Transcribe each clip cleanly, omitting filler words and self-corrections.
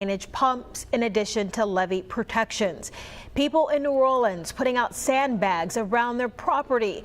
drainage pumps in addition to levee protections. People in New Orleans putting out sandbags around their property.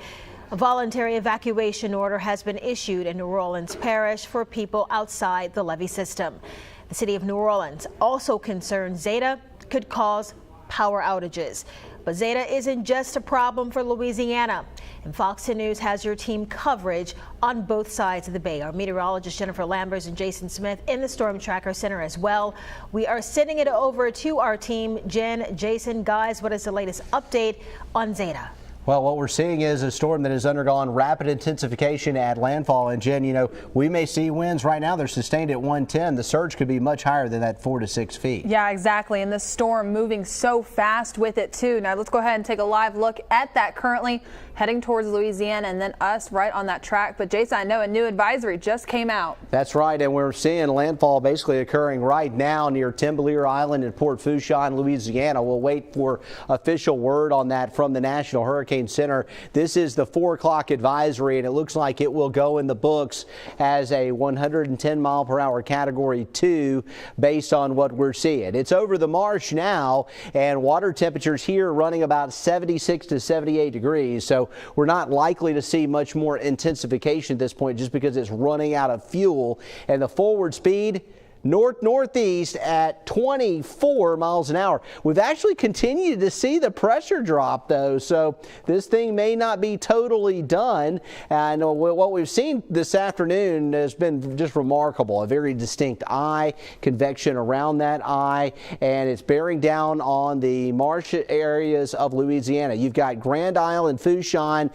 A voluntary evacuation order has been issued in New Orleans Parish for people outside the levee system. The city of New Orleans also concerned Zeta could cause power outages. But Zeta isn't just a problem for Louisiana. And FOX10 News has your team coverage on both sides of the bay. Our meteorologist Jennifer Lambers and Jason Smith in the Storm Tracker Center as well. We are sending it over to our team. Jen, Jason, guys, what is the latest update on Zeta? Well, what we're seeing is a storm that has undergone rapid intensification at landfall. And Jen, you know, we may see winds right now. They're sustained at 110. The surge could be much higher than that 4 to 6 feet. Yeah, exactly. And the storm moving so fast with it, too. Now, let's go ahead and take a live look at that currently heading towards Louisiana and then us right on that track. But Jason, I know a new advisory just came out. That's right. And we're seeing landfall basically occurring right now near Timbalier Island in Port Fourchon, Louisiana. We'll wait for official word on that from the National Hurricane Center. This is the 4 o'clock advisory, and it looks like it will go in the books as a 110 mile per hour category 2 based on what we're seeing. It's over the marsh now, and water temperatures here running about 76 to 78 degrees. So we're not likely to see much more intensification at this point just because it's running out of fuel, and the forward speed northeast at 24 miles an hour. We've actually continued to see the pressure drop though, so this thing may not be totally done. And what we've seen this afternoon has been just remarkable. A very distinct eye, convection around that eye, and it's bearing down on the marsh areas of Louisiana. You've got Grand Island, Fourchon,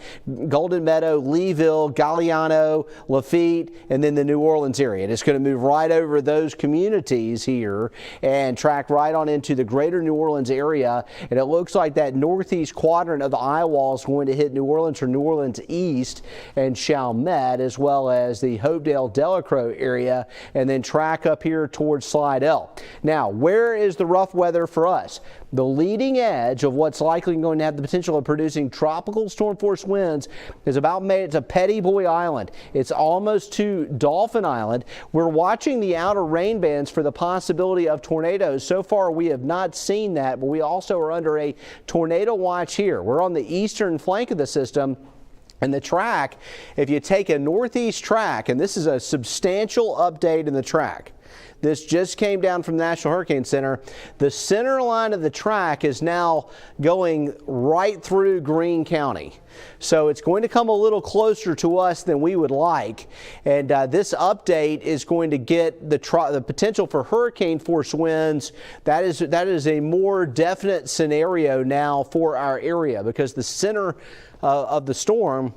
Golden Meadow, Leeville, Galliano, Lafitte, and then the New Orleans area. And it's going to move right over those communities here and track right on into the greater New Orleans area. And it looks like that northeast quadrant of the eye wall is going to hit New Orleans or New Orleans East and Chalmette, as well as the Hopedale Delacroix area, and then track up here towards Slidell. Now, where is the rough weather for us? The leading edge of what's likely going to have the potential of producing tropical storm force winds is about made it to Petty Boy Island. It's almost to Dauphin Island. We're watching the outer rain bands for the possibility of tornadoes. So far, we have not seen that, but we also are under a tornado watch here. We're on the eastern flank of the system. And the track, if you take a northeast track, and this is a substantial update in the track. This just came down from the National Hurricane Center. The center line of the track is now going right through Greene County. So it's going to come a little closer to us than we would like. And this update is going to get the potential for hurricane force winds. That is a more definite scenario now for our area, because the center of the storm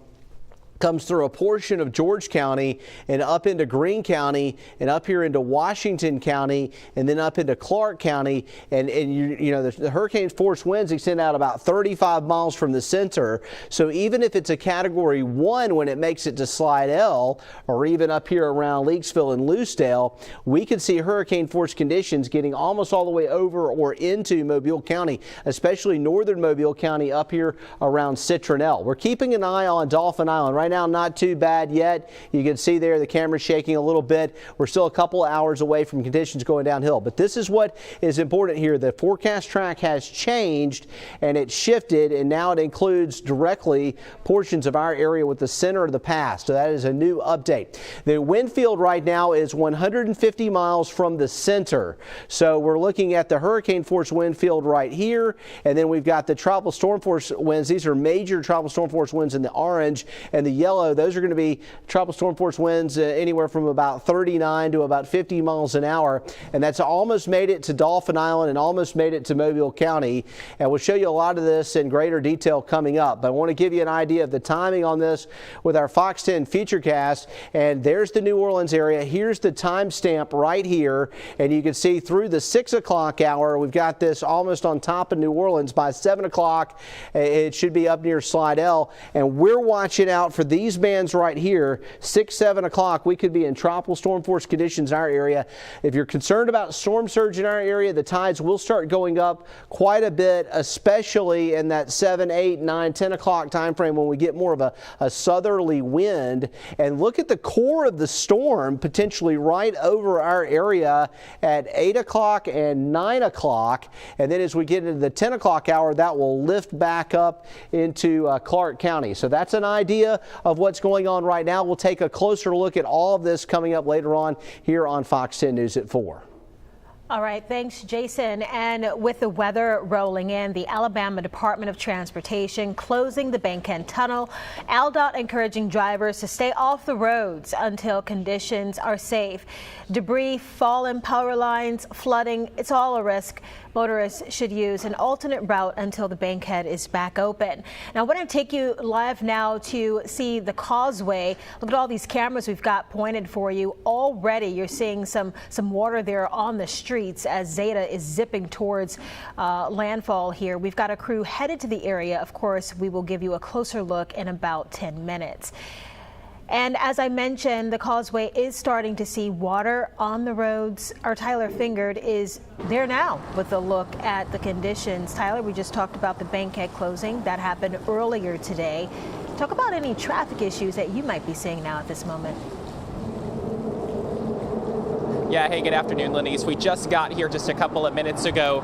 comes through a portion of George County and up into Greene County and up here into Washington County and then up into Clark County. And you know, the hurricane force winds extend out about 35 miles from the center. So even if it's a category 1 when it makes it to Slidell or even up here around Leakesville and Loosedale, we could see hurricane force conditions getting almost all the way over or into Mobile County, especially northern Mobile County up here around Citronelle. We're keeping an eye on Dauphin Island. Right now, not too bad yet. You can see there the camera shaking a little bit. We're still a couple hours away from conditions going downhill. But this is what is important here. The forecast track has changed and it shifted, and now it includes directly portions of our area with the center of the path. So that is a new update. The wind field right now is 150 miles from the center. So we're looking at the hurricane force wind field right here, and then we've got the tropical storm force winds. These are major tropical storm force winds in the orange, and the yellow, those are going to be tropical storm force winds anywhere from about 39 to about 50 miles an hour. And that's almost made it to Dauphin Island and almost made it to Mobile County. And we'll show you a lot of this in greater detail coming up. But I want to give you an idea of the timing on this with our FOX10 Futurecast. And there's the New Orleans area. Here's the timestamp right here. And you can see through the 6 o'clock hour, we've got this almost on top of New Orleans. By 7 o'clock, it should be up near Slidell. And we're watching out for these bands right here, 6, 7 o'clock, we could be in tropical storm force conditions in our area. If you're concerned about storm surge in our area, the tides will start going up quite a bit, especially in that 7, 8, 9, 10 o'clock time frame when we get more of a southerly wind. And look at the core of the storm potentially right over our area at 8 o'clock and 9 o'clock. And then as we get into the 10 o'clock hour, that will lift back up into Clark County. So that's an idea of what's going on right now. We'll take a closer look at all of this coming up later on here on Fox 10 News at 4. All right, thanks, Jason. And with the weather rolling in, the Alabama Department of Transportation closing the Bankhead Tunnel. ALDOT encouraging drivers to stay off the roads until conditions are safe. Debris, fallen power lines, flooding, it's all a risk. Motorists should use an alternate route until the Bankhead is back open. Now, I want to take you live now to see the Causeway. Look at all these cameras we've got pointed for you. Already you're seeing some water there on the streets as Zeta is zipping towards landfall here. We've got a crew headed to the area. Of course, we will give you a closer look in about 10 minutes. And as I mentioned, the Causeway is starting to see water on the roads. Our Tyler Fingard is there now with a look at the conditions. Tyler, we just talked about the Bankhead closing. That happened earlier today. Talk about any traffic issues that you might be seeing now at this moment. Yeah, hey, good afternoon, Lenise. We just got here just a couple of minutes ago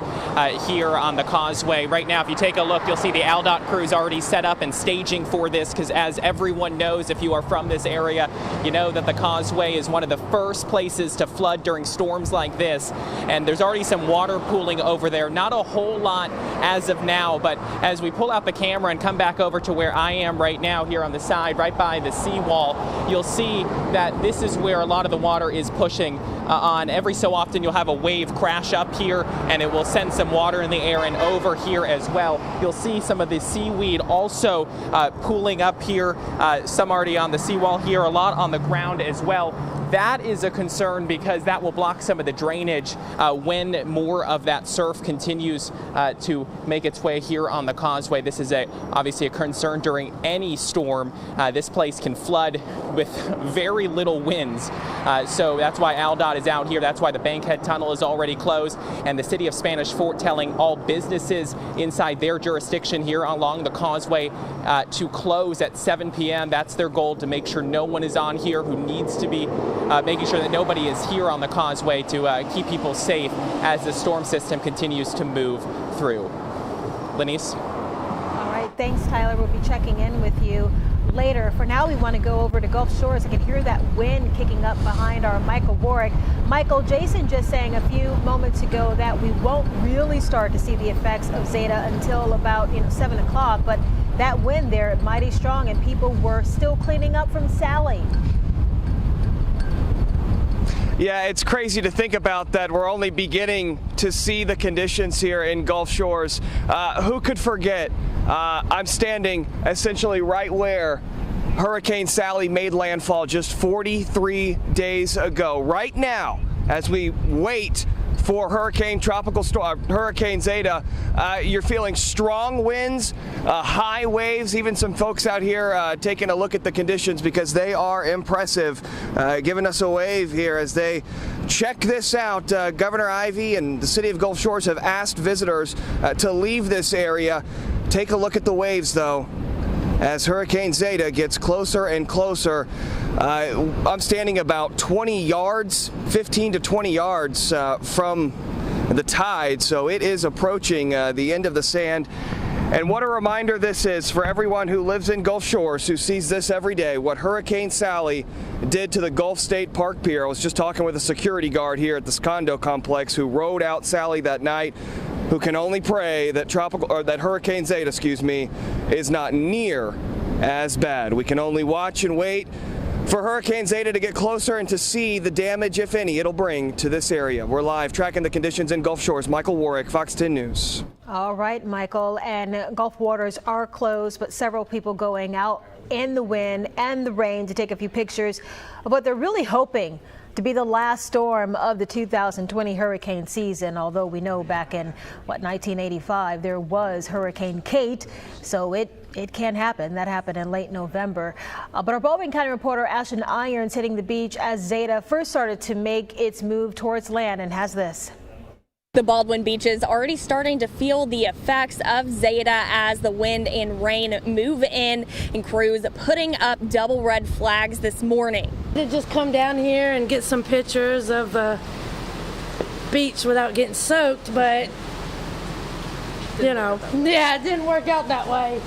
here on the Causeway. Right now, if you take a look, you'll see the ALDOT crews already set up and staging for this because as everyone knows, if you are from this area, you know that the Causeway is one of the first places to flood during storms like this. And there's already some water pooling over there. Not a whole lot as of now, but as we pull out the camera and come back over to where I am right now here on the side, right by the seawall, you'll see that this is where a lot of the water is pushing on. Every so often you'll have a wave crash up here and it will send some water in the air, and over here as well you'll see some of the seaweed also pooling up here, some already on the seawall here, a lot on the ground as well. That is a concern because that will block some of the drainage when more of that surf continues to make its way here on the Causeway. This is obviously a concern during any storm. This place can flood with very little winds. So that's why ALDOT is out here. That's why the Bankhead Tunnel is already closed, and the city of Spanish Fort telling all businesses inside their jurisdiction here along the Causeway to close at 7 p.m. That's their goal, to make sure no one is on here who needs to be making sure that nobody is here on the Causeway to keep people safe as the storm system continues to move through. Lenise? All right, thanks, Tyler. We'll be checking in with you later. For now, we want to go over to Gulf Shores. I can hear that wind kicking up behind our Michael Warwick. Michael, Jason just saying a few moments ago that we won't really start to see the effects of Zeta until about 7 o'clock, but that wind there, mighty strong, and people were still cleaning up from Sally. Yeah, it's crazy to think about that. We're only beginning to see the conditions here in Gulf Shores. Who could forget? I'm standing essentially right where Hurricane Sally made landfall just 43 days ago. Right now, as we wait for Hurricane Zeta, you're feeling strong winds, high waves, even some folks out here taking a look at the conditions because they are impressive, giving us a wave here as they check this out. Governor Ivey and the city of Gulf Shores have asked visitors to leave this area. Take a look at the waves, though, as Hurricane Zeta gets closer and closer. I'm standing about 20 yards, 15 to 20 yards from the tide, so it is approaching the end of the sand. And what a reminder this is for everyone who lives in Gulf Shores, who sees this every day, what Hurricane Sally did to the Gulf State Park Pier. I was just talking with a security guard here at this condo complex who rode out Sally that night, who can only pray that Hurricane Zeta, is not near as bad. We can only watch and wait for Hurricane Zeta to get closer and to see the damage, if any, it'll bring to this area. We're live tracking the conditions in Gulf Shores. Michael Warwick, Fox 10 News. All right, Michael, and Gulf waters are closed, but several people going out in the wind and the rain to take a few pictures of what they're really hoping to be the last storm of the 2020 hurricane season, although we know back in 1985 there was Hurricane Kate, so it It can happen. That happened in late November. But our Baldwin County reporter Ashton Irons hitting the beach as Zeta first started to make its move towards land and has this. The Baldwin beaches already starting to feel the effects of Zeta as the wind and rain move in, and crews putting up double red flags this morning. To just come down here and get some pictures of the beach without getting soaked, but yeah, it didn't work out that way.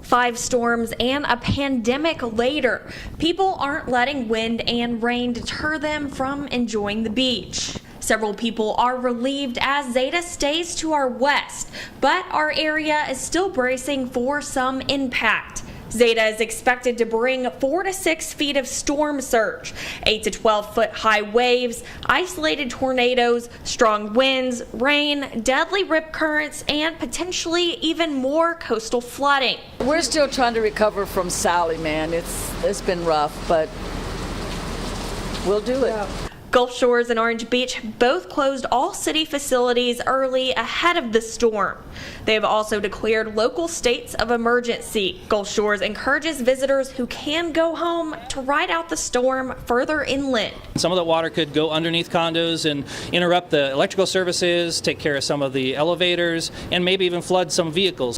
5 storms and a pandemic later, people aren't letting wind and rain deter them from enjoying the beach. Several people are relieved as Zeta stays to our west, but our area is still bracing for some impact. Zeta is expected to bring 4 to 6 feet of storm surge, 8 to 12 foot high waves, isolated tornadoes, strong winds, rain, deadly rip currents, and potentially even more coastal flooding. We're still trying to recover from Sally, man. It's been rough, but we'll do it. Yeah. Gulf Shores and Orange Beach both closed all city facilities early ahead of the storm. They have also declared local states of emergency. Gulf Shores encourages visitors who can go home to ride out the storm further inland. Some of the water could go underneath condos and interrupt the electrical services, take care of some of the elevators, and maybe even flood some vehicles.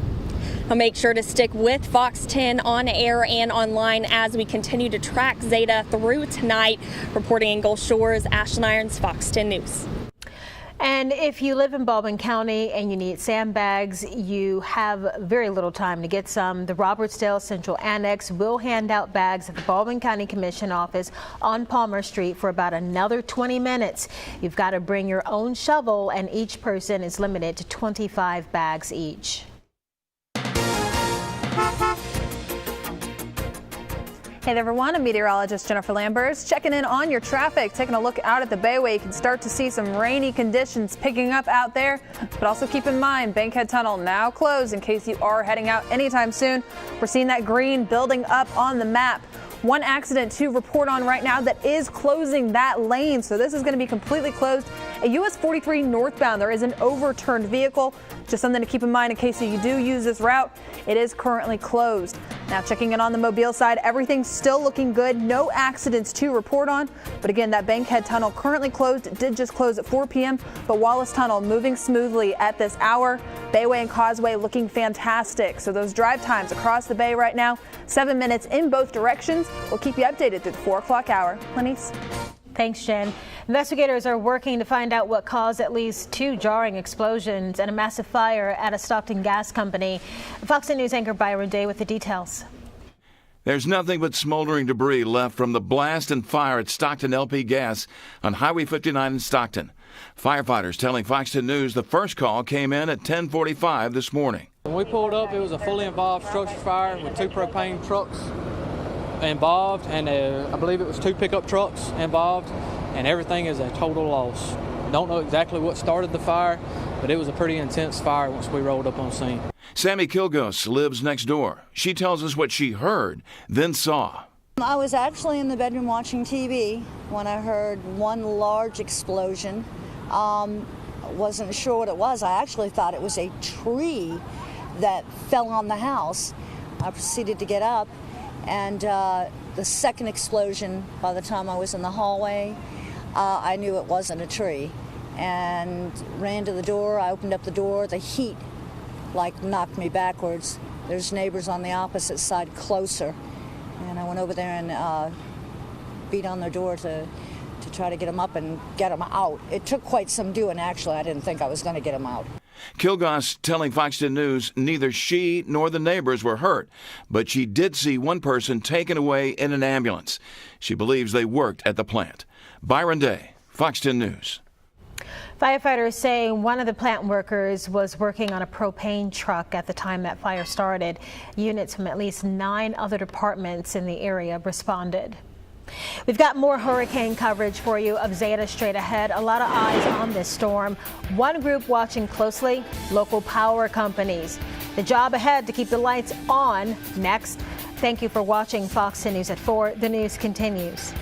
I'll make sure to stick with Fox 10 on air and online as we continue to track Zeta through tonight. Reporting in Gulf Shores, Ashton Irons, Fox 10 News. And if you live in Baldwin County and you need sandbags, you have very little time to get some. The Robertsdale Central Annex will hand out bags at the Baldwin County Commission office on Palmer Street for about another 20 minutes. You've got to bring your own shovel, and each person is limited to 25 bags each. Hey there everyone, I'm meteorologist Jennifer Lambers checking in on your traffic, taking a look out at the Bayway. You can start to see some rainy conditions picking up out there, but also keep in mind Bankhead Tunnel now closed in case you are heading out anytime soon. We're seeing that green building up on the map. One accident to report on right now that is closing that lane, so this is going to be completely closed. At US 43 northbound, there is an overturned vehicle. Just something to keep in mind in case you do use this route. It is currently closed. Now checking in on the Mobile side, everything's still looking good. No accidents to report on. But again, that Bankhead Tunnel currently closed. It did just close at 4 p.m. But Wallace Tunnel moving smoothly at this hour. Bayway and Causeway looking fantastic. So those drive times across the bay right now, 7 minutes in both directions. We'll keep you updated through the 4 o'clock hour. Lenise. Thanks, Jen. Investigators are working to find out what caused at least 2 jarring explosions and a massive fire at a Stockton gas company. Fox News anchor Byron Day with the details. There's nothing but smoldering debris left from the blast and fire at Stockton LP Gas on Highway 59 in Stockton. Firefighters telling Fox 10 News the first call came in at 10:45 this morning. When we pulled up, it was a fully involved structure fire with 2 propane trucks involved, and I believe it was 2 pickup trucks involved, and everything is a total loss. Don't know exactly what started the fire, but it was a pretty intense fire once we rolled up on scene. Sammy Kilgos lives next door. She tells us what she heard, then saw. I was actually in the bedroom watching TV when I heard one large explosion. Wasn't sure what it was. I actually thought it was a tree that fell on the house. I proceeded to get up, and the second explosion, by the time I was in the hallway, I knew it wasn't a tree, and ran to the door. I opened up the door. The heat knocked me backwards. There's neighbors on the opposite side closer, and I went over there and beat on their door to try to get them up and get them out. It took quite some doing, actually. I didn't think I was going to get them out. Kilgos telling Fox 10 News neither she nor the neighbors were hurt, but she did see one person taken away in an ambulance. She believes they worked at the plant. Byron Day, Fox 10 News. Firefighters say one of the plant workers was working on a propane truck at the time that fire started. Units from at least 9 other departments in the area responded. We've got more hurricane coverage for you of Zeta straight ahead. A lot of eyes on this storm. One group watching closely, local power companies. The job ahead to keep the lights on next. Thank you for watching Fox 10 News at 4. The news continues.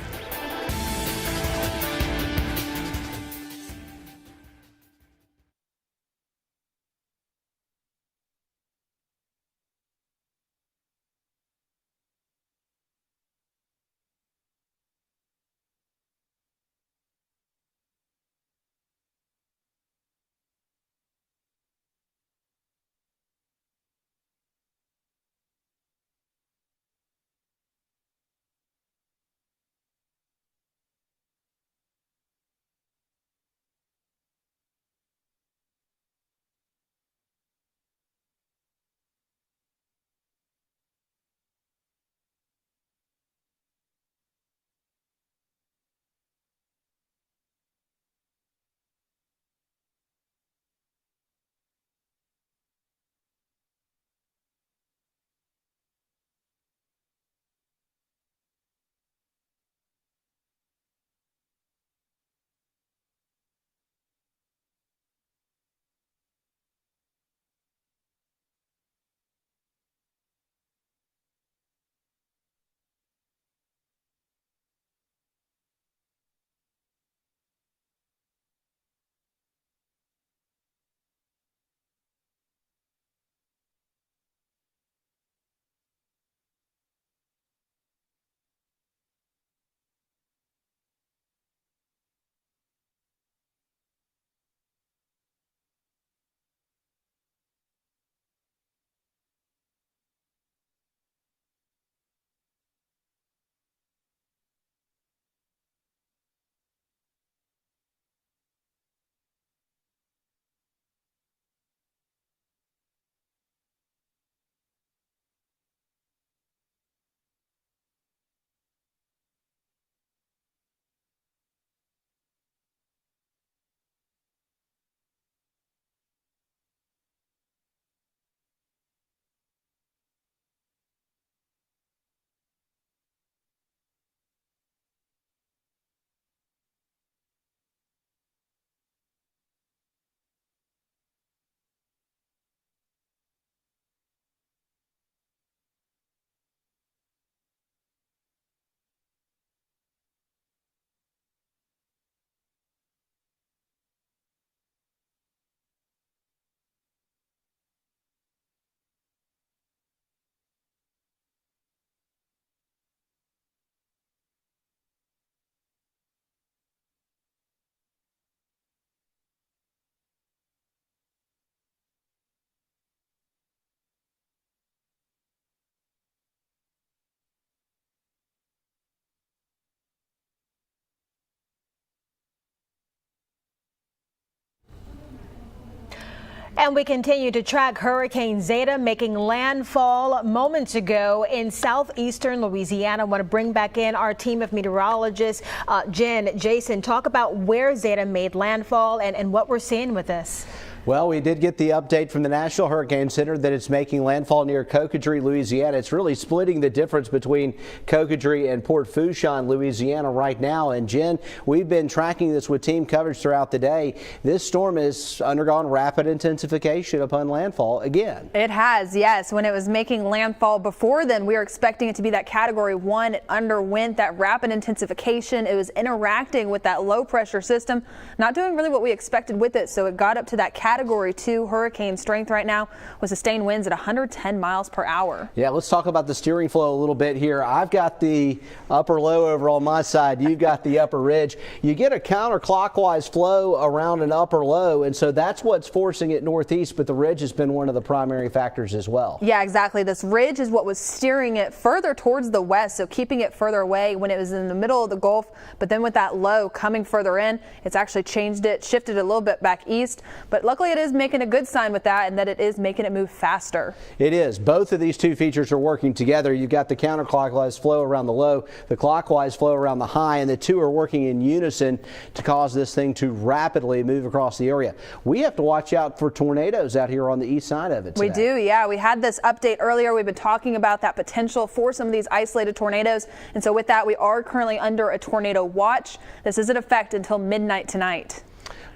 And we continue to track Hurricane Zeta making landfall moments ago in southeastern Louisiana. I want to bring back in our team of meteorologists, Jen, Jason, talk about where Zeta made landfall and what we're seeing with this. Well, we did get the update from the National Hurricane Center that it's making landfall near Cocodrie, Louisiana. It's really splitting the difference between Cocodrie and Port Fourchon, Louisiana right now. And Jen, we've been tracking this with team coverage throughout the day. This storm has undergone rapid intensification upon landfall again. It has, yes. When it was making landfall before then, we were expecting it to be that Category 1. It underwent that rapid intensification. It was interacting with that low pressure system, not doing really what we expected with it. So it got up to that Category 2 hurricane strength right now with sustained winds at 110 miles per hour. Yeah, let's talk about the steering flow a little bit here. I've got the upper low over on my side. You've got the upper ridge. You get a counterclockwise flow around an upper low, and so that's what's forcing it northeast, but the ridge has been one of the primary factors as well. Yeah, exactly. This ridge is what was steering it further towards the west, so keeping it further away when it was in the middle of the Gulf, but then with that low coming further in, it's actually changed it, shifted it a little bit back east, but luckily it is making a good sign with that, and that it is making it move faster. It is. Both of these two features are working together. You've got the counterclockwise flow around the low, the clockwise flow around the high, and the two are working in unison to cause this thing to rapidly move across the area. We have to watch out for tornadoes out here on the east side of it today. We do, yeah. We had this update earlier. We've been talking about that potential for some of these isolated tornadoes, and so with that, we are currently under a tornado watch. This is in effect until midnight tonight.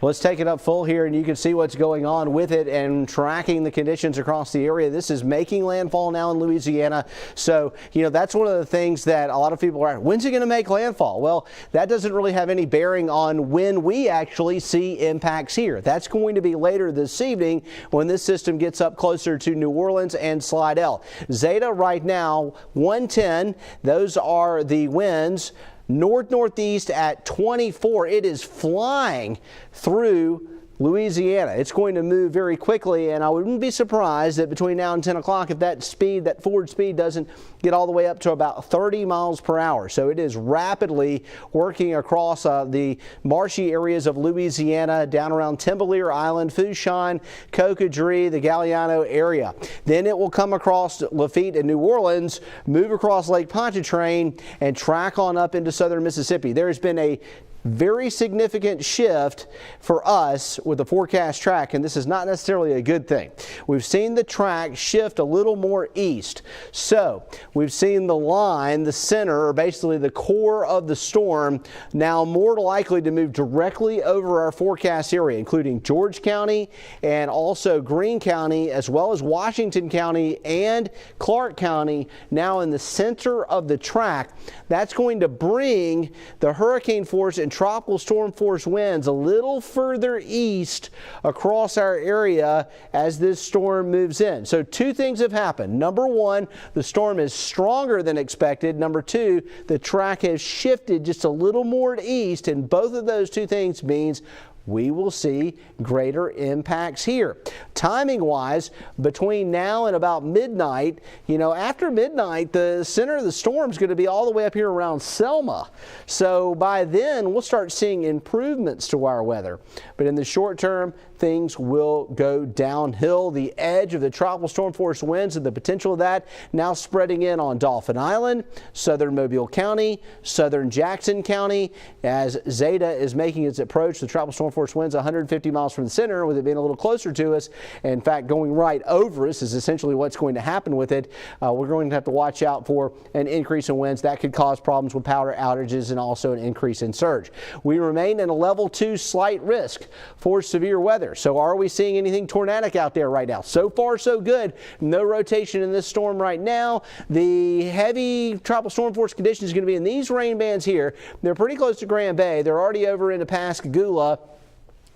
Let's take it up full here, and you can see what's going on with it and tracking the conditions across the area. This is making landfall now in Louisiana. So, you know, that's one of the things that a lot of people are, when's it going to make landfall? Well, that doesn't really have any bearing on when we actually see impacts here. That's going to be later this evening when this system gets up closer to New Orleans and Slidell. Zeta right now, 110. Those are the winds. North-northeast at 24. It is flying through Louisiana. It's going to move very quickly, and I wouldn't be surprised that between now and 10 o'clock if that speed, that forward speed, doesn't get all the way up to about 30 miles per hour. So it is rapidly working across the marshy areas of Louisiana, down around Timbalier Island, Fourchon, Cocodrie, the Galliano area. Then it will come across Lafitte and New Orleans, move across Lake Pontchartrain, and track on up into southern Mississippi. There has been a very significant shift for us with the forecast track, and this is not necessarily a good thing. We've seen the track shift a little more east. So we've seen the line, the center, or basically the core of the storm, now more likely to move directly over our forecast area, including George County and also Greene County, as well as Washington County and Clark County, now in the center of the track. That's going to bring the hurricane force and tropical storm force winds a little further east across our area as this storm moves in. So two things have happened. Number one, the storm is stronger than expected. Number two, the track has shifted just a little more east, and both of those two things means we will see greater impacts here. Timing wise, between now and about midnight, you know, after midnight, the center of the storm is going to be all the way up here around Selma. So by then, we'll start seeing improvements to our weather. But in the short term, things will go downhill. The edge of the tropical storm force winds and the potential of that now spreading in on Dauphin Island, southern Mobile County, southern Jackson County. As Zeta is making its approach, the tropical storm force winds 150 miles from the center, with it being a little closer to us. In fact, going right over us is essentially what's going to happen with it. We're going to have to watch out for an increase in winds that could cause problems with power outages and also an increase in surge. We remain in a level 2 slight risk for severe weather. So are we seeing anything tornadic out there right now? So far, so good. No rotation in this storm right now. The heavy tropical storm force condition is going to be in these rain bands here. They're pretty close to Grand Bay. They're already over into Pascagoula.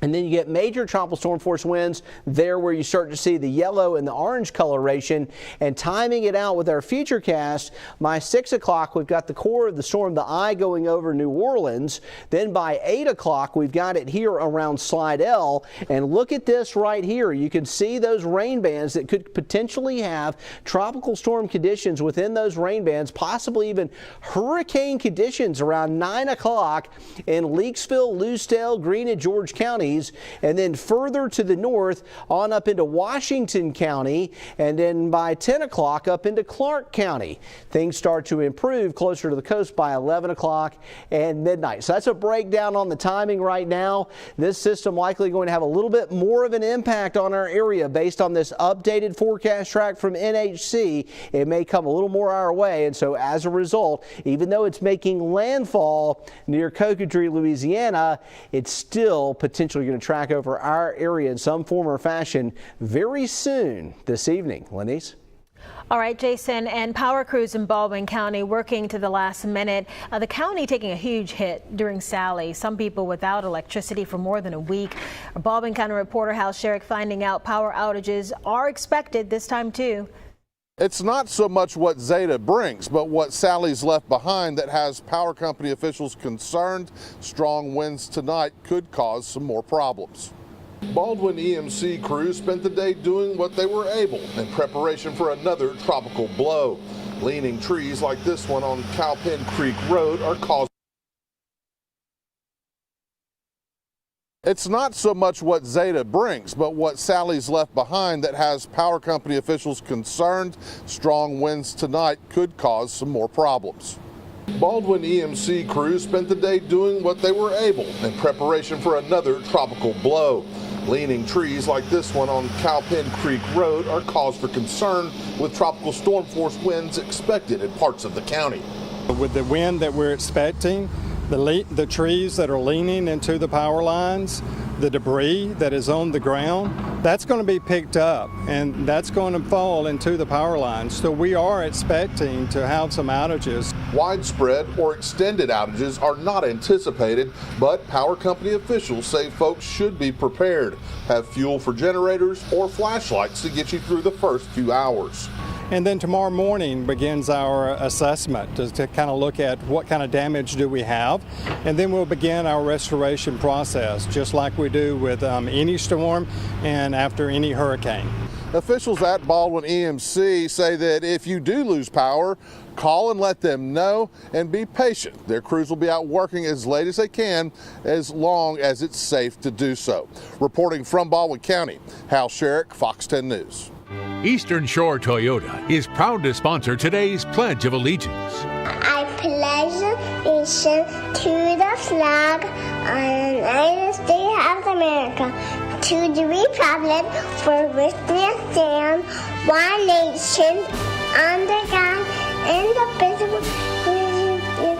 And then you get major tropical storm force winds there where you start to see the yellow and the orange coloration. And timing it out with our future cast, by 6 o'clock, we've got the core of the storm, the eye, going over New Orleans. Then by 8 o'clock, we've got it here around Slidell. And look at this right here. You can see those rain bands that could potentially have tropical storm conditions within those rain bands, possibly even hurricane conditions around 9 o'clock in Leakesville, Lucedale, Greene, and George County. counties, and then further to the north on up into Washington County, and then by 10 o'clock up into Clark County. Things start to improve closer to the coast by 11 o'clock and midnight. So that's a breakdown on the timing right now. This system likely going to have a little bit more of an impact on our area based on this updated forecast track from NHC. It may come a little more our way, and so as a result, even though it's making landfall near Cocodrie, Louisiana, it's still potentially going to track over our area in some form or fashion very soon this evening. Lenise? All right, Jason, and power crews in Baldwin County working to the last minute. The county taking a huge hit during Sally. Some people without electricity for more than a week. Our Baldwin County reporter Hal Sherrick finding out power outages are expected this time too. It's not so much what Zeta brings, but what Sally's left behind that has power company officials concerned. Strong winds tonight could cause some more problems. Baldwin EMC crews spent the day doing what they were able in preparation for another tropical blow. Leaning trees like this one on Cowpen Creek Road are causing. It's not so much what Zeta brings, but what Sally's left behind that has power company officials concerned. Strong winds tonight could cause some more problems. Baldwin EMC crews spent the day doing what they were able in preparation for another tropical blow. Leaning trees like this one on Cowpen Creek Road are cause for concern with tropical storm force winds expected in parts of the county. With the wind that we're expecting, the trees that are leaning into the power lines, the debris that is on the ground, that's going to be picked up and that's going to fall into the power lines. So we are expecting to have some outages. Widespread or extended outages are not anticipated, but power company officials say folks should be prepared. Have fuel for generators or flashlights to get you through the first few hours. And then tomorrow morning begins our assessment to kind of look at what kind of damage do we have. And then we'll begin our restoration process, just like we do with any storm and after any hurricane. Officials at Baldwin EMC say that if you do lose power, call and let them know and be patient. Their crews will be out working as late as they can, as long as it's safe to do so. Reporting from Baldwin County, Hal Sherrick, Fox 10 News. Eastern Shore Toyota is proud to sponsor today's Pledge of Allegiance. I pledge allegiance to the flag of the United States of America, to the republic for which it stands, one nation, under God, indivisible, with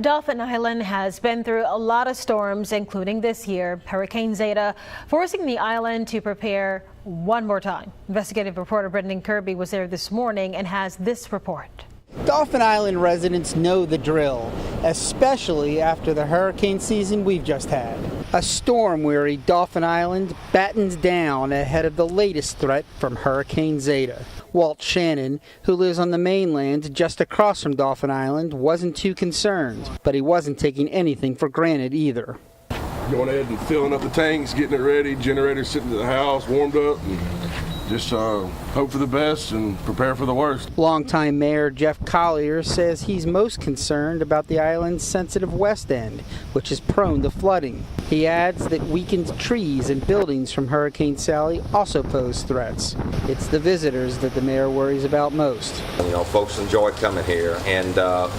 Dauphin Island has been through a lot of storms, including this year, Hurricane Zeta, forcing the island to prepare one more time. Investigative reporter Brendan Kirby was there this morning and has this report. Dauphin Island residents know the drill, especially after the hurricane season we've just had. A storm-weary Dauphin Island battens down ahead of the latest threat from Hurricane Zeta. Walt Shannon, who lives on the mainland just across from Dauphin Island, wasn't too concerned, but he wasn't taking anything for granted either. Going ahead and filling up the tanks, getting it ready, generators sitting at the house, warmed up, and just hope for the best and prepare for the worst. Longtime Mayor Jeff Collier says he's most concerned about the island's sensitive west end, which is prone to flooding. He adds that weakened trees and buildings from Hurricane Sally also pose threats. It's the visitors that the mayor worries about most. You know, folks enjoy coming here, and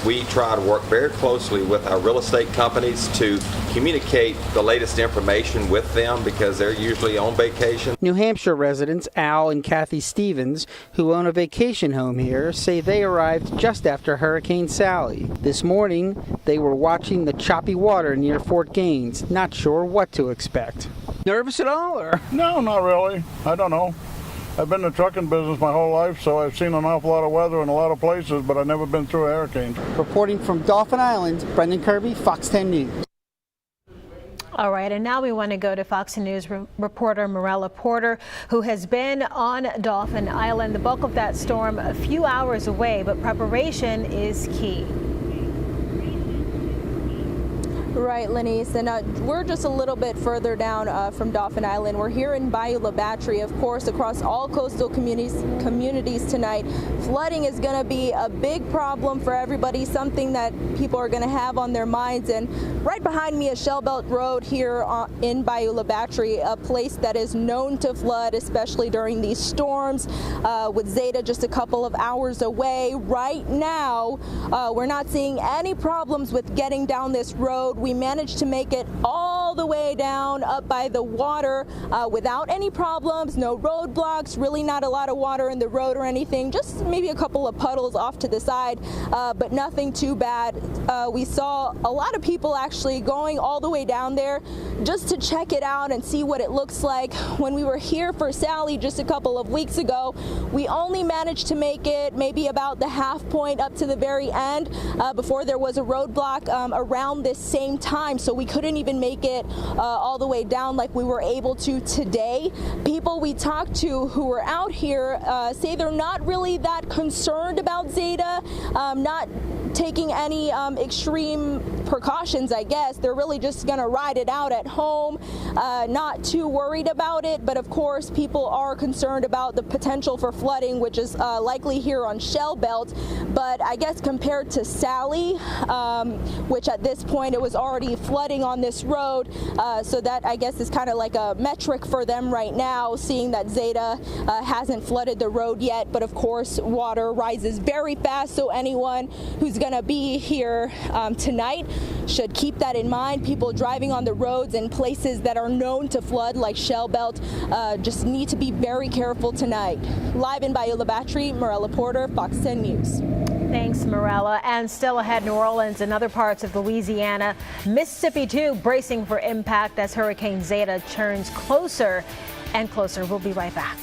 we try to work very closely with our real estate companies to communicate the latest information with them because they're usually on vacation. New Hampshire residents Al and Kathy Stevens, who own a vacation home here, say they arrived just after Hurricane Sally. This morning, they were watching the choppy water near Fort Gaines, not sure what to expect. Nervous at all, or? No, not really. I don't know. I've been in the trucking business my whole life, so I've seen an awful lot of weather in a lot of places, but I've never been through a hurricane. Reporting from Dauphin Island, Brendan Kirby, Fox 10 News. All right, and now we want to go to Fox News reporter Morella Porter, who has been on Dauphin Island. The bulk of that storm a few hours away, but preparation is key. Right, Lenise, and we're just a little bit further down from Dauphin Island. We're here in Bayou La Batre, of course, across all coastal communities tonight. Flooding is going to be a big problem for everybody, something that people are going to have on their minds. And right behind me is Shell Belt Road here in Bayou La Batre, a place that is known to flood, especially during these storms. With Zeta just a couple of hours away, right now, we're not seeing any problems with getting down this road. We managed to make it all the way down up by the water without any problems, no roadblocks, really not a lot of water in the road or anything, just maybe a couple of puddles off to the side, but nothing too bad. We saw a lot of people actually going all the way down there just to check it out and see what it looks like. When we were here for Sally just a couple of weeks ago, we only managed to make it maybe about the half point up to the very end before there was a roadblock around this same time, so we couldn't even make it all the way down like we were able to today. People we talked to who were out here say they're not really that concerned about Zeta, not taking any extreme precautions, I guess. They're really just going to ride it out at home, not too worried about it, but of course people are concerned about the potential for flooding, which is likely here on Shell Belt. But I guess compared to Sally, which at this point it was already flooding on this road, so that I guess is kind of like a metric for them right now, seeing that Zeta hasn't flooded the road yet. But of course water rises very fast, so anyone who's going to be here tonight should keep that in mind. People driving on the roads in places that are known to flood like Shell Belt just need to be very careful tonight. Live in Bayou La Batre, Morella Porter, Fox 10 News. Thanks, Morella. And still ahead, New Orleans and other parts of Louisiana. Mississippi, too, bracing for impact as Hurricane Zeta turns closer and closer. We'll be right back.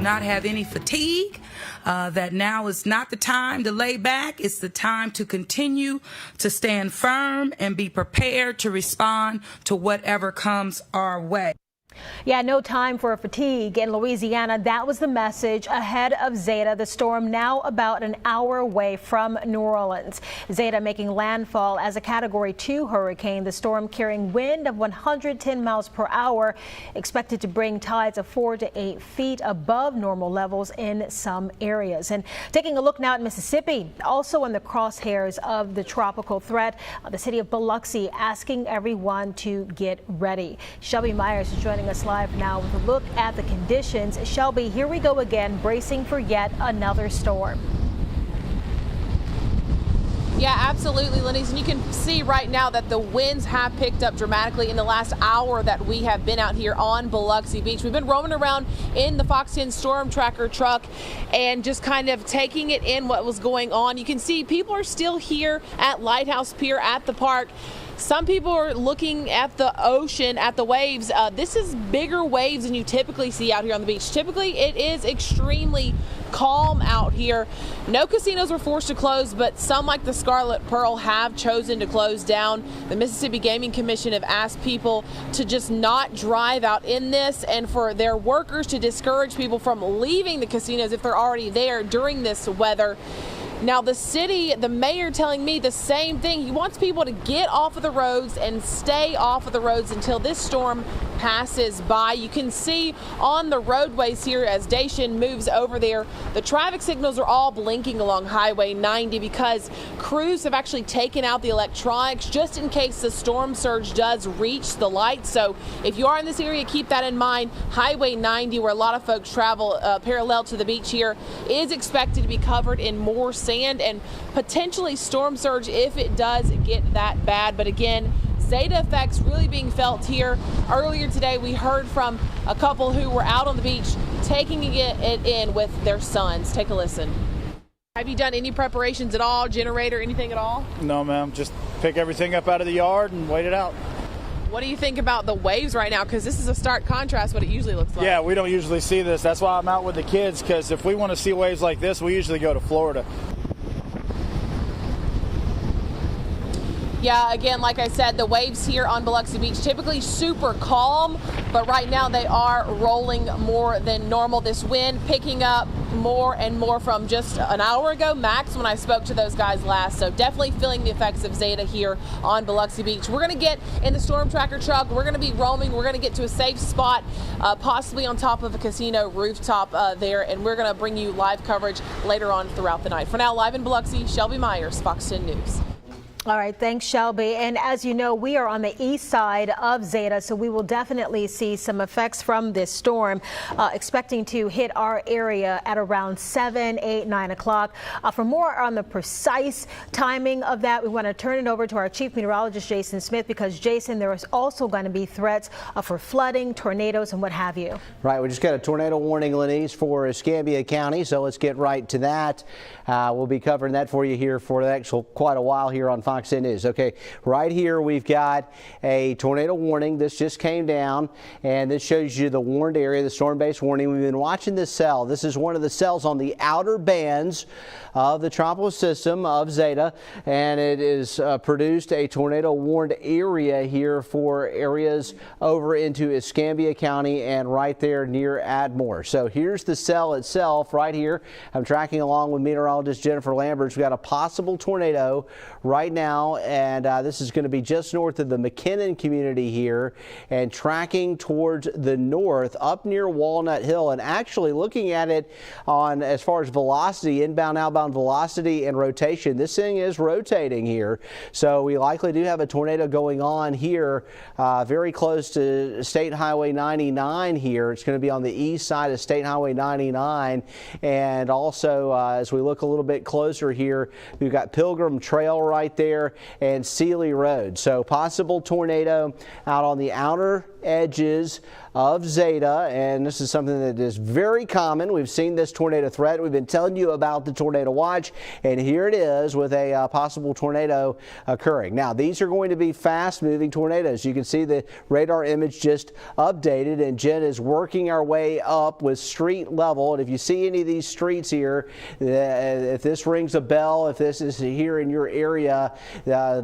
not have any fatigue, that now is not the time to lay back. It's the time to continue to stand firm and be prepared to respond to whatever comes our way. Yeah, no time for fatigue in Louisiana. That was the message ahead of Zeta, the storm now about an hour away from New Orleans. Zeta making landfall as a Category 2 hurricane. The storm carrying wind of 110 miles per hour, expected to bring tides of 4 to 8 feet above normal levels in some areas. And taking a look now at Mississippi, also in the crosshairs of the tropical threat, the city of Biloxi asking everyone to get ready. Shelby Myers is joining us live now with a look at the conditions. Shelby, here we go again, bracing for yet another storm. Yeah, absolutely, Lenise. And you can see right now that the winds have picked up dramatically in the last hour that we have been out here on Biloxi Beach. We've been roaming around in the FOX10 storm tracker truck and just kind of taking it in what was going on. You can see people are still here at Lighthouse Pier at the park. Some people are looking at the ocean, at the waves. This is bigger waves than you typically see out here on the beach. Typically, it is extremely calm out here. No casinos were forced to close, but some, like the Scarlet Pearl, have chosen to close down. The Mississippi Gaming Commission have asked people to just not drive out in this, and for their workers to discourage people from leaving the casinos if they're already there during this weather. Now, the city, the mayor telling me the same thing. He wants people to get off of the roads and stay off of the roads until this storm passes by. You can see on the roadways here as Dauphin moves over there, the traffic signals are all blinking along Highway 90 because crews have actually taken out the electronics just in case the storm surge does reach the lights. So if you are in this area, keep that in mind. Highway 90, where a lot of folks travel parallel to the beach here, is expected to be covered in more sand and potentially storm surge if it does get that bad. But again, Zeta effects really being felt here. Earlier today, we heard from a couple who were out on the beach taking it in with their sons. Take a listen. Have you done any preparations at all, generator, anything at all? No, ma'am. Just pick everything up out of the yard and wait it out. What do you think about the waves right now? Because this is a stark contrast what it usually looks like. Yeah, we don't usually see this. That's why I'm out with the kids, because if we want to see waves like this, we usually go to Florida. Yeah, again, like I said, the waves here on Biloxi Beach typically super calm, but right now they are rolling more than normal. This wind picking up more and more from just an hour ago max when I spoke to those guys last. So definitely feeling the effects of Zeta here on Biloxi Beach. We're going to get in the storm tracker truck. We're going to be roaming. We're going to get to a safe spot, possibly on top of a casino rooftop there, and we're going to bring you live coverage later on throughout the night. For now, live in Biloxi, Shelby Myers, FOX10 News. All right, thanks, Shelby. And as you know, we are on the east side of Zeta, so we will definitely see some effects from this storm, expecting to hit our area at around 7, 8, 9 o'clock. For more on the precise timing of that, we want to turn it over to our chief meteorologist, Jason Smith, because, Jason, there is also going to be threats for flooding, tornadoes, and what have you. Right, we just got a tornado warning, Lenise, for Escambia County, so let's get right to that. We'll be covering that for you here for the next quite a while here on FOX10 News. Okay, right here we've got a tornado warning. This just came down, and this shows you the warned area, the storm-based warning. We've been watching this cell. This is one of the cells on the outer bands of the tropical system of Zeta, and it is produced a tornado warned area here for areas over into Escambia County and right there near Admore. So here's the cell itself right here. I'm tracking along with meteorologist Jennifer Lambert. We've got a possible tornado right now, and this is going to be just north of the McKinnon community here and tracking towards the north up near Walnut Hill, and actually looking at it on as far as velocity, inbound, outbound velocity and rotation. This thing is rotating here, so we likely do have a tornado going on here very close to State Highway 99 here. It's going to be on the east side of State Highway 99, and also as we look a little bit closer here, we've got Pilgrim Trail right there and Sealy Road. So possible tornado out on the outer edges of Zeta, and this is something that is very common. We've seen this tornado threat. We've been telling you about the tornado watch, and here it is with a possible tornado occurring. Now, these are going to be fast-moving tornadoes. You can see the radar image just updated, and Jen is working our way up with street level. And if you see any of these streets here, if this rings a bell, if this is here in your area,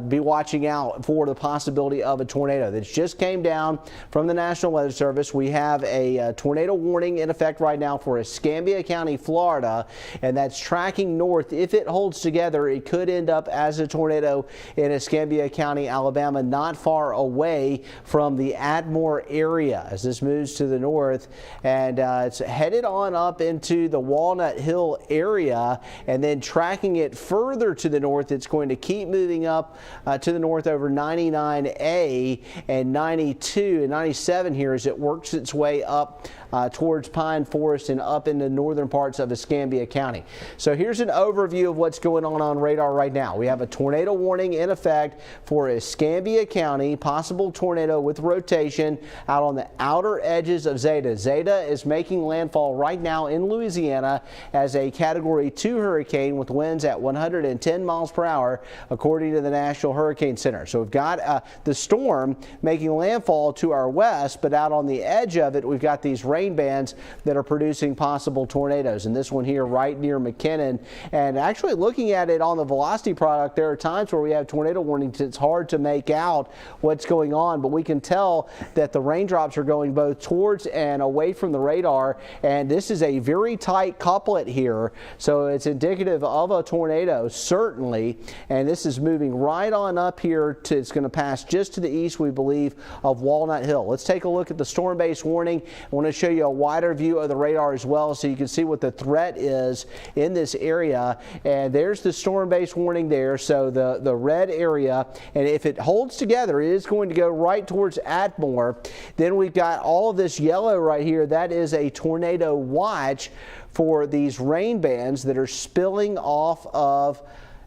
be watching out for the possibility of a tornado. That just came down from the National Weather Service. We have a tornado warning in effect right now for Escambia County, Florida, and that's tracking north. If it holds together, it could end up as a tornado in Escambia County, Alabama, not far away from the Atmore area as this moves to the north, and it's headed on up into the Walnut Hill area, and then tracking it further to the north. It's going to keep moving up to the north over 99A and 92 and 97 here as it works its way up towards Pine Forest and up in the northern parts of Escambia County. So here's an overview of what's going on radar right now. We have a tornado warning in effect for Escambia County, possible tornado with rotation out on the outer edges of Zeta. Zeta is making landfall right now in Louisiana as a Category 2 hurricane with winds at 110 miles per hour, according to the National Hurricane Center. So we've got the storm making landfall to our west, but out on the edge of it, we've got these rain bands that are producing possible tornadoes. And this one here right near McKinnon. And actually looking at it on the velocity product, there are times where we have tornado warnings. It's hard to make out what's going on, but we can tell that the raindrops are going both towards and away from the radar. And this is a very tight couplet here. So it's indicative of a tornado, certainly. And this is moving right on up here to, it's going to pass just to the east, we believe, of Walnut Hill. Let's take a look at the storm-based warning. I want to show you a wider view of the radar as well so you can see what the threat is in this area. And there's the storm-based warning there, so the red area. And if it holds together, it is going to go right towards Atmore. Then we've got all of this yellow right here. That is a tornado watch for these rain bands that are spilling off of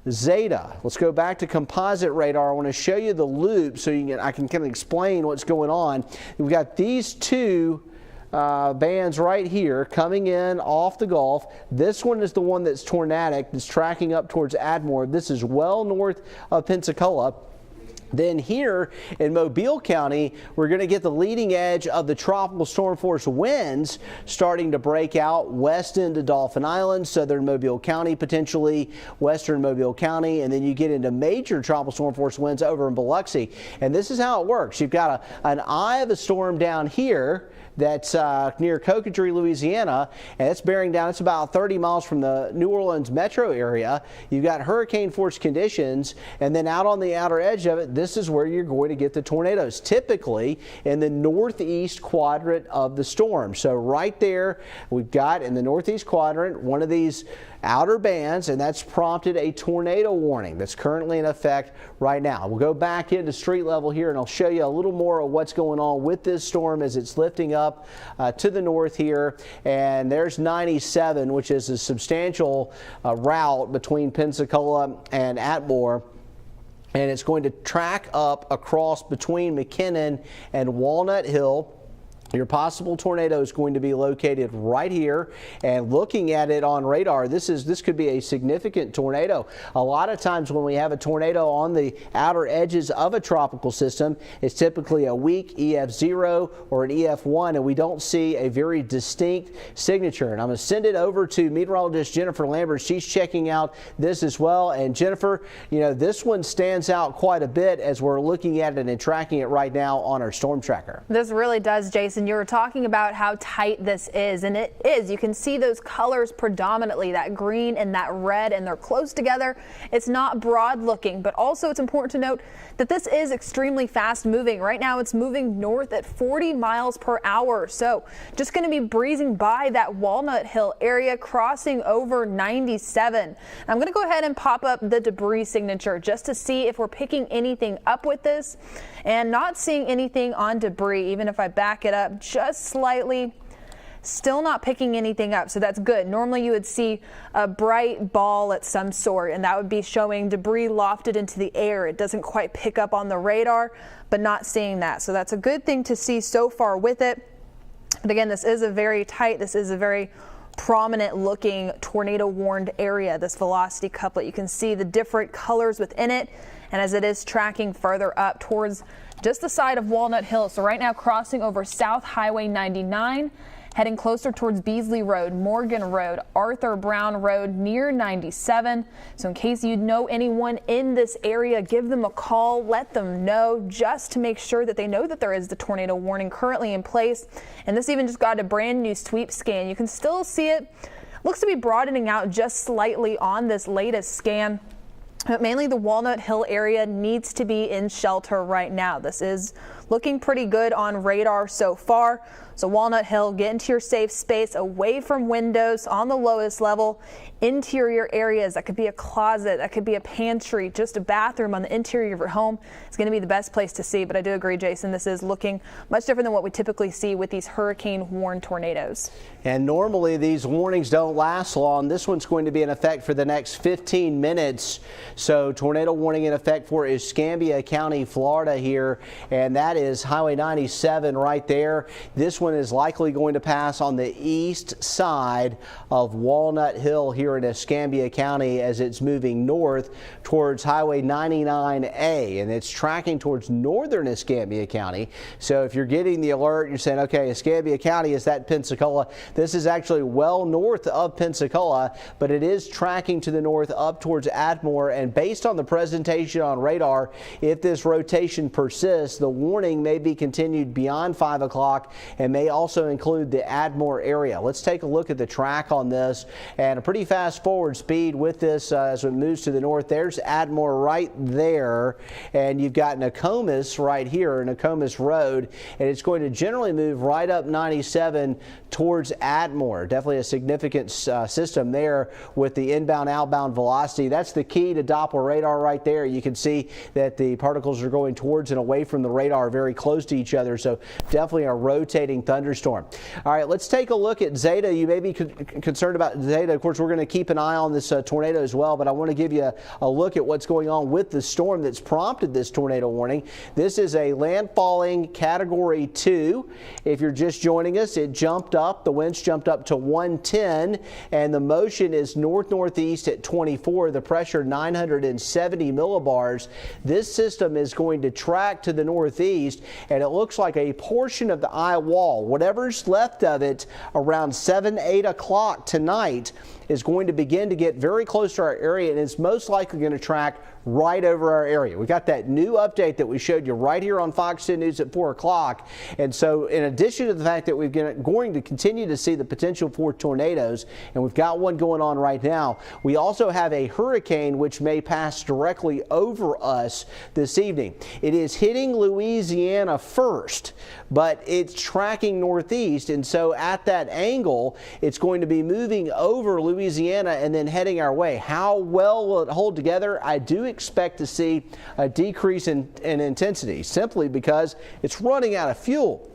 Zeta. Let's go back to composite radar. I want to show you the loop so I can kind of explain what's going on. We've got these two bands right here coming in off the Gulf. This one is the one that's tornadic, that's tracking up towards Atmore. This is well north of Pensacola. Then here in Mobile County, we're going to get the leading edge of the tropical storm force winds starting to break out west into Dauphin Island, southern Mobile County, potentially western Mobile County, and then you get into major tropical storm force winds over in Biloxi. And this is how it works. You've got an eye of the storm down here that's near Cocodrie, Louisiana, and it's bearing down. It's about 30 miles from the New Orleans metro area. You've got hurricane force conditions, and then out on the outer edge of it, this is where you're going to get the tornadoes, typically in the northeast quadrant of the storm. So right there, we've got in the northeast quadrant one of these outer bands, and that's prompted a tornado warning that's currently in effect right now. We'll go back into street level here, and I'll show you a little more of what's going on with this storm as it's lifting up to the north here. And there's 97, which is a substantial route between Pensacola and Atmore. And it's going to track up across between McKinnon and Walnut Hill. Your possible tornado is going to be located right here, and looking at it on radar, this could be a significant tornado. A lot of times when we have a tornado on the outer edges of a tropical system, it's typically a weak EF0 or an EF1, and we don't see a very distinct signature. And I'm going to send it over to meteorologist Jennifer Lambert. She's checking out this as well. And Jennifer, you know, this one stands out quite a bit as we're looking at it and tracking it right now on our storm tracker. This really does, Jason. You were talking about how tight this is, and it is. You can see those colors predominantly, that green and that red, and they're close together. It's not broad looking, but also it's important to note that this is extremely fast moving. Right now it's moving north at 40 miles per hour. So just going to be breezing by that Walnut Hill area, crossing over 97. I'm going to go ahead and pop up the debris signature just to see if we're picking anything up with this, and not seeing anything on debris. Even if I back it up just slightly, Still not picking anything up, so that's good. Normally you would see a bright ball at some sort, and that would be showing debris lofted into the air. It doesn't quite pick up on the radar, but not seeing that. So that's a good thing to see so far with it. But again, this is a very prominent looking tornado warned area, this velocity couplet. You can see the different colors within it, and as it is tracking further up towards just the side of Walnut Hill. So right now crossing over South Highway 99, heading closer towards Beasley Road, Morgan Road, Arthur Brown Road, near 97. So in case you know anyone in this area, give them a call, let them know, just to make sure that they know that there is the tornado warning currently in place. And this even just got a brand new sweep scan. You can still see it. Looks to be broadening out just slightly on this latest scan. But mainly the Walnut Hill area needs to be in shelter right now. This is looking pretty good on radar so far. So Walnut Hill, get into your safe space, away from windows on the lowest level. Interior areas, that could be a closet, that could be a pantry, just a bathroom on the interior of your home. It's going to be the best place to see. But I do agree, Jason, this is looking much different than what we typically see with these hurricane-warned tornadoes. And normally these warnings don't last long. This one's going to be in effect for the next 15 minutes. So tornado warning in effect for Escambia County, Florida here, and that is Highway 97 right there. This one is likely going to pass on the east side of Walnut Hill here in Escambia County as it's moving north towards Highway 99A, and it's tracking towards northern Escambia County. So if you're getting the alert, you're saying, okay, Escambia County, is that Pensacola? This is actually well north of Pensacola, but it is tracking to the north up towards Atmore, and based on the presentation on radar, if this rotation persists, the warning may be continued beyond 5 o'clock and may also include the Atmore area. Let's take a look at the track on this, and a pretty fast forward speed with this as it moves to the north. There's Atmore right there, and you've got Nokomis right here, Nokomis Road, and it's going to generally move right up 97 towards Atmore. Definitely a significant system there with the inbound outbound velocity. That's the key to Doppler radar right there. You can see that the particles are going towards and away from the radar, very close to each other, so definitely a rotating thunderstorm. All right, let's take a look at Zeta. You may be concerned about Zeta. Of course, we're going to keep an eye on this tornado as well, but I want to give you a look at what's going on with the storm that's prompted this tornado warning. This is a landfalling Category 2. If you're just joining us, it jumped up. The winds jumped up to 110, and the motion is north-northeast at 24. The pressure 970 millibars. This system is going to track to the northeast, and it looks like a portion of the eye wall, whatever's left of it, around 7-8 o'clock tonight, is going to begin to get very close to our area, and it's most likely going to track right over our area. We got that new update that we showed you right here on Fox 10 News at 4 o'clock. And so in addition to the fact that we're going to continue to see the potential for tornadoes, and we've got one going on right now, we also have a hurricane which may pass directly over us this evening. It is hitting Louisiana first, but it's tracking northeast, and so at that angle, it's going to be moving over Louisiana and then heading our way. How well will it hold together? I do expect to see a decrease in intensity, simply because it's running out of fuel.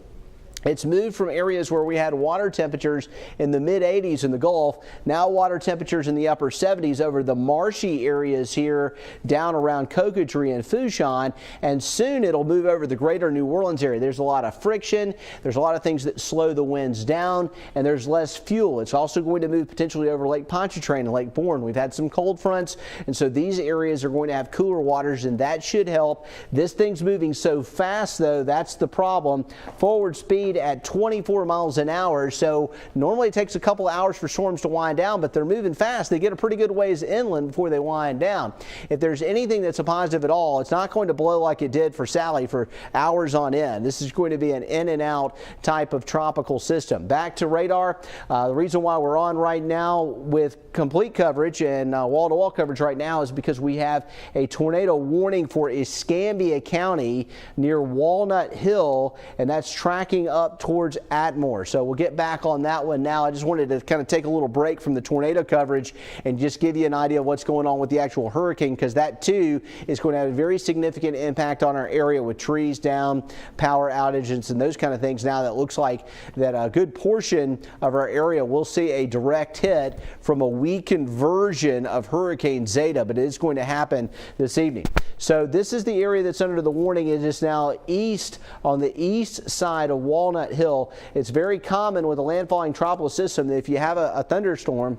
It's moved from areas where we had water temperatures in the mid-80s in the Gulf, now water temperatures in the upper 70s over the marshy areas here down around Cocotree and Fourchon, and soon it'll move over the greater New Orleans area. There's a lot of friction, there's a lot of things that slow the winds down, and there's less fuel. It's also going to move potentially over Lake Pontchartrain and Lake Bourne. We've had some cold fronts, and so these areas are going to have cooler waters, and that should help. This thing's moving so fast, though, that's the problem. Forward speed at 24 miles an hour, so normally it takes a couple hours for storms to wind down, but they're moving fast. They get a pretty good ways inland before they wind down. If there's anything that's a positive at all, it's not going to blow like it did for Sally for hours on end. This is going to be an in and out type of tropical system. Back to radar. The reason why we're on right now with complete coverage and wall-to-wall coverage right now is because we have a tornado warning for Escambia County near Walnut Hill, and that's tracking up up towards Atmore. So we'll get back on that one now. I just wanted to kind of take a little break from the tornado coverage and just give you an idea of what's going on with the actual hurricane, because that too is going to have a very significant impact on our area with trees down, power outages, and those kind of things. Now that looks like that a good portion of our area will see a direct hit from a weakened version of Hurricane Zeta, but it is going to happen this evening. So this is the area that's under the warning. It is now east, on the east side of Walnut Hill. It's very common with a landfalling tropical system that if you have a thunderstorm,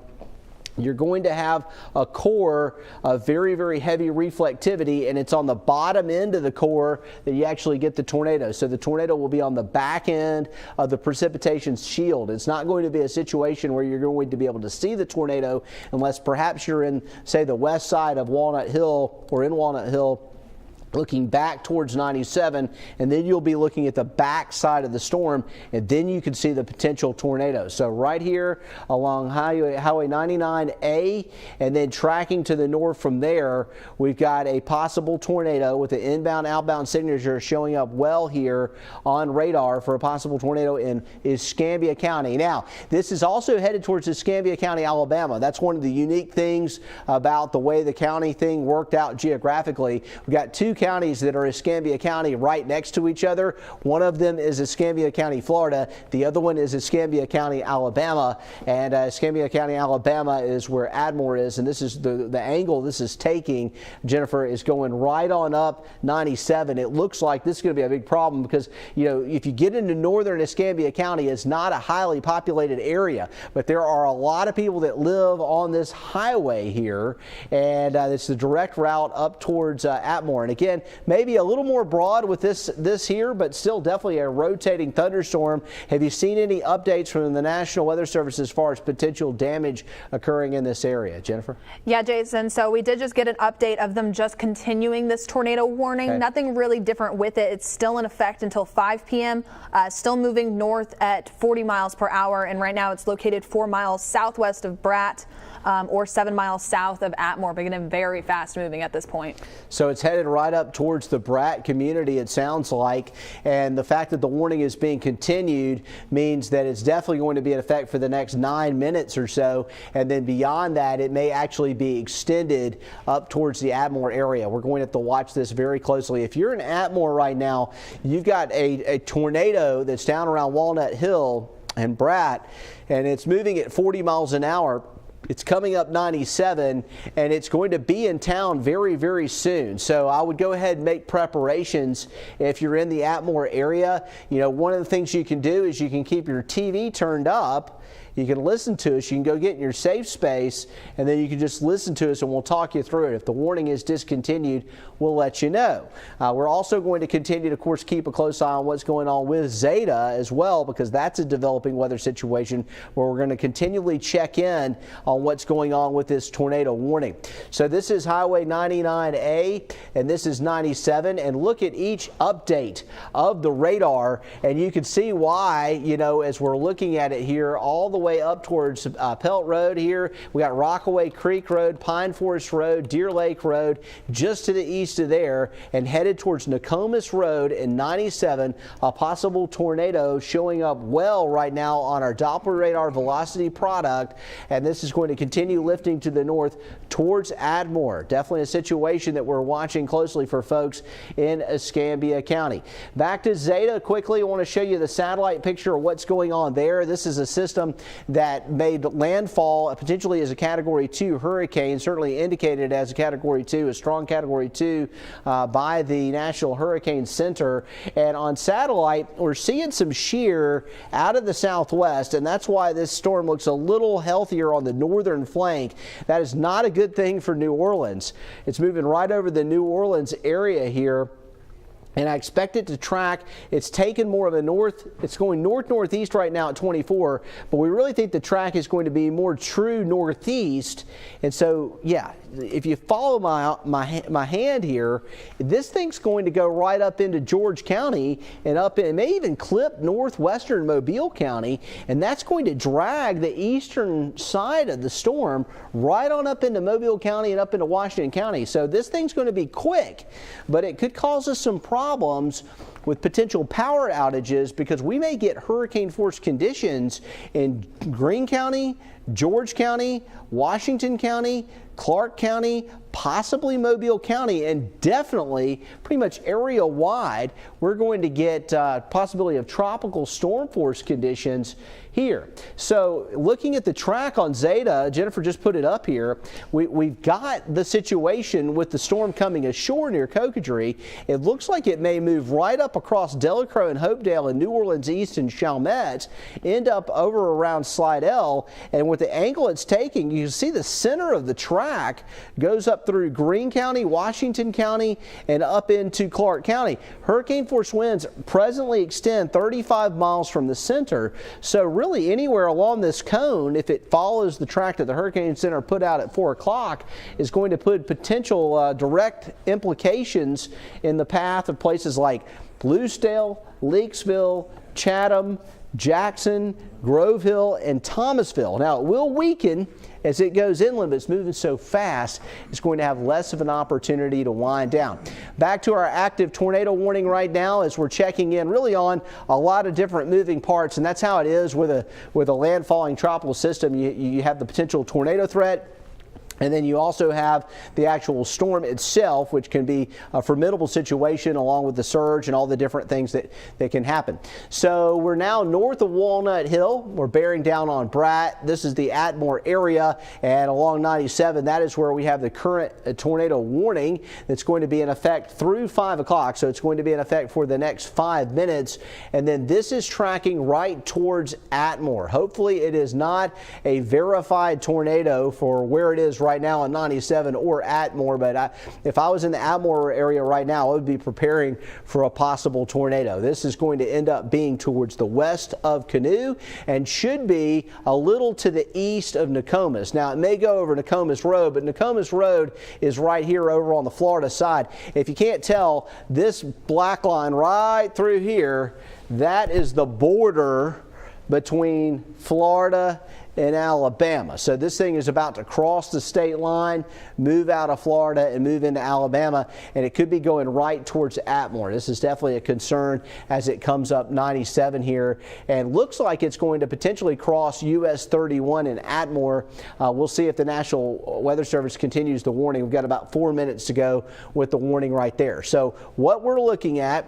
you're going to have a core of very, very heavy reflectivity, and it's on the bottom end of the core that you actually get the tornado. So the tornado will be on the back end of the precipitation shield. It's not going to be a situation where you're going to be able to see the tornado unless perhaps you're in, say, the west side of Walnut Hill or in Walnut Hill, looking back towards 97, and then you'll be looking at the back side of the storm, and then you can see the potential tornado. So right here along Highway 99A, and then tracking to the north from there, we've got a possible tornado with the inbound outbound signature showing up well here on radar for a possible tornado in Escambia County. Now, this is also headed towards Escambia County, Alabama. That's one of the unique things about the way the county thing worked out geographically. We've got two counties that are Escambia County right next to each other. One of them is Escambia County, Florida. The other one is Escambia County, Alabama. And Escambia County, Alabama is where Atmore is. And this is the angle this is taking, Jennifer, is going right on up 97. It looks like this is going to be a big problem because, you know, if you get into northern Escambia County, it's not a highly populated area. But there are a lot of people that live on this highway here. And it's the direct route up towards Atmore. And again, maybe a little more broad with this here, but still definitely a rotating thunderstorm. Have you seen any updates from the National Weather Service as far as potential damage occurring in this area, Jennifer? Yeah, Jason. So we did just get an update of them just continuing this tornado warning. Okay. Nothing really different with it. It's still in effect until 5 p.m. Still moving north at 40 miles per hour. And right now it's located 4 miles southwest of Brat. Or 7 miles south of Atmore, beginning very fast moving at this point. So it's headed right up towards the Brat community, it sounds like, and the fact that the warning is being continued means that it's definitely going to be in effect for the next 9 minutes or so, and then beyond that it may actually be extended up towards the Atmore area. We're going to have to watch this very closely. If you're in Atmore right now, you've got a tornado that's down around Walnut Hill and Brat, and it's moving at 40 miles an hour. It's coming up 97, and it's going to be in town very, very soon. So I would go ahead and make preparations if you're in the Atmore area. You know, one of the things you can do is you can keep your TV turned up. You can listen to us. You can go get in your safe space, and then you can just listen to us, and we'll talk you through it. If the warning is discontinued, we'll let you know. We're also going to continue to, of course, keep a close eye on what's going on with Zeta as well, because that's a developing weather situation where we're going to continually check in on what's going on with this tornado warning. So this is Highway 99A, and this is 97, and look at each update of the radar, and you can see why, you know, as we're looking at it here, all the way up towards Pelt Road here. We got Rockaway Creek Road, Pine Forest Road, Deer Lake Road, just to the east of there, and headed towards Nokomis Road in 97. A possible tornado showing up well right now on our Doppler radar velocity product, and this is going to continue lifting to the north towards Atmore. Definitely a situation that we're watching closely for folks in Escambia County. Back to Zeta quickly. I want to show you the satellite picture of what's going on there. This is a system that made landfall potentially as a Category 2 hurricane, certainly indicated as a Category 2, a strong Category 2 by the National Hurricane Center. And on satellite, we're seeing some shear out of the southwest, and that's why this storm looks a little healthier on the northern flank. That is not a good thing for New Orleans. It's moving right over the New Orleans area here. And I expect it to track. It's taken more of a it's going north-northeast right now at 24, but we really think the track is going to be more true northeast. And so, yeah, if you follow my hand here, this thing's going to go right up into George County and up in, it may even clip northwestern Mobile County, and that's going to drag the eastern side of the storm right on up into Mobile County and up into Washington County. So this thing's going to be quick, but it could cause us some problems with potential power outages because we may get hurricane force conditions in Greene County, George County, Washington County, Clark County, possibly Mobile County, and definitely pretty much area wide, we're going to get possibility of tropical storm force conditions here. So looking at the track on Zeta, Jennifer just put it up here, we've got the situation with the storm coming ashore near Cocodrie. It looks like it may move right up across Delacroix and Hopedale and New Orleans East and Chalmette, end up over around Slidell, and with the angle it's taking, you can see the center of the track goes up through Greene County, Washington County, and up into Clark County. Hurricane force winds presently extend 35 miles from the center, so really anywhere along this cone, if it follows the track that the Hurricane Center put out at 4 o'clock, is going to put potential direct implications in the path of places like Bluesdale, Leakesville, Chatham, Jackson, Grove Hill, and Thomasville. Now, it will weaken as it goes inland, but it's moving so fast, it's going to have less of an opportunity to wind down. Back to our active tornado warning right now as we're checking in really on a lot of different moving parts, and that's how it is with a landfalling tropical system. You have the potential tornado threat, and then you also have the actual storm itself, which can be a formidable situation along with the surge and all the different things that can happen. So we're now north of Walnut Hill. We're bearing down on Bratt. This is the Atmore area, and along 97, that is where we have the current tornado warning that's going to be in effect through 5 o'clock. So it's going to be in effect for the next 5 minutes. And then this is tracking right towards Atmore. Hopefully it is not a verified tornado for where it is right now at 97 or Atmore, but if I was in the Atmore area right now, I would be preparing for a possible tornado. This is going to end up being towards the west of Canoe and should be a little to the east of Nokomis. Now, it may go over Nokomis Road, but Nokomis Road is right here over on the Florida side. If you can't tell, this black line right through here, that is the border between Florida in Alabama. So this thing is about to cross the state line, move out of Florida and move into Alabama, and it could be going right towards Atmore. This is definitely a concern as it comes up 97 here, and looks like it's going to potentially cross US 31 in Atmore. We'll see if the National Weather Service continues the warning. We've got about 4 minutes to go with the warning right there. So what we're looking at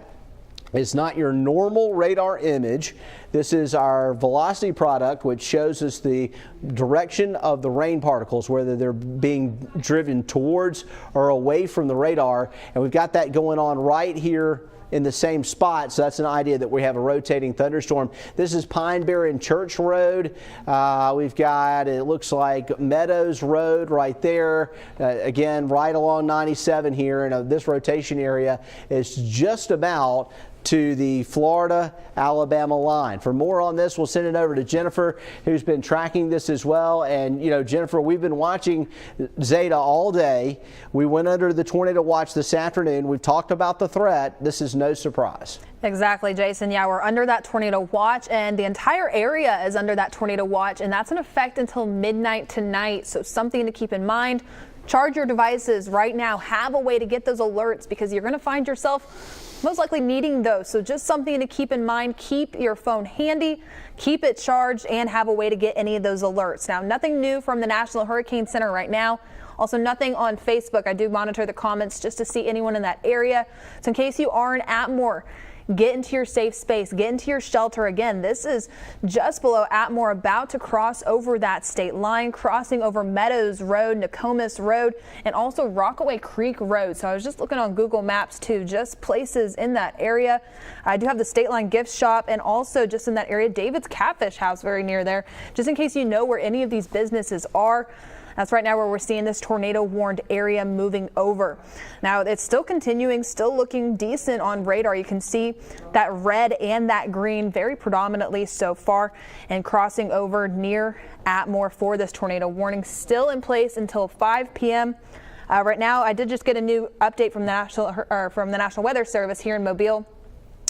is not your normal radar image. This is our velocity product, which shows us the direction of the rain particles, whether they're being driven towards or away from the radar. And we've got that going on right here in the same spot, so that's an idea that we have a rotating thunderstorm. This is Pine Barren and Church Road. We've got, it looks like Meadows Road right there. Again, right along 97 here, and this rotation area is just about to the Florida-Alabama line. For more on this, we'll send it over to Jennifer, who's been tracking this as well. And, you know, Jennifer, we've been watching Zeta all day. We went under the tornado watch this afternoon. We've talked about the threat. This is no surprise. Exactly, Jason. Yeah, we're under that tornado watch, and the entire area is under that tornado watch, and that's in effect until midnight tonight. So something to keep in mind. Charge your devices right now. Have a way to get those alerts because you're going to find yourself most likely needing those. So just something to keep in mind. Keep your phone handy, keep it charged, and have a way to get any of those alerts. Now, nothing new from the National Hurricane Center right now. Also, nothing on Facebook. I do monitor the comments just to see anyone in that area. So in case you are in Atmore, get into your safe space, get into your shelter. Again, this is just below Atmore, about to cross over that state line, crossing over Meadows Road, Nokomis Road, and also Rockaway Creek Road. So I was just looking on Google Maps too, just places in that area. I do have the State Line gift shop, and also just in that area, David's Catfish House very near there, just in case you know where any of these businesses are. That's right now where we're seeing this tornado warned area moving over. Now it's still continuing, still looking decent on radar. You can see that red and that green very predominantly so far, and crossing over near Atmore for this tornado warning, still in place until 5 p.m. Right now, I did just get a new update from the National Weather Service here in Mobile.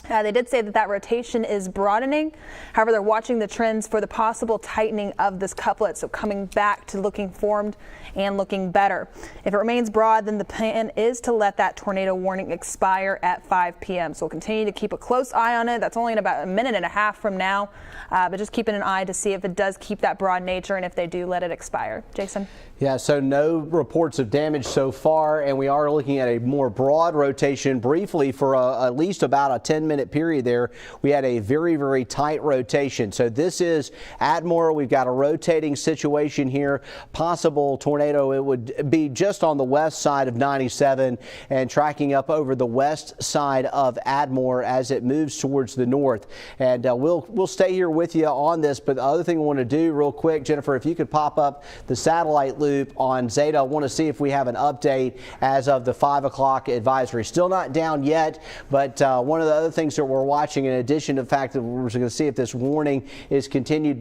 They did say that rotation is broadening. However, they're watching the trends for the possible tightening of this couplet, so coming back to looking formed and looking better. If it remains broad, then the plan is to let that tornado warning expire at 5 p.m. So we'll continue to keep a close eye on it. That's only in about a minute and a half from now, but just keeping an eye to see if it does keep that broad nature and if they do let it expire. Jason? Yeah, so no reports of damage so far, and we are looking at a more broad rotation briefly for at least about a 10-minute period there. We had a very, very tight rotation. So this is Atmore. We've got a rotating situation here. Possible tornado. It would be just on the west side of 97 and tracking up over the west side of Atmore as it moves towards the north. And we'll stay here with you on this. But the other thing I want to do real quick, Jennifer, if you could pop up the satellite loop on Zeta. I want to see if we have an update as of the 5 o'clock advisory. Still not down yet, but one of the other things that we're watching, in addition to the fact that we're going to see if this warning is continued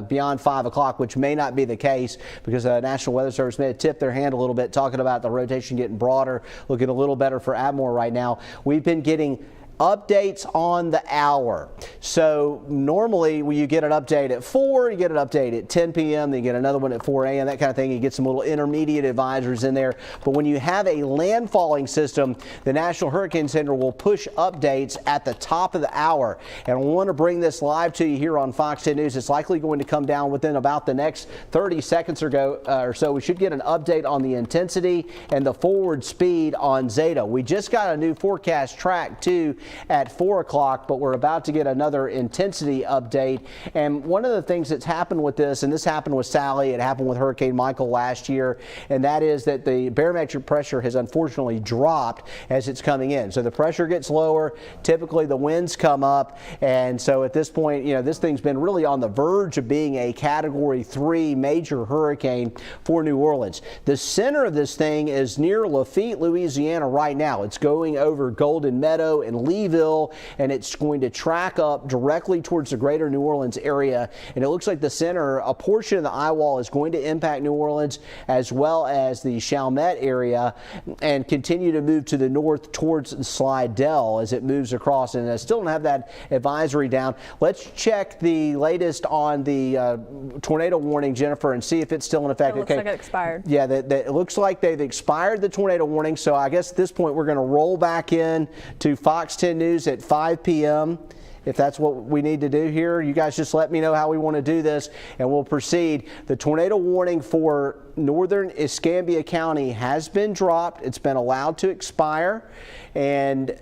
beyond 5 o'clock, which may not be the case because the National Weather Service may have tipped their hand a little bit, talking about the rotation getting broader, looking a little better for Atmore right now. We've been getting updates on the hour. So normally when you get an update at 4, you get an update at 10 p.m., then you get another one at 4 a.m., that kind of thing. You get some little intermediate advisories in there. But when you have a landfalling system, the National Hurricane Center will push updates at the top of the hour. And I want to bring this live to you here on Fox 10 News. It's likely going to come down within about the next 30 seconds or so. We should get an update on the intensity and the forward speed on Zeta. We just got a new forecast track too at 4 o'clock, but we're about to get another intensity update. And one of the things that's happened with this, and this happened with Sally, it happened with Hurricane Michael last year, and that is that the barometric pressure has unfortunately dropped as it's coming in. So the pressure gets lower, typically the winds come up, and so at this point, you know, this thing's been really on the verge of being a Category 3 major hurricane for New Orleans. The center of this thing is near Lafitte, Louisiana right now. It's going over Golden Meadow and Leeville, and it's going to track up directly towards the greater New Orleans area. And it looks like the center, a portion of the eye wall, is going to impact New Orleans as well as the Chalmette area and continue to move to the north towards Slidell as it moves across. And I still don't have that advisory down. Let's check the latest on the tornado warning, Jennifer, and see if it's still in effect. It looks like it expired. Yeah, it looks like they've expired the tornado warning. So I guess at this point we're going to roll back in to Fox 10 News at 5 p.m. If that's what we need to do here. You guys just let me know how we want to do this and we'll proceed. The tornado warning for northern Escambia County has been dropped. It's been allowed to expire, and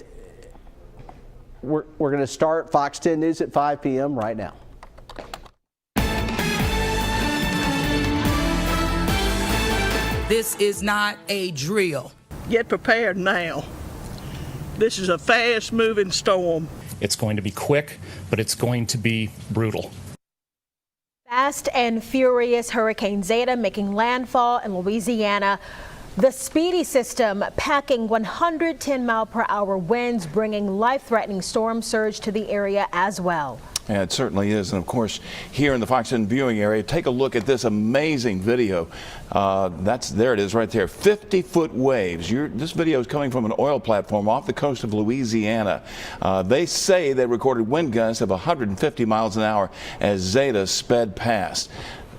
we're going to start Fox 10 News at 5 p.m. right now. This is not a drill. Get prepared now. This is a fast-moving storm. It's going to be quick, but it's going to be brutal. Fast and furious Hurricane Zeta making landfall in Louisiana. The speedy system packing 110-mile-per-hour winds, bringing life-threatening storm surge to the area as well. Yeah, it certainly is. And of course, here in the Fox 10 viewing area, take a look at this amazing video. There it is right there. 50-foot waves. This video is coming from an oil platform off the coast of Louisiana. They say they recorded wind gusts of 150 miles an hour as Zeta sped past.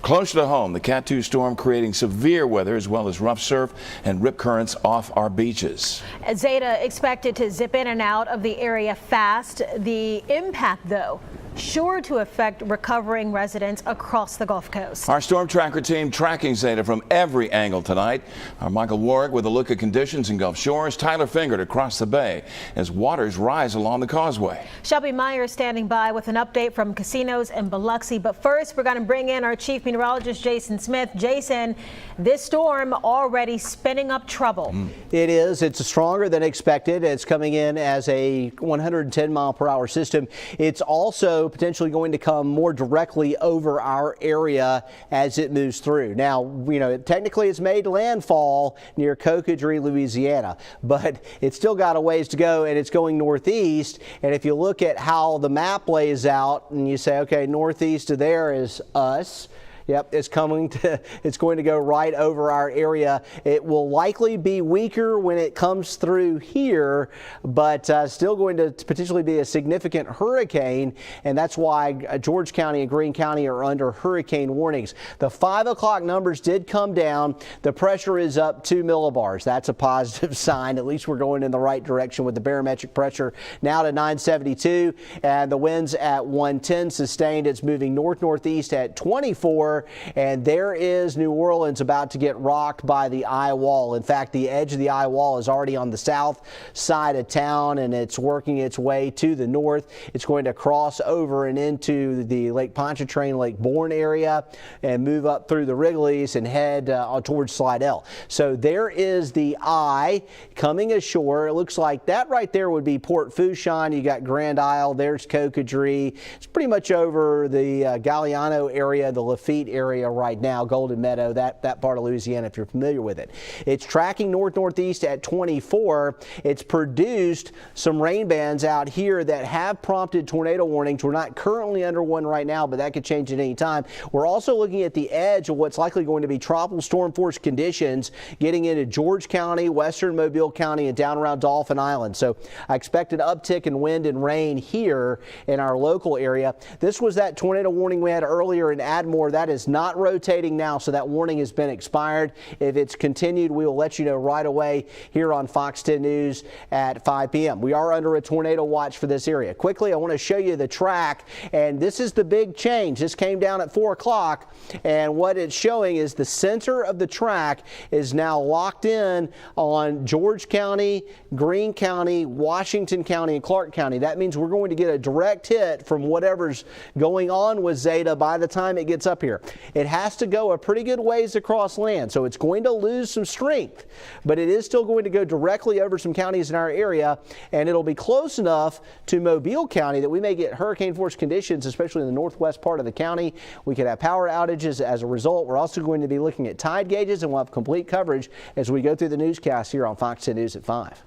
Closer to home, the Cat 2 storm creating severe weather as well as rough surf and rip currents off our beaches. Zeta expected to zip in and out of the area fast. The impact, though, sure to affect recovering residents across the Gulf Coast. Our storm tracker team tracking Zeta from every angle tonight. Our Michael Warwick with a look at conditions in Gulf Shores. Tyler Fingered across the bay as waters rise along the Causeway. Shelby Meyer standing by with an update from casinos in Biloxi. But first, we're going to bring in our chief meteorologist, Jason Smith. Jason, this storm already spinning up trouble. It is. It's stronger than expected. It's coming in as a 110-mile-per-hour system. It's also potentially going to come more directly over our area as it moves through. Now, you know, technically it's made landfall near Cocodrie, Louisiana, but it's still got a ways to go, and it's going northeast. And if you look at how the map lays out and you say, okay, northeast of there is us, Yep, it's going to go right over our area. It will likely be weaker when it comes through here, but still going to potentially be a significant hurricane, and that's why George County and Greene County are under hurricane warnings. The 5 o'clock numbers did come down. The pressure is up 2 millibars. That's a positive sign. At least we're going in the right direction with the barometric pressure now to 972, and the winds at 110 sustained. It's moving north-northeast at 24, and there is New Orleans about to get rocked by the eye wall. In fact, the edge of the eye wall is already on the south side of town, and it's working its way to the north. It's going to cross over and into the Lake Pontchartrain, Lake Bourne area and move up through the Wrigley's and head towards Slidell. So there is the eye coming ashore. It looks like that right there would be Port Fourchon. You got Grand Isle. There's Cocodrie. It's pretty much over the Galliano area, the Lafitte area right now, Golden Meadow, that part of Louisiana, if you're familiar with it. It's tracking north-northeast at 24. It's produced some rain bands out here that have prompted tornado warnings. We're not currently under one right now, but that could change at any time. We're also looking at the edge of what's likely going to be tropical storm force conditions getting into George County, western Mobile County, and down around Dauphin Island. So I expect an uptick in wind and rain here in our local area. This was that tornado warning we had earlier in Admore. That is not rotating now, so that warning has been expired. If it's continued, we will let you know right away here on Fox 10 News at 5 p.m. We are under a tornado watch for this area. Quickly, I want to show you the track, and this is the big change. This came down at 4 o'clock, and what it's showing is the center of the track is now locked in on George County, Greene County, Washington County, and Clark County. That means we're going to get a direct hit from whatever's going on with Zeta by the time it gets up here. It has to go a pretty good ways across land, so it's going to lose some strength, but it is still going to go directly over some counties in our area, and it'll be close enough to Mobile County that we may get hurricane force conditions, especially in the northwest part of the county. We could have power outages as a result. We're also going to be looking at tide gauges, and we'll have complete coverage as we go through the newscast here on Fox 10 News at 5.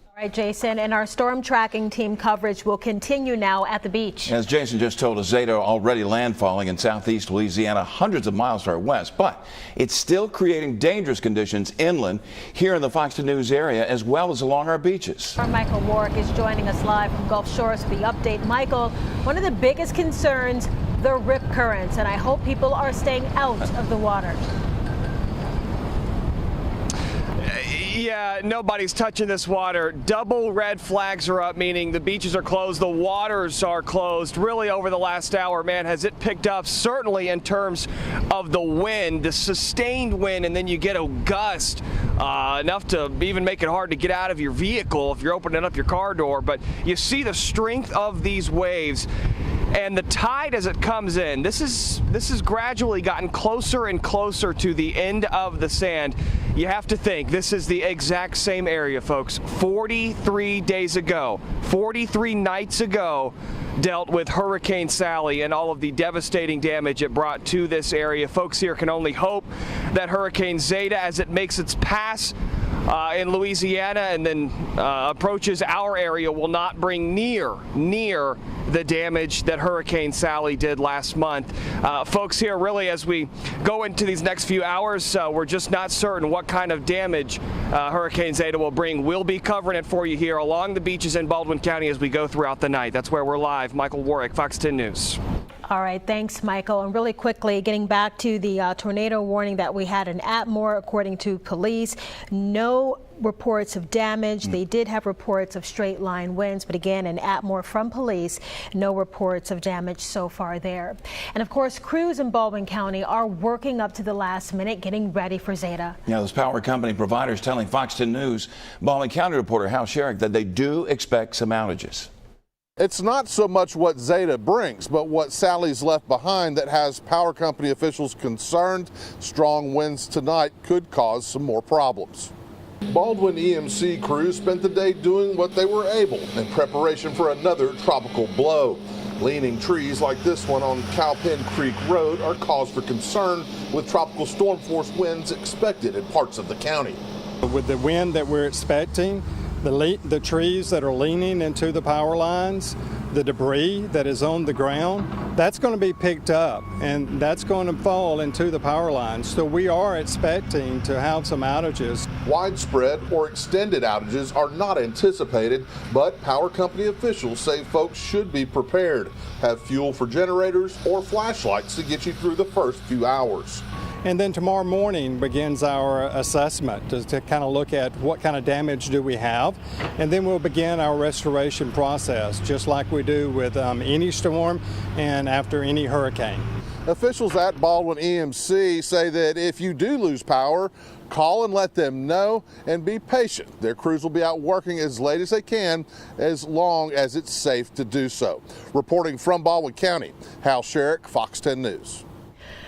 All right, Jason, and our storm tracking team coverage will continue now at the beach. As Jason just told us, Zeta already landfalling in southeast Louisiana, hundreds of miles to our west, but it's still creating dangerous conditions inland here in the Fox 10 News area as well as along our beaches. Our Michael Warwick is joining us live from Gulf Shores with the update. Michael, one of the biggest concerns, the rip currents, and I hope people are staying out of the water. Yeah, nobody's touching this water. Double red flags are up, meaning the beaches are closed, the waters are closed. Really over the last hour, man, has it picked up, certainly in terms of the wind, the sustained wind, and then you get a gust, enough to even make it hard to get out of your vehicle if you're opening up your car door. But you see the strength of these waves. And the tide as it comes in, this has gradually gotten closer and closer to the end of the sand. You have to think this is the exact same area, folks. 43 days ago, 43 nights ago, dealt with Hurricane Sally and all of the devastating damage it brought to this area. Folks here can only hope that Hurricane Zeta, as it makes its pass in Louisiana and then approaches our area, will not bring near the damage that Hurricane Sally did last month. Folks here, really, as we go into these next few hours, we're just not certain what kind of damage Hurricane Zeta will bring. We'll be covering it for you here along the beaches in Baldwin County as we go throughout the night. That's where we're live. Michael Warwick, Fox 10 News. All right, thanks, Michael. And really quickly, getting back to the tornado warning that we had in Atmore, according to police, no reports of damage. They did have reports of straight line winds, but again, in Atmore from police, no reports of damage so far there. And of course, crews in Baldwin County are working up to the last minute, getting ready for Zeta. Yeah, those power company providers telling Fox 10 News, Baldwin County reporter Hal Sherrick, that they do expect some outages. It's not so much what Zeta brings, but what Sally's left behind that has power company officials concerned. Strong winds tonight could cause some more problems. Baldwin EMC crews spent the day doing what they were able in preparation for another tropical blow. Leaning trees like this one on Cowpen Creek Road are cause for concern with tropical storm force winds expected in parts of the county. With the wind that we're expecting, the trees that are leaning into the power lines, the debris that is on the ground, that's going to be picked up and that's going to fall into the power lines. So we are expecting to have some outages. Widespread or extended outages are not anticipated, but power company officials say folks should be prepared. Have fuel for generators or flashlights to get you through the first few hours. And then tomorrow morning begins our assessment to kind of look at what kind of damage do we have. And then we'll begin our restoration process, just like we do with any storm and after any hurricane. Officials at Baldwin EMC say that if you do lose power, call and let them know and be patient. Their crews will be out working as late as they can, as long as it's safe to do so. Reporting from Baldwin County, Hal Sherrick, Fox 10 News.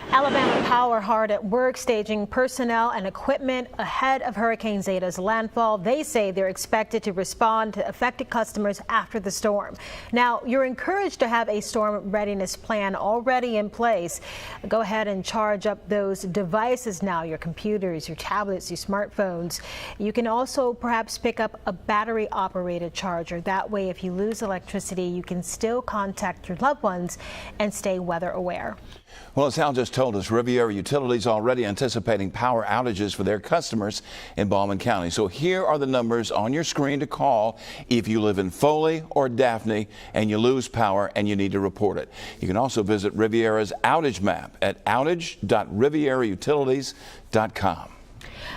Alabama Power hard at work staging personnel and equipment ahead of Hurricane Zeta's landfall. They say they're expected to respond to affected customers after the storm. Now, you're encouraged to have a storm readiness plan already in place. Go ahead and charge up those devices now, your computers, your tablets, your smartphones. You can also perhaps pick up a battery operated charger. That way, if you lose electricity, you can still contact your loved ones and stay weather aware. Well, as Hal just told us, Riviera Utilities already anticipating power outages for their customers in Baldwin County. So here are the numbers on your screen to call if you live in Foley or Daphne and you lose power and you need to report it. You can also visit Riviera's outage map at outage.rivierautilities.com.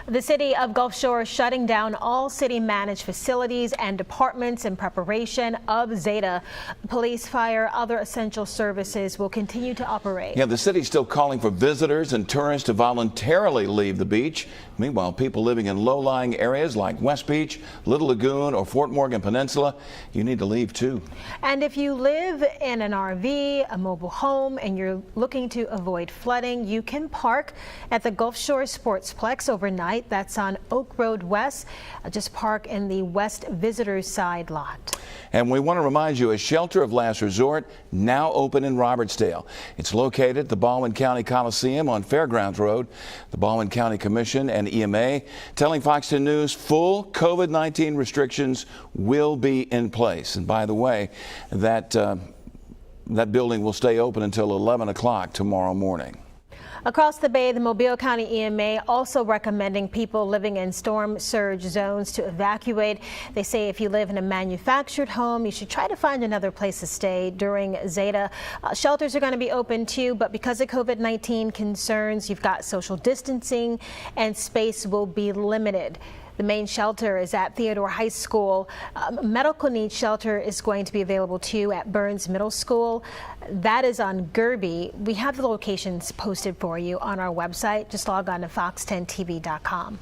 The city of Gulf Shore is shutting down all city-managed facilities and departments in preparation of Zeta. Police, fire, other essential services will continue to operate. Yeah, the city's still calling for visitors and tourists to voluntarily leave the beach. Meanwhile, people living in low-lying areas like West Beach, Little Lagoon, or Fort Morgan Peninsula, you need to leave too. And if you live in an RV, a mobile home, and you're looking to avoid flooding, you can park at the Gulf Shore Sportsplex overnight. That's on Oak Road West. Just park in the West Visitors Side lot. And we want to remind you, a shelter of last resort now open in Robertsdale. It's located at the Baldwin County Coliseum on Fairgrounds Road. The Baldwin County Commission and EMA telling Fox 10 News full COVID-19 restrictions will be in place. And by the way, that building will stay open until 11 o'clock tomorrow morning. Across the bay, the Mobile County EMA also recommending people living in storm surge zones to evacuate. They say if you live in a manufactured home, you should try to find another place to stay during Zeta. Shelters are going to be open too, but because of COVID-19 concerns, you've got social distancing and space will be limited. The main shelter is at Theodore High School. Medical needs shelter is going to be available too at Burns Middle School. That is on Gerby. We have the locations posted for you on our website. Just log on to fox10tv.com.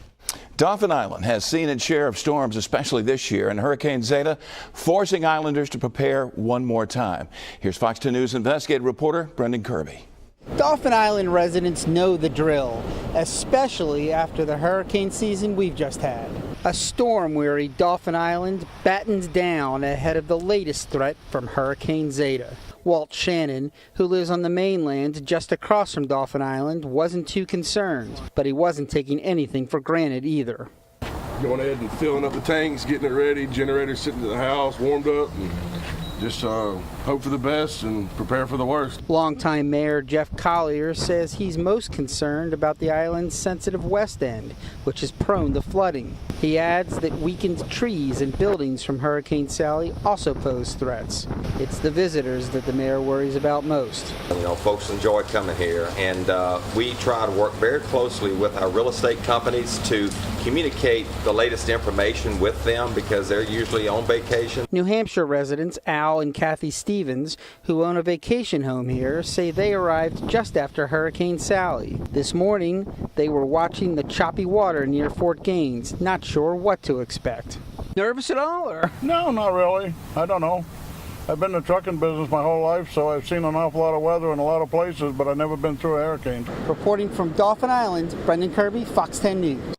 Dauphin Island has seen its share of storms, especially this year, and Hurricane Zeta forcing islanders to prepare one more time. Here's Fox 10 News investigative reporter Brendan Kirby. Dauphin Island residents know the drill, especially after the hurricane season we've just had. A storm-weary Dauphin Island battens down ahead of the latest threat from Hurricane Zeta. Walt Shannon, who lives on the mainland just across from Dauphin Island, wasn't too concerned, but he wasn't taking anything for granted either. Going ahead and filling up the tanks, getting it ready, generators sitting at the house, warmed up, and just hope for the best and prepare for the worst. Longtime Mayor Jeff Collier says he's most concerned about the island's sensitive west end, which is prone to flooding. He adds that weakened trees and buildings from Hurricane Sally also pose threats. It's the visitors that the mayor worries about most. You know, folks enjoy coming here, and we try to work very closely with our real estate companies to communicate the latest information with them because they're usually on vacation. New Hampshire residents Al and Kathy Stevens, who own a vacation home here, say they arrived just after Hurricane Sally. This morning, they were watching the choppy water near Fort Gaines, not sure what to expect. Nervous at all, or? No, not really. I don't know. I've been in the trucking business my whole life, so I've seen an awful lot of weather in a lot of places, but I've never been through a hurricane. Reporting from Dauphin Island, Brendan Kirby, Fox 10 News.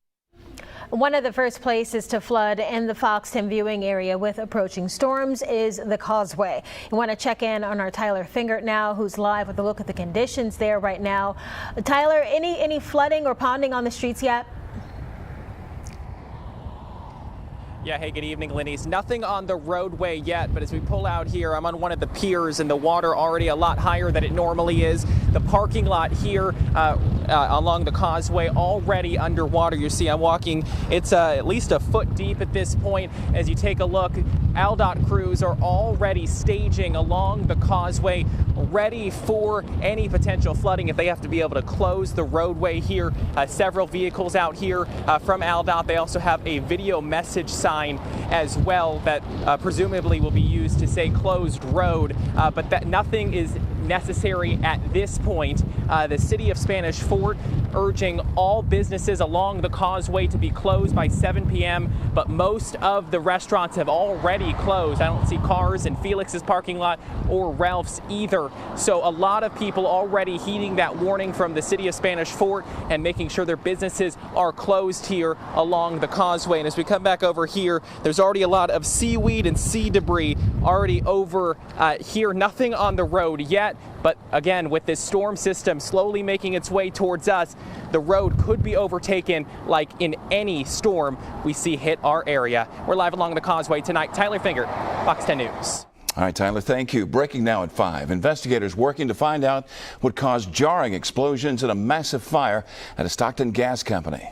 One of the first places to flood in the Fox 10 viewing area with approaching storms is the Causeway. You want to check in on our Tyler Fingert now, who's live with a look at the conditions there right now. Tyler, any flooding or ponding on the streets yet? Yeah, hey, good evening, Lenny's. Nothing on the roadway yet, but as we pull out here, I'm on one of the piers and the water already a lot higher than it normally is. The parking lot here along the causeway already underwater. You see I'm walking, it's at least a foot deep at this point. As you take a look, ALDOT crews are already staging along the causeway, ready for any potential flooding if they have to be able to close the roadway here. Several vehicles out here from ALDOT. They also have a video message sign as well that presumably will be used to say closed road, but that nothing is necessary at this point. The city of Spanish Fort urging all businesses along the causeway to be closed by 7 p.m., but most of the restaurants have already closed. I don't see cars in Felix's parking lot or Ralph's either. So a lot of people already heeding that warning from the city of Spanish Fort and making sure their businesses are closed here along the causeway. And as we come back over here, there's already a lot of seaweed and sea debris already over here. Nothing on the road yet. But again, with this storm system slowly making its way towards us, the road could be overtaken like in any storm we see hit our area. We're live along the causeway tonight. Tyler Finger, Fox 10 News. All right, Tyler, thank you. Breaking now at 5. Investigators working to find out what caused jarring explosions in a massive fire at a Stockton gas company.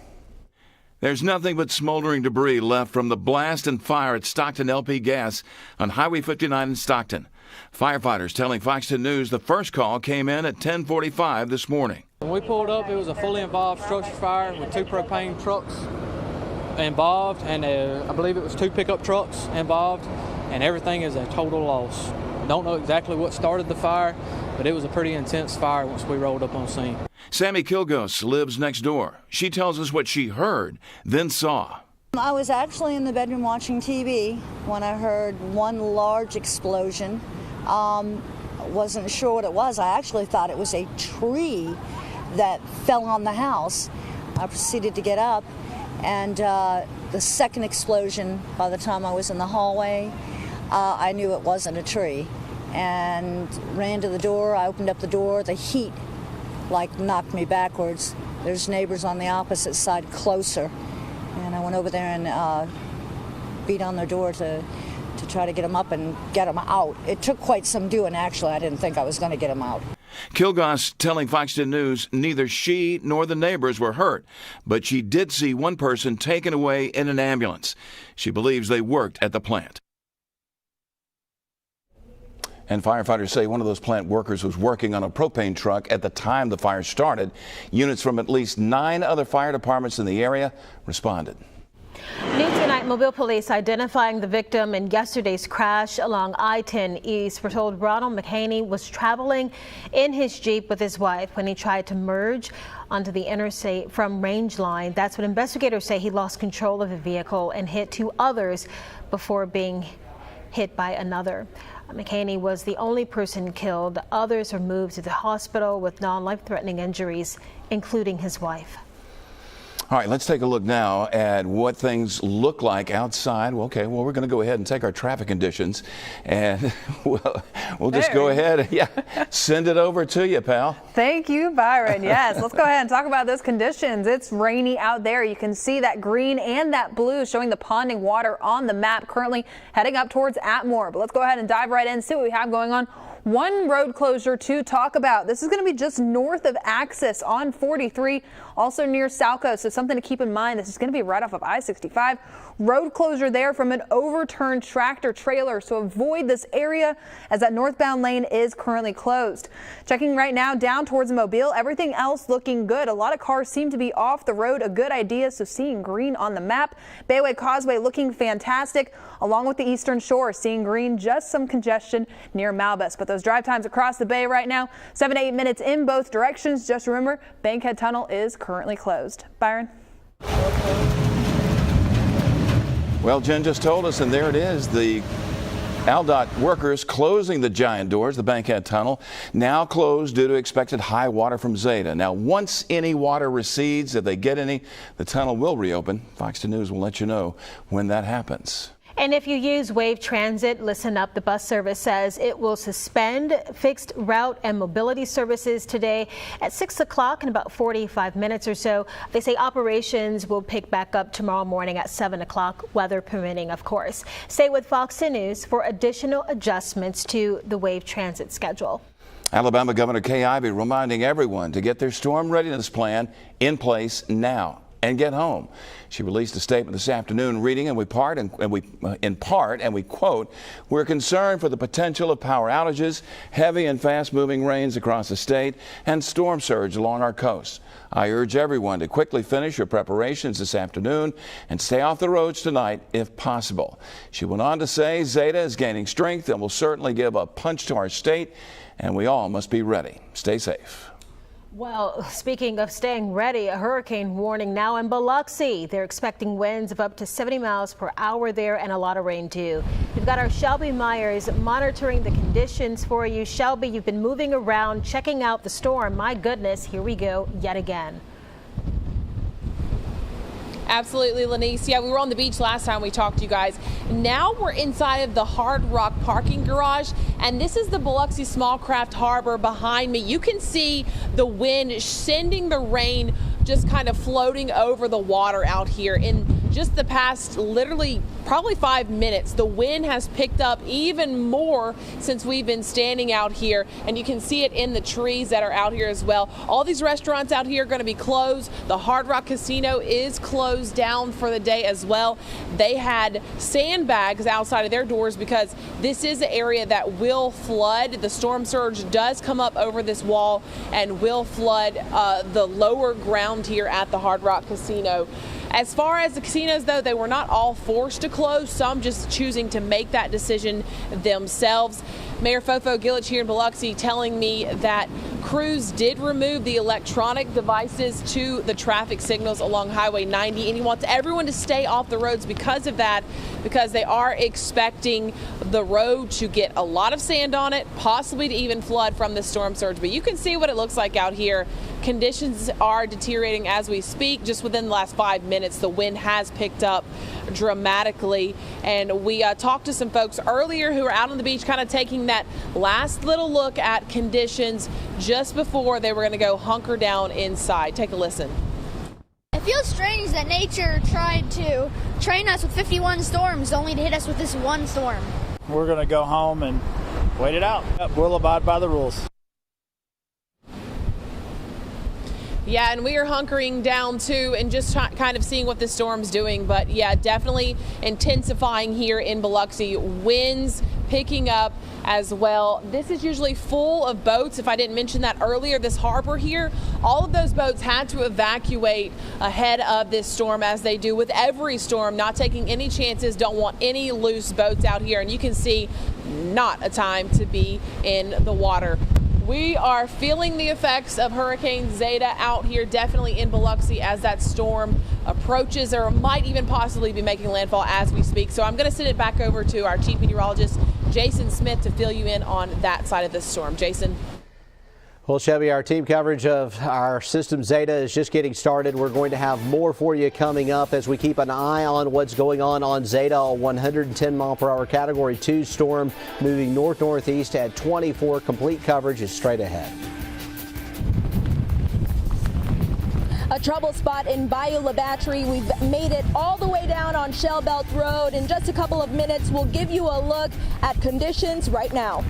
There's nothing but smoldering debris left from the blast and fire at Stockton LP Gas on Highway 59 in Stockton. Firefighters telling Fox 10 News the first call came in at 10:45 this morning. When we pulled up, it was a fully involved structure fire with 2 propane trucks involved, and I believe it was 2 pickup trucks involved, and everything is a total loss. Don't know exactly what started the fire, but it was a pretty intense fire once we rolled up on scene. Sammy Kilgos lives next door. She tells us what she heard, then saw. I was actually in the bedroom watching TV when I heard one large explosion. Wasn't sure what it was. I actually thought it was a tree that fell on the house. I proceeded to get up, and the second explosion, by the time I was in the hallway, I knew it wasn't a tree, and ran to the door. I opened up the door. The heat knocked me backwards. There's neighbors on the opposite side closer, and I went over there and beat on their door to try to get them up and get them out. It took quite some doing, actually. I didn't think I was going to get them out. Kilgos telling Fox 10 News neither she nor the neighbors were hurt, but she did see one person taken away in an ambulance. She believes they worked at the plant. And firefighters say one of those plant workers was working on a propane truck at the time the fire started. Units from at least 9 other fire departments in the area responded. New tonight, Mobile police identifying the victim in yesterday's crash along I-10 East. We're told Ronald McHaney was traveling in his Jeep with his wife when he tried to merge onto the interstate from Rangeline. That's what investigators say. He lost control of the vehicle and hit 2 others before being hit by another. McHaney was the only person killed. Others are moved to the hospital with non-life-threatening injuries, including his wife. All right, let's take a look now at what things look like outside. Well, okay, well, we're going to go ahead and take our traffic conditions, and we'll just go ahead and send it over to you, pal. Thank you, Byron. Yes, let's go ahead and talk about those conditions. It's rainy out there. You can see that green and that blue showing the ponding water on the map, currently heading up towards Atmore. But let's go ahead and dive right in, see what we have going on. One road closure to talk about. This is going to be just north of Axis on 43, also near Salco. So something to keep in mind. This is going to be right off of I-65. Road closure there from an overturned tractor trailer. So avoid this area as that northbound lane is currently closed. Checking right now down towards Mobile. Everything else looking good. A lot of cars seem to be off the road. A good idea. So seeing green on the map. Bayway Causeway looking fantastic. Along with the Eastern Shore, seeing green, just some congestion near Malbus. But those drive times across the bay right now, 7 to 8 minutes in both directions. Just remember, Bankhead Tunnel is currently closed. Byron? Well, Jen just told us, and there it is, the ALDOT workers closing the giant doors, the Bankhead Tunnel, now closed due to expected high water from Zeta. Now, once any water recedes, if they get any, the tunnel will reopen. Fox 10 News will let you know when that happens. And if you use Wave Transit, listen up. The bus service says it will suspend fixed route and mobility services today at 6 o'clock in about 45 minutes or so. They say operations will pick back up tomorrow morning at 7 o'clock, weather permitting, of course. Stay with Fox 10 News for additional adjustments to the Wave Transit schedule. Alabama Governor Kay Ivey reminding everyone to get their storm readiness plan in place now and get home. She released a statement this afternoon reading, in part, and we quote, "We're concerned for the potential of power outages, heavy and fast-moving rains across the state, and storm surge along our coast. I urge everyone to quickly finish your preparations this afternoon and stay off the roads tonight if possible." She went on to say Zeta is gaining strength and will certainly give a punch to our state, and we all must be ready. Stay safe. Well, speaking of staying ready, a hurricane warning now in Biloxi. They're expecting winds of up to 70 miles per hour there and a lot of rain too. We've got our Shelby Myers monitoring the conditions for you. Shelby, you've been moving around, checking out the storm. My goodness, here we go yet again. Absolutely, Lanice. Yeah, we were on the beach last time we talked to you guys. Now we're inside of the Hard Rock parking garage, and this is the Biloxi Small Craft Harbor behind me. You can see the wind sending the rain just kind of floating over the water out here. In just the past literally probably 5 minutes, the wind has picked up even more since we've been standing out here, and you can see it in the trees that are out here as well. All these restaurants out here are going to be closed. The Hard Rock Casino is closed down for the day as well. They had sandbags outside of their doors because this is an area that will flood. The storm surge does come up over this wall and will flood the lower ground here at the Hard Rock Casino. As far as the casinos, though, they were not all forced to close, some just choosing to make that decision themselves. Mayor Fofo Gillich here in Biloxi telling me that crews did remove the electronic devices to the traffic signals along Highway 90, and he wants everyone to stay off the roads because of that, because they are expecting the road to get a lot of sand on it, possibly to even flood from the storm surge. But you can see what it looks like out here. Conditions are deteriorating as we speak. Just within the last 5 minutes, the wind has picked up dramatically. And we talked to some folks earlier who were out on the beach kind of taking that last little look at conditions just before they were going to go hunker down inside. Take a listen. It feels strange that nature tried to train us with 51 storms only to hit us with this one storm. We're going to go home and wait it out. We'll abide by the rules. Yeah, and we are hunkering down too and just kind of seeing what the storm's doing. But yeah, definitely intensifying here in Biloxi. Winds picking up as well. This is usually full of boats. If I didn't mention that earlier, this harbor here, all of those boats had to evacuate ahead of this storm, as they do with every storm, not taking any chances, don't want any loose boats out here. And you can see not a time to be in the water. We are feeling the effects of Hurricane Zeta out here, definitely in Biloxi, as that storm approaches, or might even possibly be making landfall as we speak. So I'm going to send it back over to our chief meteorologist, Jason Smith, to fill you in on that side of the storm. Jason. Well, Shelby, our team coverage of our system Zeta is just getting started. We're going to have more for you coming up as we keep an eye on what's going on Zeta. A 110 mile per hour category 2 storm moving north-northeast at 24. Complete coverage is straight ahead. A trouble spot in Bayou La Batre. We've made it all the way down on Shell Belt Road. In just a couple of minutes, we'll give you a look at conditions right now.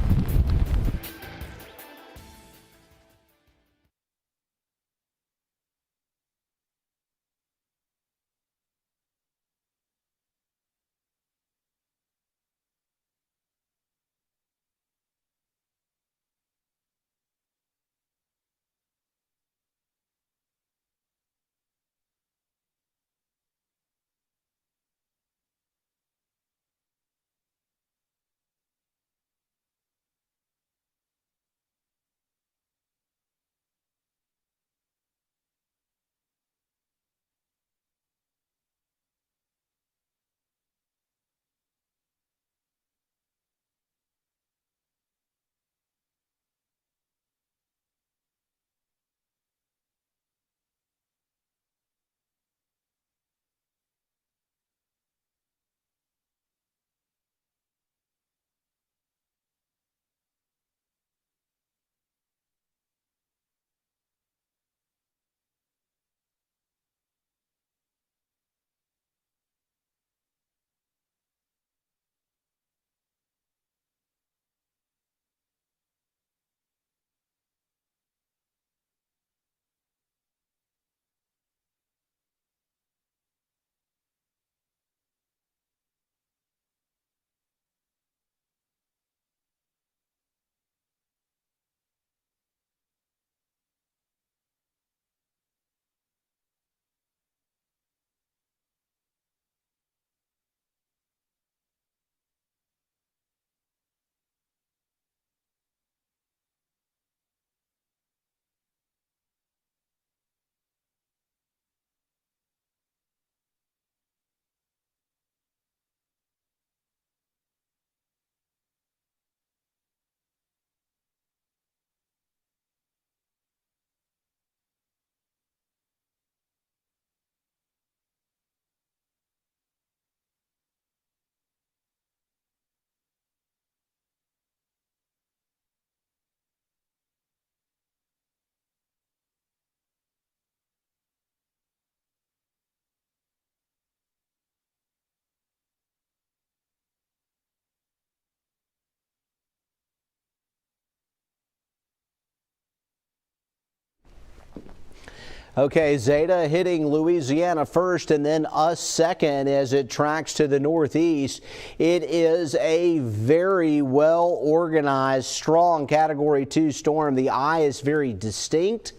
Okay, Zeta hitting Louisiana first and then us second as it tracks to the northeast. It is a very well organized, strong Category 2 storm. The eye is very distinct.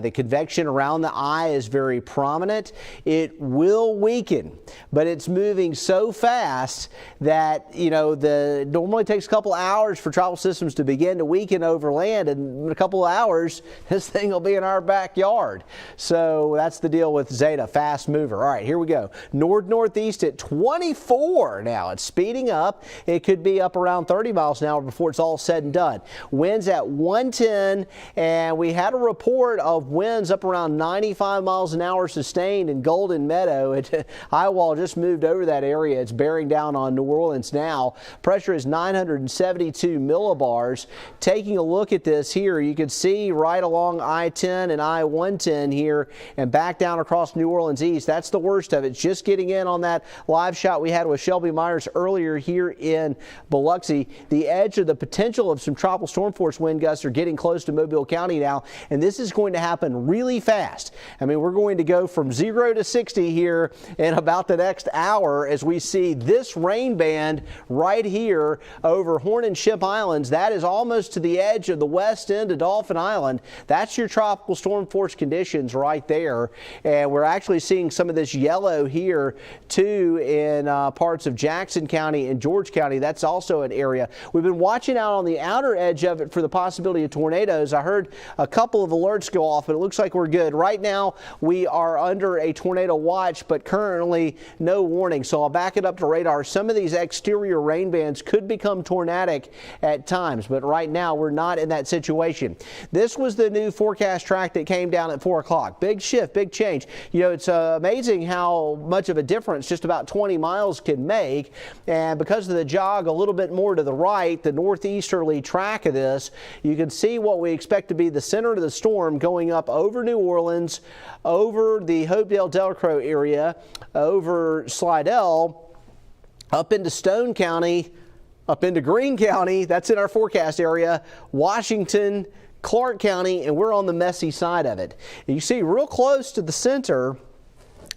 The convection around the eye is very prominent. It will weaken, but it's moving so fast that, you know, it normally takes a couple hours for tropical systems to begin to weaken over land, and in a couple of hours, this thing will be in our backyard. So that's the deal with Zeta, fast mover. All right, here we go. Northeast at 24 now. It's speeding up. It could be up around 30 miles an hour before it's all said and done. Winds at 110, and we had a report of winds up around 95 miles an hour sustained in Golden Meadow. Highwall just moved over that area. It's bearing down on New Orleans now. Pressure is 972 millibars. Taking a look at this here, you can see right along I-10 and I-110 here and back down across New Orleans East. That's the worst of it. It's just getting in on that live shot we had with Shelby Myers earlier here in Biloxi. The edge of the potential of some tropical storm force wind gusts are getting close to Mobile County now, and this is going to happen really fast. I mean, we're going to go from 0 to 60 here in about the next hour as we see this rain band right here over Horn and Ship Islands. That is almost to the edge of the west end of Dauphin Island. That's your tropical storm force conditions right there. And we're actually seeing some of this yellow here too in parts of Jackson County and George County. That's also an area. We've been watching out on the outer edge of it for the possibility of tornadoes. I heard a couple of alerts go off, but it looks like we're good. Right now, we are under a tornado watch, but currently no warning. So I'll back it up to radar. Some of these exterior rain bands could become tornadic at times, but right now we're not in that situation. This was the new forecast track that came down at 4 o'clock. Big shift, big change. You know, it's amazing how much of a difference just about 20 miles can make. And because of the jog a little bit more to the right, the northeasterly track of this, you can see what we expect to be the center of the storm going up over New Orleans, over the Hopedale Delcro area, over Slidell, up into Stone County, up into Greene County. That's in our forecast area, Washington, Clark County, and we're on the messy side of it. And you see real close to the center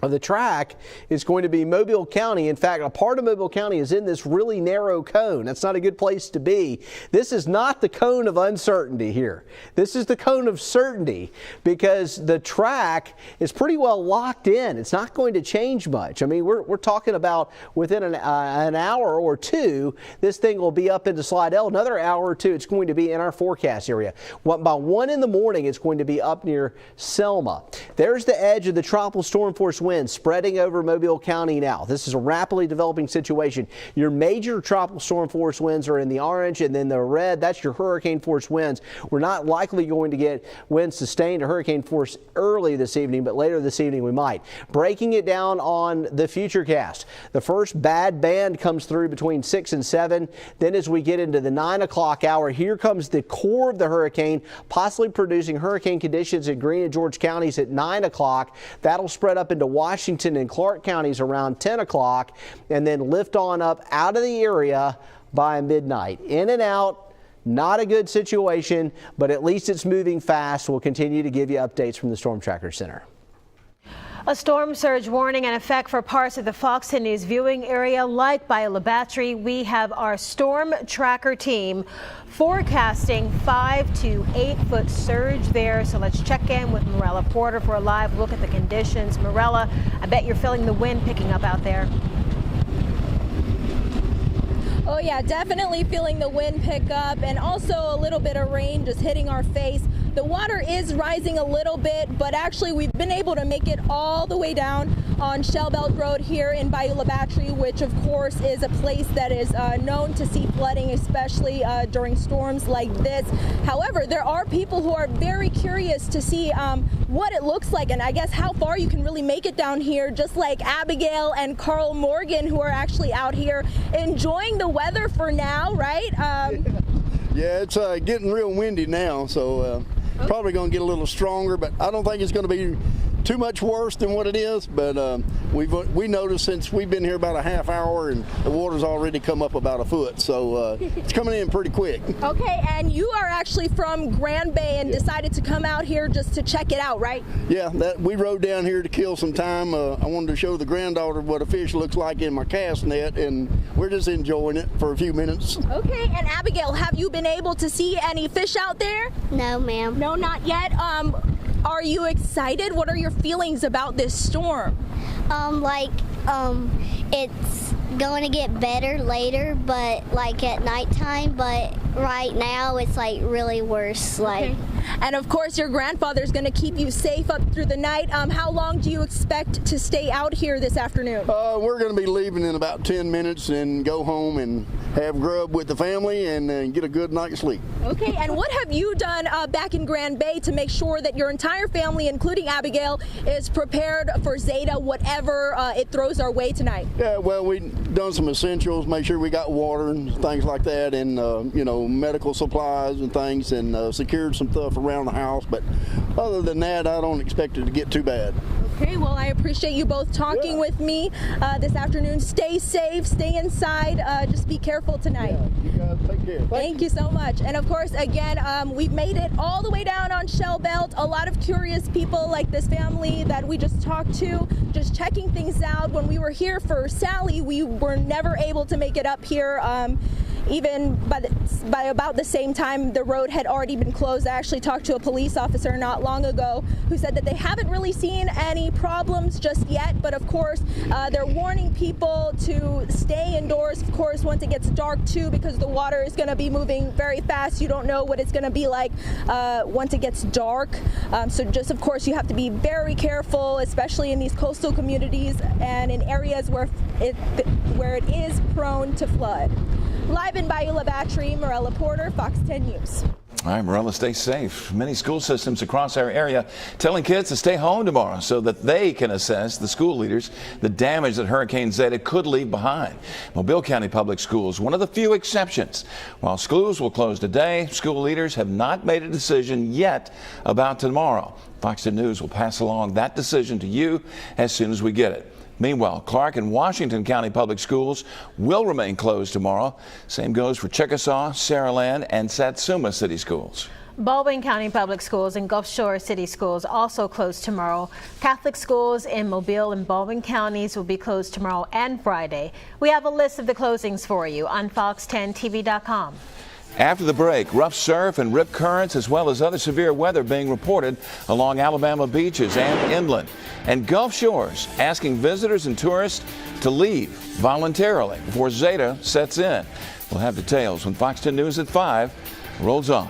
of the track is going to be Mobile County. In fact, a part of Mobile County is in this really narrow cone. That's not a good place to be. This is not the cone of uncertainty here. This is the cone of certainty because the track is pretty well locked in. It's not going to change much. I mean, we're talking about within an hour or two, this thing will be up into Slidell. Another hour or two, it's going to be in our forecast area. By 1 in the morning, it's going to be up near Selma. There's the edge of the tropical storm force wind spreading over Mobile County now. This is a rapidly developing situation. Your major tropical storm force winds are in the orange, and then the red, that's your hurricane force winds. We're not likely going to get winds sustained to hurricane force early this evening, but later this evening we might. Breaking it down on the futurecast. The first bad band comes through between 6 and 7. Then as we get into the 9 o'clock hour, here comes the core of the hurricane, possibly producing hurricane conditions in Greene and George counties at 9 o'clock. That'll spread up into Washington and Clark counties around 10 o'clock and then lift on up out of the area by midnight. In and out, not a good situation, but at least it's moving fast. We'll continue to give you updates from the Storm Tracker Center. A storm surge warning in effect for parts of the FOX10 News viewing area like Bayou La Batre. We have our storm tracker team forecasting 5 to 8 foot surge there. So let's check in with Morella Porter for a live look at the conditions. Morella, I bet you're feeling the wind picking up out there. Oh yeah, definitely feeling the wind pick up and also a little bit of rain just hitting our face. The water is rising a little bit, but actually we've been able to make it all the way down on Shell Belt Road here in Bayou La Batre, which of course is a place that is known to see flooding, especially during storms like this. However, there are people who are very curious to see what it looks like and I guess how far you can really make it down here, just like Abigail and Carl Morgan, who are actually out here enjoying the weather for now, right? Yeah, it's getting real windy now, so probably going to get a little stronger, but I don't think it's going to be too much worse than what it is, but we noticed since we've been here about a half hour and the water's already come up about a foot, so it's coming in pretty quick. Okay, and you are actually from Grand Bay and decided to come out here just to check it out, right? Yeah, we rode down here to kill some time. I wanted to show the granddaughter what a fish looks like in my cast net, and we're just enjoying it for a few minutes. Okay, and Abigail, have you been able to see any fish out there? No, ma'am. No, not yet. Are you excited? What are your feelings about this storm? It's going to get better later, but like at nighttime, but right now it's like really worse. Okay. And of course your grandfather's going to keep you safe up through the night. How long do you expect to stay out here this afternoon? We're going to be leaving in about 10 minutes and go home and have grub with the family and get a good night's sleep. Okay, and what have you done back in Grand Bay to make sure that your entire family, including Abigail, is prepared for Zeta, whatever it throws our way tonight? Yeah, well, we've done some essentials, make sure we got water and things like that, and medical supplies and things, and secured some stuff around the house. But other than that, I don't expect it to get too bad. Okay, well, I appreciate you both talking with me this afternoon. Stay safe, stay inside, just be careful tonight. Yeah, you guys take care. Thank you so much. And of course, again, we've made it all the way down on Shell Belt. A lot of curious people like this family that we just talked to, just checking things out. When we were here for Sally, we were never able to make it up here. Even by about the same time, the road had already been closed. I actually talked to a police officer not long ago who said that they haven't really seen any problems just yet, but of course they're warning people to stay indoors, of course, once it gets dark too, because the water is going to be moving very fast. You don't know what it's going to be like once it gets dark. So just, of course, you have to be very careful, especially in these coastal communities and in areas where it is prone to flood. Live in Bayou La Batre, Morella Porter, Fox 10 News. All right, Morella, stay safe. Many school systems across our area telling kids to stay home tomorrow so that they can assess, the school leaders, the damage that Hurricane Zeta could leave behind. Mobile County Public Schools, one of the few exceptions. While schools will close today, school leaders have not made a decision yet about tomorrow. Fox 10 News will pass along that decision to you as soon as we get it. Meanwhile, Clark and Washington County Public Schools will remain closed tomorrow. Same goes for Chickasaw, Saraland, and Satsuma City Schools. Baldwin County Public Schools and Gulf Shore City Schools also closed tomorrow. Catholic schools in Mobile and Baldwin counties will be closed tomorrow and Friday. We have a list of the closings for you on fox10tv.com. After the break, rough surf and rip currents as well as other severe weather being reported along Alabama beaches and inland. And Gulf Shores asking visitors and tourists to leave voluntarily before Zeta sets in. We'll have details when Fox 10 News at 5 rolls on.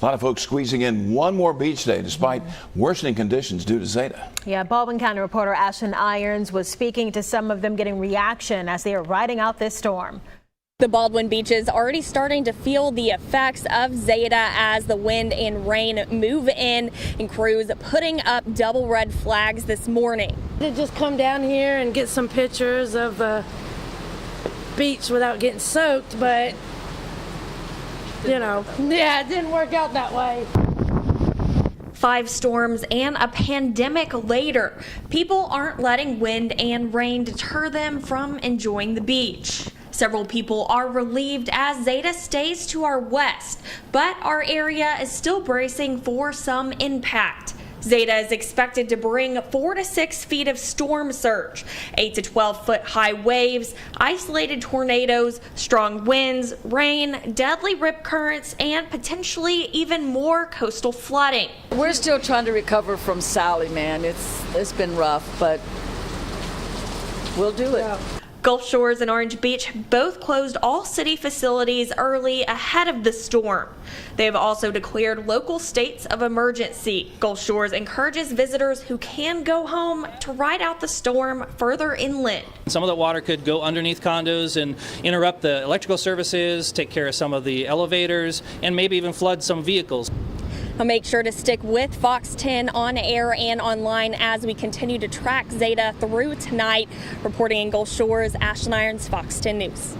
A lot of folks squeezing in one more beach day despite worsening conditions due to Zeta. Yeah, Baldwin County reporter Ashton Irons was speaking to some of them getting reaction as they are riding out this storm. The Baldwin beaches already starting to feel the effects of Zeta as the wind and rain move in, and crews putting up double red flags this morning. To just come down here and get some pictures of the beach without getting soaked, but you know, yeah, it didn't work out that way. 5 storms and a pandemic later, people aren't letting wind and rain deter them from enjoying the beach. Several people are relieved as Zeta stays to our west, but our area is still bracing for some impact. Zeta is expected to bring 4 to 6 feet of storm surge, 8 to 12 foot high waves, isolated tornadoes, strong winds, rain, deadly rip currents, and potentially even more coastal flooding. We're still trying to recover from Sally, man. It's been rough, but we'll do it. Yeah. Gulf Shores and Orange Beach both closed all city facilities early ahead of the storm. They have also declared local states of emergency. Gulf Shores encourages visitors who can go home to ride out the storm further inland. Some of the water could go underneath condos and interrupt the electrical services, take care of some of the elevators, and maybe even flood some vehicles. Make sure to stick with Fox 10 on air and online as we continue to track Zeta through tonight. Reporting in Gulf Shores, Ashton Irons, Fox 10 News.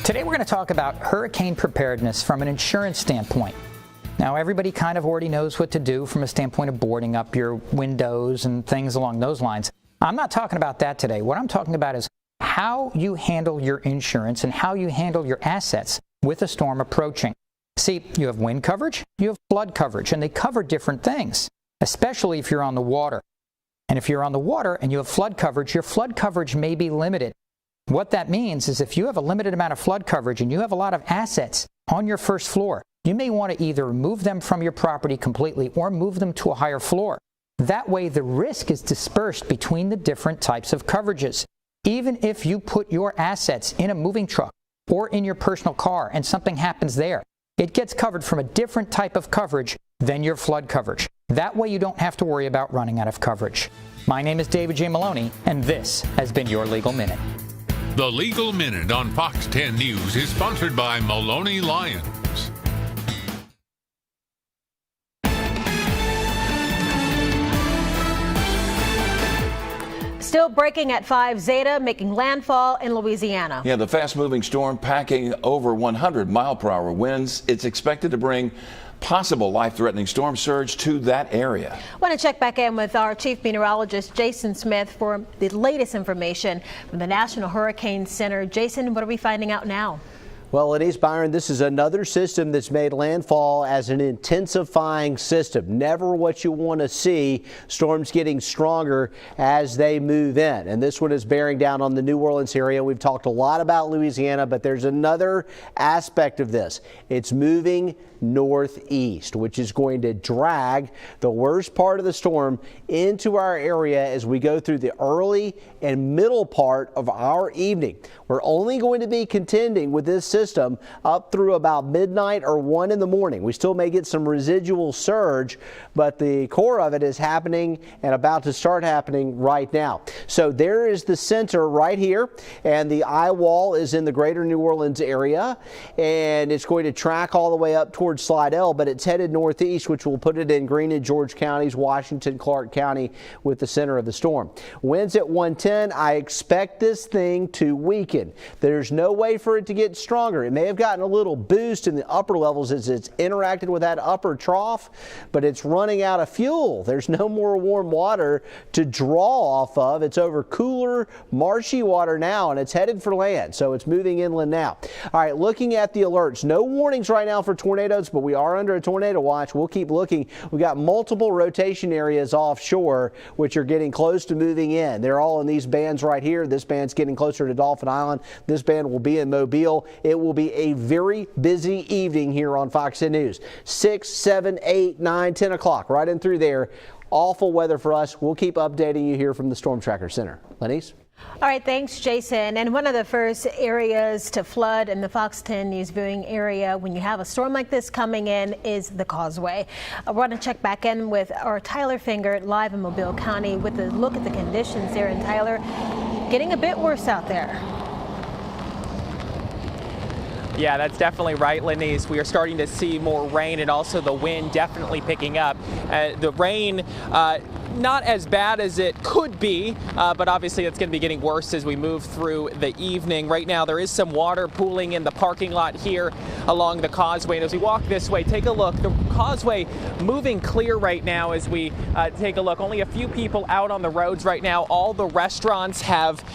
Today we're going to talk about hurricane preparedness from an insurance standpoint. Now everybody kind of already knows what to do from a standpoint of boarding up your windows and things along those lines. I'm not talking about that today. What I'm talking about is how you handle your insurance and how you handle your assets with a storm approaching. See, you have wind coverage, you have flood coverage, and they cover different things, especially if you're on the water. And if you're on the water and you have flood coverage, your flood coverage may be limited. What that means is if you have a limited amount of flood coverage and you have a lot of assets on your first floor, you may want to either move them from your property completely or move them to a higher floor. That way the risk is dispersed between the different types of coverages. Even if you put your assets in a moving truck or in your personal car and something happens there, it gets covered from a different type of coverage than your flood coverage. That way you don't have to worry about running out of coverage. My name is David J. Maloney, and this has been your Legal Minute. The Legal Minute on Fox 10 News is sponsored by Maloney Lyons. Still breaking at 5 Zeta, making landfall in Louisiana. Yeah, the fast-moving storm packing over 100-mile-per-hour winds. It's expected to bring possible life-threatening storm surge to that area. I want to check back in with our chief meteorologist, Jason Smith, for the latest information from the National Hurricane Center. Jason, what are we finding out now? Well, it is, Byron. This is another system that's made landfall as an intensifying system. Never what you want to see. Storms getting stronger as they move in. And this one is bearing down on the New Orleans area. We've talked a lot about Louisiana, but there's another aspect of this. It's moving northeast, which is going to drag the worst part of the storm into our area as we go through the early and middle part of our evening. We're only going to be contending with this system up through about midnight or 1 in the morning. We still may get some residual surge, but the core of it is happening and about to start happening right now. So there is the center right here, and the eye wall is in the greater New Orleans area, and it's going to track all the way up towards Slidell, but it's headed northeast, which will put it in Greene and George counties, Washington, Clark County, with the center of the storm. Winds at 110. I expect this thing to weaken. There's no way for it to get stronger. It may have gotten a little boost in the upper levels as it's interacted with that upper trough, but it's running out of fuel. There's no more warm water to draw off of. It's over cooler, marshy water now, and it's headed for land, so it's moving inland now. All right, looking at the alerts. No warnings right now for tornadoes, but we are under a tornado watch. We'll keep looking. We've got multiple rotation areas offshore, which are getting close to moving in. They're all in these bands right here. This band's getting closer to Dauphin Island. This band will be in Mobile. It will be a very busy evening here on Fox 10 News. 6, 7, 8, 9, 10 o'clock, right in through there. Awful weather for us. We'll keep updating you here from the Storm Tracker Center. Lenise? All right, thanks, Jason. And one of the first areas to flood in the Fox 10 News viewing area when you have a storm like this coming in is the Causeway. I want to check back in with our Tyler Finger live in Mobile County with a look at the conditions there. And Tyler, getting a bit worse out there. Yeah, that's definitely right, Lenise. We are starting to see more rain and also the wind definitely picking up. The rain, not as bad as it could be, but obviously it's going to be getting worse as we move through the evening. Right now there is some water pooling in the parking lot here along the Causeway. And as we walk this way, take a look. The Causeway moving clear right now as we take a look. Only a few people out on the roads right now. All the restaurants have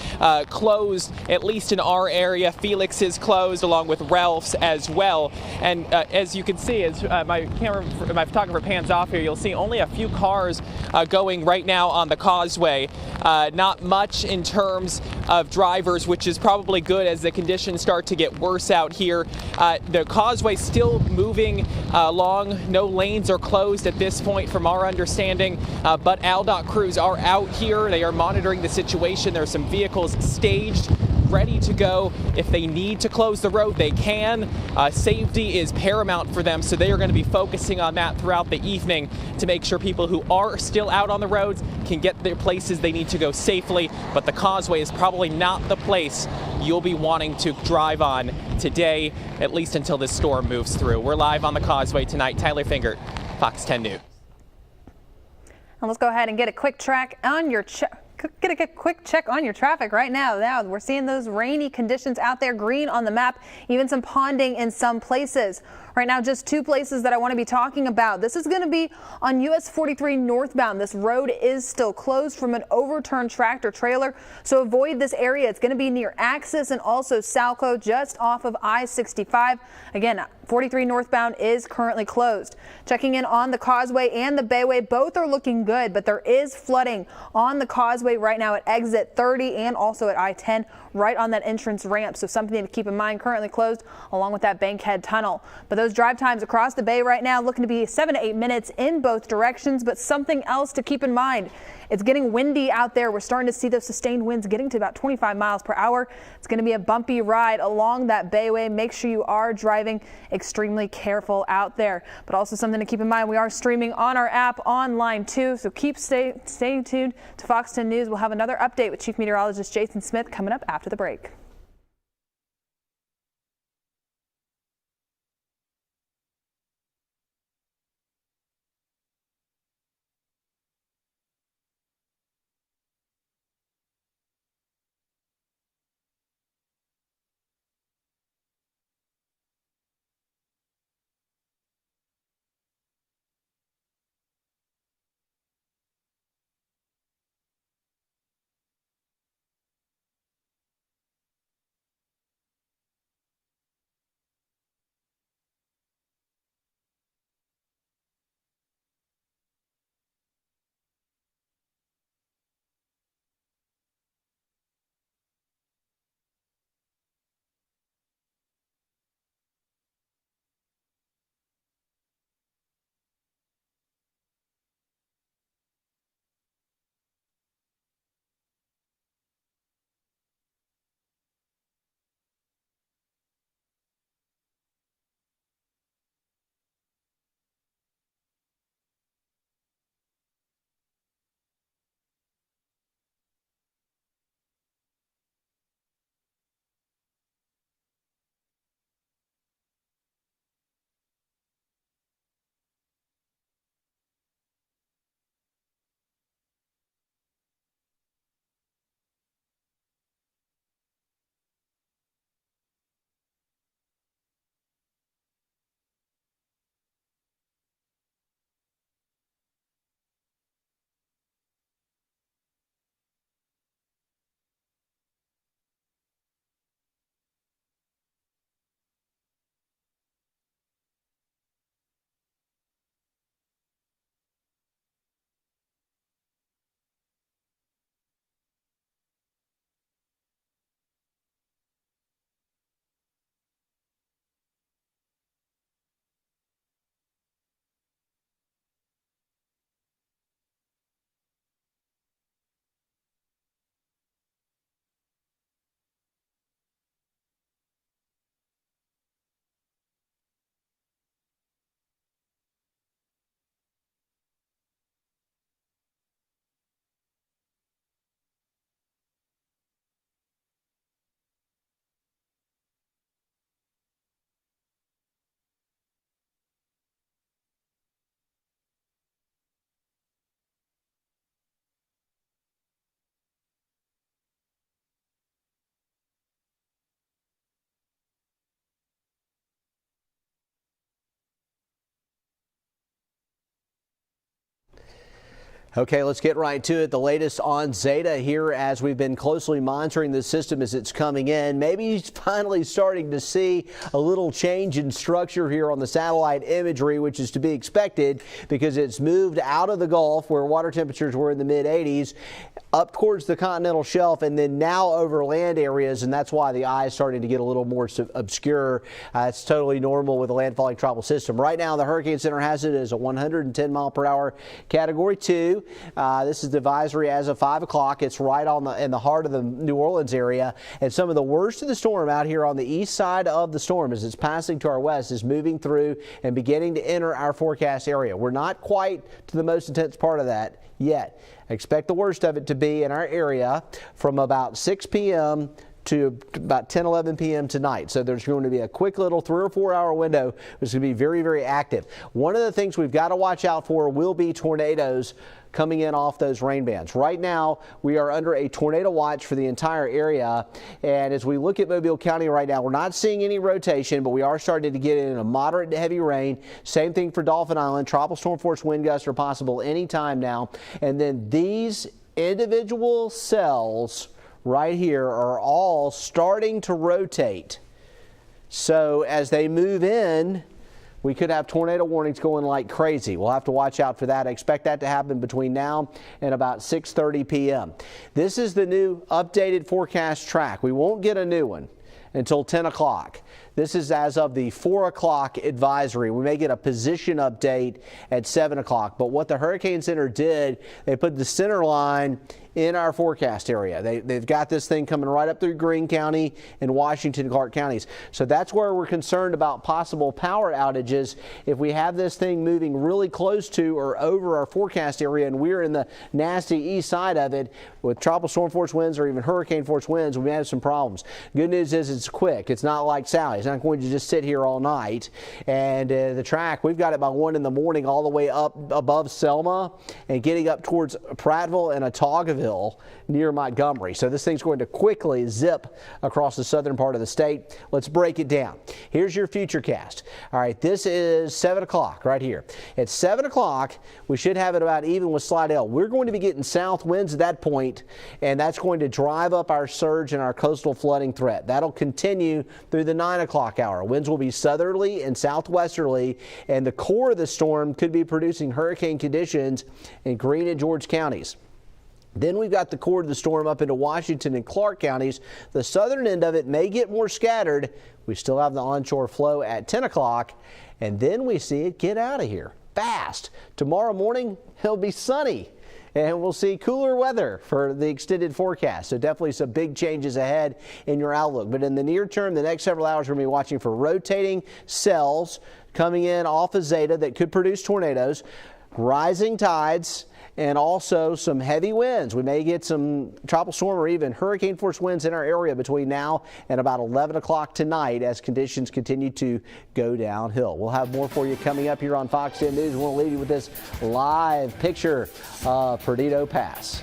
closed, at least in our area. Felix is closed along with Ralph's as well. And as you can see, as my photographer pans off here, you'll see only a few cars going right now on the Causeway. Not much in terms of drivers, which is probably good as the conditions start to get worse out here. The Causeway still moving along. No lanes are closed at this point from our understanding, but ALDOT crews are out here. They are monitoring the situation. There are some vehicles staged, ready to go. If they need to close the road, they can. Safety is paramount for them, so they are going to be focusing on that throughout the evening to make sure people who are still out on the roads can get their places they need to go safely. But the Causeway is probably not the place you'll be wanting to drive on today, at least until this storm moves through. We're live on the Causeway tonight. Tyler Finger, Fox 10 News. And let's go ahead and get a quick track on your Get a quick check on your traffic right now. Now we're seeing those rainy conditions out there, green on the map, even some ponding in some places. Right now, just two places that I want to be talking about. This is going to be on US 43 northbound. This road is still closed from an overturned tractor trailer, so avoid this area. It's going to be near Axis and also Salco, just off of I-65. Again, 43 northbound is currently closed. Checking in on the Causeway and the Bayway, both are looking good, but there is flooding on the Causeway right now at exit 30 and also at I-10 right on that entrance ramp. So something to keep in mind, currently closed along with that Bankhead Tunnel. But those drive times across the bay right now looking to be 7 to 8 minutes in both directions, but something else to keep in mind. It's getting windy out there. We're starting to see those sustained winds getting to about 25 miles per hour. It's going to be a bumpy ride along that bayway. Make sure you are driving extremely careful out there. But also something to keep in mind, we are streaming on our app online too, so stay tuned to Fox 10 News. We'll have another update with Chief Meteorologist Jason Smith coming up after the break. Okay, let's get right to it. The latest on Zeta here as we've been closely monitoring the system as it's coming in. Maybe finally starting to see a little change in structure here on the satellite imagery, which is to be expected because it's moved out of the Gulf where water temperatures were in the mid-80s up towards the continental shelf and then now over land areas, and that's why the eye is starting to get a little more obscure. It's totally normal with a landfalling tropical system. Right now, the Hurricane Center has it as a 110 mile per hour Category 2. This is the advisory as of 5 o'clock. It's right in the heart of the New Orleans area, and some of the worst of the storm out here on the east side of the storm as it's passing to our west is moving through and beginning to enter our forecast area. We're not quite to the most intense part of that yet. Expect the worst of it to be in our area from about 6 p.m. to about 10, 11 p.m. tonight. So there's going to be a quick little 3 or 4 hour window which is going to be very, very active. One of the things we've got to watch out for will be tornadoes coming in off those rain bands. Right now, we are under a tornado watch for the entire area. And as we look at Mobile County right now, we're not seeing any rotation, but we are starting to get in a moderate to heavy rain. Same thing for Dauphin Island. Tropical storm force wind gusts are possible anytime now. And then these individual cells right here are all starting to rotate. So as they move in, we could have tornado warnings going like crazy. We'll have to watch out for that. I expect that to happen between now and about 6:30 p.m. This is the new updated forecast track. We won't get a new one until 10 o'clock. This is as of the 4 o'clock advisory. We may get a position update at 7 o'clock. But what the Hurricane Center did, they put the center line in our forecast area. They've got this thing coming right up through Greene County and Washington, Clark counties. So that's where we're concerned about possible power outages if we have this thing moving really close to or over our forecast area and we're in the nasty east side of it with tropical storm force winds or even hurricane force winds. We may have some problems. Good news is it's quick. It's not like Sally. It's not going to just sit here all night. And the track, we've got it by 1 in the morning all the way up above Selma and getting up towards Prattville and Otagoville near Montgomery. So this thing's going to quickly zip across the southern part of the state. Let's break it down. Here's your futurecast. All right, this is 7 o'clock right here. At 7 o'clock, we should have it about even with Slidell. We're going to be getting south winds at that point, and that's going to drive up our surge and our coastal flooding threat. That'll continue through the 9 o'clock hour. Winds will be southerly and southwesterly, and the core of the storm could be producing hurricane conditions in Greene and George counties. Then we've got the core of the storm up into Washington and Clark counties. The southern end of it may get more scattered. We still have the onshore flow at 10 o'clock, and then we see it get out of here fast. Tomorrow morning, it'll be sunny, and we'll see cooler weather for the extended forecast. So definitely some big changes ahead in your outlook. But in the near term, the next several hours, we're going to be watching for rotating cells coming in off of Zeta that could produce tornadoes, rising tides, and also some heavy winds. We may get some tropical storm or even hurricane force winds in our area between now and about 11 o'clock tonight as conditions continue to go downhill. We'll have more for you coming up here on Fox 10 News. We'll leave you with this live picture of Perdido Pass.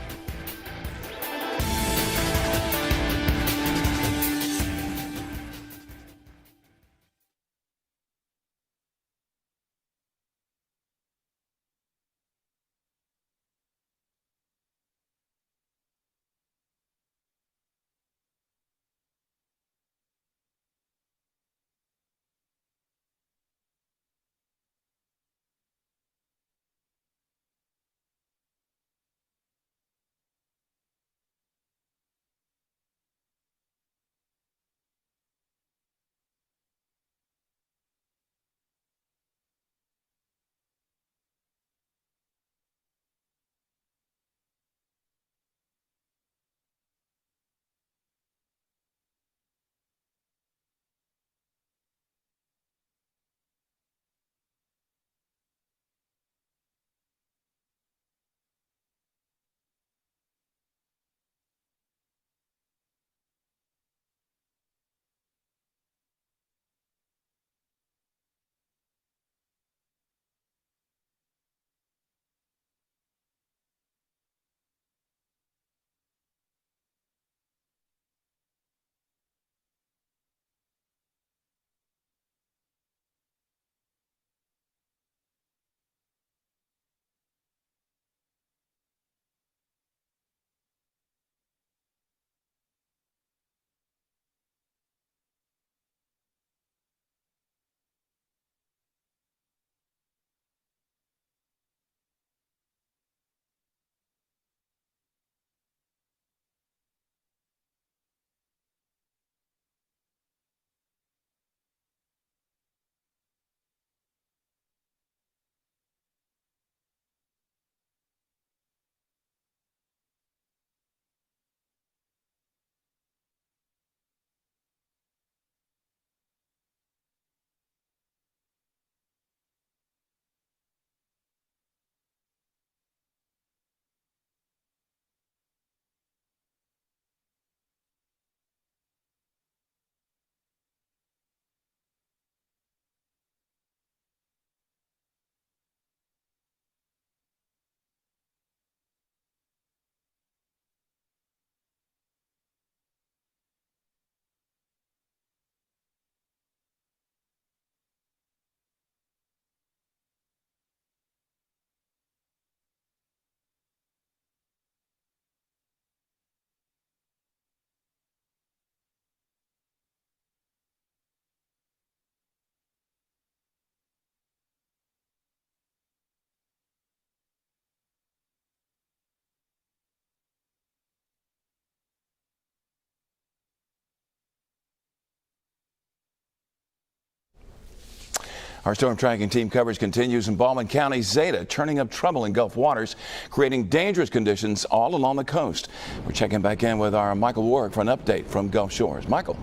Our storm tracking team coverage continues in Baldwin County. Zeta churning up trouble in Gulf waters, creating dangerous conditions all along the coast. We're checking back in with our Michael Warwick for an update from Gulf Shores. Michael.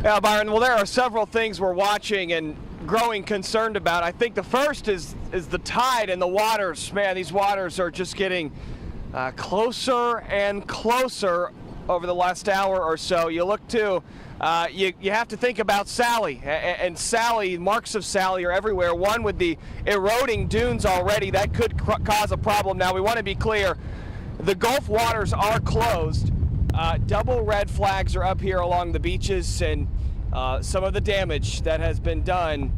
Yeah, Byron, well, there are several things we're watching and growing concerned about. I think the first is the tide and the waters. Man, these waters are just getting closer and closer over the last hour or so. You look to, you have to think about Sally, and Sally, marks of Sally are everywhere. One with the eroding dunes already, that could cause a problem. Now, we want to be clear, the Gulf waters are closed. Double red flags are up here along the beaches, and some of the damage that has been done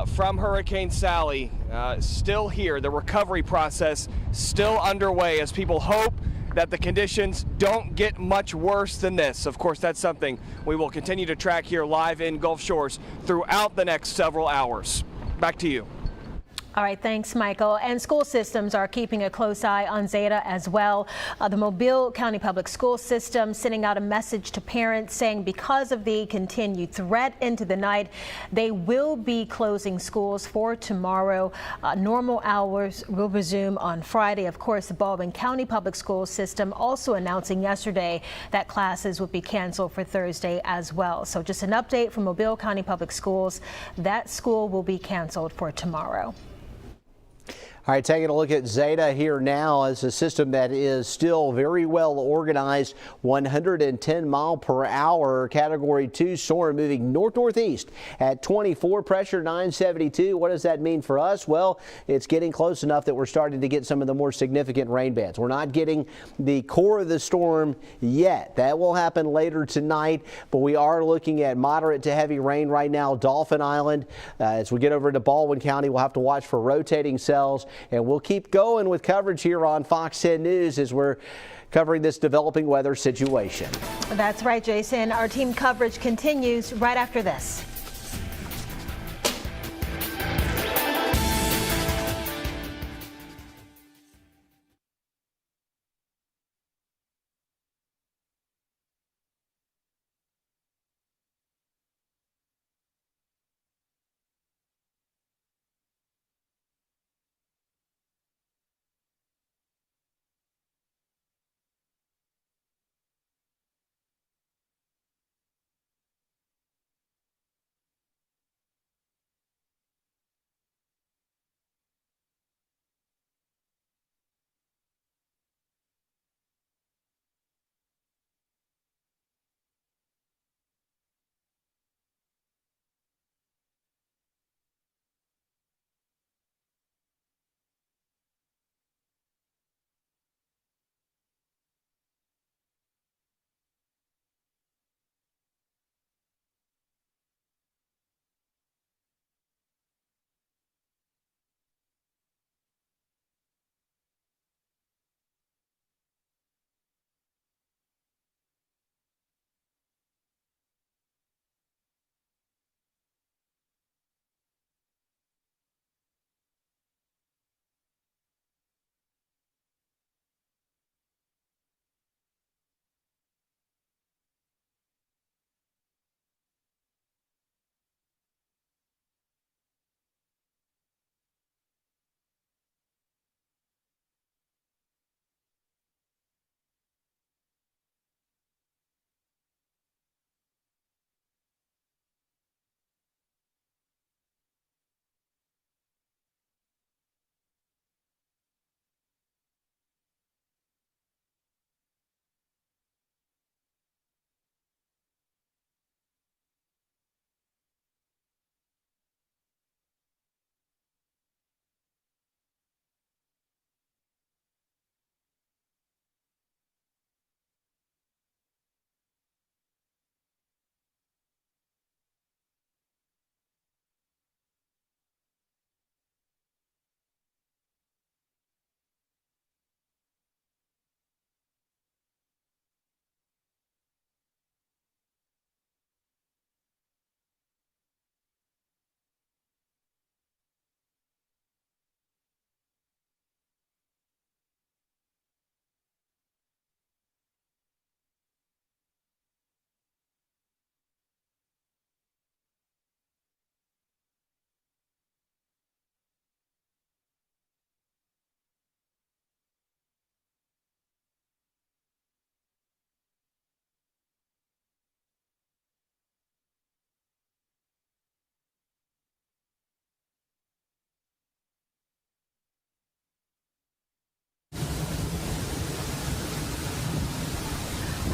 from Hurricane Sally still here. The recovery process still underway as people hope that the conditions don't get much worse than this. Of course, that's something we will continue to track here live in Gulf Shores throughout the next several hours. Back to you. All right, thanks, Michael. And school systems are keeping a close eye on Zeta as well. The Mobile County Public School System sending out a message to parents saying because of the continued threat into the night, they will be closing schools for tomorrow. Normal hours will resume on Friday. Of course, the Baldwin County Public School System also announcing yesterday that classes would be canceled for Thursday as well. So just an update from Mobile County Public Schools. That school will be canceled for tomorrow. All right, taking a look at Zeta here now. It's a system that is still very well organized. 110 mile per hour Category 2 storm moving north-northeast at 24, pressure 972. What does that mean for us? Well, it's getting close enough that we're starting to get some of the more significant rain bands. We're not getting the core of the storm yet. That will happen later tonight, but we are looking at moderate to heavy rain right now. Dauphin Island. As we get over to Baldwin County, we'll have to watch for rotating cells. And we'll keep going with coverage here on Fox 10 News as we're covering this developing weather situation. That's right, Jason. Our team coverage continues right after this.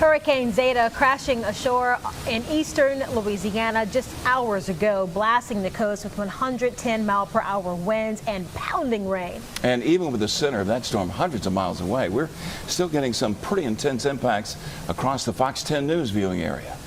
Hurricane Zeta crashing ashore in eastern Louisiana just hours ago, blasting the coast with 110-mile-per-hour winds and pounding rain. And even with the center of that storm hundreds of miles away, we're still getting some pretty intense impacts across the Fox 10 News viewing area.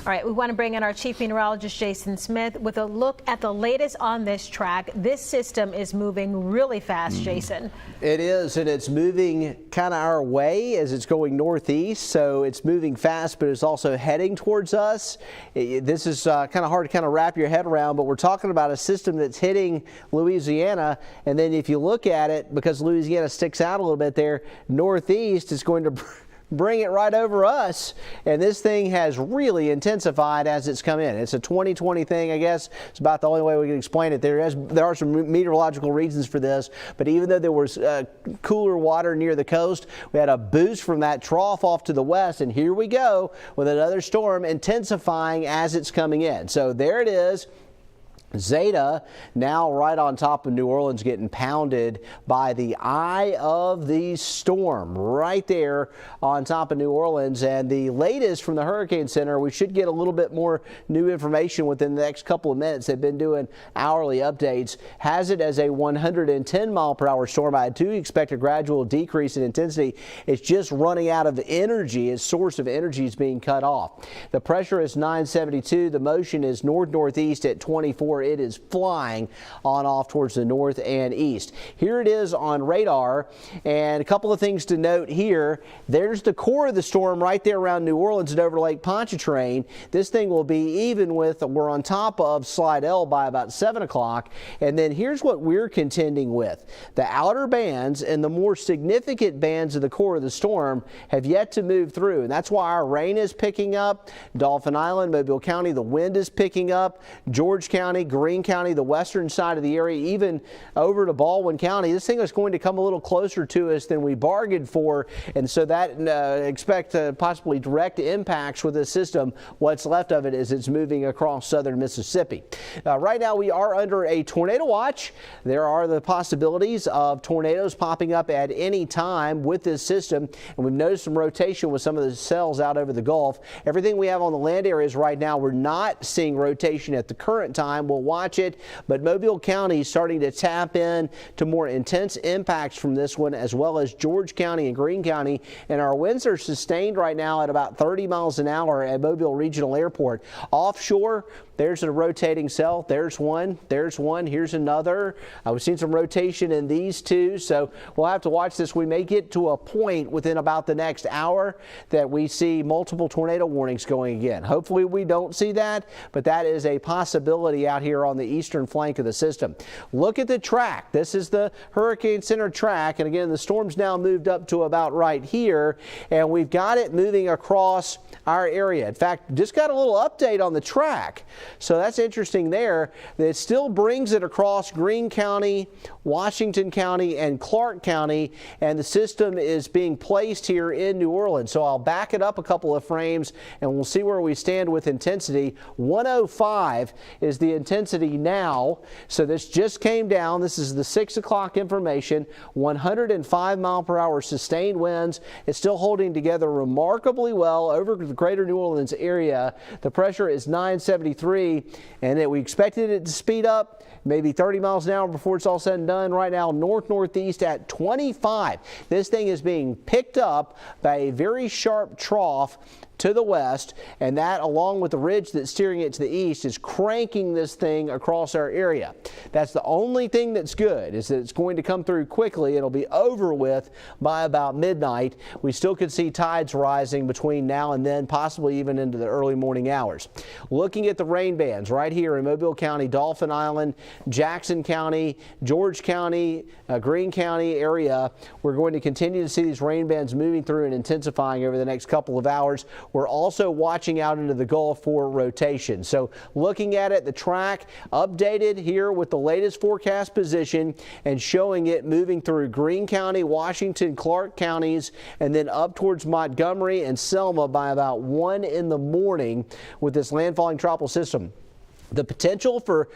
All right, we want to bring in our chief meteorologist, Jason Smith, with a look at the latest on this track. This system is moving really fast, Jason. It is, and it's moving kind of our way as it's going northeast, so it's moving fast, but it's also heading towards us. This is kind of hard to kind of wrap your head around, but we're talking about a system that's hitting Louisiana, and then if you look at it, because Louisiana sticks out a little bit there, northeast is going to bring it right over us, and this thing has really intensified as it's come in. It's a 2020 thing, I guess. It's about the only way we can explain it. There are some meteorological reasons for this, but even though there was cooler water near the coast, we had a boost from that trough off to the west, and here we go with another storm intensifying as it's coming in. So there it is. Zeta now right on top of New Orleans, getting pounded by the eye of the storm right there on top of New Orleans. And the latest from the Hurricane Center, we should get a little bit more new information within the next couple of minutes. They've been doing hourly updates. Has it as a 110-mile-per-hour storm. I do expect a gradual decrease in intensity. It's just running out of energy. Its source of energy is being cut off. The pressure is 972. The motion is north-northeast at 24. It is flying on off towards the north and east. Here it is on radar, and a couple of things to note here. There's the core of the storm right there around New Orleans and over Lake Pontchartrain. This thing will be even with, we're on top of Slidell by about 7 o'clock, and then here's what we're contending with. The outer bands and the more significant bands of the core of the storm have yet to move through, and that's why our rain is picking up. Dauphin Island, Mobile County, the wind is picking up. George County, Greene County, the western side of the area, even over to Baldwin County. This thing is going to come a little closer to us than we bargained for, and so that expect possibly direct impacts with this system. What's left of it is it's moving across southern Mississippi. Right now we are under a tornado watch. There are the possibilities of tornadoes popping up at any time with this system, and we've noticed some rotation with some of the cells out over the Gulf. Everything we have on the land areas right now, we're not seeing rotation at the current time. We'll watch it, but Mobile County is starting to tap in to more intense impacts from this one, as well as George County and Greene County, and our winds are sustained right now at about 30 miles an hour at Mobile Regional Airport. Offshore, there's a rotating cell. There's one. Here's another. We've seen some rotation in these two, so we'll have to watch this. We may get to a point within about the next hour that we see multiple tornado warnings going again. Hopefully we don't see that, but that is a possibility out here on the eastern flank of the system. Look at the track. This is the Hurricane Center track, and again, the storm's now moved up to about right here, and we've got it moving across our area. In fact, just got a little update on the track. So that's interesting there. It still brings it across Greene County, Washington County, and Clark County, and the system is being placed here in New Orleans. So I'll back it up a couple of frames, and we'll see where we stand with intensity. 105 is the intensity now. So this just came down. This is the 6 o'clock information. 105 mile per hour sustained winds. It's still holding together remarkably well over the greater New Orleans area. The pressure is 973, and that we expected it to speed up maybe 30 miles an hour before it's all said and done. Right now, north-northeast at 25. This thing is being picked up by a very sharp trough to the west, and that, along with the ridge that's steering it to the east, is cranking this thing across our area. That's the only thing that's good, is that it's going to come through quickly. It'll be over with by about midnight. We still could see tides rising between now and then, possibly even into the early morning hours. Looking at the rain bands right here in Mobile County, Dauphin Island, Jackson County, George County, Greene County area, we're going to continue to see these rain bands moving through and intensifying over the next couple of hours. We're also watching out into the Gulf for rotation. So looking at it, the track updated here with the latest forecast position and showing it moving through Greene County, Washington, Clark counties, and then up towards Montgomery and Selma by about 1 in the morning with this landfalling tropical system. The potential for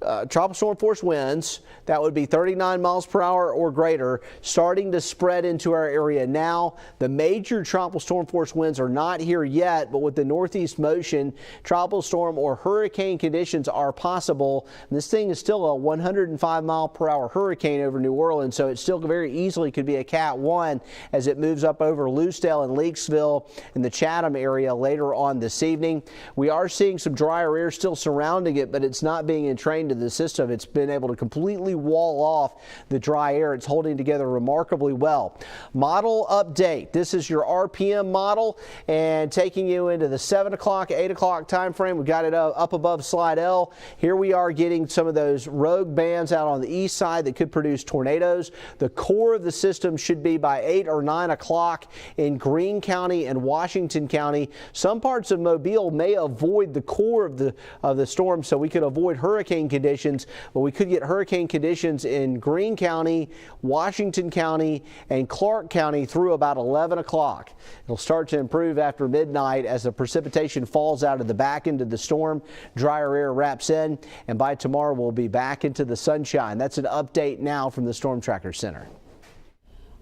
tropical storm force winds that would be 39 miles per hour or greater starting to spread into our area now. The major tropical storm force winds are not here yet, but with the northeast motion, tropical storm or hurricane conditions are possible. And this thing is still a 105 mile per hour hurricane over New Orleans, so it still very easily could be a Cat 1 as it moves up over Loosedale and Leakesville in the Chatham area later on this evening. We are seeing some drier air still surrounding it, but it's not being entrained to the system. It's been able to completely wall off the dry air. It's holding together remarkably well. Model update. This is your RPM model and taking you into the 7 o'clock, 8 o'clock time frame. We got it up above slide L. Here we are getting some of those rogue bands out on the east side that could produce tornadoes. The core of the system should be by 8 or 9 o'clock in Greene County and Washington County. Some parts of Mobile may avoid the core of the storm, so we could avoid hurricane conditions, but we could get hurricane conditions in Greene County, Washington County, and Clark County through about 11 o'clock. It'll start to improve after midnight as the precipitation falls out of the back end of the storm. Drier air wraps in, and by tomorrow we'll be back into the sunshine. That's an update now from the Storm Tracker Center.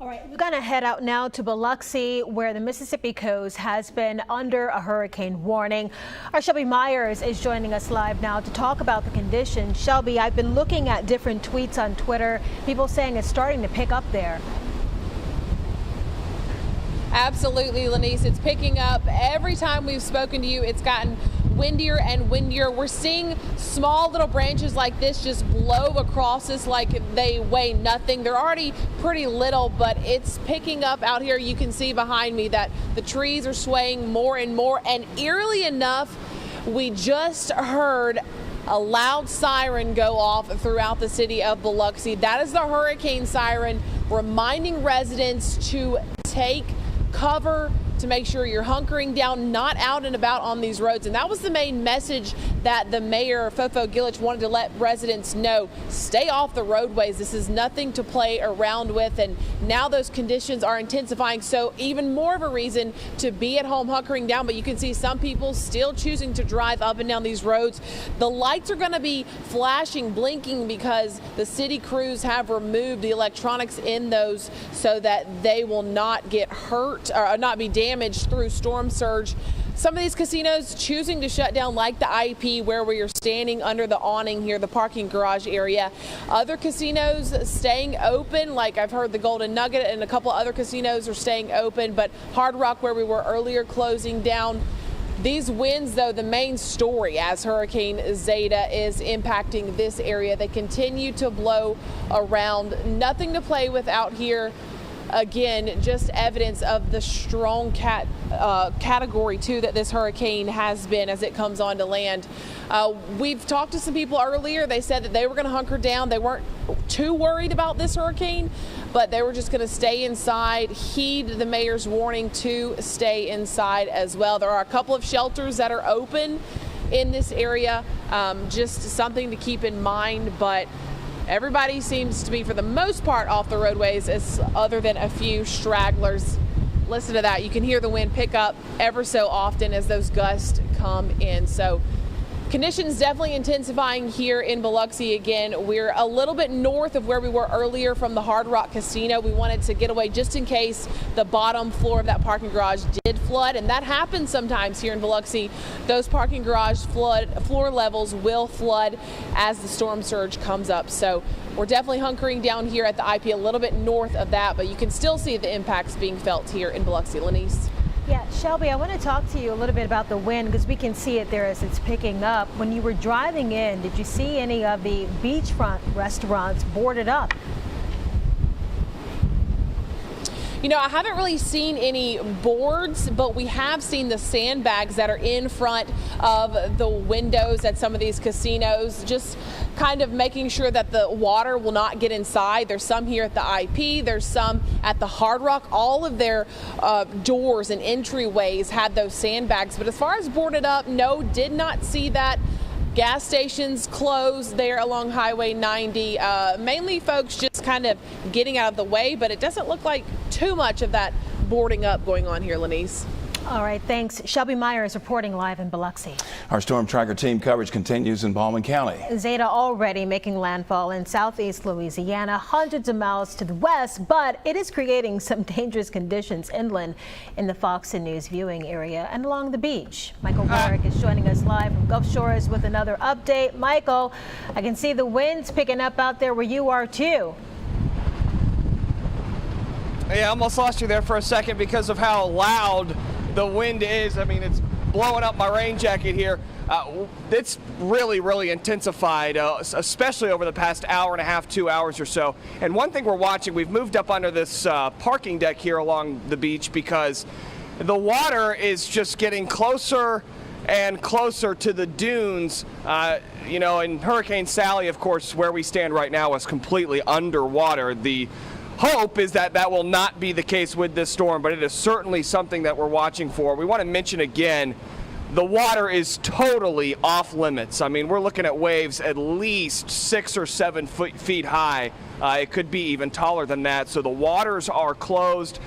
All right, we're going to head out now to Biloxi, where the Mississippi coast has been under a hurricane warning. Our Shelby Myers is joining us live now to talk about the conditions. Shelby, I've been looking at different tweets on Twitter, people saying it's starting to pick up there. Absolutely, Lanice. It's picking up. Every time we've spoken to you, it's gotten windier and windier. We're seeing small little branches like this just blow across us like they weigh nothing. They're already pretty little, but it's picking up out here. You can see behind me that the trees are swaying more and more. And eerily enough, we just heard a loud siren go off throughout the city of Biloxi. That is the hurricane siren reminding residents to take cover, to make sure you're hunkering down, not out and about on these roads. And that was the main message that the mayor, Fofo Gillich, wanted to let residents know. Stay off the roadways. This is nothing to play around with. And now those conditions are intensifying, so even more of a reason to be at home hunkering down. But you can see some people still choosing to drive up and down these roads. The lights are going to be flashing, blinking, because the city crews have removed the electronics in those so that they will not get hurt or not be damaged through storm surge. Some of these casinos choosing to shut down, like the IP where we are standing under the awning here, the parking garage area. Other casinos staying open, like I've heard the Golden Nugget and a couple other casinos are staying open, but Hard Rock, where we were earlier, closing down. These winds, though, the main story as Hurricane Zeta is impacting this area. They continue to blow around. Nothing to play with out here. Again, just evidence of the strong category 2 that this hurricane has been as it comes onto land. We've talked to some people earlier. They said that they were going to hunker down. They weren't too worried about this hurricane, but they were just going to stay inside, heed the mayor's warning to stay inside as well. There are a couple of shelters that are open in this area, just something to keep in mind, but everybody seems to be, for the most part, off the roadways, other than a few stragglers. Listen to that. You can hear the wind pick up ever so often as those gusts come in. So conditions definitely intensifying here in Biloxi again. We're a little bit north of where we were earlier from the Hard Rock Casino. We wanted to get away just in case the bottom floor of that parking garage did flood, and that happens sometimes here in Biloxi. Those parking garage floor levels will flood as the storm surge comes up. So we're definitely hunkering down here at the IP a little bit north of that, but you can still see the impacts being felt here in Biloxi. Lanice. Yeah, Shelby, I want to talk to you a little bit about the wind, because we can see it there as it's picking up. When you were driving in, did you see any of the beachfront restaurants boarded up? You know, I haven't really seen any boards, but we have seen the sandbags that are in front of the windows at some of these casinos, just kind of making sure that the water will not get inside. There's some here at the IP, there's some at the Hard Rock. All of their doors and entryways had those sandbags, but as far as boarded up, no, did not see that. Gas stations closed there along Highway 90. Mainly folks just kind of getting out of the way, but it doesn't look like too much of that boarding up going on here, Lanice. All right, thanks. Shelby Myers reporting live in Biloxi. Our storm tracker team coverage continues in Baldwin County. Zeta already making landfall in southeast Louisiana, hundreds of miles to the west, but it is creating some dangerous conditions inland in the Fox 10 News viewing area and along the beach. Michael Warwick is joining us live from Gulf Shores with another update. Michael, I can see the winds picking up out there where you are too. Yeah, I almost lost you there for a second because of how loud the wind is. I mean, it's blowing up my rain jacket here. It's really intensified, especially over the past hour and a half, 2 hours or so. And one thing we're watching, we've moved up under this parking deck here along the beach because the water is just getting closer and closer to the dunes. You know, and Hurricane Sally, of course, where we stand right now is completely underwater. The hope is that that will not be the case with this storm, but it is certainly something that we're watching for. We want to mention again, the water is totally off limits. I mean, we're looking at waves at least 6 or 7 feet high. It could be even taller than that. So the waters are closed.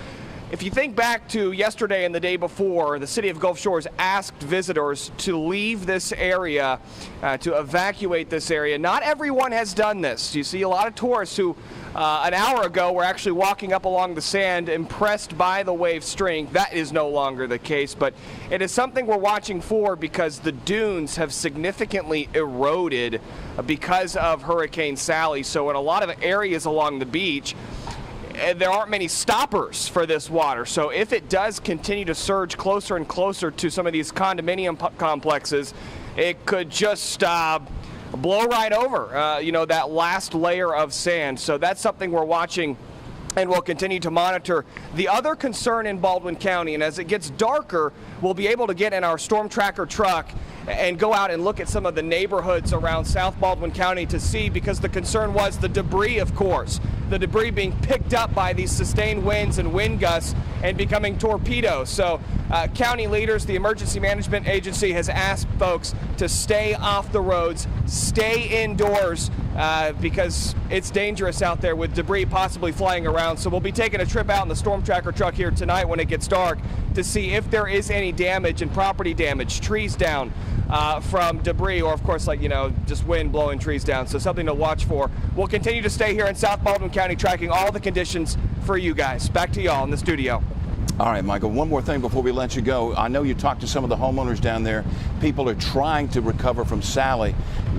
If you think back to yesterday and the day before, the city of Gulf Shores asked visitors to leave this area, to evacuate this area. Not everyone has done this. You see a lot of tourists who an hour ago were actually walking up along the sand impressed by the wave strength. That is no longer the case, but it is something we're watching for because the dunes have significantly eroded because of Hurricane Sally. So in a lot of areas along the beach, there aren't many stoppers for this water. So if it does continue to surge closer and closer to some of these condominium complexes, it could just blow right over, you know, that last layer of sand. So that's something we're watching and we'll continue to monitor. The other concern in Baldwin County, and as it gets darker, we'll be able to get in our storm tracker truck and go out and look at some of the neighborhoods around South Baldwin County to see, because the concern was the debris, of course, the debris being picked up by these sustained winds and wind gusts and becoming torpedoes. So county leaders, the Emergency Management Agency has asked folks to stay off the roads, stay indoors, because it's dangerous out there with debris possibly flying around. So we'll be taking a trip out in the storm tracker truck here tonight when it gets dark to see if there is any damage and property damage, trees down from debris, or of course, like, you know, just wind blowing trees down. So something to watch for. We'll continue to stay here in South Baldwin County tracking all the conditions for you guys. Back to y'all in the studio. All right, Michael, one more thing before we let you go. I know you talked to some of the homeowners down there. People are trying to recover from Sally.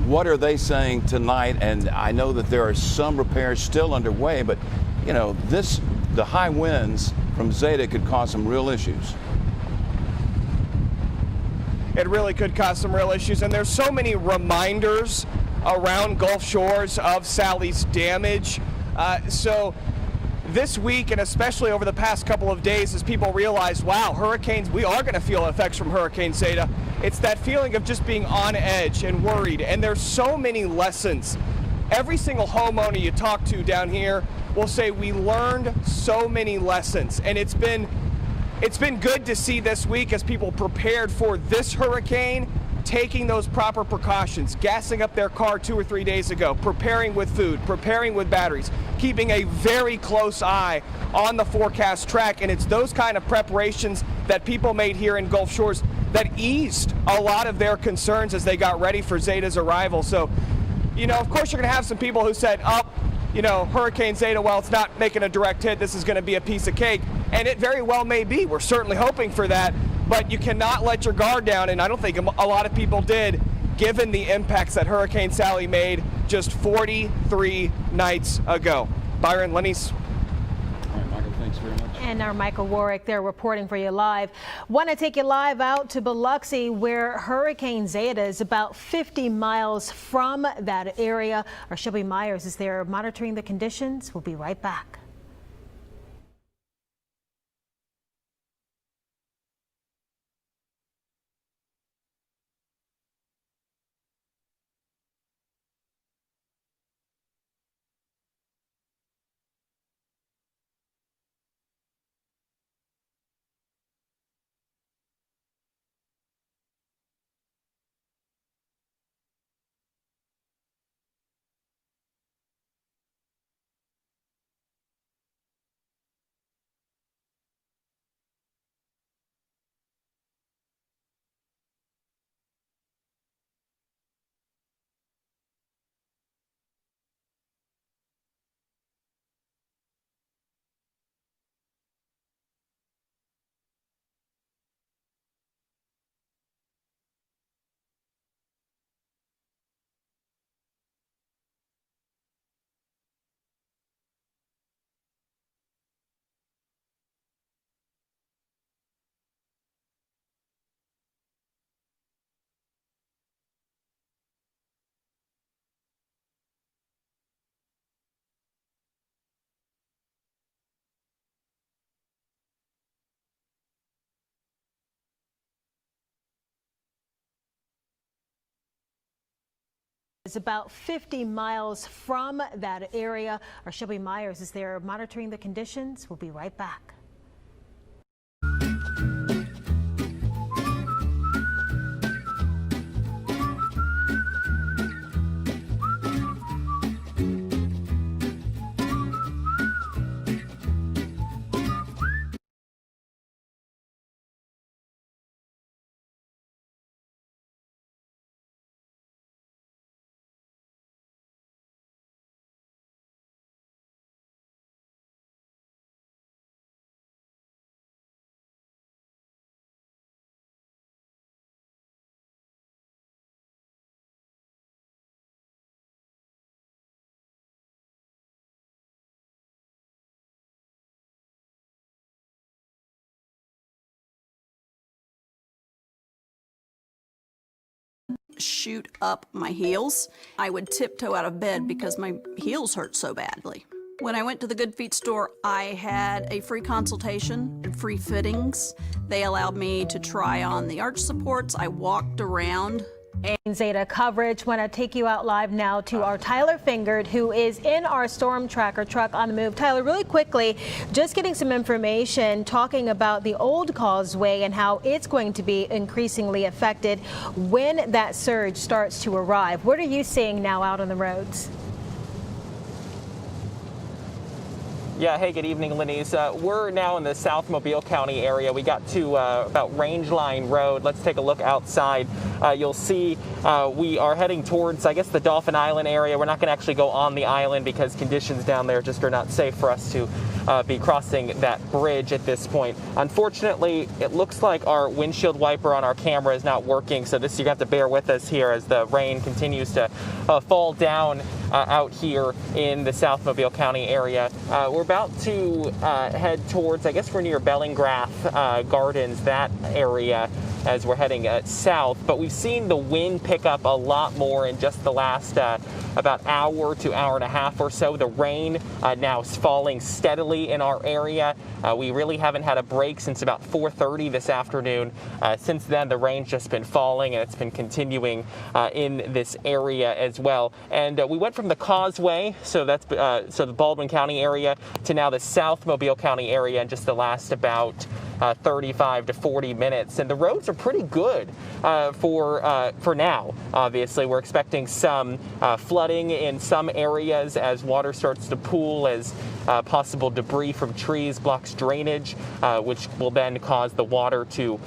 What are they saying tonight? And I know that there are some repairs still underway, but, you know, the high winds from Zeta could cause some real issues. It really could cause some real issues, and there's so many reminders around Gulf Shores of Sally's damage. So this week, and especially over the past couple of days, as people realize, wow, hurricanes, we are going to feel effects from Hurricane Zeta. It's that feeling of just being on edge and worried, and there's so many lessons. Every single homeowner you talk to down here will say we learned so many lessons, and it's been good to see this week as people prepared for this hurricane, taking those proper precautions, gassing up their car 2 or 3 days ago, preparing with food, preparing with batteries, keeping a very close eye on the forecast track. And it's those kind of preparations that people made here in Gulf Shores that eased a lot of their concerns as they got ready for Zeta's arrival. So, you know, of course you're going to have some people who said, oh, you know, Hurricane Zeta, well, it's not making a direct hit. This is going to be a piece of cake. And it very well may be. We're certainly hoping for that. But you cannot let your guard down, and I don't think a lot of people did, given the impacts that Hurricane Sally made just 43 nights ago. Byron, Lenny's. All right, Michael, thanks very much. And our Michael Warwick there reporting for you live. Want to take you live out to Biloxi, where Hurricane Zeta is about 50 miles from that area. Our Shelby Myers is there monitoring the conditions. We'll be right back. It's about 50 miles from that area. Our Shelby Myers is there monitoring the conditions. We'll be right back. Shoot up my heels. I would tiptoe out of bed because my heels hurt so badly. When I went to the Good Feet store, I had a free consultation and free fittings. They allowed me to try on the arch supports. I walked around. Zeta coverage. Want to take you out live now to our Tyler Fingard, who is in our storm tracker truck on the move. Tyler, really quickly, just getting some information talking about the old Causeway and how it's going to be increasingly affected when that surge starts to arrive. What are you seeing now out on the roads? Yeah, hey, good evening, Lenise. We're now in the South Mobile County area. We got to about Rangeline Road. Let's take a look outside. You'll see we are heading towards, I guess, the Dauphin Island area. We're not going to actually go on the island because conditions down there just are not safe for us to be crossing that bridge at this point. Unfortunately, it looks like our windshield wiper on our camera is not working, so you have to bear with us here as the rain continues to fall down out here in the South Mobile County area. We're about to head towards, I guess we're near Bellingrath Gardens, that area, as we're heading south. But we've seen the wind pick up a lot more in just the last about hour to hour and a half or so. The rain now is falling steadily in our area. We really haven't had a break since about 4:30 this afternoon. Since then, the rain's just been falling, and it's been continuing in this area as well. And we went from the Causeway, so that's the Baldwin County area, to now the South Mobile County area in just the last about 35 to 40 minutes, and the roads are pretty good for now. Obviously, we're expecting some flooding in some areas as water starts to pool, as possible debris from trees blocks drainage, which will then cause the water to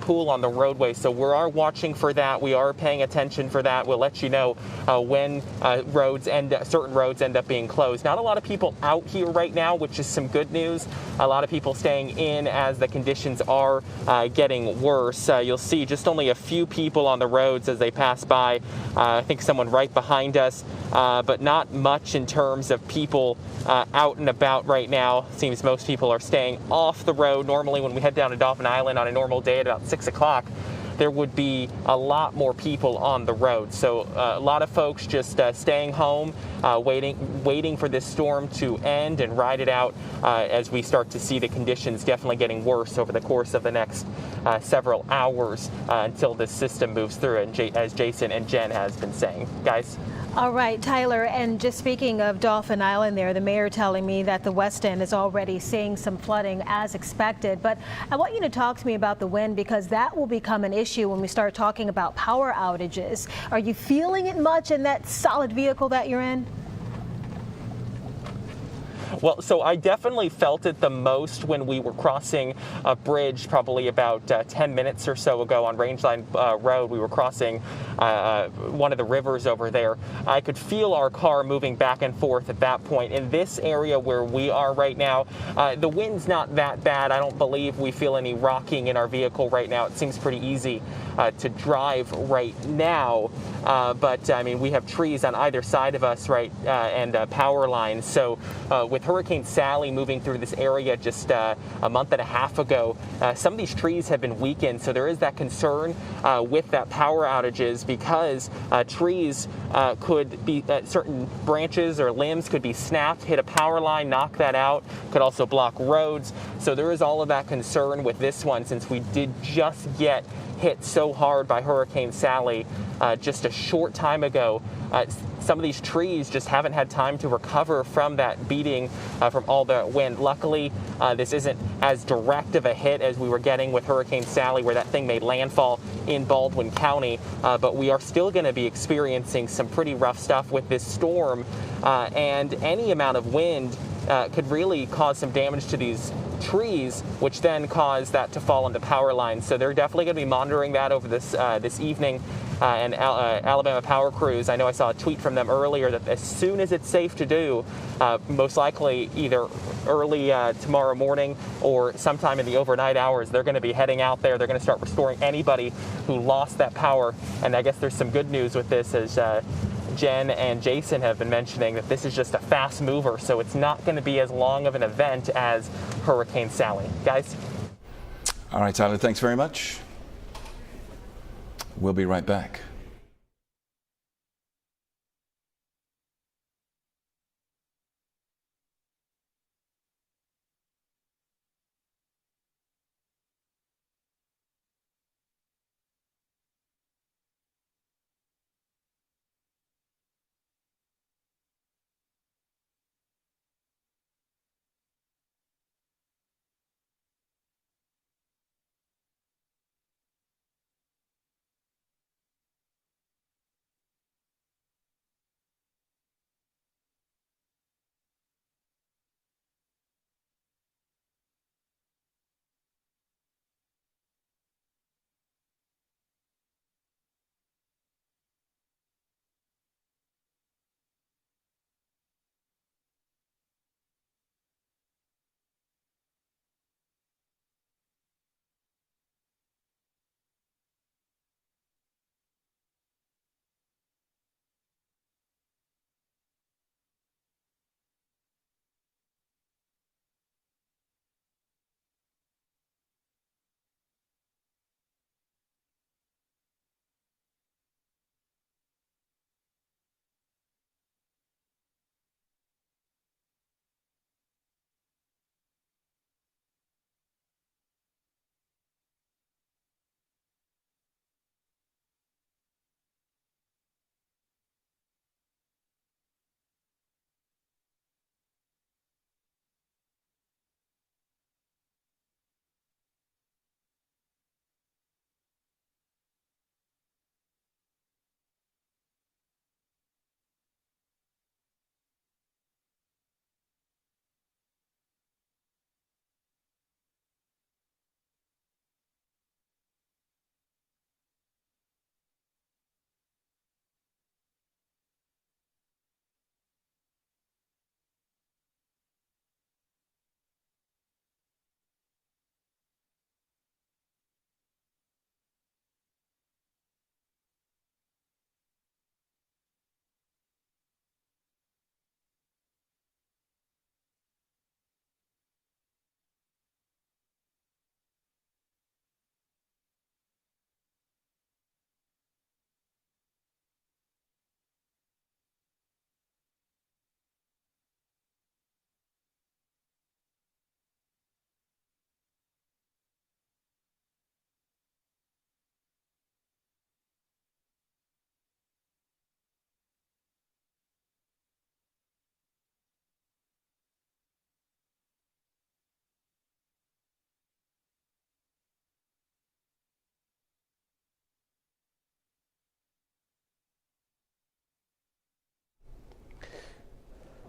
pool on the roadway. So we are watching for that. We are paying attention for that. We'll let you know when certain roads end up being closed. Not a lot of people out here right now, which is some good news. A lot of people staying in as the conditions are getting worse. You'll see just only a few people on the roads as they pass by. I think someone right behind us, but not much in terms of people out and about right now. Seems most people are staying off the road. Normally when we head down to Dauphin Island on a normal day at about 6 o'clock, there would be a lot more people on the road. So a lot of folks just staying home, waiting for this storm to end and ride it out as we start to see the conditions definitely getting worse over the course of the next several hours until this system moves through, and as Jason and Jen has been saying. Guys? All right, Tyler, and just speaking of Dauphin Island there, the mayor telling me that the West End is already seeing some flooding as expected. But I want you to talk to me about the wind, because that will become an issue when we start talking about power outages. Are you feeling it much in that solid vehicle that you're in? Well, so I definitely felt it the most when we were crossing a bridge probably about 10 minutes or so ago on Rangeline Road. We were crossing one of the rivers over there. I could feel our car moving back and forth at that point. In this area where we are right now, the wind's not that bad. I don't believe we feel any rocking in our vehicle right now. It seems pretty easy to drive right now. But I mean, we have trees on either side of us, right, and power lines. So with Hurricane Sally moving through this area just a month and a half ago, some of these trees have been weakened. So there is that concern with that power outages, because trees could be, certain branches or limbs could be snapped, hit a power line, knock that out, could also block roads. So there is all of that concern with this one, since we did just get hit so hard by Hurricane Sally just a short time ago. Some of these trees just haven't had time to recover from that beating from all the wind. Luckily, this isn't as direct of a hit as we were getting with Hurricane Sally, where that thing made landfall in Baldwin County. But we are still going to be experiencing some pretty rough stuff with this storm, and any amount of wind could really cause some damage to these trees, which then cause that to fall into power lines. So they're definitely going to be monitoring that over this evening. And Alabama Power Crews, I know I saw a tweet from them earlier that as soon as it's safe to do, most likely either early tomorrow morning or sometime in the overnight hours, they're going to be heading out there. They're going to start restoring anybody who lost that power. And I guess there's some good news with this, as Jen and Jason have been mentioning, that this is just a fast mover, so it's not going to be as long of an event as Hurricane Sally. Guys? All right, Tyler, thanks very much. We'll be right back.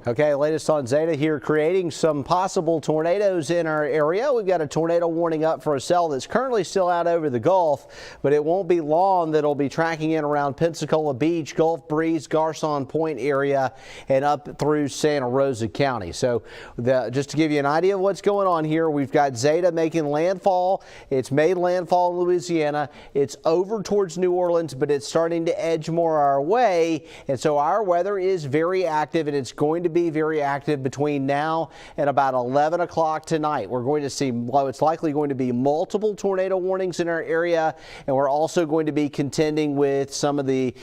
Okay, latest on Zeta here, creating some possible tornadoes in our area. We've got a tornado warning up for a cell that's currently still out over the Gulf, but it won't be long that it'll be tracking in around Pensacola Beach, Gulf Breeze, Garcon Point area, and up through Santa Rosa County. So just to give you an idea of what's going on here, we've got Zeta making landfall. It's made landfall in Louisiana. It's over towards New Orleans, but it's starting to edge more our way. And so our weather is very active, and it's going to be very active between now and about 11 o'clock tonight. We're going to see, well, it's likely going to be multiple tornado warnings in our area, and we're also going to be contending with some of the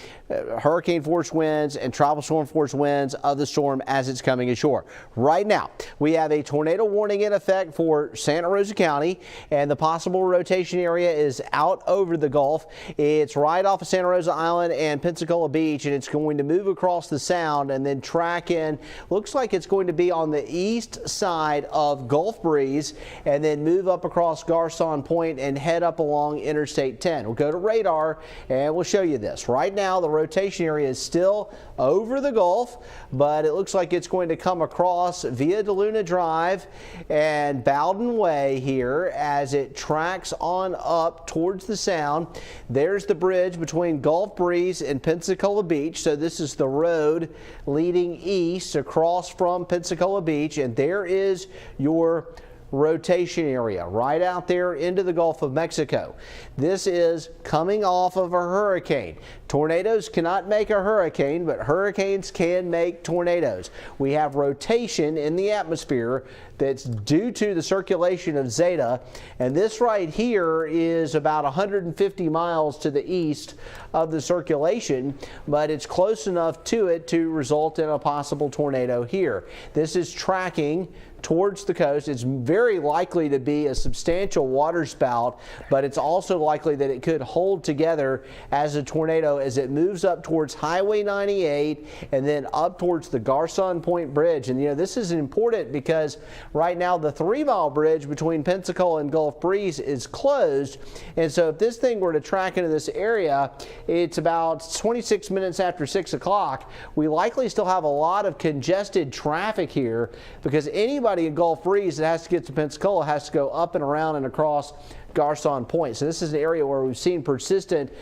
hurricane force winds and tropical storm force winds of the storm as it's coming ashore. Right now, we have a tornado warning in effect for Santa Rosa County, and the possible rotation area is out over the Gulf. It's right off of Santa Rosa Island and Pensacola Beach, and it's going to move across the Sound and then track in. Looks like it's going to be on the east side of Gulf Breeze and then move up across Garcon Point and head up along Interstate 10. We'll go to radar and we'll show you this. Right now, the rotation area is still over the Gulf, but it looks like it's going to come across via DeLuna Drive and Bowden Way here as it tracks on up towards the Sound. There's the bridge between Gulf Breeze and Pensacola Beach. So this is the road leading east across from Pensacola Beach, and there is your rotation area right out there into the Gulf of Mexico. This is coming off of a hurricane. Tornadoes cannot make a hurricane, but hurricanes can make tornadoes. We have rotation in the atmosphere that's due to the circulation of Zeta, and this right here is about 150 miles to the east of the circulation, but it's close enough to it to result in a possible tornado here. This is tracking towards the coast. It's very likely to be a substantial waterspout, but it's also likely that it could hold together as a tornado as it moves up towards Highway 98 and then up towards the Garcon Point Bridge. And you know, this is important because right now the 3-mile bridge between Pensacola and Gulf Breeze is closed, and so if this thing were to track into this area, it's about 26 minutes after 6 o'clock. We likely still have a lot of congested traffic here because anybody in Gulf Breeze that has to get to Pensacola has to go up and around and across Garcon Point. So this is an area where we've seen persistent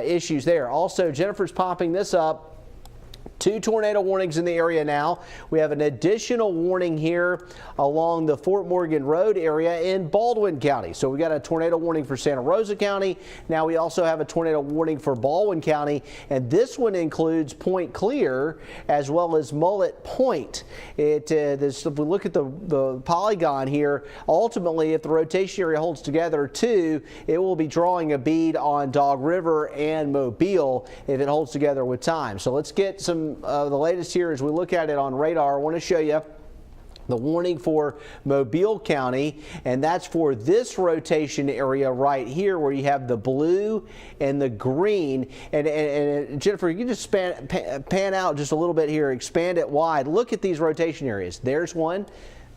issues there. Also, Jennifer's popping this up. 2 tornado warnings in the area now. We have an additional warning here along the Fort Morgan Road area in Baldwin County. So we got a tornado warning for Santa Rosa County. Now we also have a tornado warning for Baldwin County, and this one includes Point Clear as well as Mullet Point. If we look at the polygon here, ultimately if the rotation area holds together too, it will be drawing a bead on Dog River and Mobile if it holds together with time. So let's get some the latest here as we look at it on radar. I want to show you the warning for Mobile County, and that's for this rotation area right here where you have the blue and the green. And Jennifer, you can just pan out just a little bit here, expand it wide. Look at these rotation areas. There's one.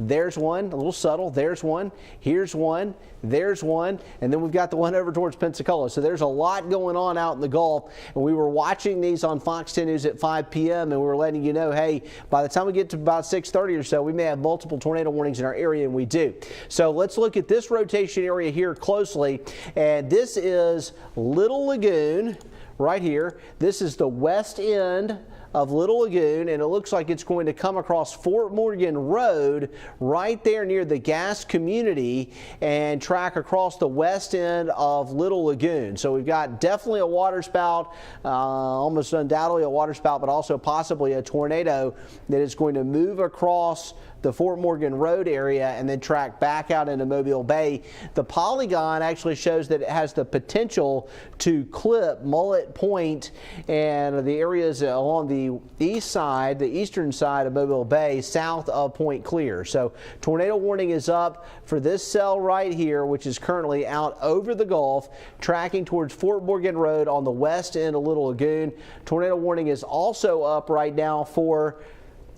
There's one, a little subtle. There's one. Here's one. There's one. And then we've got the one over towards Pensacola. So there's a lot going on out in the Gulf. And we were watching these on Fox 10 News at 5 p.m. and we were letting you know, hey, by the time we get to about 6:30 or so, we may have multiple tornado warnings in our area, and we do. So let's look at this rotation area here closely. And this is Little Lagoon right here. This is the west end of Little Lagoon, and it looks like it's going to come across Fort Morgan Road right there near the gas community and track across the west end of Little Lagoon. So we've got definitely a waterspout, almost undoubtedly a waterspout, but also possibly a tornado that is going to move across the Fort Morgan Road area and then track back out into Mobile Bay. The polygon actually shows that it has the potential to clip Mullet Point and the areas along the east side, the eastern side of Mobile Bay, south of Point Clear. So tornado warning is up for this cell right here, which is currently out over the Gulf, tracking towards Fort Morgan Road on the west end of Little Lagoon. Tornado warning is also up right now for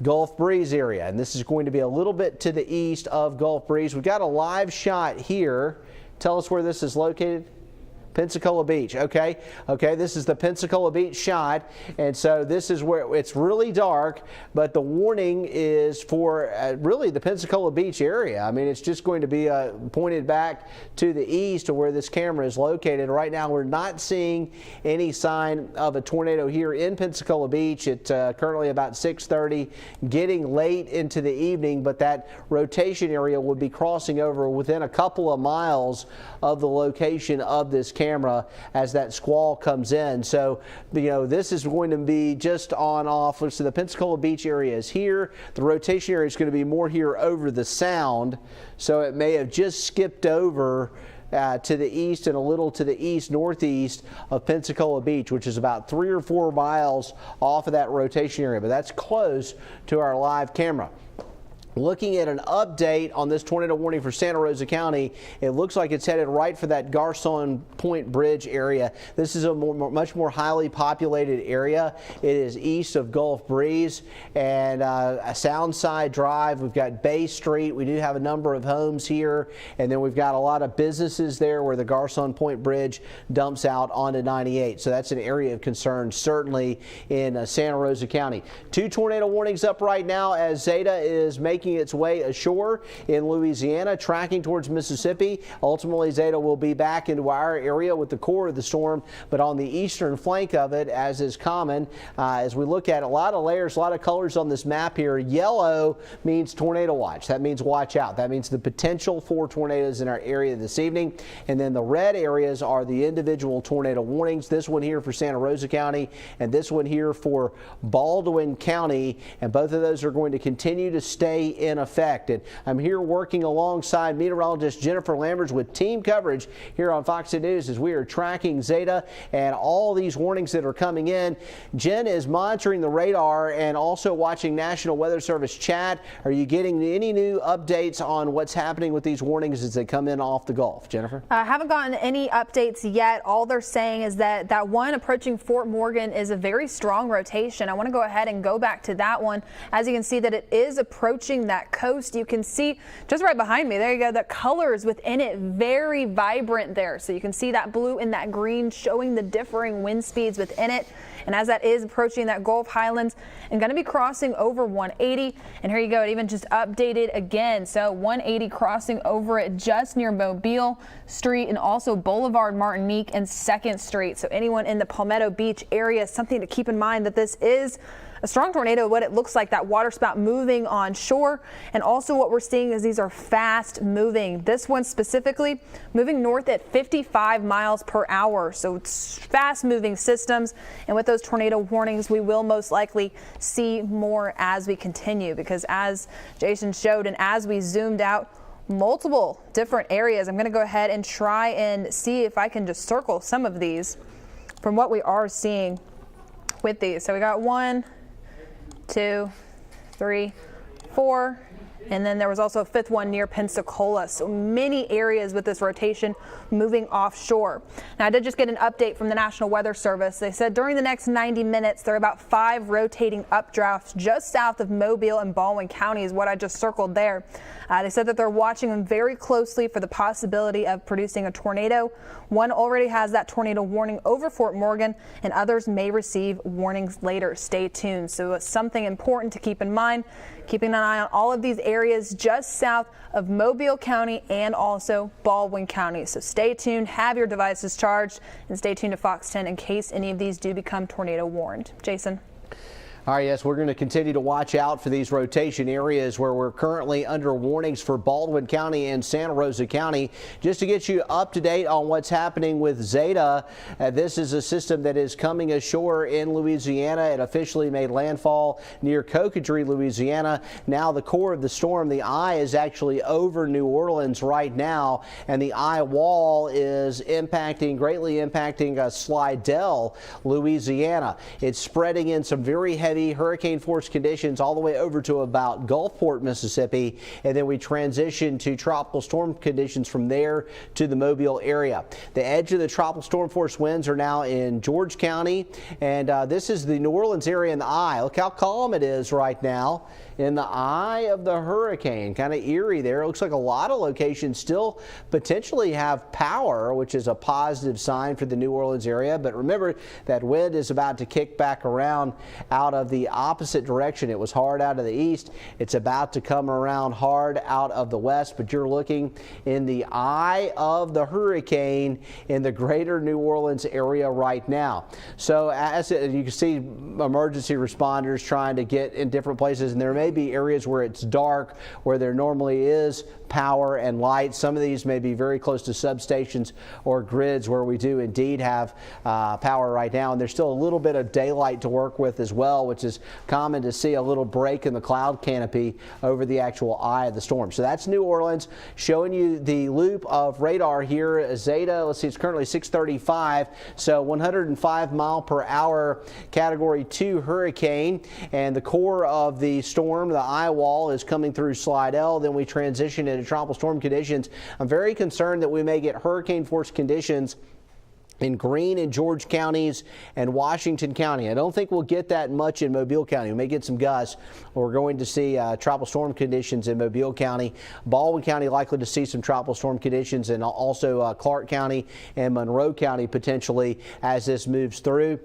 Gulf Breeze area, and this is going to be a little bit to the east of Gulf Breeze. We've got a live shot here. Tell us where this is located. Pensacola Beach. Okay, this is the Pensacola Beach shot, and so this is where it's really dark, but the warning is for really the Pensacola Beach area. I mean, it's just going to be pointed back to the east of where this camera is located. Right now, we're not seeing any sign of a tornado here in Pensacola Beach. It's currently about 6:30, getting late into the evening, but that rotation area would be crossing over within a couple of miles of the location of this camera. camera as that squall comes in. So, this is going to be just on off. So the Pensacola Beach area is here. The rotation area is going to be more here over the Sound. So it may have just skipped over to the east and a little to the east-northeast of Pensacola Beach, which is about 3 or 4 miles off of that rotation area, but that's close to our live camera. Looking at an update on this tornado warning for Santa Rosa County, it looks like it's headed right for that Garcon Point Bridge area. This is a much more highly populated area. It is east of Gulf Breeze and Soundside Drive. We've got Bay Street. We do have a number of homes here, and then we've got a lot of businesses there where the Garcon Point Bridge dumps out onto 98. So that's an area of concern, certainly in Santa Rosa County. 2 tornado warnings up right now as Zeta is making its way ashore in Louisiana, tracking towards Mississippi. Ultimately, Zeta will be back into our area with the core of the storm, but on the eastern flank of it, as is common, as we look at a lot of layers, a lot of colors on this map here. Yellow means tornado watch. That means watch out. That means the potential for tornadoes in our area this evening. And then the red areas are the individual tornado warnings. This one here for Santa Rosa County and this one here for Baldwin County. And both of those are going to continue to stay in effect. And I'm here working alongside meteorologist Jennifer Lambers with team coverage here on Fox 10 News as we are tracking Zeta and all these warnings that are coming in. Jen is monitoring the radar and also watching National Weather Service chat. Are you getting any new updates on what's happening with these warnings as they come in off the Gulf? Jennifer? I haven't gotten any updates yet. All they're saying is that one approaching Fort Morgan is a very strong rotation. I want to go ahead and go back to that one. As you can see that it is approaching that coast. You can see just right behind me, there you go, the colors within it very vibrant there. So you can see that blue and that green showing the differing wind speeds within it. And as that is approaching that Gulf Highlands and going to be crossing over 180. And here you go, it even just updated again. So 180 crossing over it just near Mobile Street and also Boulevard Martinique and 2nd Street. So anyone in the Palmetto Beach area, something to keep in mind that this is a strong tornado, what it looks like, that water spout moving on shore. And also what we're seeing is these are fast moving. This one specifically moving north at 55 miles per hour. So it's fast moving systems. And with those tornado warnings, we will most likely see more as we continue, because as Jason showed and as we zoomed out, multiple different areas. I'm going to go ahead and try and see if I can just circle some of these from what we are seeing with these. So we got 1, 2, 3, 4, and then there was also a 5th one near Pensacola. So many areas with this rotation moving offshore. Now I did just get an update from the National Weather Service. They said during the next 90 minutes there are about 5 rotating updrafts just south of Mobile and Baldwin County is what I just circled there. They said that they're watching them very closely for the possibility of producing a tornado. One already has that tornado warning over Fort Morgan, and others may receive warnings later. Stay tuned. So it's something important to keep in mind. Keeping an eye on all of these areas just south of Mobile County and also Baldwin County. So stay tuned, have your devices charged, and stay tuned to Fox 10 in case any of these do become tornado warned. Jason? All right, yes, we're going to continue to watch out for these rotation areas where we're currently under warnings for Baldwin County and Santa Rosa County. Just to get you up to date on what's happening with Zeta, this is a system that is coming ashore in Louisiana. It officially made landfall near Cocodrie, Louisiana. Now the core of the storm, the eye, is actually over New Orleans right now, and the eye wall is greatly impacting Slidell, Louisiana. It's spreading in some very heavy hurricane force conditions all the way over to about Gulfport, Mississippi, and then we transition to tropical storm conditions from there to the Mobile area. The edge of the tropical storm force winds are now in George County, and this is the New Orleans area in the eye. Look how calm it is right now in the eye of the hurricane. Kind of eerie there. It looks like a lot of locations still potentially have power, which is a positive sign for the New Orleans area. But remember, that wind is about to kick back around out of the opposite direction. It was hard out of the east. It's about to come around hard out of the west, but you're looking in the eye of the hurricane in the greater New Orleans area right now. So as you can see, emergency responders trying to get in different places, and there may be areas where it's dark, where there normally is power and light. Some of these may be very close to substations or grids where we do indeed have power right now, and there's still a little bit of daylight to work with as well, which is common to see a little break in the cloud canopy over the actual eye of the storm. So that's New Orleans, showing you the loop of radar here. Zeta, let's see, it's currently 635, so 105 mile per hour Category 2 hurricane, and the core of the storm, the eye wall, is coming through Slidell. Then we transition into tropical storm conditions. I'm very concerned that we may get hurricane force conditions in Greene and George counties and Washington County. I don't think we'll get that much in Mobile County. We may get some gusts. We're going to see tropical storm conditions in Mobile County. Baldwin County likely to see some tropical storm conditions, and also Clark County and Monroe County potentially as this moves through.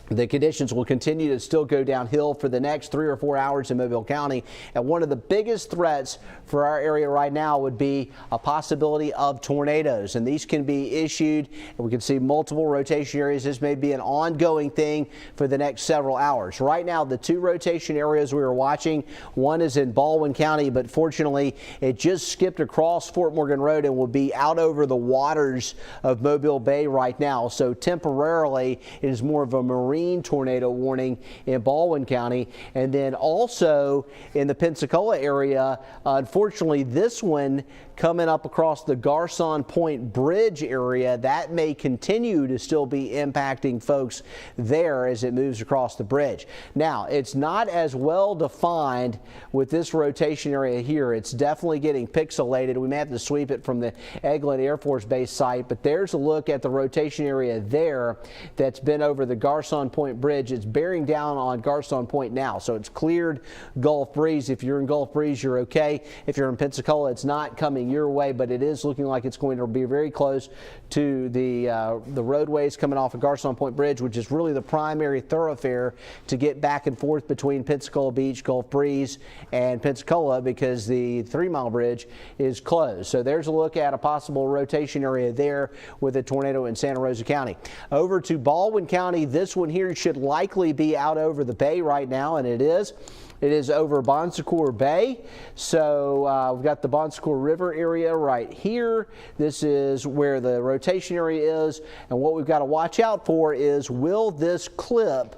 The conditions will continue to still go downhill for the next 3 or 4 hours in Mobile County. And one of the biggest threats for our area right now would be a possibility of tornadoes. And these can be issued, and we can see multiple rotation areas. This may be an ongoing thing for the next several hours. Right now, the 2 rotation areas we are watching, one is in Baldwin County, but fortunately, it just skipped across Fort Morgan Road and will be out over the waters of Mobile Bay right now. So temporarily, it is more of a marine tornado warning in Baldwin County. And then also in the Pensacola area, unfortunately, this one coming up across the Garcon Point Bridge area, that may continue to still be impacting folks there as it moves across the bridge. Now, it's not as well defined with this rotation area here. It's definitely getting pixelated. We may have to sweep it from the Eglin Air Force Base site, but there's a look at the rotation area there that's been over the Garcon Point Bridge. It's bearing down on Garcon Point now, so it's cleared Gulf Breeze. If you're in Gulf Breeze, you're okay. If you're in Pensacola, it's not coming your way, but it is looking like it's going to be very close to the roadways coming off of Garcon Point Bridge, which is really the primary thoroughfare to get back and forth between Pensacola Beach, Gulf Breeze, and Pensacola, because the 3 Mile Bridge is closed. So there's a look at a possible rotation area there with a tornado in Santa Rosa County. Over to Baldwin County, this one here should likely be out over the bay right now, and it is. It is over Bon Secours Bay. So we've got the Bon Secours River area right here. This is where the rotation area is. And what we've got to watch out for is, will this clip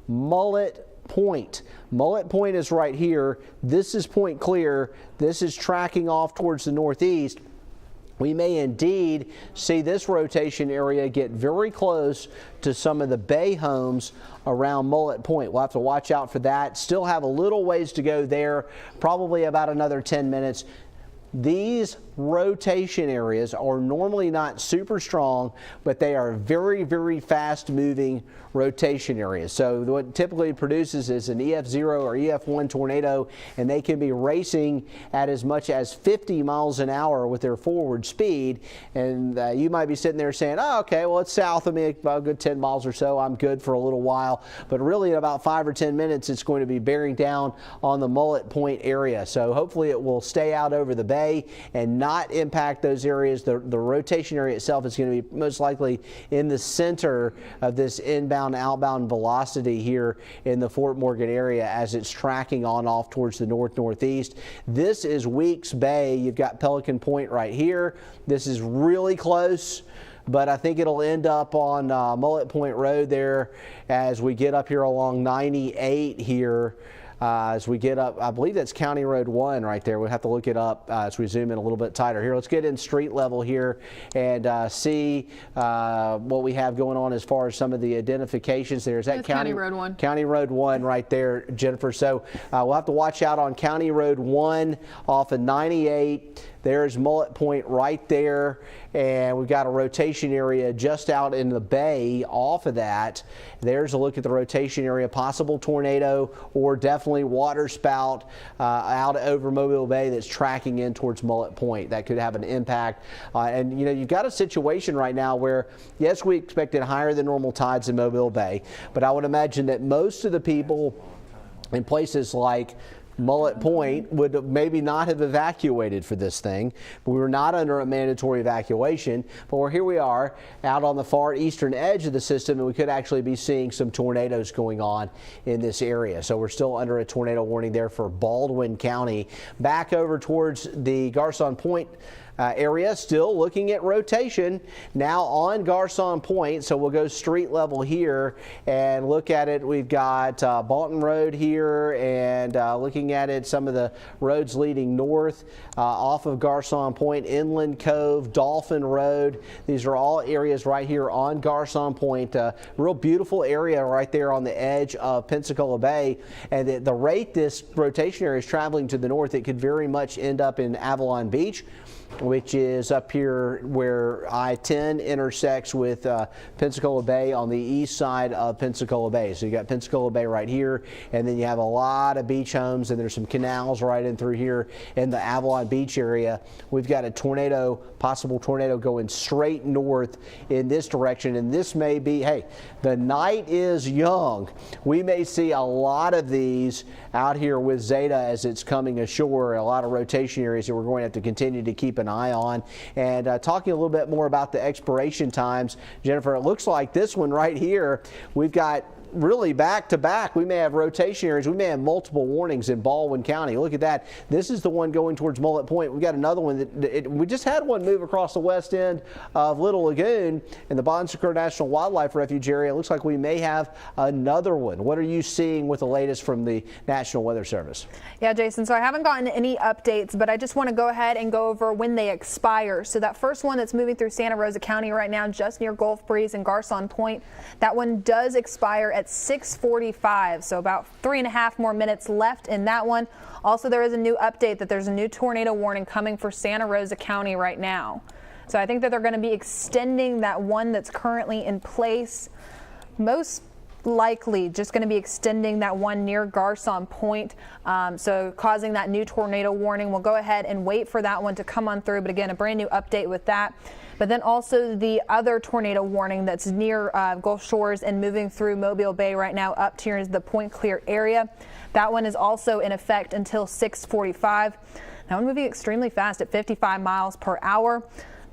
Mullet Point? Mullet Point is right here. This is Point Clear. This is tracking off towards the northeast. We may indeed see this rotation area get very close to some of the bay homes around Mullet Point. We'll have to watch out for that. Still have a little ways to go there, probably about another 10 minutes. These rotation areas are normally not super strong, but they are very, very fast moving rotation areas. So what typically produces is an EF0 or EF1 tornado, and they can be racing at as much as 50 miles an hour with their forward speed. And you might be sitting there saying, oh, okay, well, it's south of me about a good 10 miles or so. I'm good for a little while. But really in about 5 or 10 minutes, it's going to be bearing down on the Mullet Point area. So hopefully it will stay out over the bay and not impact those areas. The rotation area itself is going to be most likely in the center of this inbound outbound velocity here in the Fort Morgan area as it's tracking on off towards the northeast. This is Weeks Bay. You've got Pelican Point right here. This is really close, but I think it'll end up on Mullet Point Road there as we get up here along 98 here. As we get up, I believe that's County Road 1 right there. We'll have to look it up as we zoom in a little bit tighter here. Let's get in street level here and see what we have going on as far as some of the identifications there. Is that County Road 1? County Road 1 right there, Jennifer. So we'll have to watch out on County Road 1 off of 98. There's Mullet Point right there, and we've got a rotation area just out in the bay off of that. There's a look at the rotation area, possible tornado or definitely water spout out over Mobile Bay that's tracking in towards Mullet Point. That could have an impact. And, you know, you've got a situation right now where, yes, we expected higher than normal tides in Mobile Bay, but I would imagine that most of the people in places like Mullet Point would maybe not have evacuated for this thing. We were not under a mandatory evacuation, but here we are out on the far eastern edge of the system, and we could actually be seeing some tornadoes going on in this area. So we're still under a tornado warning there for Baldwin County. Back over towards the Garcon Point area, still looking at rotation now on Garcon Point. So we'll go street level here and look at it. We've got Bolton Road here, and looking at it, some of the roads leading north off of Garcon Point, Inland Cove, Dauphin Road. These are all areas right here on Garcon Point. Real beautiful area right there on the edge of Pensacola Bay. And at the rate this rotation area is traveling to the north, it could very much end up in Avalon Beach, which is up here where I-10 intersects with Pensacola Bay on the east side of Pensacola Bay. So you got Pensacola Bay right here, and then you have a lot of beach homes, and there's some canals right in through here in the Avalon Beach area. We've got a tornado, possible tornado going straight north in this direction, and this may be, hey, the night is young. We may see a lot of these out here with Zeta as it's coming ashore, a lot of rotation areas that we're going to have to continue to keep an eye on. And talking a little bit more about the expiration times, Jennifer, it looks like this one right here, we've got really back to back. We may have rotation areas. We may have multiple warnings in Baldwin County. Look at that. This is the one going towards Mullet Point. We've got another one we just had one move across the west end of Little Lagoon in the Bon Secours National Wildlife Refuge area. It looks like we may have another one. What are you seeing with the latest from the National Weather Service? Yeah, Jason, so I haven't gotten any updates, but I just want to go ahead and go over when they expire. So that first one that's moving through Santa Rosa County right now, just near Gulf Breeze and Garcon Point, that one does expire at 6:45, so about 3.5 more minutes left in that one. Also, there is a new update that there's a new tornado warning coming for Santa Rosa County right now. So I think that they're going to be extending that one that's currently in place. Most likely just going to be extending that one near Garcon Point, so causing that new tornado warning. We'll go ahead and wait for that one to come on through, but again, a brand new update with that. But then also the other tornado warning that's near Gulf Shores and moving through Mobile Bay right now up to the Point Clear area. That one is also in effect until 6:45. That one moving extremely fast at 55 miles per hour.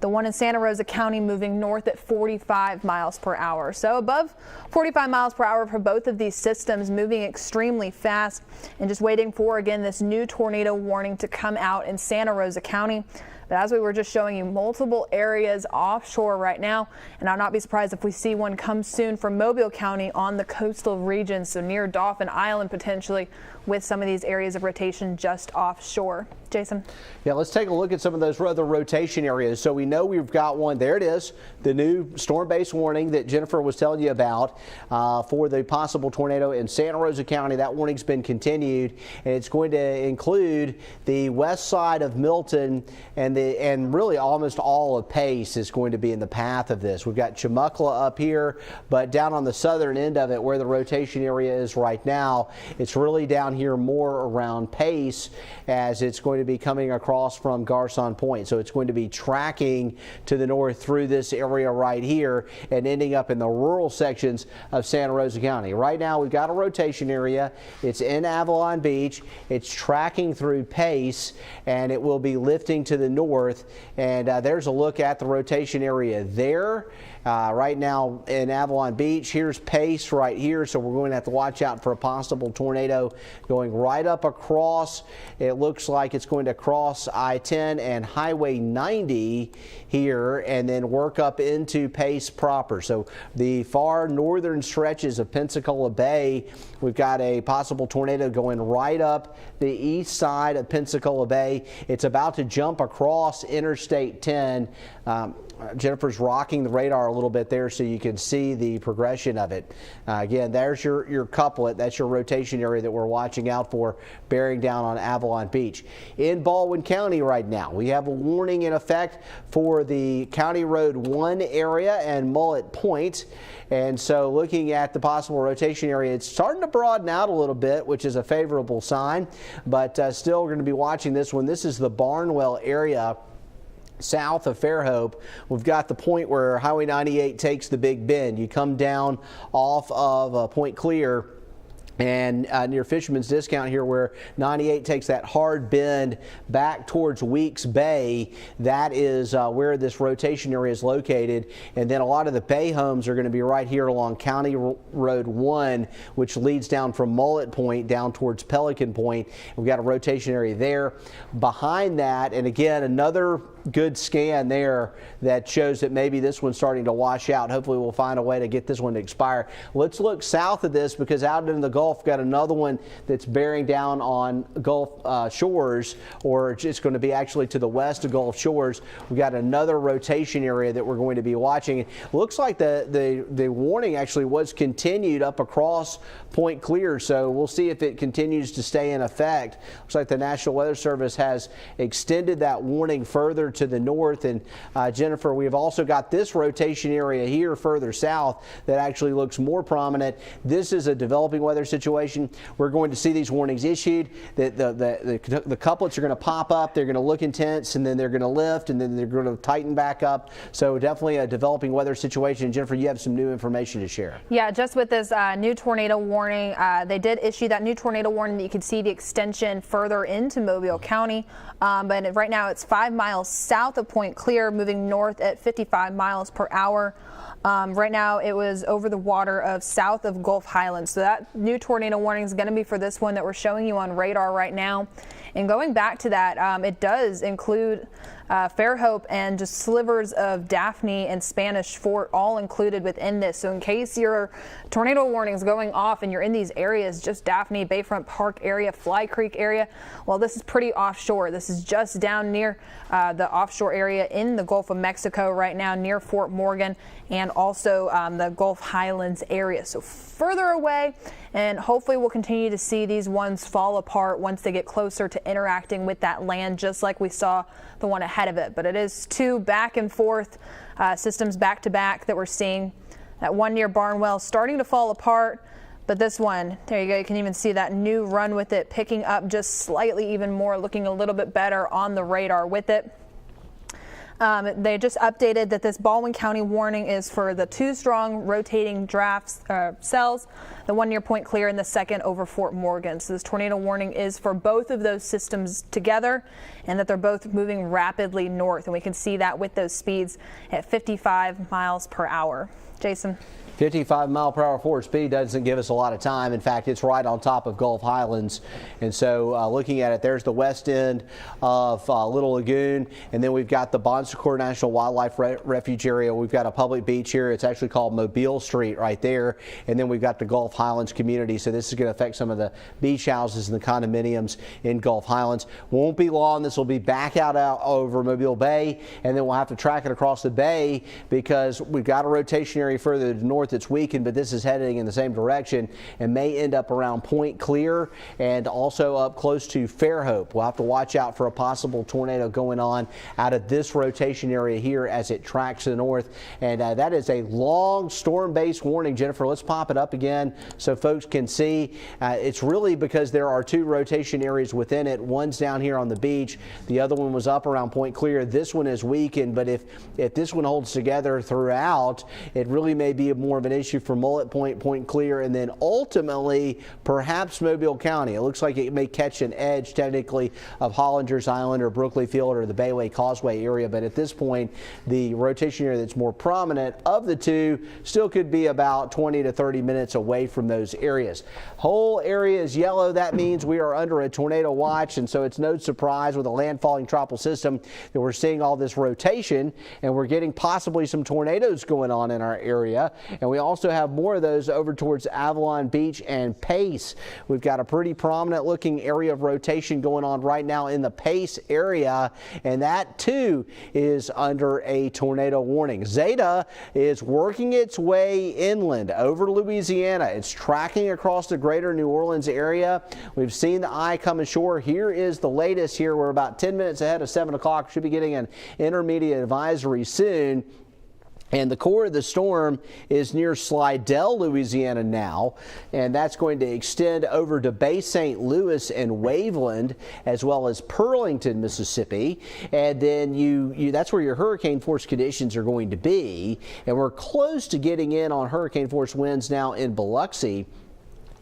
The one in Santa Rosa County moving north at 45 miles per hour. So above 45 miles per hour for both of these systems, moving extremely fast, and just waiting for, again, this new tornado warning to come out in Santa Rosa County. But as we were just showing you, multiple areas offshore right now, and I'll not be surprised if we see one come soon from Mobile County on the coastal region, so near Dauphin Island potentially, with some of these areas of rotation just offshore. Jason? Yeah, let's take a look at some of those other rotation areas. So we know we've got one. There it is, the new storm-based warning that Jennifer was telling you about for the possible tornado in Santa Rosa County. That warning's been continued, and it's going to include the west side of Milton, and really almost all of Pace is going to be in the path of this. We've got Chumuckla up here, but down on the southern end of it where the rotation area is right now, it's really down here more around Pace, as it's going to be coming across from Garcon Point. So it's going to be tracking to the north through this area right here and ending up in the rural sections of Santa Rosa County. Right now we've got a rotation area. It's in Avalon Beach. It's tracking through Pace, and it will be lifting to the north. And there's a look at the rotation area there. Right now in Avalon Beach, here's Pace right here, so we're going to have to watch out for a possible tornado going right up across. It looks like it's going to cross I-10 and Highway 90 here and then work up into Pace proper. So the far northern stretches of Pensacola Bay, we've got a possible tornado going right up the east side of Pensacola Bay. It's about to jump across Interstate 10. Jennifer's rocking the radar a little bit there so you can see the progression of it. Again, there's your couplet. That's your rotation area that we're watching out for, bearing down on Avalon Beach. In Baldwin County right now, we have a warning in effect for the County Road 1 area and Mullet Point. And so looking at the possible rotation area, it's starting to broaden out a little bit, which is a favorable sign, but still we're going to be watching this one. This is the Barnwell area south of Fairhope. We've got the point where Highway 98 takes the Big Bend. You come down off of Point Clear, and near Fisherman's Discount here, where 98 takes that hard bend back towards Weeks Bay. That is where this rotation area is located. And then a lot of the bay homes are going to be right here along County Road 1, which leads down from Mullet Point down towards Pelican Point. We've got a rotation area there. Behind that, and again, another good scan there that shows that maybe this one's starting to wash out. Hopefully we'll find a way to get this one to expire. Let's look south of this, because out in the Gulf, got another one that's bearing down on Gulf shores, or it's going to be actually to the west of Gulf shores. We've got another rotation area that we're going to be watching. It looks like the warning actually was continued up across Point Clear, so we'll see if it continues to stay in effect. Looks like the National Weather Service has extended that warning further to the north. And Jennifer, we've also got this rotation area here further south that actually looks more prominent. This is a developing weather situation. We're going to see these warnings issued. The couplets are going to pop up, they're going to look intense, and then they're going to lift, and then they're going to tighten back up. So definitely a developing weather situation. Jennifer, you have some new information to share. Yeah, just with this new tornado warning, they did issue that new tornado warning that you can see the extension further into Mobile County. But right now it's 5 miles south of Point Clear, moving north at 55 miles per hour. Right now it was over the water of south of Gulf Highlands. So that new tornado warning is going to be for this one that we're showing you on radar right now. And going back to that, it does include Fairhope and just slivers of Daphne and Spanish Fort all included within this. So in case your tornado warning is going off and you're in these areas, just Daphne, Bayfront Park area, Fly Creek area, well, this is pretty offshore. This is just down near the offshore area in the Gulf of Mexico right now, near Fort Morgan, and also the Gulf Highlands area. So further away, and hopefully we'll continue to see these ones fall apart once they get closer to interacting with that land, just like we saw the one ahead of it. But it is two back and forth systems back to back that we're seeing. That one near Barnwell starting to fall apart, but this one, there you go, you can even see that new run with it picking up just slightly even more, looking a little bit better on the radar with it. They just updated that this Baldwin County warning is for the two strong rotating cells, the one near Point Clear and the second over Fort Morgan. So this tornado warning is for both of those systems together, and that they're both moving rapidly north. And we can see that with those speeds at 55 miles per hour. Jason. 55-mile-per-hour forward speed doesn't give us a lot of time. In fact, it's right on top of Gulf Highlands. And so looking at it, there's the west end of Little Lagoon, and then we've got the Bon Secours National Wildlife Refuge area. We've got a public beach here. It's actually called Mobile Street right there. And then we've got the Gulf Highlands community. So this is going to affect some of the beach houses and the condominiums in Gulf Highlands. Won't be long. This will be back out over Mobile Bay, and then we'll have to track it across the bay because we've got a rotation area further to the north that's weakened, but this is heading in the same direction and may end up around Point Clear and also up close to Fairhope. We'll have to watch out for a possible tornado going on out of this rotation area here as it tracks to the north. And that is a long storm-based warning. Jennifer, let's pop it up again so folks can see. It's really because there are two rotation areas within it. One's down here on the beach. The other one was up around Point Clear. This one is weakened, but if this one holds together throughout, it really may be more of an issue for Mullet Point, Point Clear, and then ultimately perhaps Mobile County. It looks like it may catch an edge technically of Hollinger's Island or Brookley Field or the Bayway Causeway area, but at this point the rotation area that's more prominent of the two still could be about 20 to 30 minutes away from those areas. Whole area is yellow. That means we are under a tornado watch, and so it's no surprise with a landfalling tropical system that we're seeing all this rotation, and we're getting possibly some tornadoes going on in our area. And we also have more of those over towards Avalon Beach and Pace. We've got a pretty prominent looking area of rotation going on right now in the Pace area, and that too is under a tornado warning. Zeta is working its way inland over Louisiana. It's tracking across the greater New Orleans area. We've seen the eye come ashore. Here is the latest here. We're about 10 minutes ahead of 7 o'clock. Should be getting an intermediate advisory soon. And the core of the storm is near Slidell, Louisiana now, and that's going to extend over to Bay St. Louis and Waveland, as well as Pearlington, Mississippi. And then that's where your hurricane force conditions are going to be. And we're close to getting in on hurricane force winds now in Biloxi.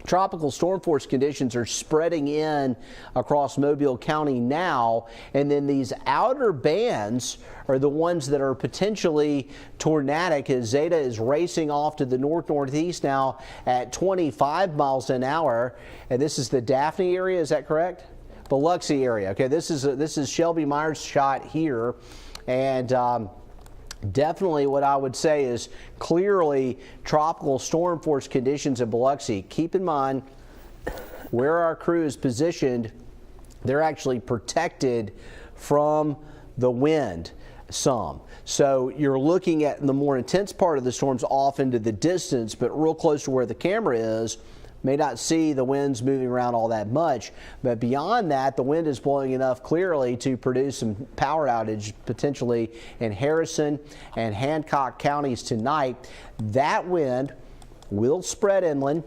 tropical storm force conditions are spreading in across Mobile County now, and then these outer bands are the ones that are potentially tornadic as Zeta is racing off to the north-northeast now at 25 miles an hour. And this is the Daphne area, is that correct? Biloxi area. Okay, this is Shelby Myers shot here, and definitely what I would say is clearly tropical storm force conditions in Biloxi. Keep in mind where our crew is positioned, they're actually protected from the wind some. So you're looking at the more intense part of the storms off into the distance, but real close to where the camera is. May not see the winds moving around all that much, but beyond that, the wind is blowing enough clearly to produce some power outage potentially in Harrison and Hancock counties tonight. That wind will spread inland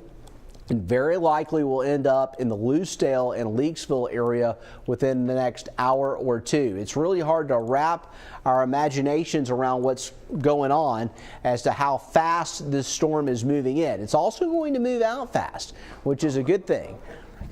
and very likely will end up in the Lucedale and Leakesville area within the next hour or two. It's really hard to wrap our imaginations around what's going on as to how fast this storm is moving in. It's also going to move out fast, which is a good thing.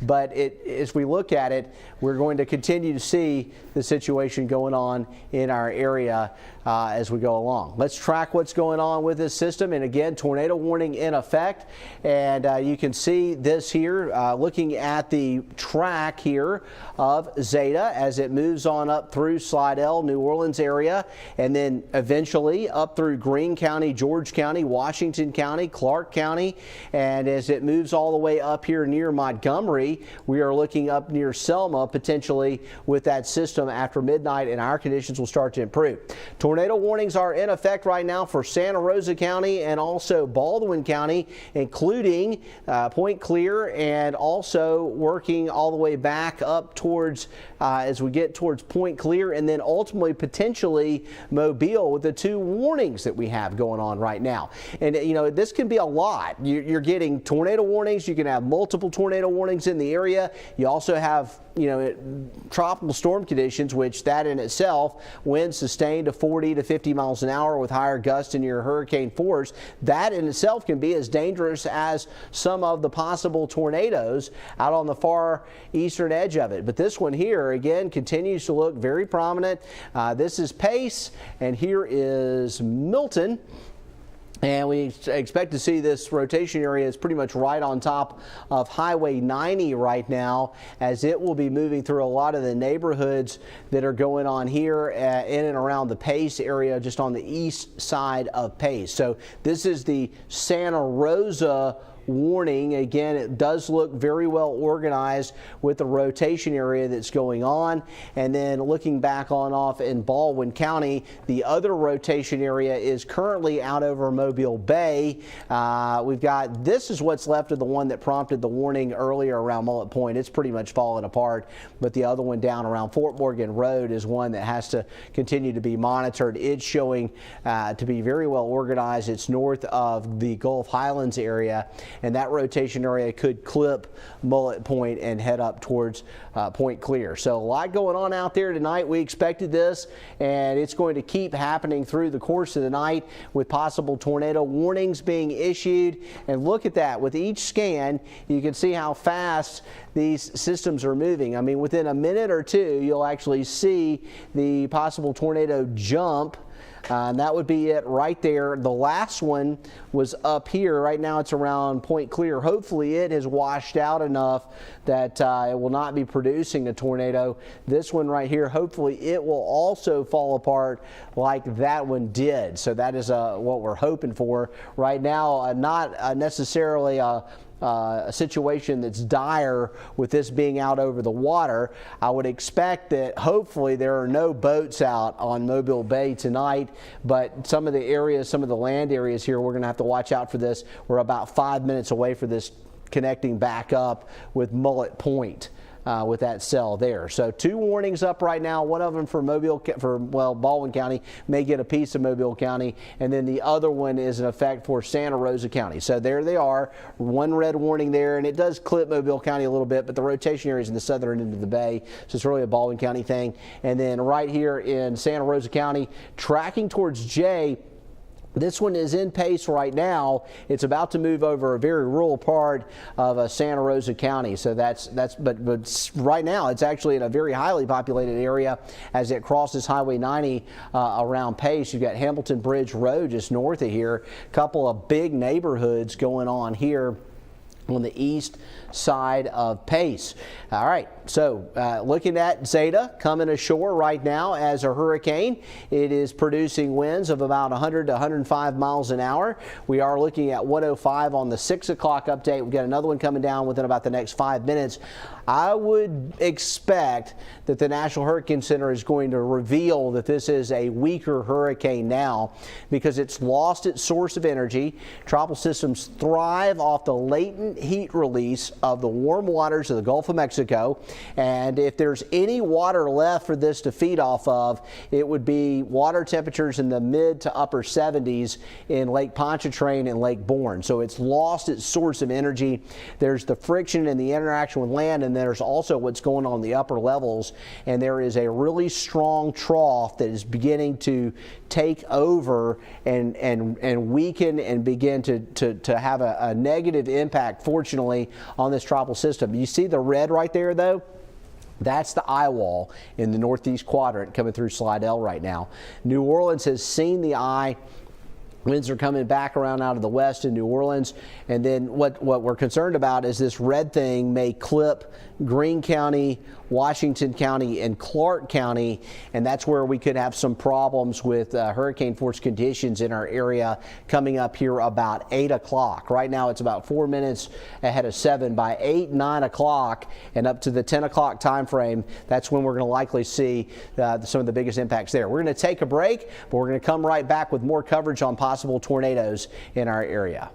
But as we look at it, we're going to continue to see the situation going on in our area as we go along. Let's track what's going on with this system. And again, tornado warning in effect. And you can see this here, looking at the track here of Zeta as it moves on up through Slidell, New Orleans area, and then eventually up through Greene County, George County, Washington County, Clark County. And as it moves all the way up here near Montgomery, we are looking up near Selma potentially with that system after midnight, and our conditions will start to improve. Tornado warnings are in effect right now for Santa Rosa County and also Baldwin County, including Point Clear, and also working all the way back up towards as we get towards Point Clear, and then ultimately potentially Mobile with the two warnings that we have going on right now. And you know, this can be a lot. You're getting tornado warnings. You can have multiple tornado warnings in the area. You also have, you know, tropical storm conditions, which that in itself, winds sustained to 40 to 50 miles an hour with higher gusts in your hurricane force. That in itself can be as dangerous as some of the possible tornadoes out on the far eastern edge of it. But this one here, again, continues to look very prominent. This is Pace, and here is Milton. And we expect to see this rotation area is pretty much right on top of Highway 90 right now, as it will be moving through a lot of the neighborhoods that are going on here in and around the Pace area, just on the east side of Pace. So this is the Santa Rosa warning. Again, it does look very well organized with the rotation area that's going on. And then looking back on off in Baldwin County, the other rotation area is currently out over Mobile Bay. We've got, this is what's left of the one that prompted the warning earlier around Mullet Point. It's pretty much fallen apart, but the other one down around Fort Morgan Road is one that has to continue to be monitored. It's showing to be very well organized. It's north of the Gulf Highlands area, and that rotation area could clip Mullet Point and head up towards Point Clear. So a lot going on out there tonight. We expected this, and it's going to keep happening through the course of the night with possible tornado warnings being issued. And look at that. With each scan, you can see how fast these systems are moving. I mean, within a minute or two, you'll actually see the possible tornado jump. And that would be it right there. The last one was up here. Right now it's around Point Clear. Hopefully it has washed out enough that it will not be producing a tornado. This one right here, hopefully it will also fall apart like that one did. So that is what we're hoping for right now. Not necessarily a situation that's dire with this being out over the water. I would expect that hopefully there are no boats out on Mobile Bay tonight, but some of the areas, some of the land areas here, we're going to have to watch out for this. We're about 5 minutes away for this connecting back up with Mullet Point. With that cell there. So two warnings up right now, one of them for Baldwin County, may get a piece of Mobile County, and then the other one is in effect for Santa Rosa County. So there they are, one red warning there, and it does clip Mobile County a little bit, but the rotation area is in the southern end of the bay, so it's really a Baldwin County thing. And then right here in Santa Rosa County, tracking towards Jay, This one is in pace right now. It's about to move over a very rural part of Santa Rosa County. So but right now it's actually in a very highly populated area as it crosses Highway 90 around Pace. You've got Hamilton Bridge Road just north of here. A couple of big neighborhoods going on here on the east side of Pace. All right, so looking at Zeta coming ashore right now as a hurricane. It is producing winds of about 100 to 105 miles an hour. We are looking at 105 on the 6 o'clock update. We've got another one coming down within about the next 5 minutes. I would expect that the National Hurricane Center is going to reveal that this is a weaker hurricane now because it's lost its source of energy. Tropical systems thrive off the latent heat release of the warm waters of the Gulf of Mexico, and if there's any water left for this to feed off of, it would be water temperatures in the mid to upper 70s in Lake Pontchartrain and Lake Bourne. So it's lost its source of energy. There's the friction and the interaction with land, and there's also what's going on in the upper levels, and there is a really strong trough that is beginning to take over and weaken and begin to have a negative impact, fortunately, on this tropical system. You see the red right there, though? That's the eye wall in the northeast quadrant coming through Slidell right now. New Orleans has seen the eye. Winds are coming back around out of the west in New Orleans. And then what we're concerned about is this red thing may clip Greene County, Washington County, and Clark County. And that's where we could have some problems with hurricane force conditions in our area coming up here about 8 o'clock. Right now it's about 4 minutes ahead of 7. By 8, 9 o'clock and up to the 10 o'clock time frame, that's when we're going to likely see some of the biggest impacts there. We're going to take a break, but we're going to come right back with more coverage on possible tornadoes in our area.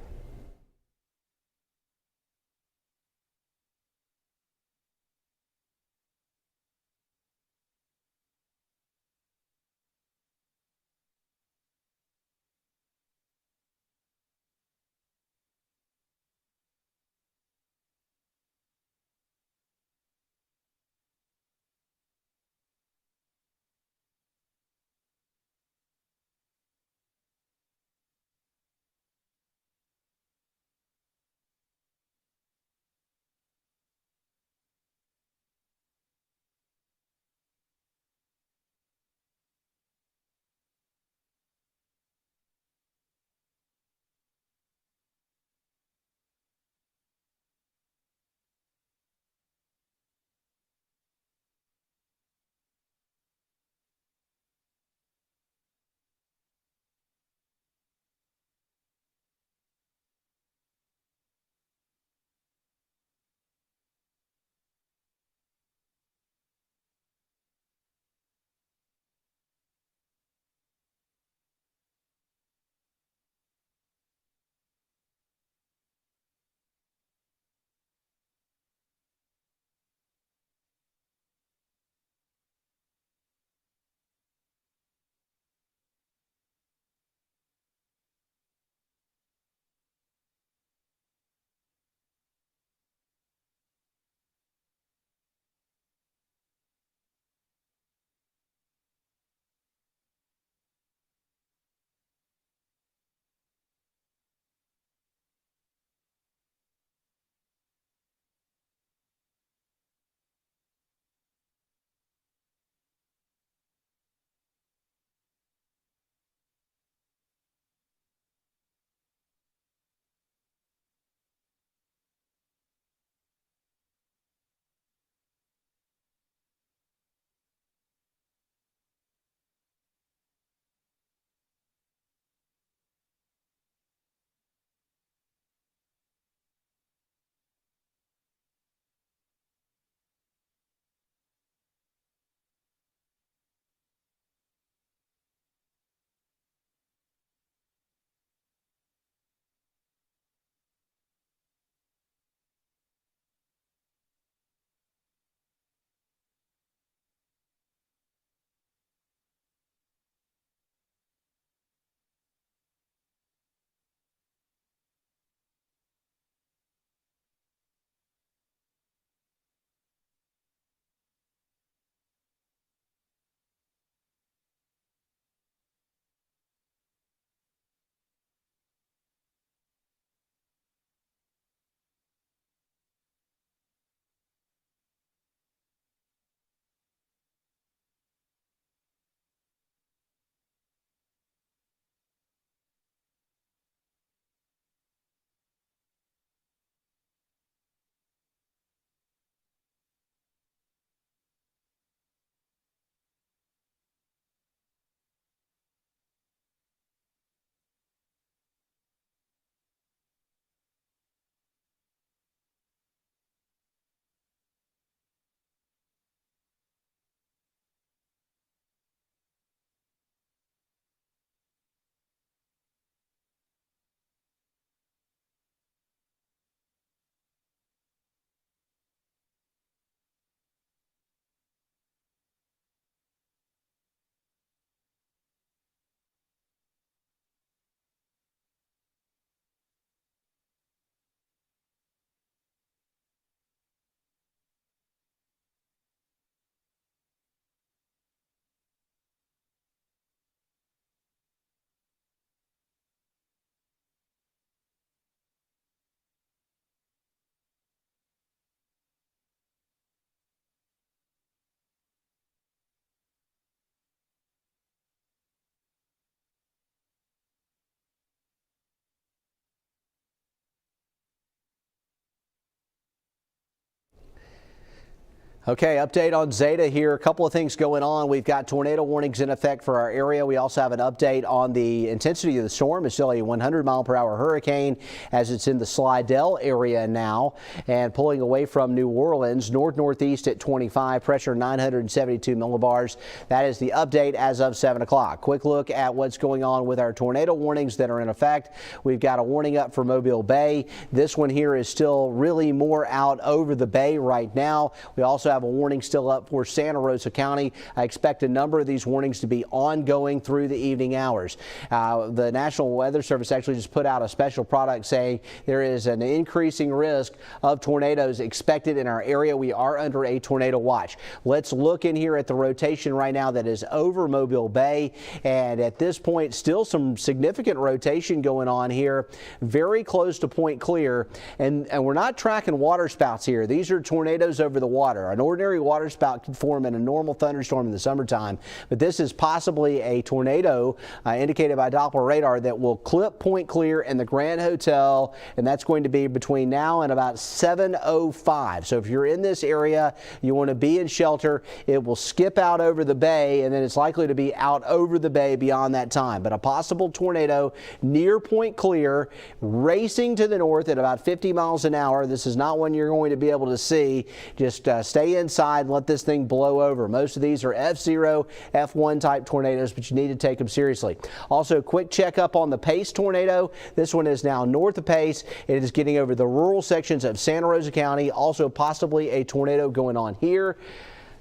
Okay, update on Zeta here. A couple of things going on. We've got tornado warnings in effect for our area. We also have an update on the intensity of the storm. It's still a 100-mile-per-hour hurricane as it's in the Slidell area now and pulling away from New Orleans. Northeast at 25, pressure 972 millibars. That is the update as of 7 o'clock. Quick look at what's going on with our tornado warnings that are in effect. We've got a warning up for Mobile Bay. This one here is still really more out over the bay right now. We also have a warning still up for Santa Rosa County. I expect a number of these warnings to be ongoing through the evening hours. The National Weather Service actually just put out a special product saying there is an increasing risk of tornadoes expected in our area. We are under a tornado watch. Let's look in here at the rotation right now that is over Mobile Bay, and at this point still some significant rotation going on here, very close to Point Clear, and we're not tracking water spouts here. These are tornadoes over the water. An ordinary water spout can form in a normal thunderstorm in the summertime, but this is possibly a tornado indicated by Doppler radar that will clip Point Clear and the Grand Hotel, and that's going to be between now and about 7:05. So if you're in this area, you want to be in shelter. It will skip out over the bay, and then it's likely to be out over the bay beyond that time. But a possible tornado near Point Clear, racing to the north at about 50 miles an hour. This is not one you're going to be able to see. Just stay inside and let this thing blow over. Most of these are F0, F1 type tornadoes, but you need to take them seriously. Also, quick checkup on the Pace tornado. This one is now north of Pace. It is getting over the rural sections of Santa Rosa County. Also, possibly a tornado going on here.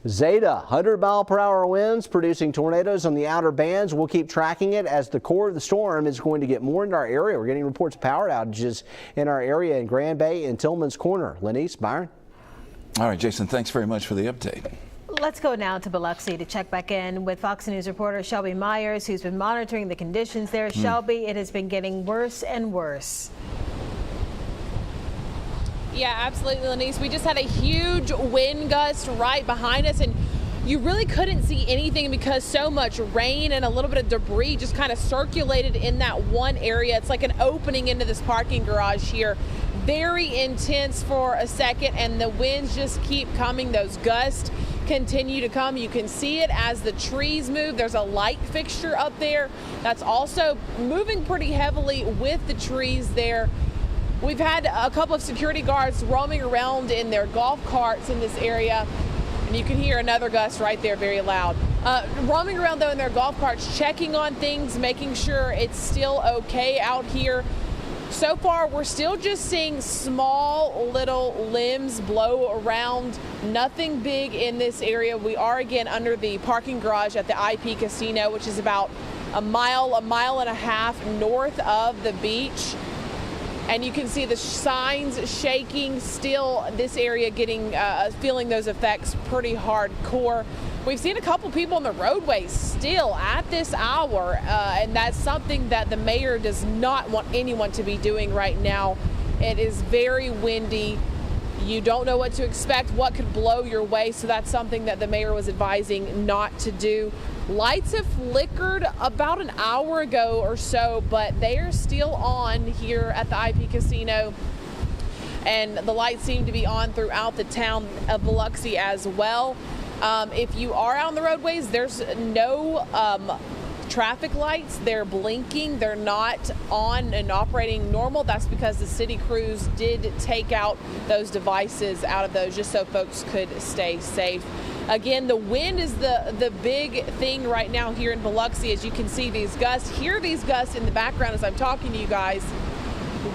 Zeta, 100-mile-per-hour winds producing tornadoes on the outer bands. We'll keep tracking it as the core of the storm is going to get more into our area. We're getting reports of power outages in our area in Grand Bay and Tillman's Corner. Lenise, Byron. All right, Jason, thanks very much for the update. Let's go now to Biloxi to check back in with Fox News reporter Shelby Myers, who's been monitoring the conditions there. Shelby, it has been getting worse and worse. Yeah, absolutely, Lenise. We just had a huge wind gust right behind us, and you really couldn't see anything because so much rain and a little bit of debris just kind of circulated in that one area. It's like an opening into this parking garage here. Very intense for a second, and the winds just keep coming. Those gusts continue to come. You can see it as the trees move. There's a light fixture up there that's also moving pretty heavily with the trees there. We've had a couple of security guards roaming around in their golf carts in this area, and you can hear another gust right there, very loud. Roaming around though in their golf carts, checking on things, making sure it's still okay out here. So far, we're still just seeing small little limbs blow around. Nothing big in this area. We are again under the parking garage at the IP Casino, which is about a mile and a half north of the beach. And you can see the signs shaking still. This area getting feeling those effects pretty hardcore. We've seen a couple people on the roadways still at this hour, and that's something that the mayor does not want anyone to be doing right now. It is very windy. You don't know what to expect, what could blow your way, so that's something that the mayor was advising not to do. Lights have flickered about an hour ago or so, but they are still on here at the IP Casino, and the lights seem to be on throughout the town of Biloxi as well. If you are out on the roadways, there's no traffic lights. They're blinking. They're not on and operating normal. That's because the city crews did take out those devices out of those just so folks could stay safe. Again, the wind is the big thing right now here in Biloxi. As you can see these gusts, hear these gusts in the background as I'm talking to you guys.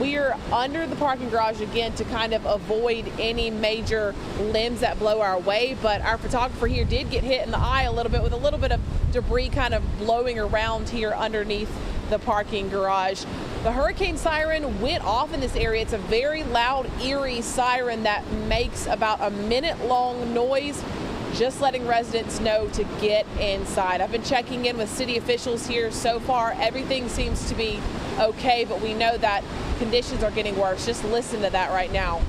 We're under the parking garage again to kind of avoid any major limbs that blow our way, but our photographer here did get hit in the eye a little bit with a little bit of debris kind of blowing around here underneath the parking garage. The hurricane siren went off in this area. It's a very loud, eerie siren that makes about a minute-long noise, just letting residents know to get inside. I've been checking in with city officials here. So far, everything seems to be okay, but we know that conditions are getting worse. Just listen to that right now.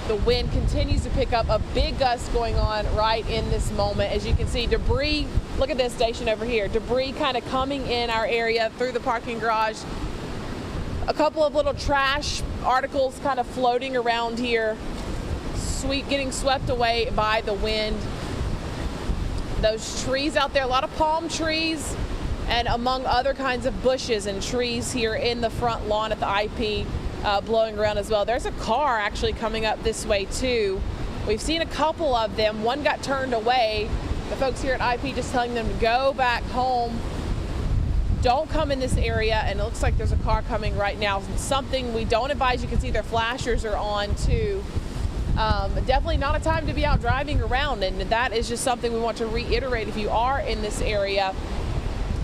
The wind continues to pick up, a big gust going on right in this moment. As you can see, debris, look at this station over here, debris kind of coming in our area through the parking garage. A couple of little trash articles kind of floating around here. getting swept away by the wind. Those trees out there, a lot of palm trees, and among other kinds of bushes and trees here in the front lawn at the IP blowing around as well. There's a car actually coming up this way too. We've seen a couple of them. One got turned away. The folks here at IP just telling them to go back home. Don't come in this area, and it looks like there's a car coming right now. Something we don't advise. You can see their flashers are on too. Definitely not a time to be out driving around, and that is just something we want to reiterate if you are in this area.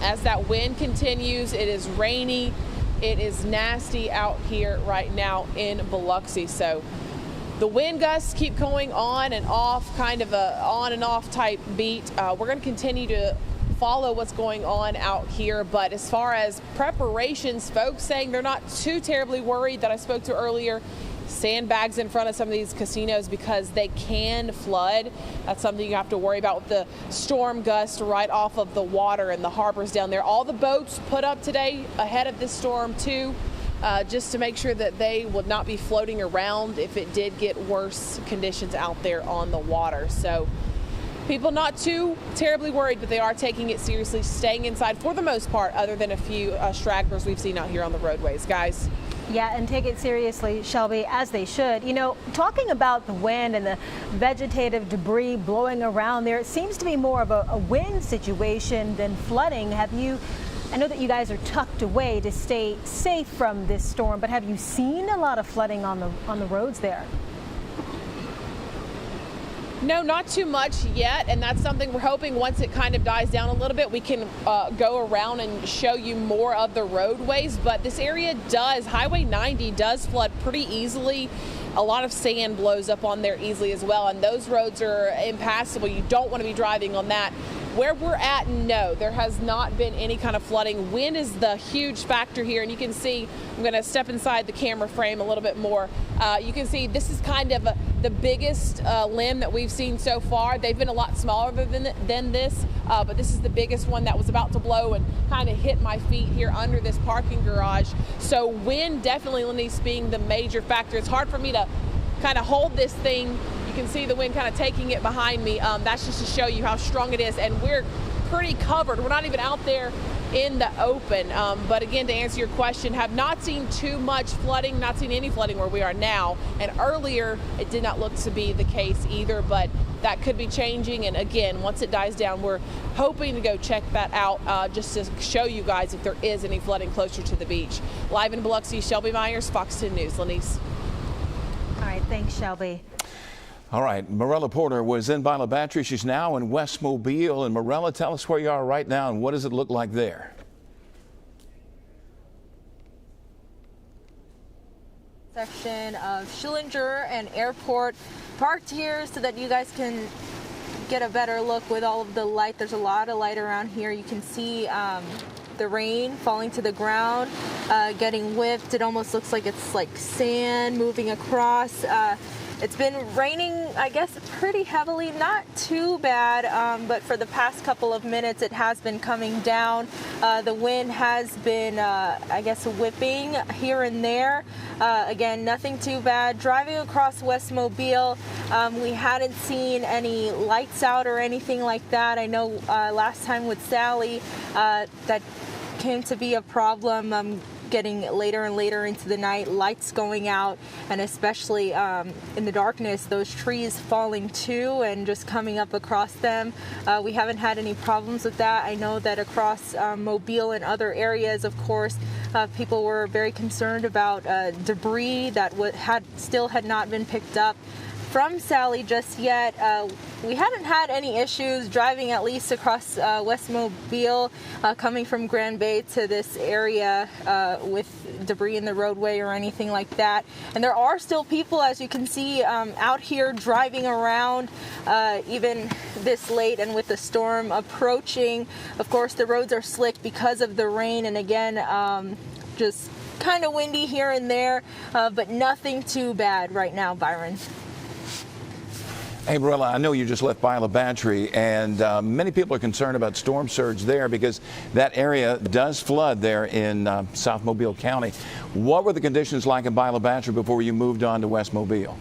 As that wind continues, it is rainy, it is nasty out here right now in Biloxi. So the wind gusts keep going on and off, kind of a on and off type beat. We're going to continue to follow what's going on out here, but as far as preparations, folks saying they're not too terribly worried that I spoke to earlier. Sandbags in front of some of these casinos because they can flood. That's something you have to worry about with the storm gust right off of the water and the harbors down there. All the boats put up today ahead of this storm too, just to make sure that they would not be floating around if it did get worse conditions out there on the water. So people not too terribly worried, but they are taking it seriously, staying inside for the most part, other than a few stragglers we've seen out here on the roadways, guys. Yeah, and take it seriously, Shelby, as they should. You know, talking about the wind and the vegetative debris blowing around there, it seems to be more of a wind situation than flooding. I know that you guys are tucked away to stay safe from this storm, but have you seen a lot of flooding on the roads there? No, not too much yet, and that's something we're hoping once it kind of dies down a little bit, we can go around and show you more of the roadways. But this area does, Highway 90 does flood pretty easily. A lot of sand blows up on there easily as well, and those roads are impassable. You don't want to be driving on that. Where we're at, no, there has not been any kind of flooding. Wind is the huge factor here, and you can see, I'm going to step inside the camera frame a little bit more. You can see this is kind of the biggest limb that we've seen so far. They've been a lot smaller than this, but this is the biggest one that was about to blow and kind of hit my feet here under this parking garage. So wind definitely, Lenise, being the major factor. It's hard for me to kind of hold this thing. You can see the wind kind of taking it behind me. That's just to show you how strong it is, and we're pretty covered. We're not even out there in the open. But again, to answer your question, have not seen too much flooding, not seen any flooding where we are now. And earlier, it did not look to be the case either, but that could be changing. And again, once it dies down, we're hoping to go check that out just to show you guys if there is any flooding closer to the beach. Live in Biloxi, Shelby Myers, Fox 10 News. Lenise. All right, thanks, Shelby. All right, Morella Porter was in Bayou La Batre. She's now in West Mobile. And Morella, tell us where you are right now and what does it look like there? Section of Schillinger and Airport parked here so that you guys can get a better look with all of the light. There's a lot of light around here. You can see the rain falling to the ground, getting whipped. It almost looks like it's like sand moving across. It's been raining, I guess, pretty heavily, not too bad, but for the past couple of minutes it has been coming down. The wind has been, I guess, whipping here and there. Again, nothing too bad. Driving across West Mobile, we hadn't seen any lights out or anything like that. I know last time with Sally, that came to be a problem. Getting later and later into the night, lights going out, and especially in the darkness, those trees falling too and just coming up across them. We haven't had any problems with that. I know that across Mobile and other areas, of course, people were very concerned about debris that still had not been picked up from Sally just yet. We haven't had any issues driving at least across West Mobile, coming from Grand Bay to this area with debris in the roadway or anything like that. And there are still people, as you can see, out here driving around even this late and with the storm approaching. Of course, the roads are slick because of the rain, and again, just kind of windy here and there, but nothing too bad right now, Byron. Hey, Morella, I know you just left Bayou La Batre, and many people are concerned about storm surge there because that area does flood there in South Mobile County. What were the conditions like in Bayou La Batre before you moved on to West Mobile?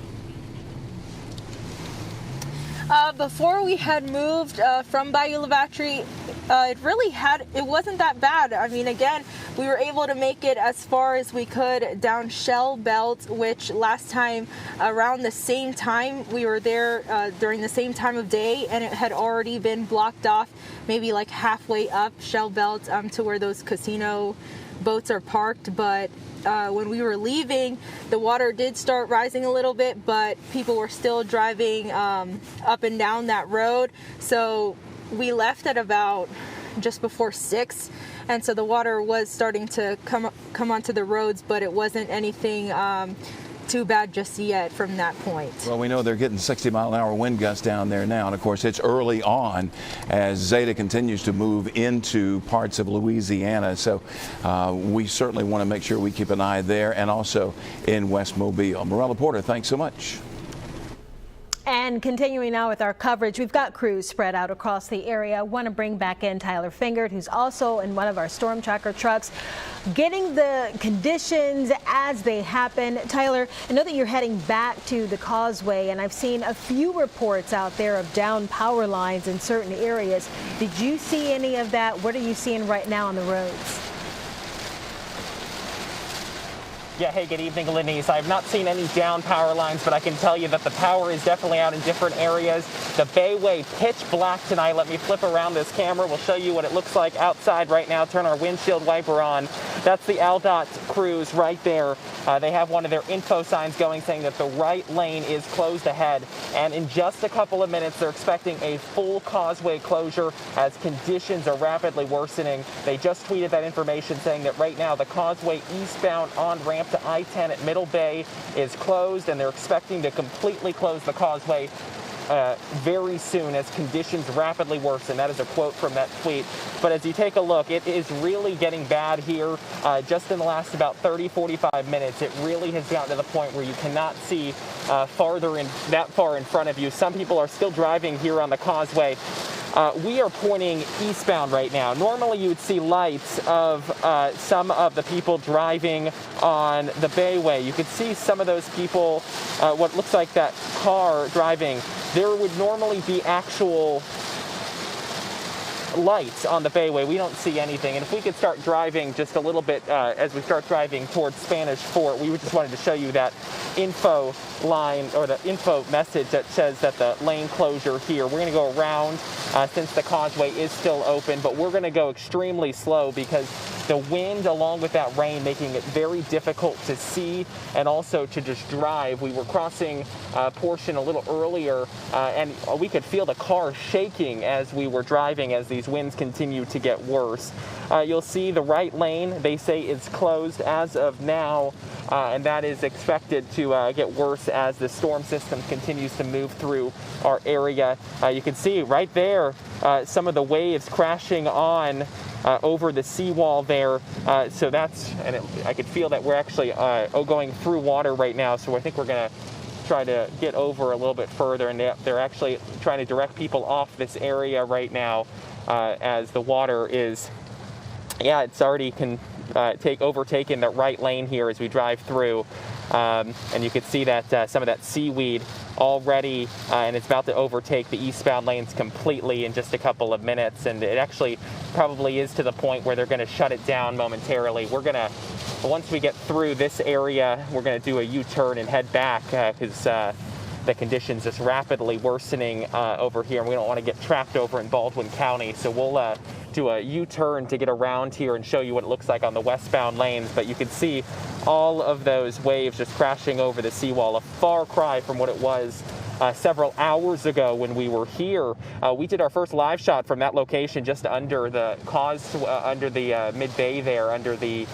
before we had moved from Bayou La Batre, it wasn't that bad. I mean, again, we were able to make it as far as we could down Shell Belt, which last time around the same time we were there during the same time of day, and it had already been blocked off, maybe like halfway up Shell Belt to where those casino boats are parked. But when we were leaving, the water did start rising a little bit, but people were still driving up and down that road. So we left at about just before 6, and so the water was starting to come onto the roads, but it wasn't anything too bad just yet from that point. Well, we know they're getting 60-mile-an-hour wind gusts down there now, and of course it's early on as Zeta continues to move into parts of Louisiana, so we certainly want to make sure we keep an eye there and also in West Mobile. Morella Porter, thanks so much. And continuing now with our coverage, we've got crews spread out across the area. Want to bring back in Tyler Fingert, who's also in one of our storm tracker trucks, getting the conditions as they happen. Tyler, I know that you're heading back to the Causeway, and I've seen a few reports out there of down power lines in certain areas. Did you see any of that? What are you seeing right now on the roads? Yeah, hey, good evening, Lenise. I have not seen any down power lines, but I can tell you that the power is definitely out in different areas. The Bayway pitch black tonight. Let me flip around this camera. We'll show you what it looks like outside right now. Turn our windshield wiper on. That's the ALDOT crews right there. They have one of their info signs going saying that the right lane is closed ahead. And in just a couple of minutes, they're expecting a full Causeway closure as conditions are rapidly worsening. They just tweeted that information saying that right now the Causeway eastbound on-ramp to I-10 at Middle Bay is closed, and they're expecting to completely close the Causeway very soon as conditions rapidly worsen. That is a quote from that tweet. But as you take a look, it is really getting bad here. Just in the last about 30-45 minutes, it really has gotten to the point where you cannot see that far in front of you. Some people are still driving here on the Causeway. We are pointing eastbound right now. Normally you would see lights of some of the people driving on the Bayway. You could see some of those people, what looks like that car driving. There would normally be actual lights on the Bayway. We don't see anything. And if we could start driving just a little bit as we start driving towards Spanish Fort, we just wanted to show you that info line or the info message that says that the lane closure here. We're going to go around since the Causeway is still open, but we're going to go extremely slow because the wind along with that rain making it very difficult to see and also to just drive. We were crossing a portion a little earlier and we could feel the car shaking as we were driving as these winds continue to get worse. You'll see the right lane, they say, is closed as of now, and that is expected to get worse as the storm system continues to move through our area. You can see right there some of the waves crashing on over the seawall there. So that's, and I could feel that we're actually going through water right now, so I think we're going to try to get over a little bit further, and they're actually trying to direct people off this area right now as the water is, it's already overtaken the right lane here as we drive through. And you can see that some of that seaweed already, and it's about to overtake the eastbound lanes completely in just a couple of minutes. And it actually probably is to the point where they're going to shut it down momentarily. We're going to, once we get through this area, we're going to do a U-turn and head back because the conditions just rapidly worsening over here, and we don't want to get trapped over in Baldwin County. So we'll do a U-turn to get around here and show you what it looks like on the westbound lanes. But you can see all of those waves just crashing over the seawall, a far cry from what it was several hours ago when we were here. We did our first live shot from that location just under the under the mid-bay there, under the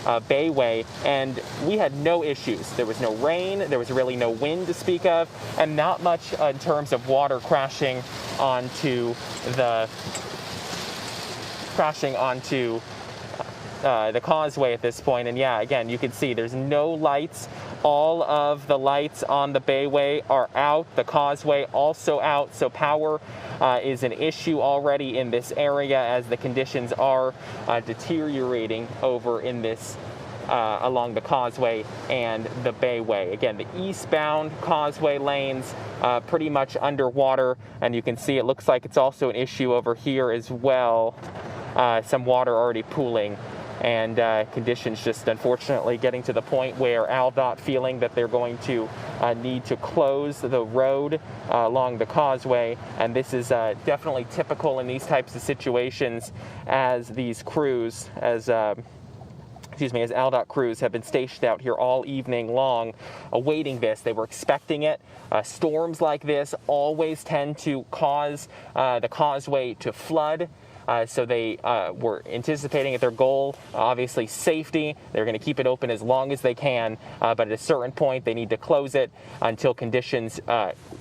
Bayway, and we had no issues. There was no rain, there was really no wind to speak of, and not much in terms of water crashing onto the Causeway at this point. And yeah, again, you can see there's no lights. All of the lights on the Bayway are out. The Causeway also out, so power is an issue already in this area as the conditions are deteriorating over in this along the Causeway and the Bayway. Again, the eastbound Causeway lanes pretty much underwater, and you can see it looks like it's also an issue over here as well. Some water already pooling, and conditions just unfortunately getting to the point where AlDOT feeling that they're going to need to close the road along the Causeway, and this is definitely typical in these types of situations as these crews, as AlDOT crews have been stationed out here all evening long awaiting this. They were expecting it. Storms like this always tend to cause the Causeway to flood. So they were anticipating at their goal, obviously safety. They're going to keep it open as long as they can, but at a certain point they need to close it until conditions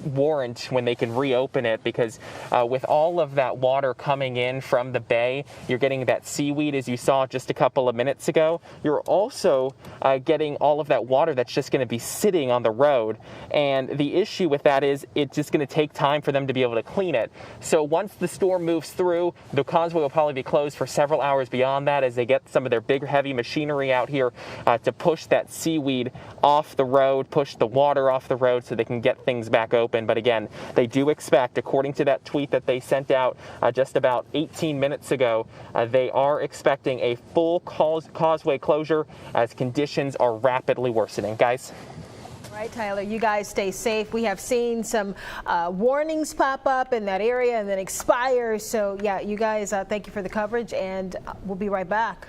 warrant when they can reopen it, because with all of that water coming in from the bay, you're getting that seaweed as you saw just a couple of minutes ago. You're also getting all of that water that's just going to be sitting on the road, and the issue with that is it's just going to take time for them to be able to clean it. So once the storm moves through, the Causeway will probably be closed for several hours beyond that as they get some of their big heavy machinery out here to push that seaweed off the road, push the water off the road so they can get things back open. But again, they do expect, according to that tweet that they sent out just about 18 minutes ago, they are expecting a full Causeway closure as conditions are rapidly worsening. Guys? All right, Tyler, you guys stay safe. We have seen some warnings pop up in that area and then expire. So, yeah, you guys, thank you for the coverage, and we'll be right back.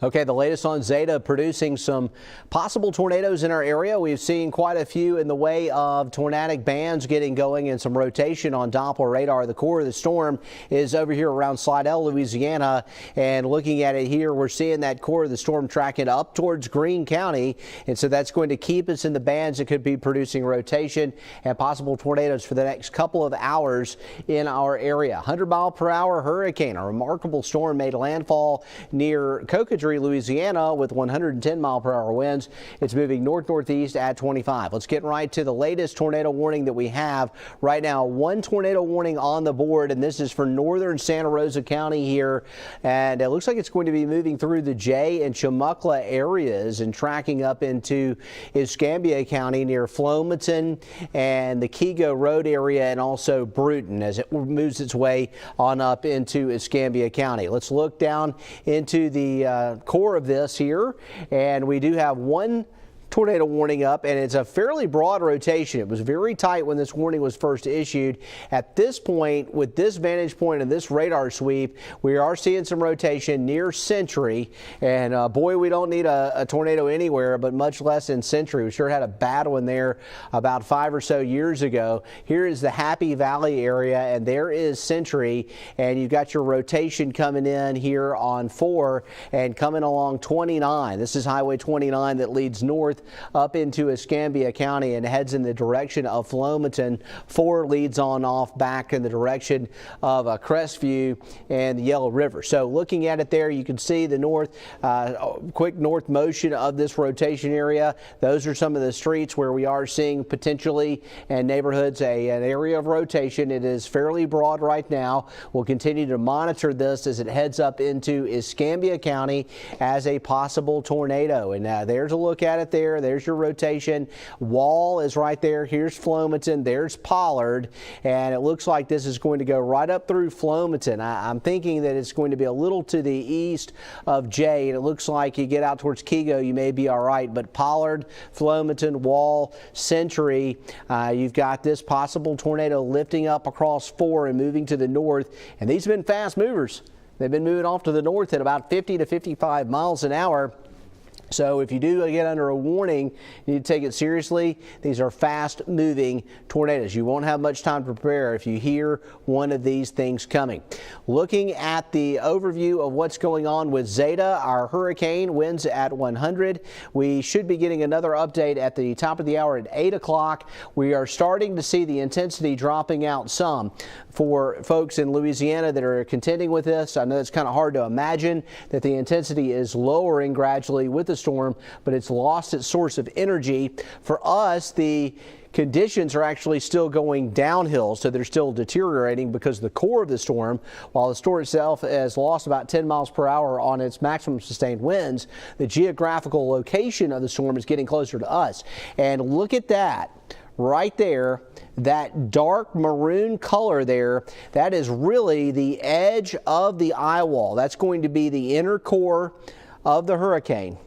Okay, the latest on Zeta producing some possible tornadoes in our area. We've seen quite a few in the way of tornadic bands getting going and some rotation on Doppler radar. The core of the storm is over here around Slidell, Louisiana, and looking at it here, we're seeing that core of the storm tracking up towards Greene County, and so that's going to keep us in the bands that could be producing rotation and possible tornadoes for the next couple of hours in our area. 100-mile-per-hour hurricane, a remarkable storm, made landfall near Cocodrie, Louisiana, with 110-mile-per-hour winds. It's moving north-northeast at 25. Let's get right to the latest tornado warning that we have right now. One tornado warning on the board, and this is for northern Santa Rosa County here, and it looks like it's going to be moving through the Jay and Chumuckla areas and tracking up into Escambia County near Flomaton and the Kego Road area, and also Bruton as it moves its way on up into Escambia County. Let's look down into the core of this here, and we do have one tornado warning up, and it's a fairly broad rotation. It was very tight when this warning was first issued. At this point, with this vantage point and this radar sweep, we are seeing some rotation near Century, and boy, we don't need a tornado anywhere, but much less in Century. We sure had a bad one there about 5 or so years ago. Here is the Happy Valley area, and there is Century, and you've got your rotation coming in here on 4 and coming along 29. This is Highway 29 that leads north up into Escambia County and heads in the direction of Flomaton. 4 leads on off back in the direction of Crestview and the Yellow River. So looking at it there, you can see the quick north motion of this rotation area. Those are some of the streets where we are seeing potentially and neighborhoods an area of rotation. It is fairly broad right now. We'll continue to monitor this as it heads up into Escambia County as a possible tornado. And there's a look at it there. There's your rotation. Wall is right there. Here's Flomaton. There's Pollard. And it looks like this is going to go right up through Flomaton. I'm thinking that it's going to be a little to the east of Jay. And it looks like you get out towards Kego, you may be all right. But Pollard, Flomaton, Wall, Century, you've got this possible tornado lifting up across 4 and moving to the north. And these have been fast movers. They've been moving off to the north at about 50 to 55 miles an hour. So if you do get under a warning, you need to take it seriously. These are fast-moving tornadoes. You won't have much time to prepare if you hear one of these things coming. Looking at the overview of what's going on with Zeta, our hurricane, winds at 100. We should be getting another update at the top of the hour at 8 o'clock. We are starting to see the intensity dropping out some. For folks in Louisiana that are contending with this, I know it's kind of hard to imagine that the intensity is lowering gradually with the storm, but it's lost its source of energy. For us, the conditions are actually still going downhill, so they're still deteriorating because the core of the storm, while the storm itself has lost about 10 miles per hour on its maximum sustained winds, the geographical location of the storm is getting closer to us. And look at that. Right there, that dark maroon color there, that is really the edge of the eye wall. That's going to be the inner core of the hurricane.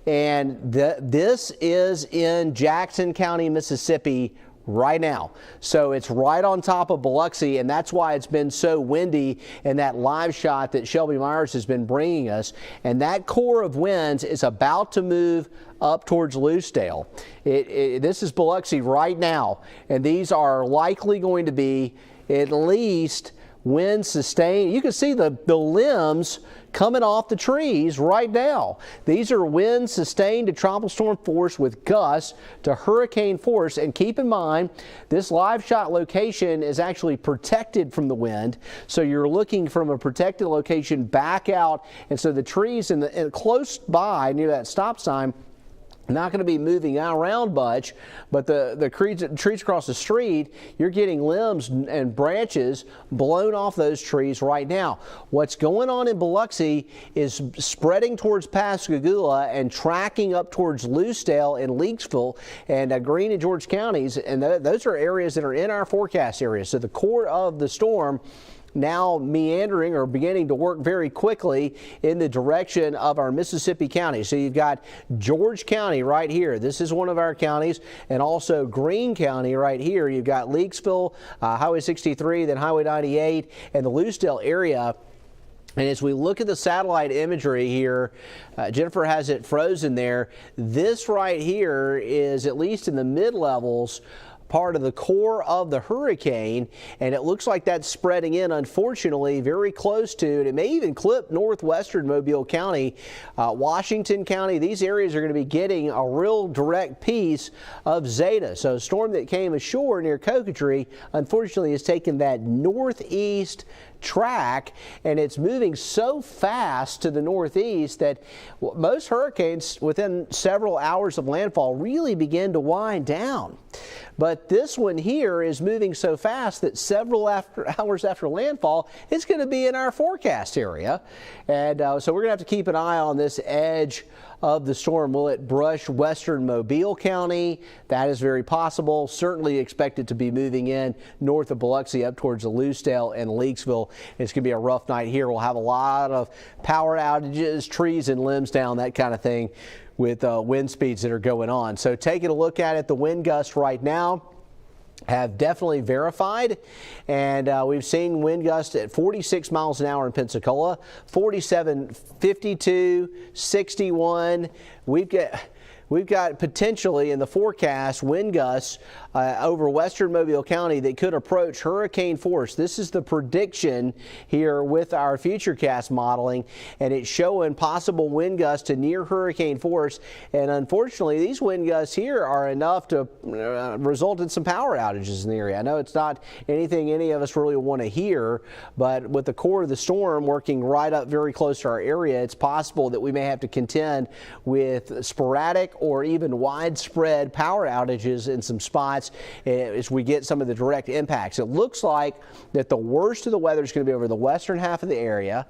And this is in Jackson County, Mississippi right now. So it's right on top of Biloxi, and that's why it's been so windy in that live shot that Shelby Myers has been bringing us. And that core of winds is about to move up towards Loosedale. This is Biloxi right now, and these are likely going to be at least wind sustained. You can see the limbs coming off the trees right now. These are winds sustained to tropical storm force with gusts to hurricane force. And keep in mind, this live shot location is actually protected from the wind. So you're looking from a protected location back out. And so the trees and close by near that stop sign, not going to be moving around much, but the trees across the street, you're getting limbs and branches blown off those trees right now. What's going on in Biloxi is spreading towards Pascagoula and tracking up towards Loosedale and Leakesville and Greene and George counties, and those are areas that are in our forecast area. So the core of the storm now meandering or beginning to work very quickly in the direction of our Mississippi counties. So you've got George County right here. This is one of our counties, and also Greene County right here. You've got Leakesville, Highway 63, then Highway 98, and the Loosedale area. And as we look at the satellite imagery here, Jennifer has it frozen there. This right here is, at least in the mid-levels, part of the core of the hurricane, and it looks like that's spreading in, unfortunately, very close to, and it may even clip northwestern Mobile County, Washington County. These areas are going to be getting a real direct piece of Zeta. So a storm that came ashore near Cocotree, unfortunately, has taken that northeast track, and it's moving so fast to the northeast that most hurricanes within several hours of landfall really begin to wind down. But this one here is moving so fast that several hours after landfall, it's going to be in our forecast area. And so we're going to have to keep an eye on this edge of the storm. Will it brush western Mobile County? That is very possible. Certainly expected to be moving in north of Biloxi up towards the Lucedale and Leakesville. It's going to be a rough night here. We'll have a lot of power outages, trees and limbs down, that kind of thing, with wind speeds that are going on. So taking a look at it, the wind gusts right now have definitely verified, and we've seen wind gusts at 46 miles an hour in Pensacola, 47, 52, 61. We've got potentially in the forecast wind gusts over western Mobile County that could approach hurricane force. This is the prediction here with our futurecast modeling, and it's showing possible wind gusts to near hurricane force. And unfortunately, these wind gusts here are enough to result in some power outages in the area. I know it's not anything any of us really want to hear, but with the core of the storm working right up very close to our area, it's possible that we may have to contend with sporadic or even widespread power outages in some spots as we get some of the direct impacts. It looks like that the worst of the weather is going to be over the western half of the area,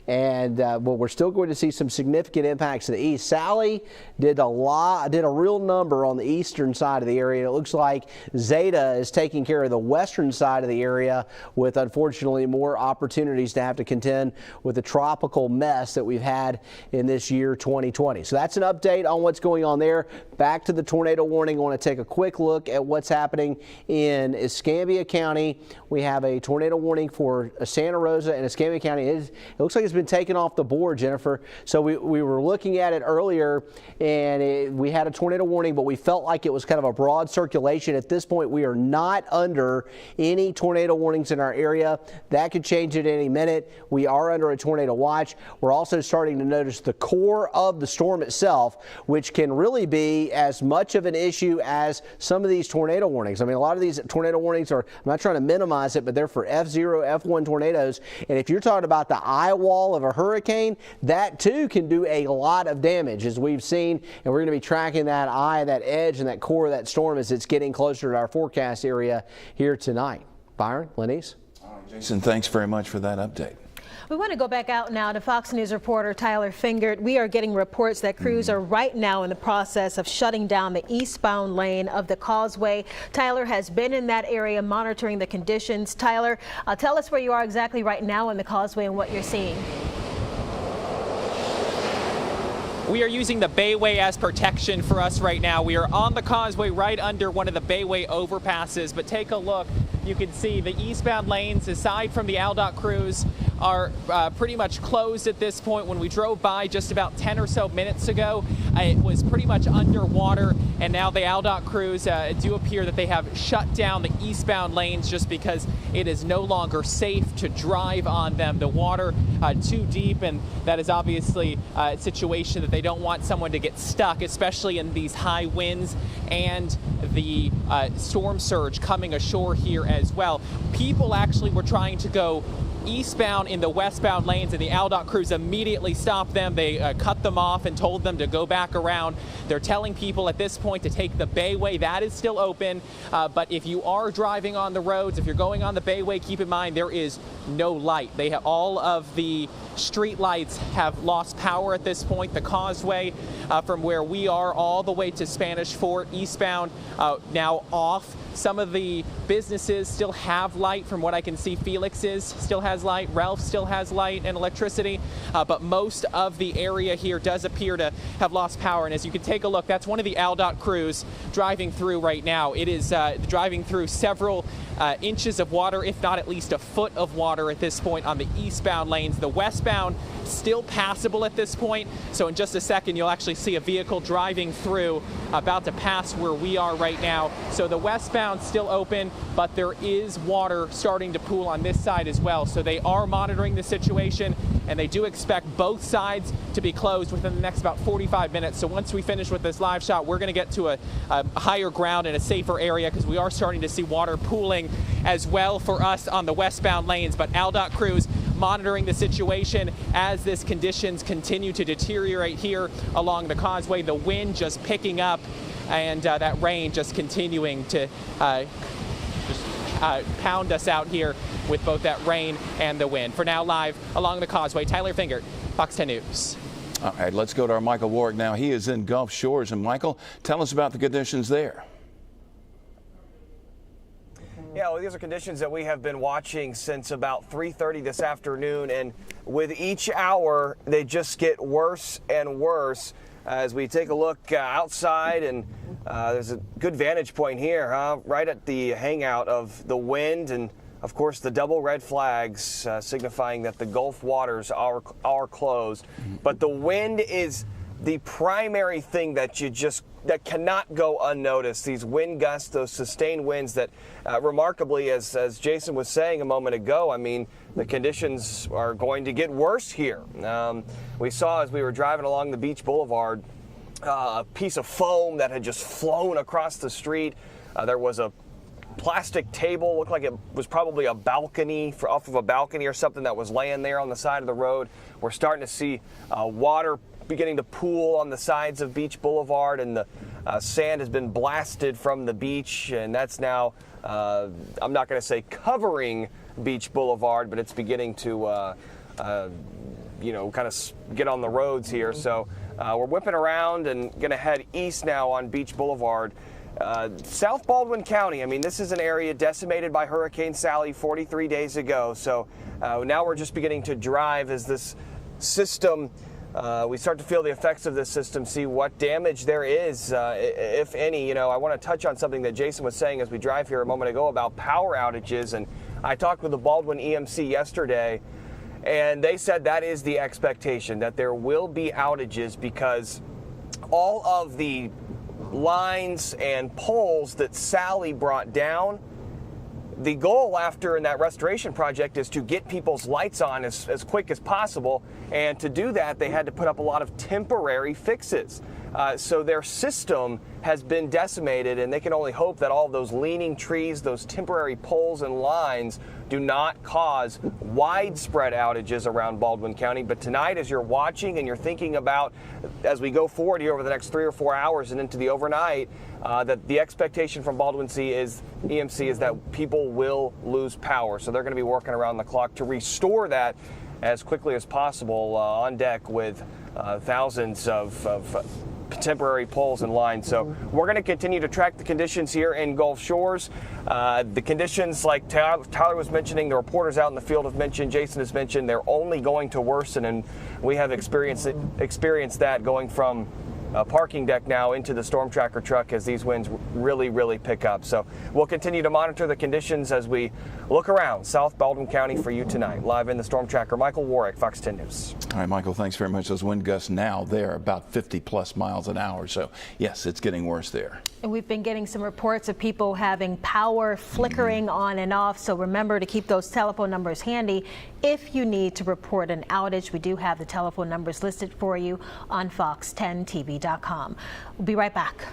and well, we're still going to see some significant impacts to the east. Sally did a real number on the eastern side of the area. It looks like Zeta is taking care of the western side of the area, with unfortunately more opportunities to have to contend with the tropical mess that we've had in this year 2020. So that's an update on what's going on there. Back to the tornado warning. I want to take a quick look at what's happening in Escambia County. We have a tornado warning for Santa Rosa and Escambia County. It looks like it's been taken off the board, Jennifer. So we were looking at it earlier, and we had a tornado warning, but we felt like it was kind of a broad circulation. At this point, we are not under any tornado warnings in our area. That could change at any minute. We are under a tornado watch. We're also starting to notice the core of the storm itself, which can really be as much of an issue as some of these tornado warnings. I mean, a lot of these tornado warnings are, I'm not trying to minimize it, but they're for F0, F1 tornadoes. And if you're talking about the eye wall of a hurricane, that too can do a lot of damage, as we've seen. And we're going to be tracking that eye, that edge, and that core of that storm as it's getting closer to our forecast area here tonight. Byron, Lenise. Jason, thanks very much for that update. We want to go back out now to Fox News reporter Tyler Fingert. We are getting reports that crews are right now in the process of shutting down the eastbound lane of the Causeway. Tyler has been in that area monitoring the conditions. Tyler, tell us where you are exactly right now in the Causeway and what you're seeing. We are using the Bayway as protection for us right now. We are on the Causeway right under one of the Bayway overpasses, but take a look. You can see the eastbound lanes, aside from the ALDOT crews, are pretty much closed at this point. When we drove by just about 10 or so minutes ago, it was pretty much underwater, and now the ALDOT crews do appear that they have shut down the eastbound lanes just because it is no longer safe to drive on them. The water too deep, and that is obviously a situation that they don't want someone to get stuck, especially in these high winds and the storm surge coming ashore here as well. People actually were trying to go eastbound in the westbound lanes, and the ALDOT crews immediately stopped them. They cut them off and told them to go back around. They're telling people at this point to take the Bayway. That is still open, but if you are driving on the roads, if you're going on the Bayway, keep in mind there is no light. They have all of the street lights have lost power at this point. The Causeway from where we are all the way to Spanish Fort eastbound now off. Some of the businesses still have light. From what I can see, Felix's still has light, Ralph still has light and electricity, but most of the area here does appear to have lost power. And as you can take a look, that's one of the ALDOT crews driving through right now. It is driving through several inches of water, if not at least a foot of water at this point on the eastbound lanes. The westbound still passable at this point. So in just a second, you'll actually see a vehicle driving through, about to pass where we are right now. So the westbound still open, but there is water starting to pool on this side as well. So they are monitoring the situation, and they do expect both sides to be closed within the next about 45 minutes. So once we finish with this live shot, we're going to get to a higher ground and a safer area, because we are starting to see water pooling as well for us on the westbound lanes. But ALDOT crews monitoring the situation as this conditions continue to deteriorate here along the causeway. The wind just picking up, and that rain just continuing to pound us out here with both that rain and the wind. For now, live along the causeway, Tyler Fingert, Fox 10 News. All right, let's go to our Michael Warwick now. He is in Gulf Shores. And Michael, tell us about the conditions there. Yeah, well, these are conditions that we have been watching since about 3:30 this afternoon, and with each hour, they just get worse and worse. As we take a look outside, and there's a good vantage point here, right at the hangout of the wind, and of course the double red flags signifying that the Gulf waters are closed. But the wind is the primary thing that that cannot go unnoticed. These wind gusts, those sustained winds that remarkably, as Jason was saying a moment ago, I mean, the conditions are going to get worse here. We saw as we were driving along the beach boulevard, a piece of foam that had just flown across the street. There was a plastic table, looked like it was probably a balcony, off of a balcony or something, that was laying there on the side of the road. We're starting to see water beginning to pool on the sides of Beach Boulevard, and the sand has been blasted from the beach, and that's now, I'm not going to say covering Beach Boulevard, but it's beginning to, kind of get on the roads here. So we're whipping around and going to head east now on Beach Boulevard. South Baldwin County, I mean, this is an area decimated by Hurricane Sally 43 days ago. So now we're just beginning to drive as this system, we start to feel the effects of this system, see what damage there is, if any. You know, I want to touch on something that Jason was saying as we drive here a moment ago about power outages. And I talked with the Baldwin EMC yesterday, and they said that is the expectation, that there will be outages because all of the lines and poles that Sally brought down, the goal after in that restoration project is to get people's lights on as quick as possible. And to do that, they had to put up a lot of temporary fixes. So their system has been decimated, and they can only hope that all of those leaning trees, those temporary poles and lines, do not cause widespread outages around Baldwin County. But tonight, as you're watching and you're thinking about, as we go forward here over the next 3 or 4 hours and into the overnight, that the expectation from Baldwin EMC is that people will lose power. So they're going to be working around the clock to restore that as quickly as possible on deck with thousands of temporary poles and lines. So we're going to continue to track the conditions here in Gulf Shores. The conditions, like Tyler was mentioning, the reporters out in the field have mentioned, Jason has mentioned, they're only going to worsen, and we have experienced that going from a parking deck now into the storm tracker truck as these winds really, really pick up. So we'll continue to monitor the conditions as we look around South Baldwin County for you tonight. Live in the storm tracker, Michael Warwick, Fox 10 News. All right, Michael, thanks very much. Those wind gusts now, they're about 50 plus miles an hour. So yes, it's getting worse there. And we've been getting some reports of people having power flickering on and off. So remember to keep those telephone numbers handy if you need to report an outage. We do have the telephone numbers listed for you on fox10tv.com. We'll be right back.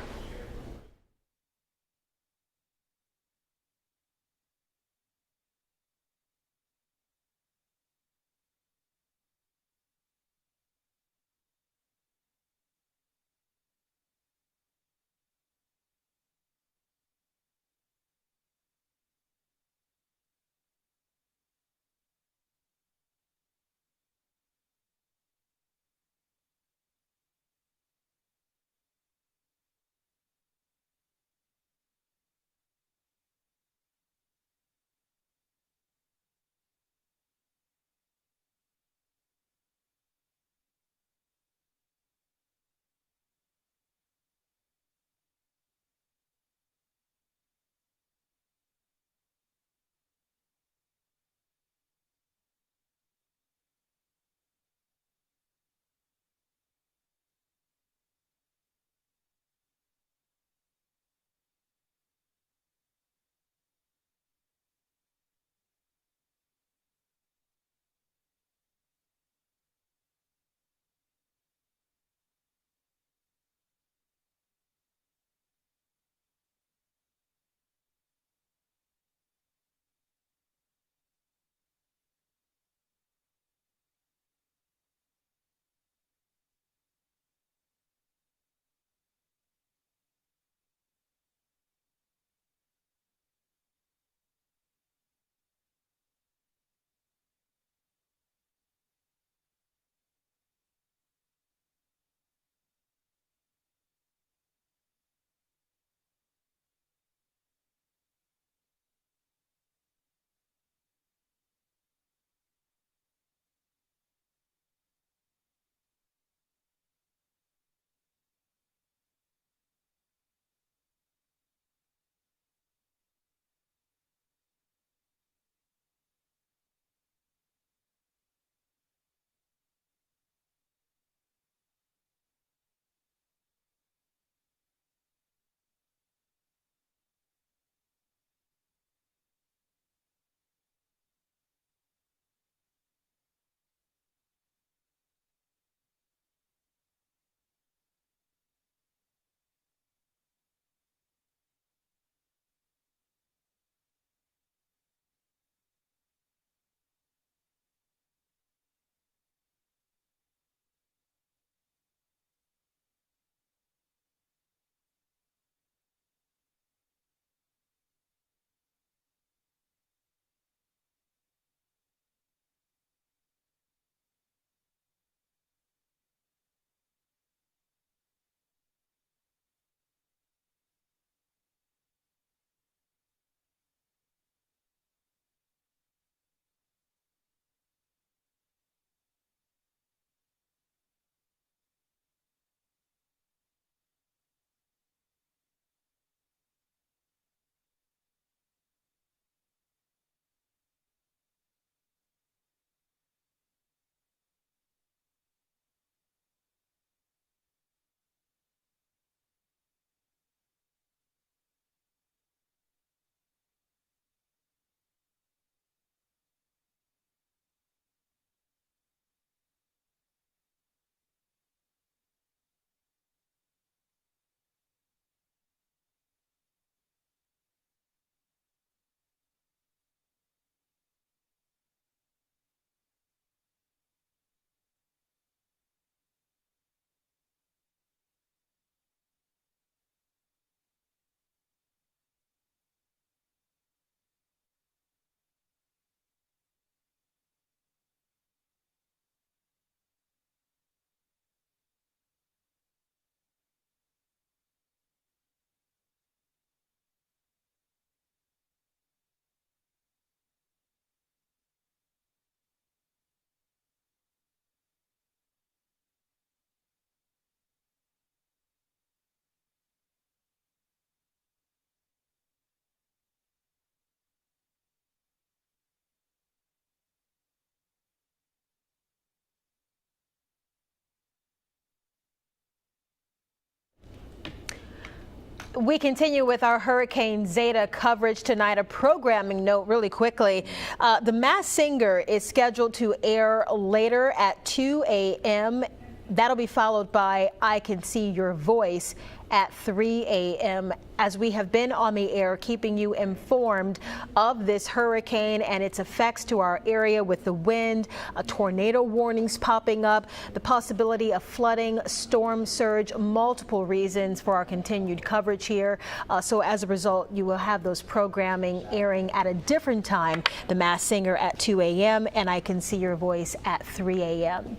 We continue with our Hurricane Zeta coverage tonight. A programming note really quickly. The Masked Singer is scheduled to air later at 2 a.m. That'll be followed by I Can See Your Voice at 3 a.m. as we have been on the air keeping you informed of this hurricane and its effects to our area with the wind, tornado warnings popping up, the possibility of flooding, storm surge, multiple reasons for our continued coverage here. So as a result, you will have those programming airing at a different time. The Masked Singer at 2 a.m. and I Can See Your Voice at 3 a.m.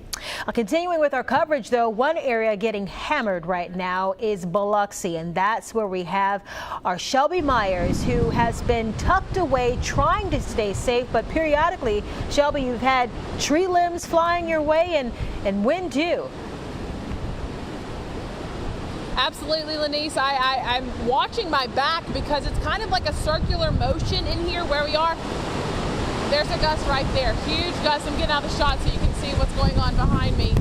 Continuing with our coverage, though, one area getting hammered right now is Biloxi, and that's where we have our Shelby Myers, who has been tucked away trying to stay safe, but periodically, Shelby, you've had tree limbs flying your way and wind too. Absolutely, Lenise. I'm watching my back because it's kind of like a circular motion in here where we are. There's a gust right there, huge gust. I'm getting out of the shot so you can see what's going on behind me.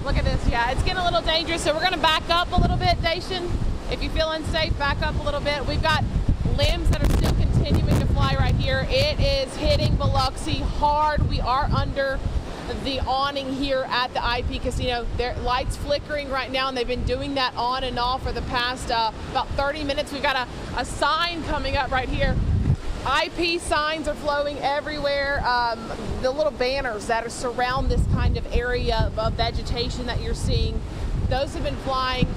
Look at this. Yeah, it's getting a little dangerous, so we're going to back up a little bit, Dacian. If you feel unsafe, back up a little bit. We've got limbs that are still continuing to fly right here. It is hitting Biloxi hard. We are under the awning here at the IP Casino. Their lights flickering right now, and they've been doing that on and off for the past about 30 minutes. We've got a sign coming up right here. IP signs are flowing everywhere. The little banners that surround this kind of area of vegetation that you're seeing, those have been flying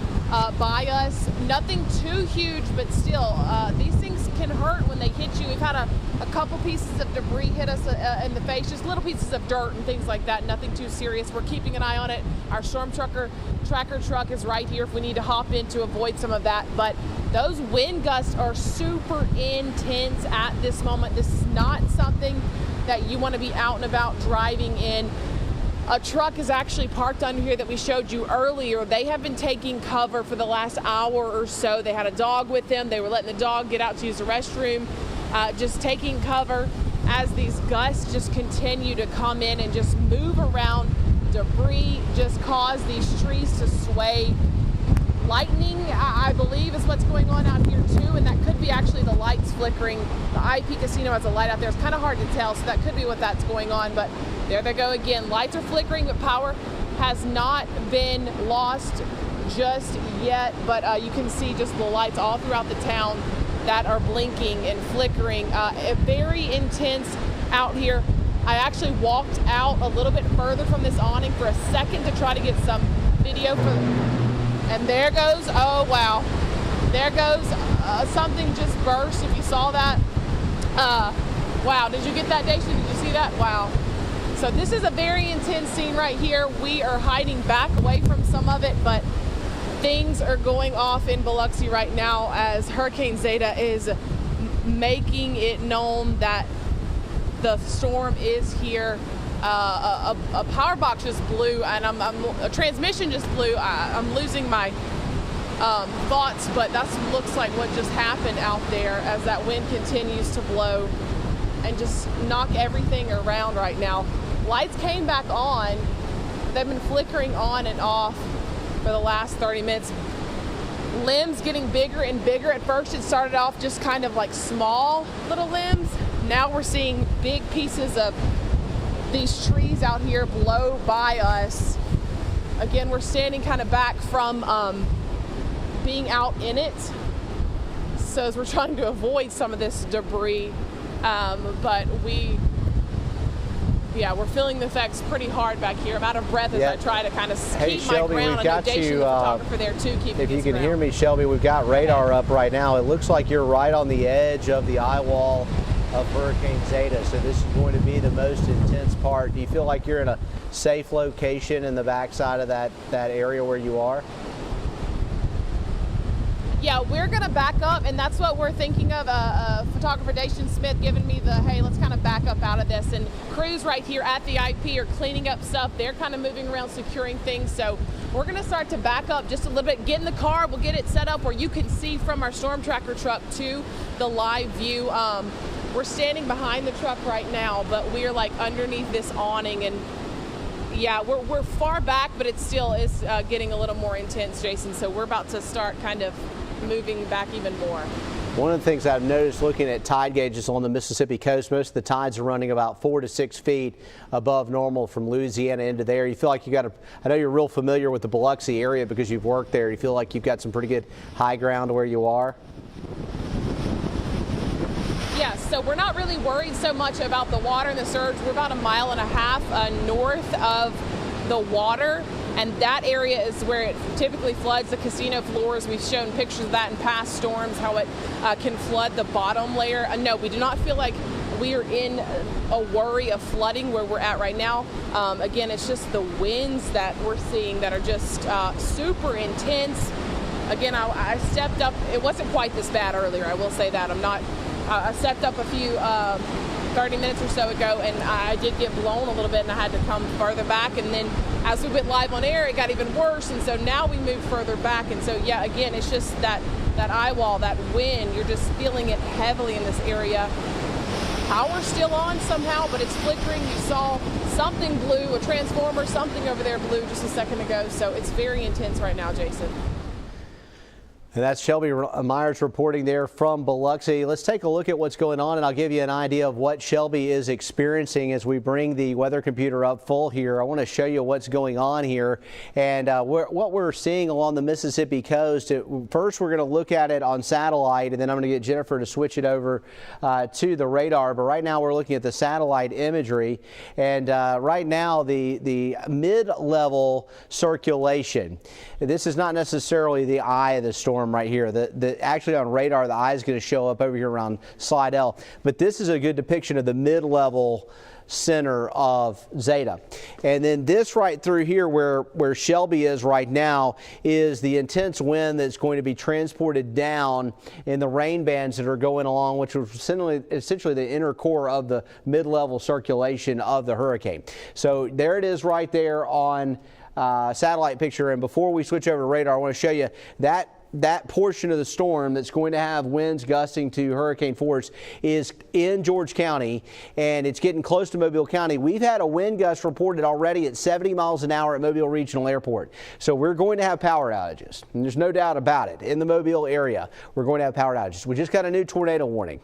by us. Nothing too huge, but still, these things can hurt when they hit you. We've had a couple pieces of debris hit us in the face, just little pieces of dirt and things like that. Nothing too serious. We're keeping an eye on it. Our storm tracker truck is right here if we need to hop in to avoid some of that. But those wind gusts are super intense at this moment. This is not something that you want to be out and about driving in. A truck is actually parked under here that we showed you earlier. They have been taking cover for the last hour or so. They had a dog with them. They were letting the dog get out to use the restroom, just taking cover as these gusts just continue to come in and just move around. Debris just cause these trees to sway. Lightning, I believe, is what's going on out here too, and that could be actually the lights flickering. The IP Casino has a light out there. It's kind of hard to tell, so that could be what that's going on, but there they go again. Lights are flickering, but power has not been lost just yet, but you can see just the lights all throughout the town that are blinking and flickering. Very intense out here. I actually walked out a little bit further from this awning for a second to try to get some video and there goes, oh wow, there goes something just burst, if you saw that. Wow, did you get that, Dacian? Did you see that? Wow. So this is a very intense scene right here. We are hiding back away from some of it, but things are going off in Biloxi right now as Hurricane Zeta is making it known that the storm is here. A power box just blew, and a transmission just blew. I'm losing my thoughts, but that looks like what just happened out there as that wind continues to blow and just knock everything around right now. Lights came back on. They've been flickering on and off for the last 30 minutes. Limbs getting bigger and bigger. At first it started off just kind of like small little limbs. Now we're seeing big pieces of these trees out here blow by us. Again, we're standing kind of back from being out in it. So as we're trying to avoid some of this debris, but we're feeling the effects pretty hard back here. I'm out of breath as I try to kind of keep Shelby, my ground. we've got Dacian's you, the photographer there too, keeping if you can ground. hear me, Shelby, we've got radar up right now. It looks like you're right on the edge of the eye wall of Hurricane Zeta, so this is going to be the most intense part. Do you feel like you're in a safe location in the backside of that area where you are? Yeah, we're gonna back up, and that's what we're thinking of. Photographer Dacian Smith giving me the, hey, let's kind of back up out of this. And crews right here at the IP are cleaning up stuff. They're kind of moving around, securing things. So we're gonna start to back up just a little bit, get in the car, we'll get it set up where you can see from our storm tracker truck to the live view. We're standing behind the truck right now, but we are like underneath this awning, and yeah, we're far back, but it still is getting a little more intense, Jason. So we're about to start kind of moving back even more. One of the things I've noticed looking at tide gauges on the Mississippi coast, most of the tides are running about 4 to 6 feet above normal from Louisiana into there. You feel like you got I know you're real familiar with the Biloxi area because you've worked there. You feel like you've got some pretty good high ground where you are? Yes, so we're not really worried so much about the water and the surge. We're about 1.5 miles north of the water, and that area is where it typically floods the casino floors. We've shown pictures of that in past storms, how it can flood the bottom layer. No, we do not feel like we are in a worry of flooding where we're at right now. Again, it's just the winds that we're seeing that are just super intense. Again, I stepped up. It wasn't quite this bad earlier, I will say that. I stepped up a few 30 minutes or so ago, and I did get blown a little bit, and I had to come further back. And then as we went live on air, it got even worse, and so now we moved further back. And so, yeah, again, it's just that eye wall, that wind. You're just feeling it heavily in this area. Power's still on somehow, but it's flickering. You saw something blue, a transformer, something over there blue just a second ago. So it's very intense right now, Jason. And that's Shelby Myers reporting there from Biloxi. Let's take a look at what's going on, and I'll give you an idea of what Shelby is experiencing as we bring the weather computer up full here. I want to show you what's going on here and what we're seeing along the Mississippi coast. First, we're going to look at it on satellite, and then I'm going to get Jennifer to switch it over to the radar. But right now, we're looking at the satellite imagery, and right now, the mid-level circulation. This is not necessarily the eye of the storm right here. Actually on radar, the eye is going to show up over here around Slidell, but this is a good depiction of the mid-level center of Zeta. And then this right through here where Shelby is right now is the intense wind that's going to be transported down in the rain bands that are going along, which was essentially the inner core of the mid-level circulation of the hurricane. So there it is right there on satellite picture. And before we switch over to radar, I want to show you that portion of the storm that's going to have winds gusting to hurricane force is in George County, and it's getting close to Mobile County. We've had a wind gust reported already at 70 miles an hour at Mobile Regional Airport. So we're going to have power outages, and there's no doubt about it. In the Mobile area, we're going to have power outages. We just got a new tornado warning.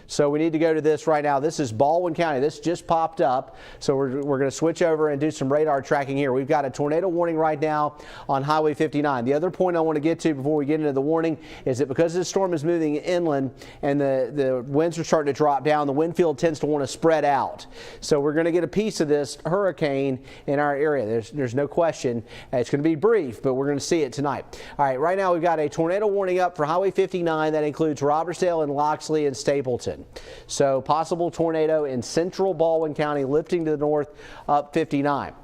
So we need to go to this right now. This is Baldwin County. This just popped up. So we're going to switch over and do some radar tracking here. We've got a tornado warning right now on Highway 59. The other point I want to get to before we get into the warning is that because this storm is moving inland and the winds are starting to drop down, the wind field tends to want to spread out. So we're going to get a piece of this hurricane in our area. There's no question. It's going to be brief, but we're going to see it tonight. All right, right now we've got a tornado warning up for Highway 59. That includes Robertsdale and Loxley and Stapleton. So possible tornado in central Baldwin County lifting to the north up 59.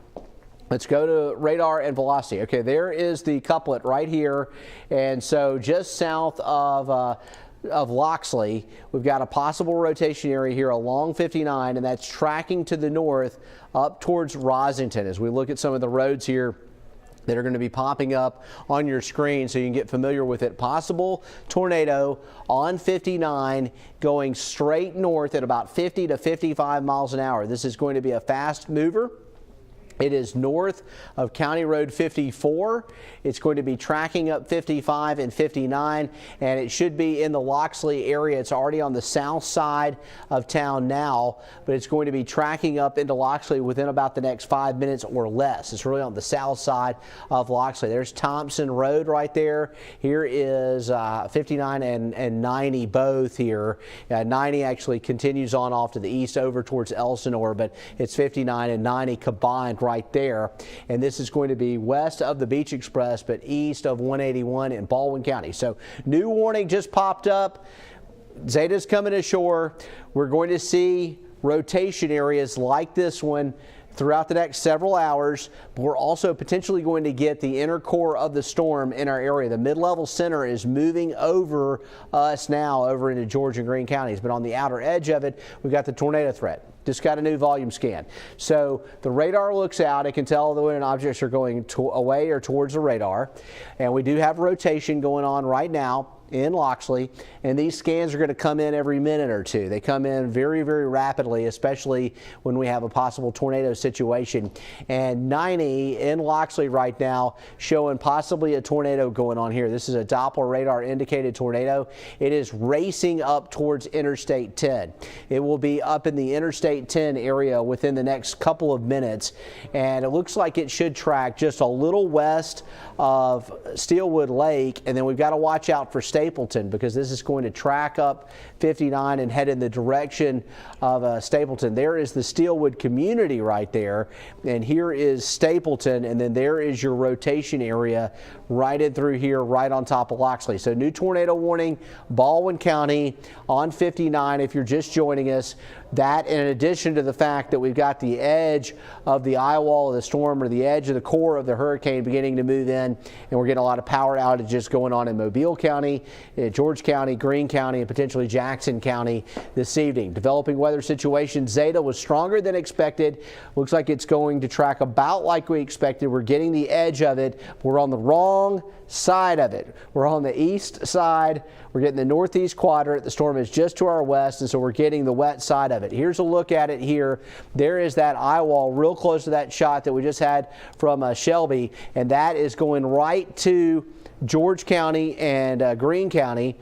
Let's go to radar and velocity. Okay, there is the couplet right here. And so just south of Loxley, we've got a possible rotation area here along 59, and that's tracking to the north up towards Rosington. As we look at some of the roads here that are going to be popping up on your screen so you can get familiar with it. Possible tornado on 59 going straight north at about 50 to 55 miles an hour. This is going to be a fast mover. It is north of County Road 54. It's going to be tracking up 55 and 59, and it should be in the Loxley area. It's already on the south side of town now, but it's going to be tracking up into Loxley within about the next 5 minutes or less. It's really on the south side of Loxley. There's Thompson Road right there. Here is 59 and 90 both here. 90 actually continues on off to the east over towards Elsinore, but it's 59 and 90 combined right there. And this is going to be west of the Beach Express, but east of 181 in Baldwin County. So new warning just popped up. Zeta's coming ashore. We're going to see rotation areas like this one throughout the next several hours. But we're also potentially going to get the inner core of the storm in our area. The mid-level center is moving over us now over into George and Greene counties. But on the outer edge of it, we've got the tornado threat. Just got a new volume scan. So the radar looks out. It can tell when objects are going away or towards the radar. And we do have rotation going on right now. in Loxley, and these scans are going to come in every minute or two. They come in very, very rapidly, especially when we have a possible tornado situation. And 90 in Loxley right now showing possibly a tornado going on here. This is a Doppler radar indicated tornado. It is racing up towards Interstate 10. It will be up in the Interstate 10 area within the next couple of minutes, and it looks like it should track just a little west of Steelwood Lake, and then we've got to watch out for Stapleton because this is going to track up 59 and head in the direction of Stapleton. There is the Steelwood community right there, and here is Stapleton, and then there is your rotation area right in through here, right on top of Loxley. So new tornado warning, Baldwin County on 59 if you're just joining us. That in addition to the fact that we've got the edge of the eye wall of the storm, or the edge of the core of the hurricane beginning to move in, and we're getting a lot of power outages going on in Mobile County, George County, Greene County, and potentially Jackson County this evening. Developing weather situation, Zeta was stronger than expected. Looks like it's going to track about like we expected. We're getting the edge of it. We're on the wrong side of it. We're on the east side. We're getting the northeast quadrant. The storm is just to our west, and so we're getting the wet side of it. Here's a look at it here. There is that eye wall real close to that shot that we just had from Shelby, and that is going right to George County and Greene County.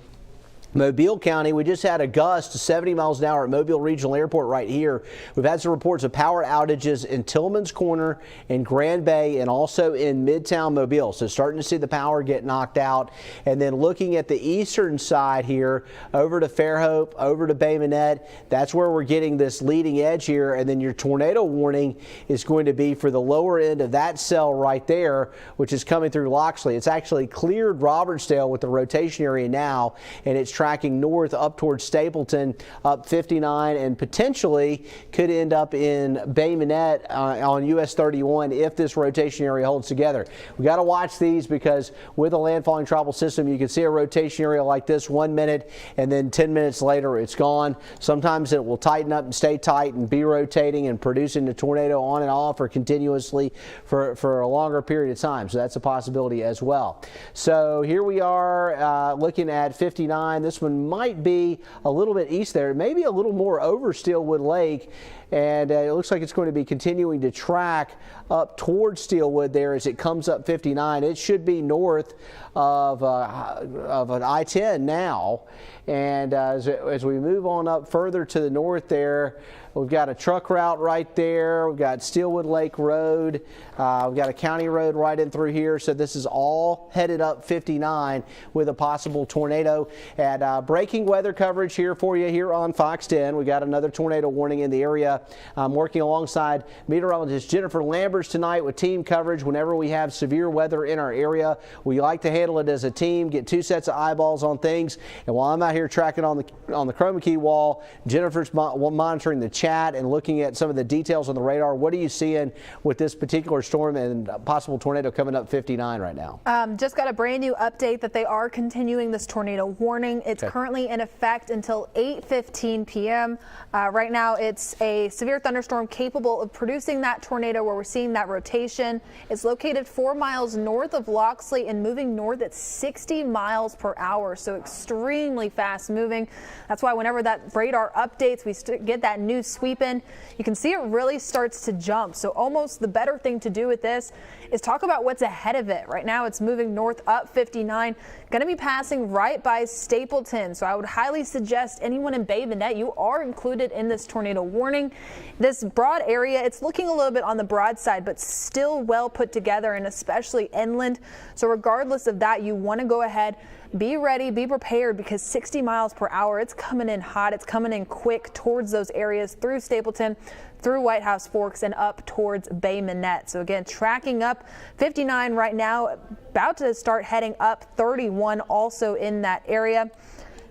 Mobile County, we just had a gust to 70 miles an hour at Mobile Regional Airport right here. We've had some reports of power outages in Tillman's Corner, in Grand Bay, and also in Midtown Mobile. So starting to see the power get knocked out. And then looking at the eastern side here, over to Fairhope, over to Bay Minette, that's where we're getting this leading edge here. And then your tornado warning is going to be for the lower end of that cell right there, which is coming through Loxley. It's actually cleared Robertsdale with the rotation area now, and it's tracking north up towards Stapleton, up 59, and potentially could end up in Bay Minette on US 31 if this rotation area holds together. We got to watch these because with a landfalling tropical system, you can see a rotation area like this 1 minute, and then 10 minutes later it's gone. Sometimes it will tighten up and stay tight and be rotating and producing the tornado on and off or continuously for a longer period of time. So that's a possibility as well. So here we are looking at 59. This one might be a little bit east there, maybe a little more over Steelwood Lake, and it looks like it's going to be continuing to track up towards Steelwood there as it comes up 59. It should be north of an I-10 now, and as we move on up further to the north there, we've got a truck route right there. We've got Steelwood Lake Road. We've got a county road right in through here. So this is all headed up 59 with a possible tornado. And breaking weather coverage here for you here on Fox 10. We got another tornado warning in the area. I'm working alongside meteorologist Jennifer Lambers tonight with team coverage. Whenever we have severe weather in our area, we like to handle it as a team, get two sets of eyeballs on things. And while I'm out here tracking on the chroma key wall, Jennifer's monitoring the chat and looking at some of the details on the radar. What are you seeing with this particular storm and possible tornado coming up 59 right now? Just got a brand new update that they are continuing this tornado warning. It's currently in effect until 8:15 p.m. Right now it's a severe thunderstorm capable of producing that tornado where we're seeing that rotation. It's located 4 miles north of Loxley and moving north at 60 miles per hour. So extremely fast moving. That's why whenever that radar updates, we get that new sweep in, you can see it really starts to jump. So almost the better thing to do with this is talk about what's ahead of it. Right now it's moving north up 59, going to be passing right by Stapleton. So I would highly suggest anyone in Bay Minette, you are included in this tornado warning. This broad area, it's looking a little bit on the broad side, but still well put together and especially inland. So regardless of that, you want to go ahead, be ready, be prepared, because 60 miles per hour, it's coming in hot. It's coming in quick towards those areas through Stapleton, through White House Forks, and up towards Bay Minette. So again, tracking up 59 right now, about to start heading up 31 also in that area.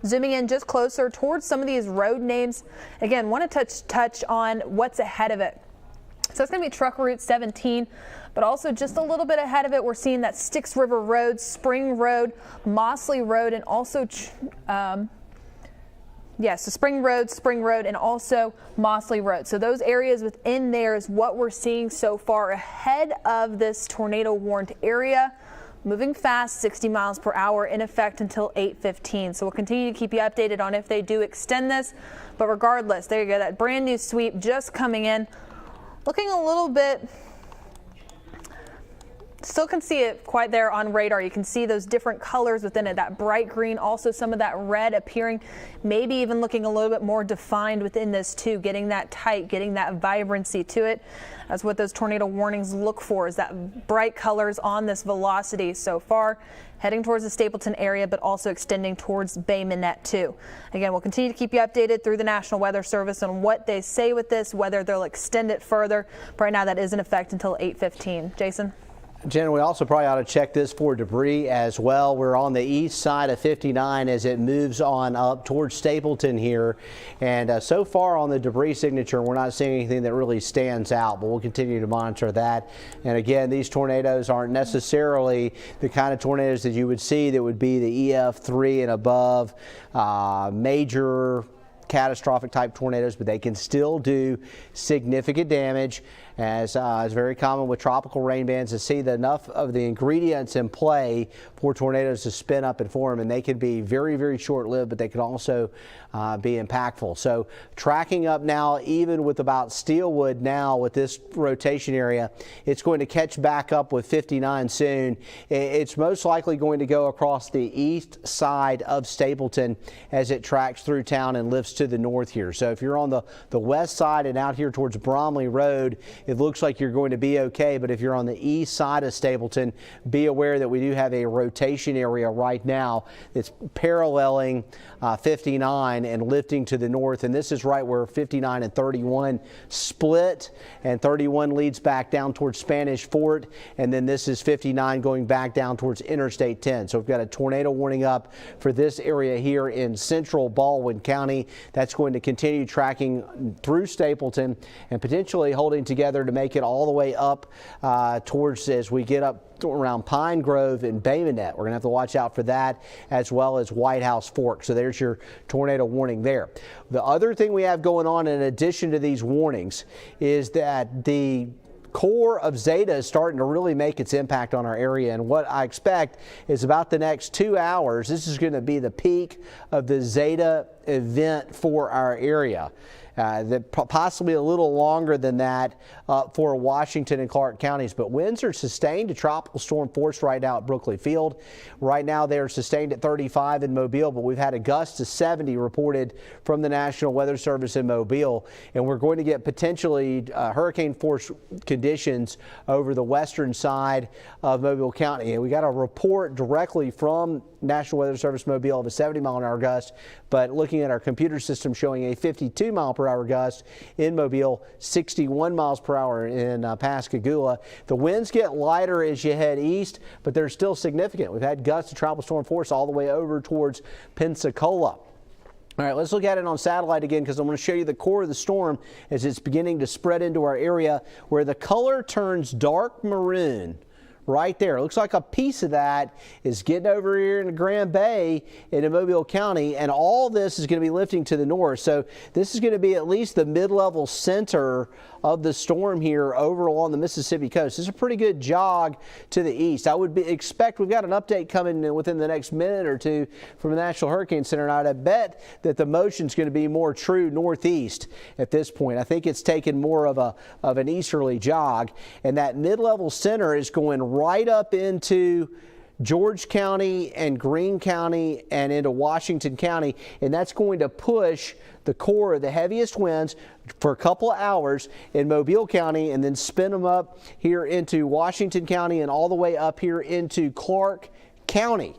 Zooming in just closer towards some of these road names. Again, want to touch on what's ahead of it. So it's going to be Truck Route 17, but also just a little bit ahead of it, we're seeing that Styx River Road, Spring Road, Mosley Road, and also so Spring Road, and also Mosley Road. So those areas within there is what we're seeing so far ahead of this tornado warned area. moving fast, 60 miles per hour, in effect until 8:15. So we'll continue to keep you updated on if they do extend this. But regardless, there you go, that brand new sweep just coming in. Looking a little bit, still can see it quite there on radar. You can see those different colors within it, that bright green, also some of that red appearing, maybe even looking a little bit more defined within this too, getting that tight, getting that vibrancy to it. That's what those tornado warnings look for, is that bright colors on this velocity so far, heading towards the Stapleton area, but also extending towards Bay Minette too. Again, we'll continue to keep you updated through the National Weather Service on what they say with this, whether they'll extend it further. But right now that is in effect until 8:15. Jason? Jen, we also probably ought to check this for debris as well. We're on the east side of 59 as it moves on up towards Stapleton here. And so far on the debris signature, we're not seeing anything that really stands out, but we'll continue to monitor that. And again, these tornadoes aren't necessarily the kind of tornadoes that you would see that would be the EF3 and above, major catastrophic type tornadoes, but they can still do significant damage, as is very common with tropical rain bands, to see enough of the ingredients in play for tornadoes to spin up and form, and they can be very, very short-lived, but they can also be impactful. So tracking up now, even with about Steelwood now with this rotation area, it's going to catch back up with 59 soon. It's most likely going to go across the east side of Stapleton as it tracks through town and lifts to the north here. So if you're on the west side and out here towards Bromley Road, it looks like you're going to be okay. But if you're on the east side of Stapleton, be aware that we do have a rotation area right now that's paralleling 59 and lifting to the north. And this is right where 59 and 31 split, and 31 leads back down towards Spanish Fort. And then this is 59 going back down towards Interstate 10. So we've got a tornado warning up for this area here in central Baldwin County. That's going to continue tracking through Stapleton and potentially holding together to make it all the way up towards, as we get up around Pine Grove and Bay Minette. We're going to have to watch out for that, as well as White House Fork. So there's your tornado warning there. The other thing we have going on in addition to these warnings is that the core of Zeta is starting to really make its impact on our area, and what I expect is about the next 2 hours, this is going to be the peak of the Zeta event for our area. Possibly a little longer than that for Washington and Clark counties, but winds are sustained to tropical storm force right now at Brookley Field. Right now they are sustained at 35 in Mobile, but we've had a gust to 70 reported from the National Weather Service in Mobile, and we're going to get potentially hurricane force conditions over the western side of Mobile County. And we got a report directly from National Weather Service Mobile of a 70-mile-an-hour gust, but looking at our computer system showing a 52-mile-per-hour gust in Mobile, 61 miles per hour in Pascagoula. The winds get lighter as you head east, but they're still significant. We've had gusts of tropical storm force all the way over towards Pensacola. All right, let's look at it on satellite again, because I'm going to show you the core of the storm as it's beginning to spread into our area, where the color turns dark maroon. Right there. It looks like a piece of that is getting over here in the Grand Bay into Mobile County, and all this is going to be lifting to the north. So this is going to be at least the mid-level center of the storm here over along the Mississippi coast. This is a pretty good jog to the east. I would expect, we've got an update coming within the next minute or two from the National Hurricane Center, and I'd bet that the motion's going to be more true northeast at this point. I think it's taken more of an easterly jog, and that mid-level center is going right up into George County and Greene County and into Washington County, and that's going to push the core of the heaviest winds for a couple of hours in Mobile County, and then spin them up here into Washington County and all the way up here into Clark County.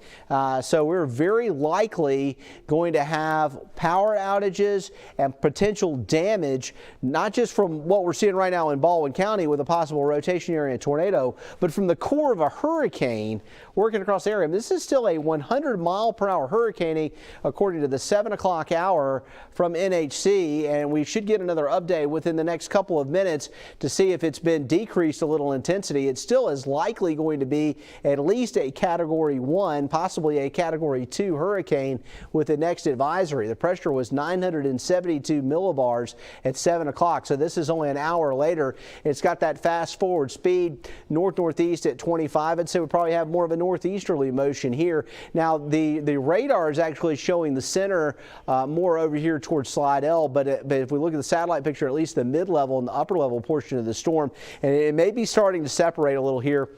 So we're very likely going to have power outages and potential damage, not just from what we're seeing right now in Baldwin County with a possible rotation area tornado, but from the core of a hurricane working across the area. This is still a 100-mile-per-hour hurricane according to the 7 o'clock hour from NHC, and we should get another update within the next couple of minutes to see if it's been decreased a little intensity. It still is likely going to be at least a Category 1, possibly a Category 2 hurricane with the next advisory. The pressure was 972 millibars at 7 o'clock, so this is only an hour later. It's got that fast forward speed, north-northeast at 25. I'd say we probably have more of a northeasterly motion here. Now, the radar is actually showing the center more over here towards Slidell, but if we look at the satellite picture, at least the mid-level and the upper-level portion of the storm, and it may be starting to separate a little here.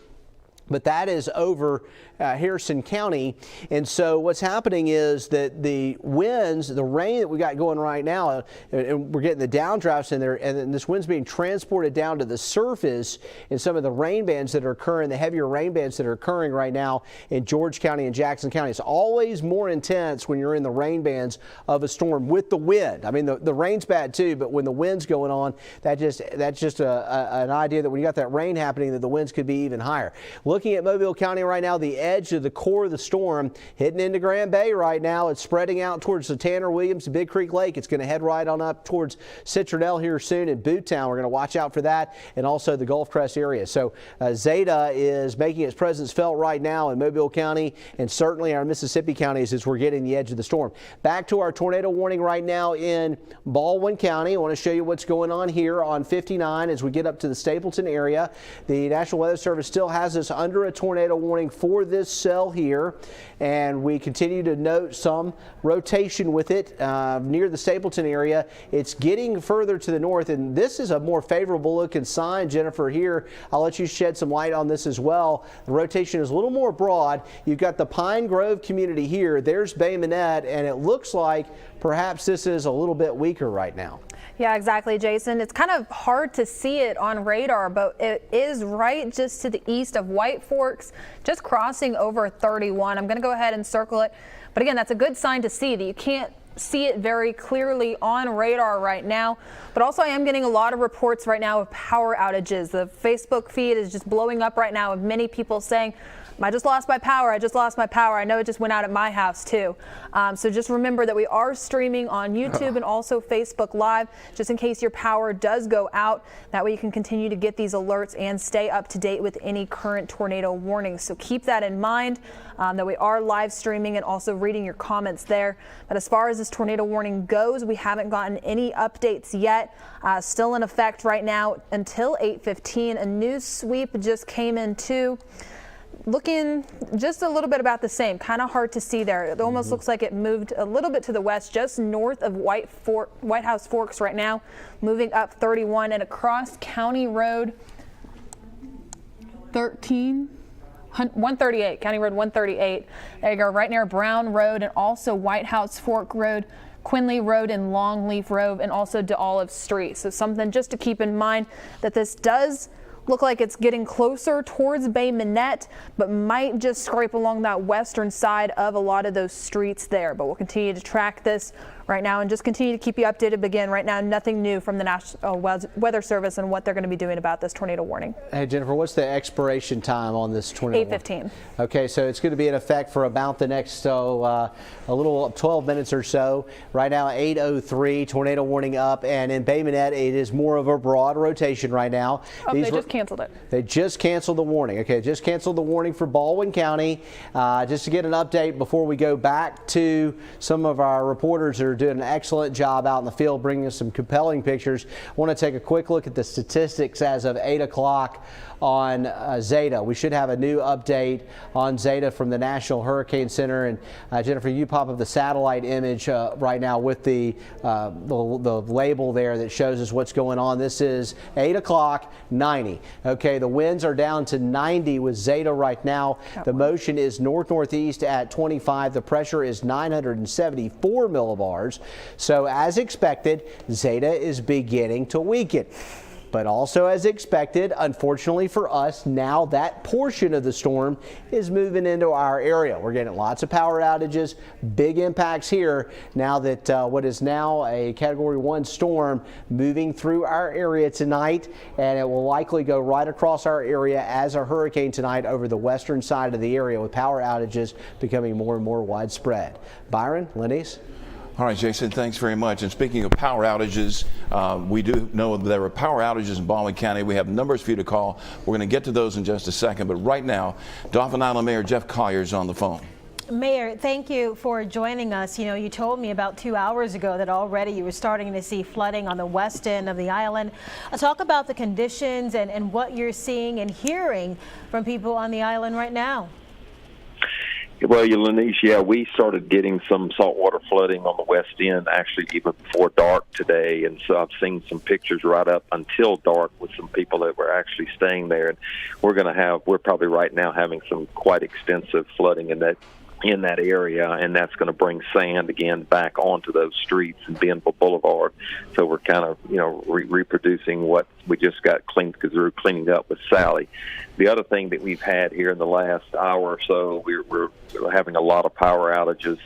But that is over Harrison County, and so what's happening is that the winds, the rain that we got going right now, and we're getting the downdrafts in there, and then this wind's being transported down to the surface in some of the rain bands that are occurring, the heavier rain bands that are occurring right now in George County and Jackson County. It's always more intense when you're in the rain bands of a storm with the wind. I mean, the rain's bad too, but when the wind's going on, that's just an idea that when you got that rain happening, that the winds could be even higher. Looking at Mobile County right now, the edge of the core of the storm hitting into Grand Bay right now. It's spreading out towards the Tanner Williams, Big Creek Lake. It's going to head right on up towards Citronelle here soon in Boottown. We're going to watch out for that, and also the Gulf Crest area. So Zeta is making its presence felt right now in Mobile County, and certainly our Mississippi counties as we're getting the edge of the storm. Back to our tornado warning right now in Baldwin County. I want to show you what's going on here on 59 as we get up to the Stapleton area. The National Weather Service still has us under a tornado warning for this cell here, and we continue to note some rotation with it near the Stapleton area. It's getting further to the north, and this is a more favorable looking sign, Jennifer, here. I'll let you shed some light on this as well. The rotation is a little more broad. You've got the Pine Grove community here. There's Bay Minette, and it looks like perhaps this is a little bit weaker right now. Yeah, exactly, Jason. It's kind of hard to see it on radar, but it is right just to the east of White Forks, just crossing over 31. I'm going to go ahead and circle it. But again, that's a good sign to see that you can't see it very clearly on radar right now. But also I am getting a lot of reports right now of power outages. The Facebook feed is just blowing up right now of many people saying, I just lost my power. I just lost my power. I know it just went out at my house too. So just remember that we are streaming on YouTube and also Facebook Live, just in case your power does go out. That way you can continue to get these alerts and stay up to date with any current tornado warnings. So keep that in mind, that we are live streaming and also reading your comments there. But as far as this tornado warning goes, we haven't gotten any updates yet. Still in effect right now until 8:15. A new sweep just came in too. Looking just a little bit about the same, kind of hard to see there. It almost looks like it moved a little bit to the west, just north of White House Forks right now, moving up 31 and across County Road 138, County Road 138. There you go, right near Brown Road and also White House Fork Road, Quinley Road and Longleaf Road, and also DeOlive Street. So something just to keep in mind, that this does look like it's getting closer towards Bay Minette, but might just scrape along that western side of a lot of those streets there. But we'll continue to track this right now and just continue to keep you updated. But again, right now, nothing new from the National Weather Service and what they're going to be doing about this tornado warning. Hey, Jennifer, what's the expiration time on this tornado? 8:15. Okay, so it's going to be in effect for about the next a little 12 minutes or so. Right now, 8:03, tornado warning up, and in Bay Minette, it is more of a broad rotation right now. Oh, they just canceled it. They just canceled the warning. Okay, just canceled the warning for Baldwin County. Just to get an update before we go back to some of our reporters that are doing an excellent job out in the field bringing us some compelling pictures. I want to take a quick look at the statistics as of 8 o'clock on Zeta. We should have a new update on Zeta from the National Hurricane Center. And Jennifer, you pop up the satellite image right now with the label there that shows us what's going on. This is 8 o'clock, 90. Okay, the winds are down to 90 with Zeta right now. The motion is north-northeast at 25. The pressure is 974 millibars. So as expected, Zeta is beginning to weaken. But also as expected, unfortunately for us, now that portion of the storm is moving into our area. We're getting lots of power outages, big impacts here now that what is now a Category 1 storm moving through our area tonight, and it will likely go right across our area as a hurricane tonight over the western side of the area, with power outages becoming more and more widespread. Byron, Lenny's? All right, Jason, thanks very much. And speaking of power outages, we do know there were power outages in Baldwin County. We have numbers for you to call. We're going to get to those in just a second. But right now, Dauphin Island Mayor Jeff Collier is on the phone. Mayor, thank you for joining us. You know, you told me about 2 hours ago that already you were starting to see flooding on the west end of the island. Talk about the conditions and what you're seeing and hearing from people on the island right now. Well, Lanice, yeah, we started getting some saltwater flooding on the west end actually even before dark today, and so I've seen some pictures right up until dark with some people that were actually staying there. And we're probably right now having some quite extensive flooding in that area, and that's going to bring sand again back onto those streets and Benville Boulevard. So we're kind of, reproducing what we just got cleaned because we were cleaning up with Sally. The other thing that we've had here in the last hour or so, we're having a lot of power outages,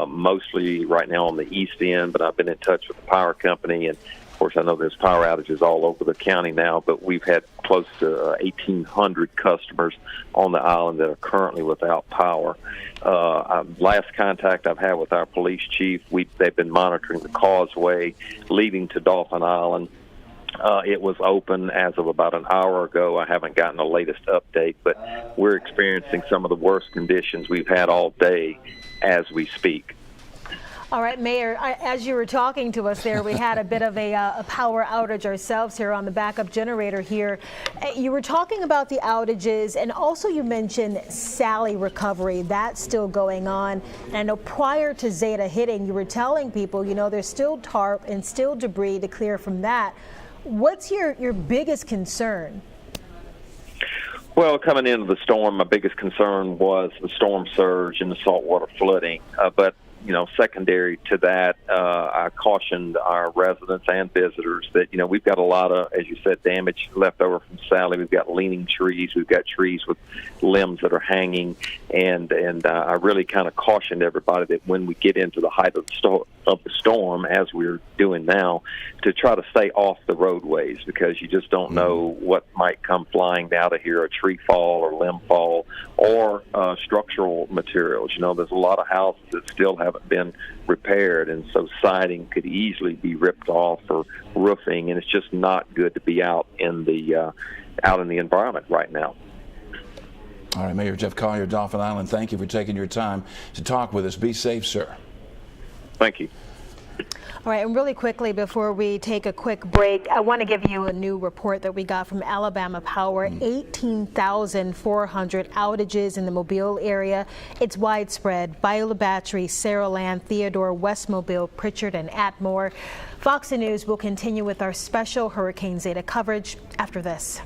mostly right now on the east end, but I've been in touch with the power company, and of course, I know there's power outages all over the county now, but we've had close to 1,800 customers on the island that are currently without power. Last contact I've had with our police chief, they've been monitoring the causeway leading to Dauphin Island. It was open as of about an hour ago. I haven't gotten the latest update, but we're experiencing some of the worst conditions we've had all day as we speak. All right, Mayor, as you were talking to us there, we had a bit of a power outage ourselves here on the backup generator here. You were talking about the outages, and also you mentioned Sally recovery. That's still going on. And I know prior to Zeta hitting, you were telling people, there's still tarp and still debris to clear from that. What's your biggest concern? Well, coming into the storm, my biggest concern was the storm surge and the saltwater flooding. But secondary to that, I cautioned our residents and visitors that, we've got a lot of, as you said, damage left over from Sally. We've got leaning trees. We've got trees with limbs that are hanging. And I really kind of cautioned everybody that when we get into the height of the storm, as we're doing now, to try to stay off the roadways, because you just don't know what might come flying out of here, a tree fall or limb fall, or structural materials. There's a lot of houses that still haven't been repaired, and so siding could easily be ripped off or roofing, and it's just not good to be out in the environment right now. All right, Mayor Jeff Collier, Dauphin Island, thank you for taking your time to talk with us. Be safe, sir. Thank you. All right, and really quickly before we take a quick break, I want to give you a new report that we got from Alabama Power. 18,400 outages in the Mobile area. It's widespread. Bayou La Batre, Saraland, Theodore, West Mobile, Pritchard, and Atmore. Fox News will continue with our special Hurricane Zeta coverage after this.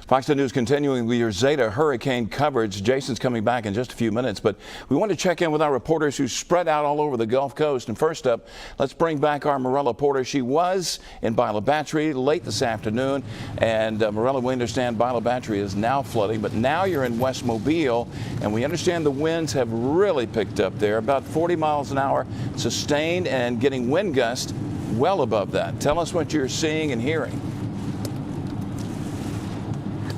Fox 10 News continuing with your Zeta hurricane coverage. Jason's coming back in just a few minutes, but we want to check in with our reporters who spread out all over the Gulf Coast. And first up, let's bring back our Morella reporter. She was in Bayou La Batre late this afternoon. And Morella, we understand Bayou La Batre is now flooding, but now you're in West Mobile, and we understand the winds have really picked up there, about 40 miles an hour, sustained, and getting wind gusts well above that. Tell us what you're seeing and hearing.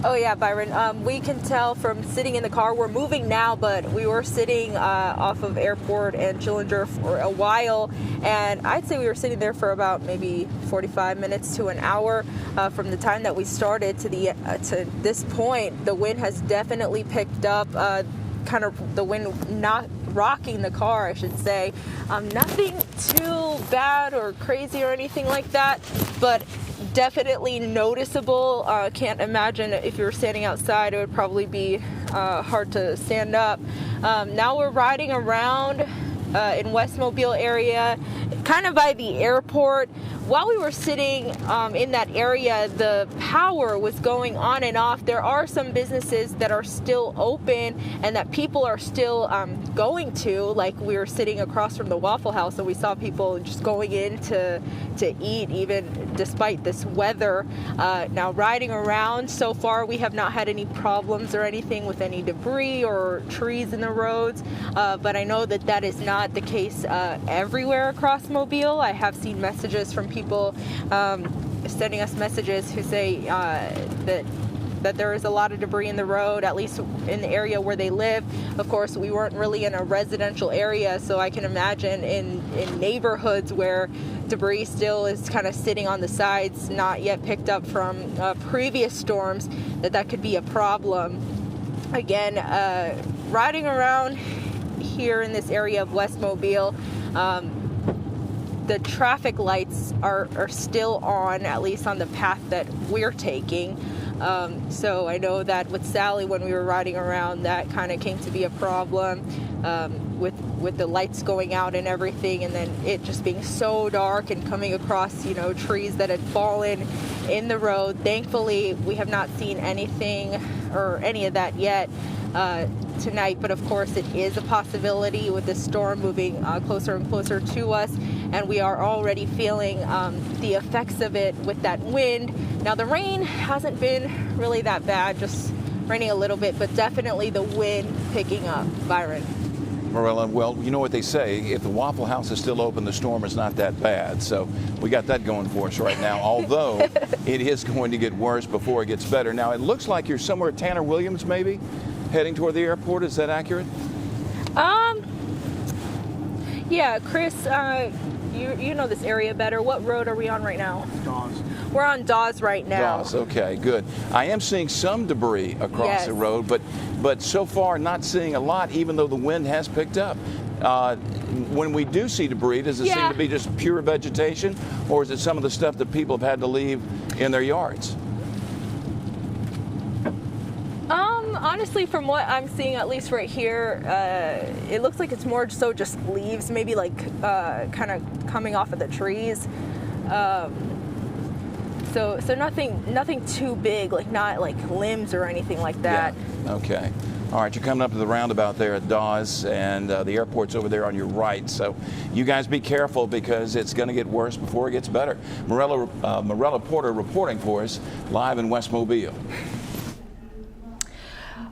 Oh yeah, Byron, we can tell from sitting in the car. We're moving now, but we were sitting off of Airport and Chillinger for a while, and I'd say we were sitting there for about maybe 45 minutes to an hour. From the time that we started to this point, the wind has definitely picked up, kind of the wind not rocking the car, I should say. Nothing too bad or crazy or anything like that, but definitely noticeable. Can't imagine if you were standing outside, it would probably be hard to stand up. Now we're riding around in West Mobile area, kind of by the airport. While we were sitting in that area, the power was going on and off. There are some businesses that are still open and that people are still going to, like we were sitting across from the Waffle House and we saw people just going in to eat even despite this weather. Now riding around, so far we have not had any problems or anything with any debris or trees in the roads, but I know that that is not the case everywhere across Mobile. I have seen messages from people sending us messages who say that there is a lot of debris in the road, at least in the area where they live. Of course, we weren't really in a residential area, so I can imagine in neighborhoods where debris still is kind of sitting on the sides, not yet picked up from previous storms, that could be a problem. Again, riding around here in this area of West Mobile, the traffic lights are still on, at least on the path that we're taking. So I know that with Sally, when we were riding around, that kind of came to be a problem with the lights going out and everything, and then it just being so dark and coming across, trees that had fallen in the road. Thankfully, we have not seen anything or any of that yet tonight, but of course it is a possibility with this storm moving closer and closer to us, and we are already feeling the effects of it with that wind. Now the rain hasn't been really that bad, just raining a little bit, but definitely the wind picking up. Byron. Morella, well, you know what they say, if the Waffle House is still open, the storm is not that bad. So we got that going for us right now, although it is going to get worse before it gets better. Now, it looks like you're somewhere at Tanner Williams, maybe, heading toward the airport. Is that accurate? Yeah, Chris, you know this area better. What road are we on right now? Dawes. We're on Dawes right now. Dawes, okay, good. I am seeing some debris across the road, but so far not seeing a lot, even though the wind has picked up. When we do see debris, does it seem to be just pure vegetation, or is it some of the stuff that people have had to leave in their yards? Honestly, from what I'm seeing, at least right here, it looks like it's more so just leaves, maybe like kind of coming off of the trees. So nothing too big, like not like limbs or anything like that. Yeah. Okay. All right, you're coming up to the roundabout there at Dawes, and the airport's over there on your right. So you guys be careful because it's going to get worse before it gets better. Morella Porter reporting for us live in West Mobile.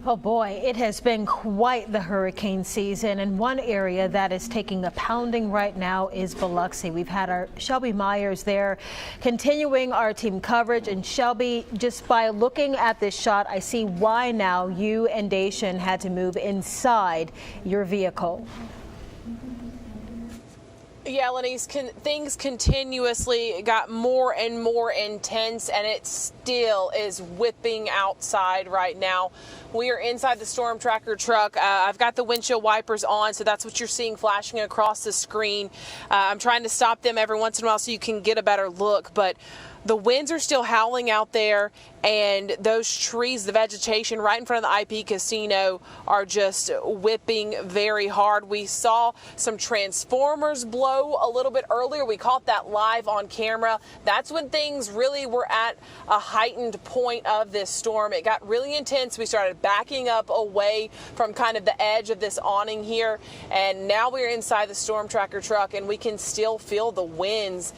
Oh boy, it has been quite the hurricane season, and one area that is taking a pounding right now is Biloxi. We've had our Shelby Myers there continuing our team coverage. And Shelby, just by looking at this shot, I see why now you and Dauphin had to move inside your vehicle. Yeah, Lenise, things continuously got more and more intense, and it still is whipping outside right now. We are inside the storm tracker truck. I've got the windshield wipers on, so that's what you're seeing flashing across the screen. I'm trying to stop them every once in a while so you can get a better look, but The winds are still howling out there, and those trees, the vegetation right in front of the IP Casino are just whipping very hard. We saw some transformers blow a little bit earlier. We caught that live on camera. That's when things really were at a heightened point of this storm. It got really intense. We started backing up away from kind of the edge of this awning here, and now we're inside the storm tracker truck, and we can still feel the winds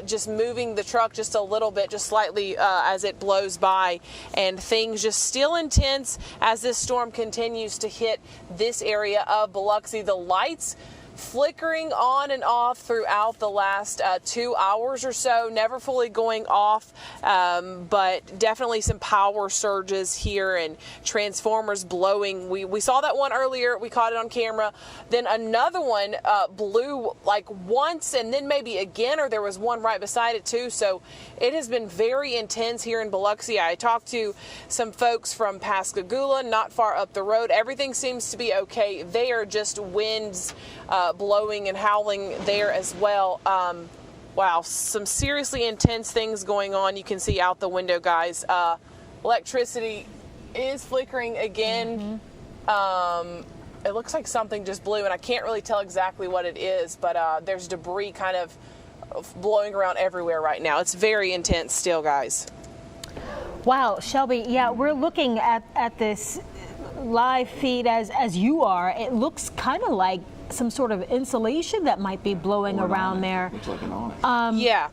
just moving the truck just a little bit, just slightly as it blows by, and things just still intense as this storm continues to hit this area of Biloxi. The lights flickering on and off throughout the last 2 hours or so, never fully going off, but definitely some power surges here and transformers blowing. We saw that one earlier, we caught it on camera, then another one blew like once and then maybe again, or there was one right beside it too. So it has been very intense here in Biloxi. I talked to some folks from Pascagoula, not far up the road. Everything seems to be okay. They are just winds blowing and howling there as well. Wow, some seriously intense things going on. You can see out the window, guys. Electricity is flickering again. It looks like something just blew, and I can't really tell exactly what it is, but there's debris kind of blowing around everywhere right now. It's very intense still, guys. Wow, Shelby, yeah, we're looking at this live feed as you are. It looks kind of like some sort of insulation that might be blowing around there. Looks like an awning. Yeah.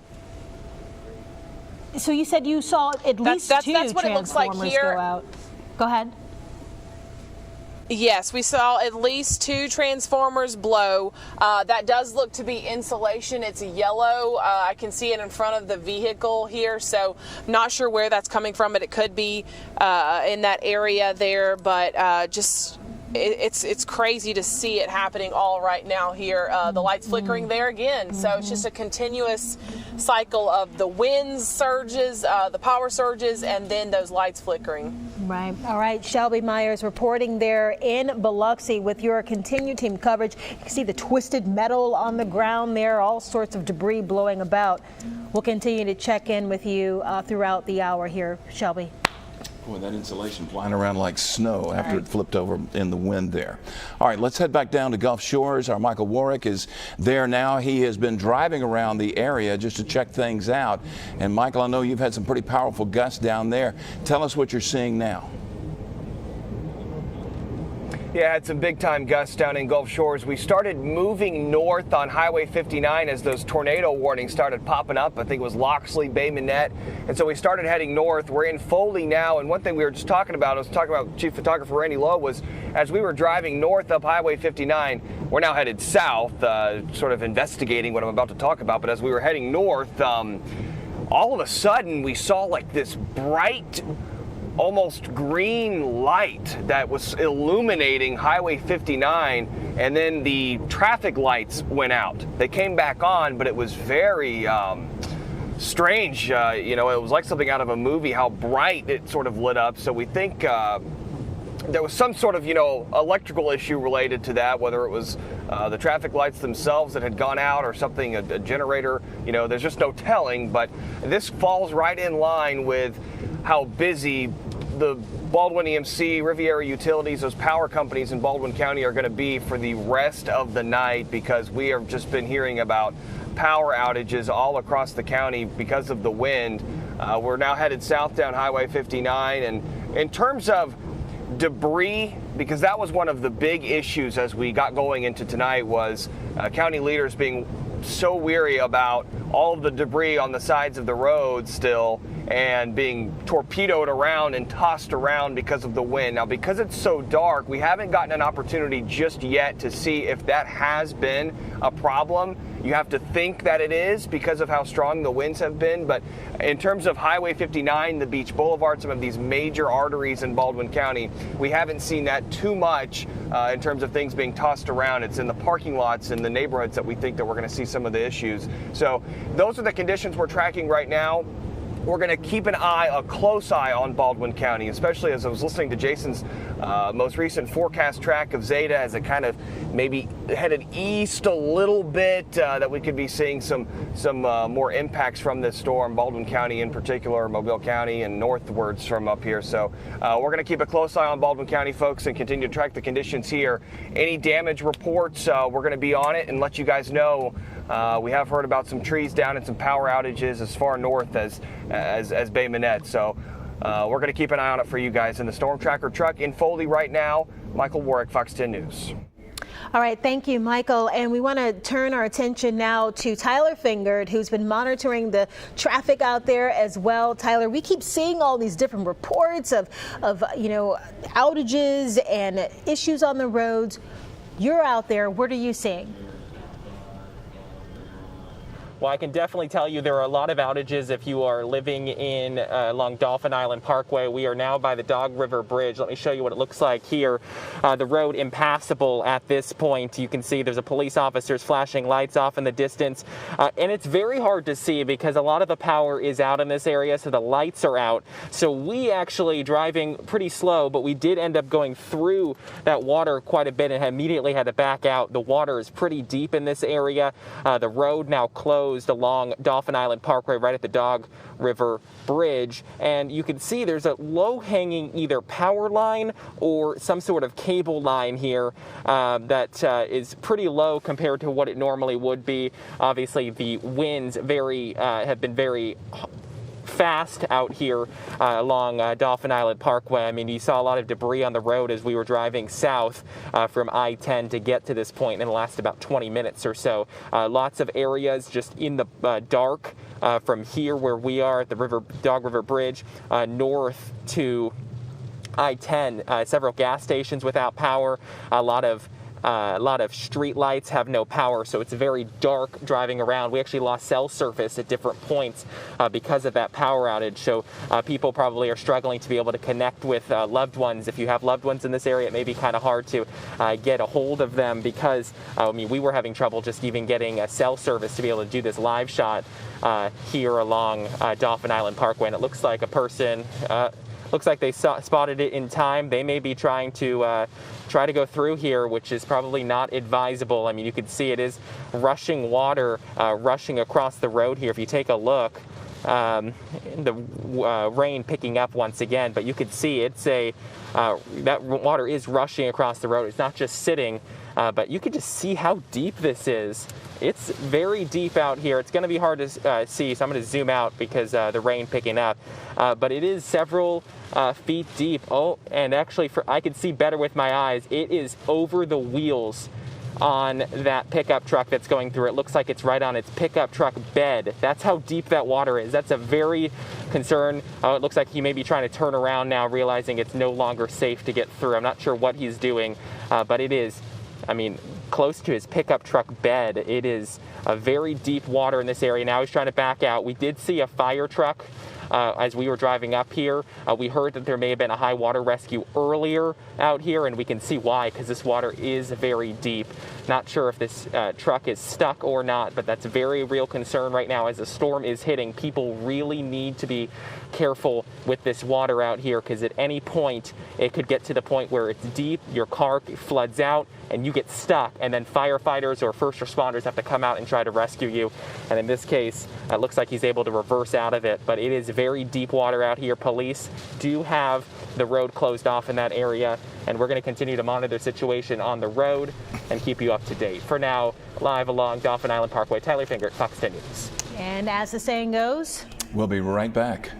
So you said you saw at least two that's what it looks like transformers here. go out. Go ahead. Yes, we saw at least 2 transformers blow. That does look to be insulation. It's yellow. I can see it in front of the vehicle here, so not sure where that's coming from, but it could be in that area there. But just it's crazy to see it happening all right now here. The lights flickering there again. So it's just a continuous cycle of the winds surges, the power surges, and then those lights flickering. Right. All right. Shelby Myers reporting there in Biloxi with your continued team coverage. You can see the twisted metal on the ground there, all sorts of debris blowing about. We'll continue to check in with you throughout the hour here, Shelby. Boy, that insulation flying around like snow after it flipped over in the wind there. All right, let's head back down to Gulf Shores. Our Michael Warwick is there now. He has been driving around the area just to check things out. And Michael, I know you've had some pretty powerful gusts down there. Tell us what you're seeing now. Yeah, had some big-time gusts down in Gulf Shores. We started moving north on Highway 59 as those tornado warnings started popping up. I think it was Loxley, Bay Minette. And so we started heading north. We're in Foley now, and one thing we were just talking about, I was talking about Chief Photographer Randy Lowe, was as we were driving north up Highway 59, we're now headed south, sort of investigating what I'm about to talk about. But as we were heading north, all of a sudden we saw like this bright, almost green light that was illuminating Highway 59, and then the traffic lights went out. They came back on, but it was very strange. You know, it was like something out of a movie, how bright it sort of lit up. So we think there was some sort of, you know, electrical issue related to that, whether it was the traffic lights themselves that had gone out or something, a generator. You know, there's just no telling, but this falls right in line with how busy the Baldwin EMC, Riviera Utilities, those power companies in Baldwin County are going to be for the rest of the night, because we have just been hearing about power outages all across the county because of the wind. We're now headed south down Highway 59, and in terms of debris, because that was one of the big issues as we got going into tonight, was county leaders being so weary about all of the debris on the sides of the road still and being torpedoed around and tossed around because of the wind. Now, because it's so dark, we haven't gotten an opportunity just yet to see if that has been a problem. You have to think that it is because of how strong the winds have been. But in terms of Highway 59, the Beach Boulevard, some of these major arteries in Baldwin County, we haven't seen that too much in terms of things being tossed around. It's in the parking lots in the neighborhoods that we think that we're going to see some of the issues. So those are the conditions we're tracking right now. we're going to keep a close eye on Baldwin County, especially as I was listening to Jason's most recent forecast track of Zeta as it kind of maybe headed east a little bit, that we could be seeing some more impacts from this storm, Baldwin County in particular, Mobile County, and northwards from up here. So we're going to keep a close eye on Baldwin County, folks, and continue to track the conditions here. Any damage reports, we're going to be on it and let you guys know. We have heard about some trees down and some power outages as far north as Bay Minette. So we're going to keep an eye on it for you guys. In the Storm Tracker truck in Foley right now, Michael Warwick, Fox 10 News. All right, thank you, Michael. And we want to turn our attention now to Tyler Fingert, who's been monitoring the traffic out there as well. Tyler, we keep seeing all these different reports of outages and issues on the roads. You're out there. What are you seeing? Well, I can definitely tell you there are a lot of outages if you are living in along Dauphin Island Parkway. We are now by the Dog River Bridge. Let me show you what it looks like here. The road impassable at this point. You can see there's a police officer's flashing lights off in the distance. And it's very hard to see because a lot of the power is out in this area, so the lights are out. So we actually driving pretty slow, but we did end up going through that water quite a bit and immediately had to back out. The water is pretty deep in this area. The road now closed along Dauphin Island Parkway right at the Dog River Bridge, and you can see there's a low-hanging either power line or some sort of cable line here that is pretty low compared to what it normally would be. Obviously, the winds have been very fast out here along Dauphin Island Parkway. I mean, you saw a lot of debris on the road as we were driving south from I-10 to get to this point in the last about 20 minutes or so. Lots of areas just in the dark from here where we are at the Dog River Bridge north to I-10. Several gas stations without power. A lot of street lights have no power, so it's very dark driving around. We actually lost cell service at different points because of that power outage. So people probably are struggling to be able to connect with loved ones. If you have loved ones in this area, it may be kind of hard to get a hold of them because, we were having trouble just even getting a cell service to be able to do this live shot here along Dauphin Island Parkway. And it looks like a person... looks like they spotted it in time. They may be trying to go through here, which is probably not advisable. I mean, you can see it is rushing water rushing across the road here. If you take a look, the rain picking up once again, but you can see that water is rushing across the road. It's not just sitting, but you can just see how deep this is. It's very deep out here. It's going to be hard to see, so I'm going to zoom out because the rain picking up. But it is several feet deep. Oh, and actually, I can see better with my eyes. It is over the wheels on that pickup truck that's going through. It looks like it's right on its pickup truck bed. That's how deep that water is. That's a very concern. It looks like he may be trying to turn around now, realizing it's no longer safe to get through. I'm not sure what he's doing, but it is, close to his pickup truck bed. It is a very deep water in this area. Now he's trying to back out. We did see a fire truck as we were driving up here. We heard that there may have been a high water rescue earlier out here, and we can see why, because this water is very deep. Not sure if this truck is stuck or not, but that's a very real concern right now as the storm is hitting. People really need to be careful with this water out here, because at any point it could get to the point where it's deep, your car floods out, and you get stuck, and then firefighters or first responders have to come out and try to rescue you. And in this case, it looks like he's able to reverse out of it, but it is very deep water out here. Police do have the road closed off in that area, and we're going to continue to monitor the situation on the road and keep you up to date. For now, live along Dauphin Island Parkway, Tyler Fingert, Fox 10 News. And as the saying goes, we'll be right back.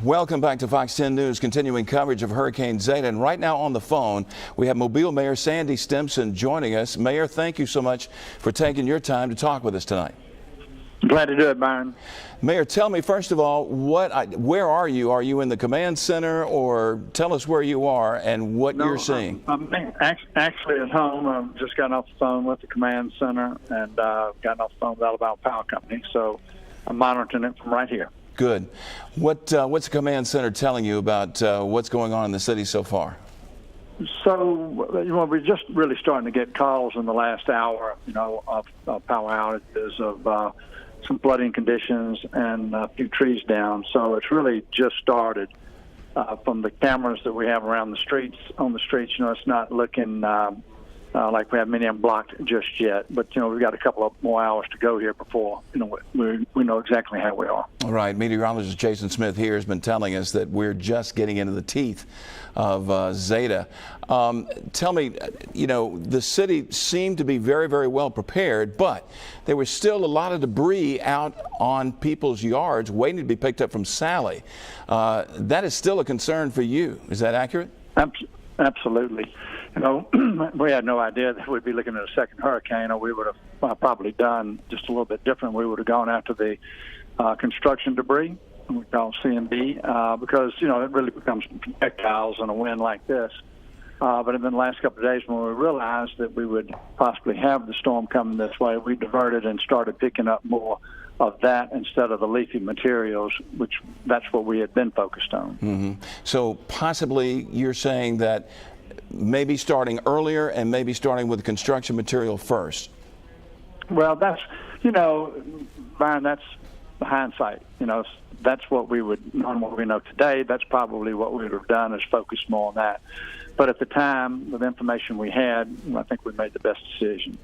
Welcome back to Fox 10 News, continuing coverage of Hurricane Zeta. And right now on the phone, we have Mobile Mayor Sandy Stimpson joining us. Mayor, thank you so much for taking your time to talk with us tonight. Glad to do it, Byron. Mayor, tell me, first of all, where are you? Are you in the command center, or tell us where you are and what you're seeing? I'm actually at home. I've just gotten off the phone with the command center and gotten off the phone with Alabama Power Company, so I'm monitoring it from right here. Good. What's the command center telling you about what's going on in the city so far? So, we're just really starting to get calls in the last hour, of power outages, of some flooding conditions and a few trees down. So it's really just started. From the cameras that we have around the streets, it's not looking like we have many of them blocked just yet. But, we've got a couple of more hours to go here before, we know exactly how we are. All right. Meteorologist Jason Smith here has been telling us that we're just getting into the teeth of Zeta. Tell me, the city seemed to be very, very well prepared, but there was still a lot of debris out on people's yards waiting to be picked up from Sally. That is still a concern for you. Is that accurate? Absolutely. We had no idea that we'd be looking at a second hurricane, or we would have probably done just a little bit different. We would have gone after the construction debris, we call CMD, because, it really becomes projectiles in a wind like this. But in the last couple of days, when we realized that we would possibly have the storm coming this way, we diverted and started picking up more of that instead of the leafy materials, which that's what we had been focused on. Mm-hmm. So possibly you're saying that maybe starting earlier and maybe starting with construction material first. Well, that's, Byron, that's the hindsight. That's what we would, on what we know today, that's probably what we would have done, is focus more on that. But at the time, with the information we had, I think we made the best decision.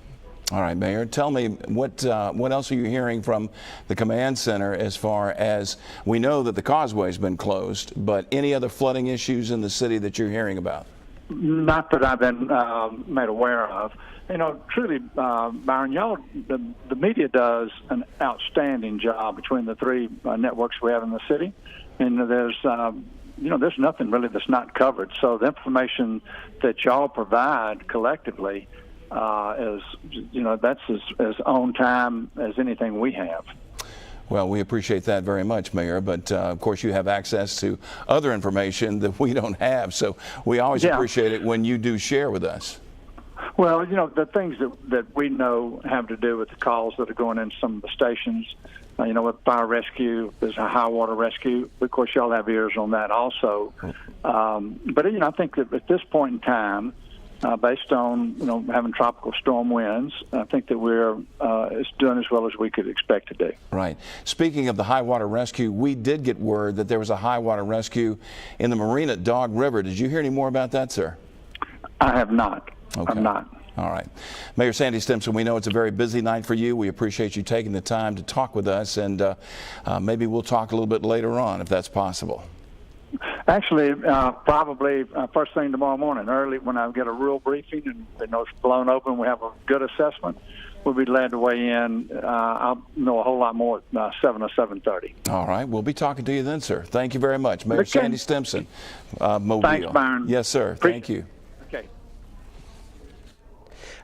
All right, Mayor, tell me, what else are you hearing from the command center as far as, we know that the Causeway's been closed, but any other flooding issues in the city that you're hearing about? Not that I've been made aware of. Truly, Byron, the media does an outstanding job between the three networks we have in the city. And there's nothing really that's not covered. So the information that y'all provide collectively is, that's as on time as anything we have. Well, we appreciate that very much, Mayor, but of course you have access to other information that we don't have, so we always appreciate it when you do share with us. Well, the things that we know have to do with the calls that are going in some of the stations, with fire rescue, there's a high water rescue. Of course, y'all have ears on that also. But, I think that at this point in time, based on, having tropical storm winds, I think that we're doing as well as we could expect to do. Right. Speaking of the high water rescue, we did get word that there was a high water rescue in the marina at Dog River. Did you hear any more about that, sir? I have not. Okay. I'm not. All right. Mayor Sandy Stimpson, we know it's a very busy night for you. We appreciate you taking the time to talk with us, and maybe we'll talk a little bit later on if that's possible. Actually, probably first thing tomorrow morning, early, when I get a real briefing and it's blown open, we have a good assessment, we'll be glad to weigh in. I'll know a whole lot more at 7 or 7:30. All right. We'll be talking to you then, sir. Thank you very much. Mayor Sandy Stimpson, Mobile. Thanks, Byron. Yes, sir. Thank you.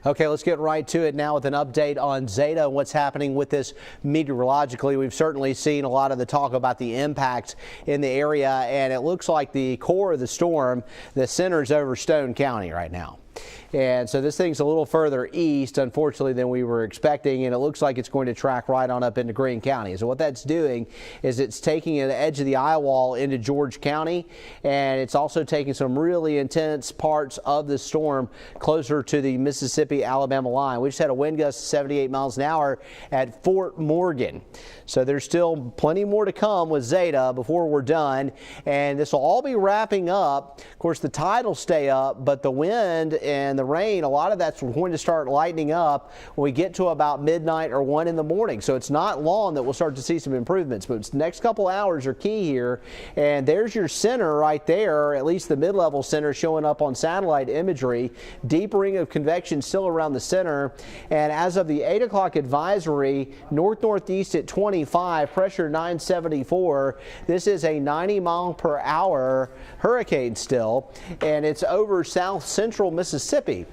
Okay, let's get right to it now with an update on Zeta and what's happening with this meteorologically. We've certainly seen a lot of the talk about the impact in the area, and it looks like the core of the storm, the center's over Stone County right now. And so this thing's a little further east, unfortunately, than we were expecting, and it looks like it's going to track right on up into Greene County. So what that's doing is it's taking the edge of the eye wall into George County, and it's also taking some really intense parts of the storm closer to the Mississippi-Alabama line. We just had a wind gust of 78 miles an hour at Fort Morgan. So there's still plenty more to come with Zeta before we're done, and this will all be wrapping up. Of course, the tide will stay up, but the wind and the rain, a lot of that's going to start lightening up when we get to about midnight or 1 in the morning. So it's not long that we'll start to see some improvements, but the next couple hours are key here. And there's your center right there, at least the mid-level center showing up on satellite imagery. Deep ring of convection still around the center. And as of the 8 o'clock advisory, north-northeast at 25, pressure 974. This is a 90-mile-per-hour hurricane still, and it's over south central Mississippi.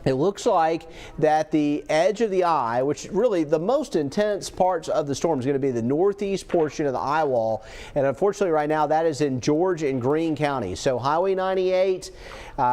It looks like that the edge of the eye, which really the most intense parts of the storm is going to be the northeast portion of the eye wall. And unfortunately right now that is in George and Greene counties. So Highway 98,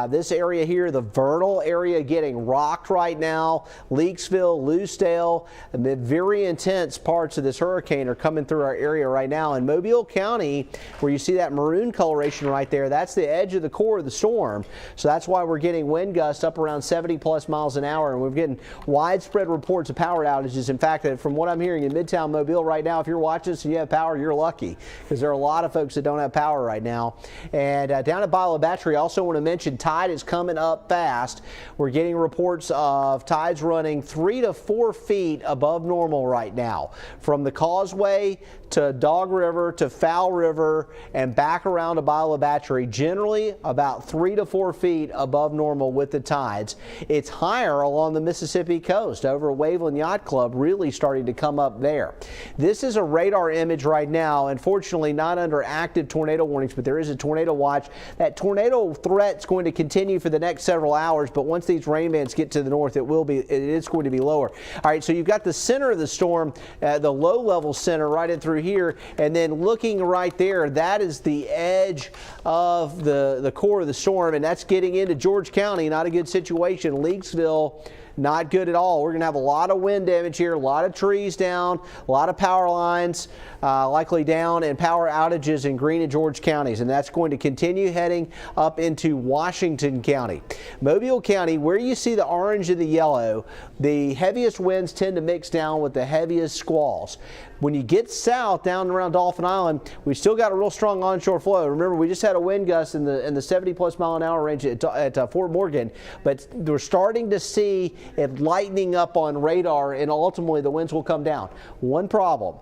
this area here, the Vernal area getting rocked right now. Leakesville, Lucedale, the very intense parts of this hurricane are coming through our area right now. In Mobile County, where you see that maroon coloration right there, that's the edge of the core of the storm. So that's why we're getting wind gusts up around 70 plus miles an hour, and we're getting widespread reports of power outages. In fact, from what I'm hearing in Midtown Mobile right now, if you're watching this and you have power, you're lucky, because there are a lot of folks that don't have power right now. And down at Bayou La Batre, I also want to mention tide is coming up fast. We're getting reports of tides running 3 to 4 feet above normal right now, from the Causeway to Dog River to Fowl River and back around to Bayou La Batre, generally about 3 to 4 feet above normal with the tides. It's higher along the Mississippi coast over Waveland Yacht Club, really starting to come up there. This is a radar image right now. Unfortunately, not under active tornado warnings, but there is a tornado watch. That tornado threat's going to continue for the next several hours, but once these rain bands get to the north, it is going to be lower. All right, so you've got the center of the storm, the low level center right in through here, and then looking right there, that is the edge of the core of the storm, and that's getting into George County. Not a good situation. Leakesville, not good at all. We're going to have a lot of wind damage here, a lot of trees down, a lot of power lines likely down, and power outages in Greene and George counties, and that's going to continue heading up into Washington County. Mobile County, where you see the orange and the yellow, the heaviest winds tend to mix down with the heaviest squalls. When you get south down around Dauphin Island, we've still got a real strong onshore flow. Remember, we just had a wind gust in the 70 plus mile an hour range at Fort Morgan, but we're starting to see it lightening up on radar, and ultimately the winds will come down. One problem: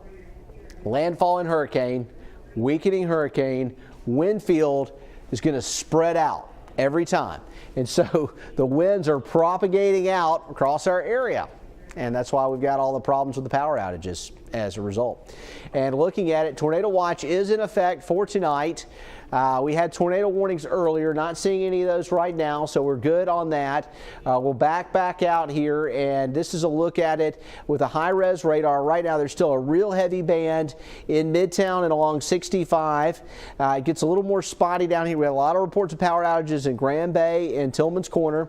landfall and hurricane, weakening hurricane, wind field is going to spread out every time. And so the winds are propagating out across our area. And that's why we've got all the problems with the power outages as a result. And looking at it, tornado watch is in effect for tonight. We had tornado warnings earlier, not seeing any of those right now, so we're good on that. We'll back out here, and this is a look at it with a high-res radar. Right now, there's still a real heavy band in Midtown and along 65. It gets a little more spotty down here. We had a lot of reports of power outages in Grand Bay and Tillman's Corner.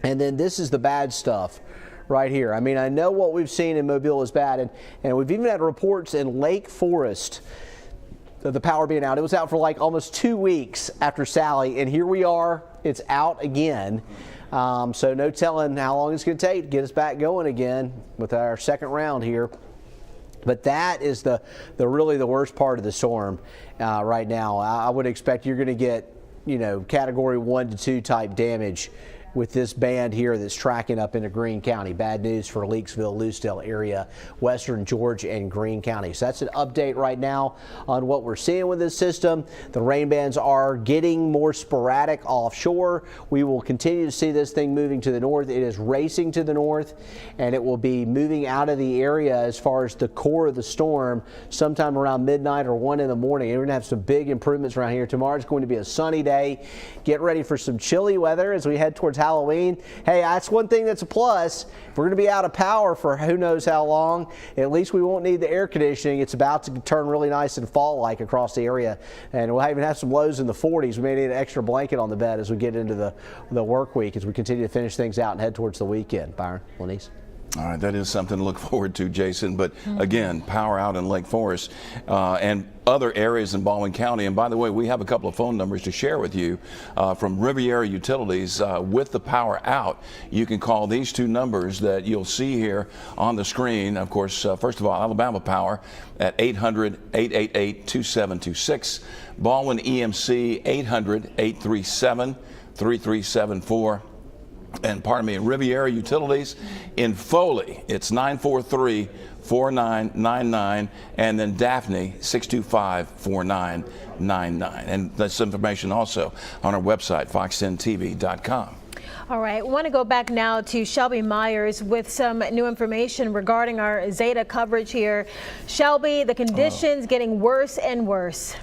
And then this is the bad stuff right here. I mean, I know what we've seen in Mobile is bad, and we've even had reports in Lake Forest of the power being out. It was out for like almost 2 weeks after Sally, and here we are, it's out again. So no telling how long it's going to take to get us back going again with our second round here. But that is the really the worst part of the storm right now. I would expect you're going to get, category 1 to 2 type damage with this band here that's tracking up into Greene County. Bad news for Leakesville, Lucedale area, western George and Greene County. So that's an update right now on what we're seeing with this system. The rain bands are getting more sporadic offshore. We will continue to see this thing moving to the north. It is racing to the north, and it will be moving out of the area as far as the core of the storm sometime around midnight or 1 in the morning. We're going to have some big improvements around here. Tomorrow's going to be a sunny day. Get ready for some chilly weather as we head towards Halloween. Hey, that's one thing that's a plus. If we're going to be out of power for who knows how long, at least we won't need the air conditioning. It's about to turn really nice and fall-like across the area, and we'll even have some lows in the 40s. We may need an extra blanket on the bed as we get into the work week, as we continue to finish things out and head towards the weekend. Byron, Lenise. All right, that is something to look forward to, Jason. But again, power out in Lake Forest and other areas in Baldwin County. And by the way, we have a couple of phone numbers to share with you from Riviera Utilities. With the power out, you can call these two numbers that you'll see here on the screen. Of course, first of all, Alabama Power at 800-888-2726. Baldwin EMC 800-837-3737. 3374. And pardon me, Riviera Utilities in Foley, it's 943-4999, and then Daphne, 625-4999. And this information also on our website, fox10tv.com. All right, I want to go back now to Shelby Myers with some new information regarding our Zeta coverage here. Shelby, the conditions getting worse and worse.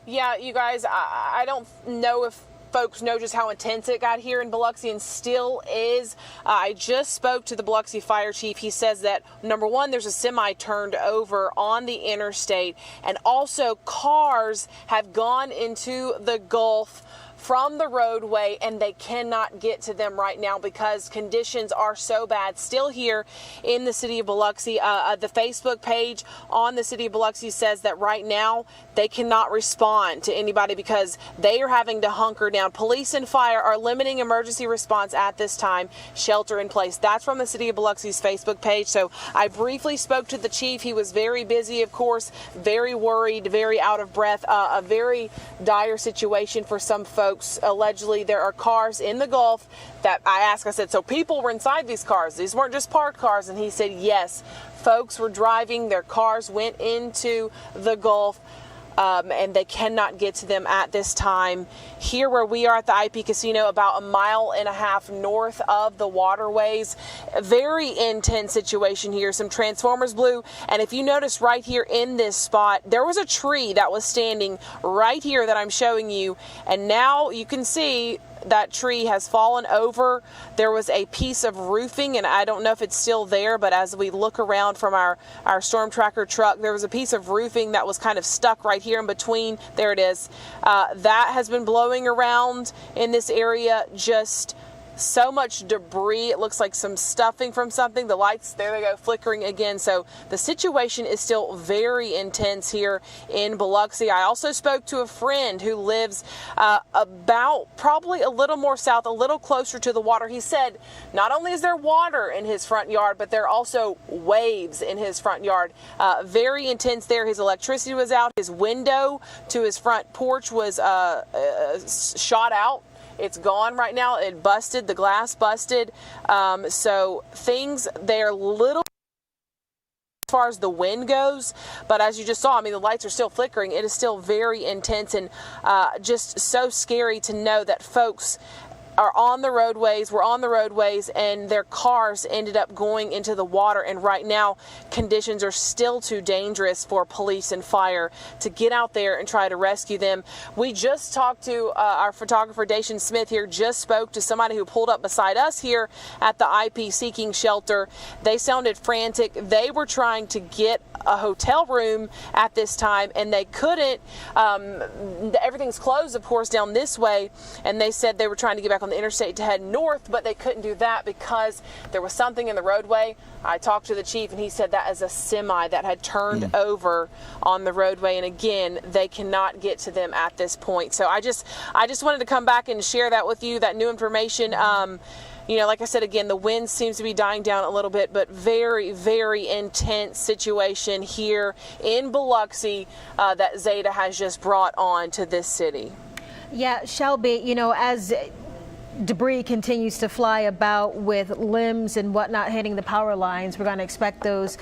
Yeah, you guys, I don't know if folks know just how intense it got here in Biloxi, and still is. I just spoke to the Biloxi fire chief. He says that, number one, there's a semi turned over on the interstate, and also cars have gone into the Gulf from the roadway, and they cannot get to them right now because conditions are so bad still here in the city of Biloxi. The Facebook page on the city of Biloxi says that right now they cannot respond to anybody because they are having to hunker down. Police and fire are limiting emergency response at this time, shelter in place. That's from the city of Biloxi's Facebook page. So I briefly spoke to the chief. He was very busy, of course, very worried, very out of breath, a very dire situation for some folks. Allegedly, there are cars in the Gulf that I said, so people were inside these cars. These weren't just parked cars. And he said, yes, folks were driving. Their cars went into the Gulf. And they cannot get to them at this time. Here where we are at the IP Casino, about 1.5 miles north of the waterways. A very intense situation here. Some transformers blew, and if you notice right here in this spot, there was a tree that was standing right here that I'm showing you, and now you can see that tree has fallen over. There was a piece of roofing, and I don't know if it's still there, but as we look around from our storm tracker truck, there was a piece of roofing that was kind of stuck right here in between. There it is. That has been blowing around in this area. Just so much debris. It looks like some stuffing from something. The lights, there they go, flickering again. So the situation is still very intense here in Biloxi. I also spoke to a friend who lives about probably a little more south, a little closer to the water. He said not only is there water in his front yard, but there are also waves in his front yard. Very intense there. His electricity was out. His window to his front porch was shot out. It's gone right now. It busted, the glass busted. So things, they're little as far as the wind goes, but as you just saw, I mean, the lights are still flickering. It is still very intense, and just so scary to know that folks are on the roadways, were on the roadways, and their cars ended up going into the water. And right now, conditions are still too dangerous for police and fire to get out there and try to rescue them. We just talked to our photographer, Dauphin Smith here, just spoke to somebody who pulled up beside us here at the IP seeking shelter. They sounded frantic. They were trying to get a hotel room at this time, and they couldn't. Everything's closed, of course, down this way, and they said they were trying to get back on the interstate to head north, but they couldn't do that because there was something in the roadway. I talked to the chief, and he said that is a semi that had turned over on the roadway, and again, they cannot get to them at this point. So I just wanted to come back and share that with you, that new information. You know, like I said, again, the wind seems to be dying down a little bit, but very, very intense situation here in Biloxi that Zeta has just brought on to this city. Yeah, Shelby, you know, as debris continues to fly about with limbs and whatnot hitting the power lines, we're going to expect those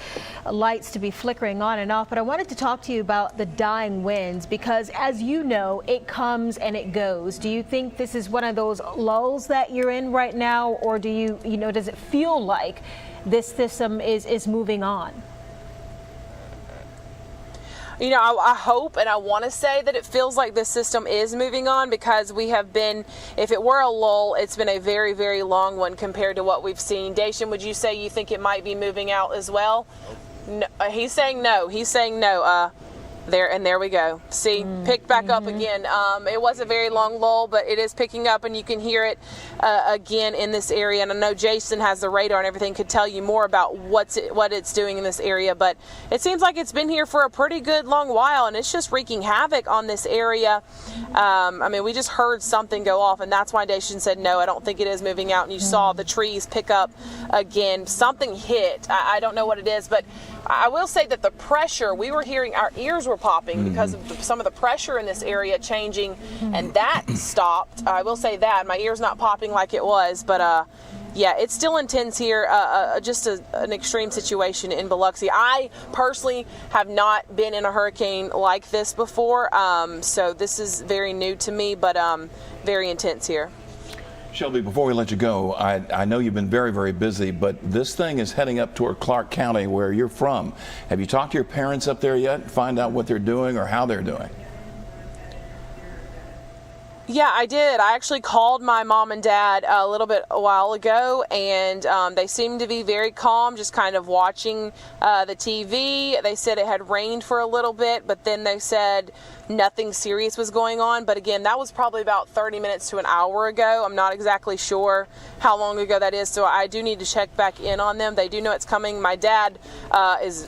lights to be flickering on and off. But I wanted to talk to you about the dying winds because, as you know, it comes and it goes. Do you think this is one of those lulls that you're in right now, or do you know, does it feel like this system is moving on? You know, I hope and I want to say that it feels like this system is moving on, because we have been, if it were a lull, it's been a very, very long one compared to what we've seen. Dacian, would you say you think it might be moving out as well? No, he's saying no. He's saying no. There we go. See, picked back up again. It was a very long lull, but it is picking up, and you can hear it again in this area. And I know Jason has the radar and everything, could tell you more about what it's doing in this area. But it seems like it's been here for a pretty good long while, and it's just wreaking havoc on this area. I mean, we just heard something go off, and that's why Dacian said no, I don't think it is moving out. And you saw the trees pick up again. Something hit. I don't know what it is, but I will say that the pressure, we were hearing, our ears were popping because of some of the pressure in this area changing, and that stopped. I will say that. My ear's not popping like it was, but yeah, it's still intense here. Just an extreme situation in Biloxi. I personally have not been in a hurricane like this before, so this is very new to me, but very intense here. Shelby, before we let you go, I know you've been very, very busy, but this thing is heading up toward Clark County, where you're from. Have you talked to your parents up there yet? Find out what they're doing or how they're doing? Yeah, I did. I actually called my mom and dad a while ago, and they seemed to be very calm, just kind of watching the TV. They said it had rained for a little bit, but then they said nothing serious was going on. But again, that was probably about 30 minutes to an hour ago. I'm not exactly sure how long ago that is, so I do need to check back in on them. They do know it's coming. My dad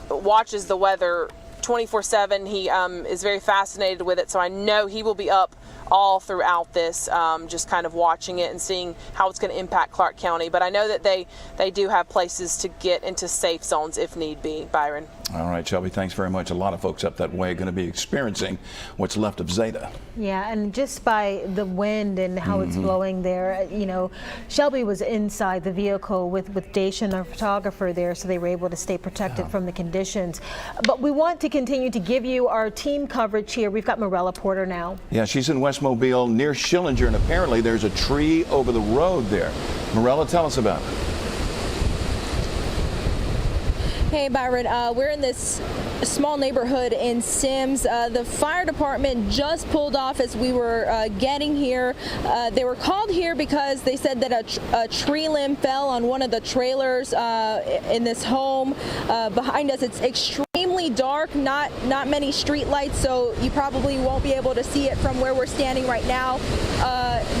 watches the weather 24/7. He is very fascinated with it, so I know he will be up all throughout this, just kind of watching it and seeing how it's going to impact Clark County. But I know that they do have places to get into safe zones if need be. Byron. All right, Shelby, thanks very much. A lot of folks up that way are going to be experiencing what's left of Zeta. Yeah, and just by the wind and how it's blowing there, you know, Shelby was inside the vehicle with Dauphin, our photographer there, so they were able to stay protected from the conditions. But we want to continue to give you our team coverage here. We've got Morella Porter now. Yeah, she's in West Mobile near Schillinger, and apparently there's a tree over the road there. Morella, tell us about it. Hey Byron, we're in this small neighborhood in Sims. The fire department just pulled off as we were getting here. They were called here because they said that a tree limb fell on one of the trailers in this home behind us. It's extremely dark, not many street lights, so you probably won't be able to see it from where we're standing right now.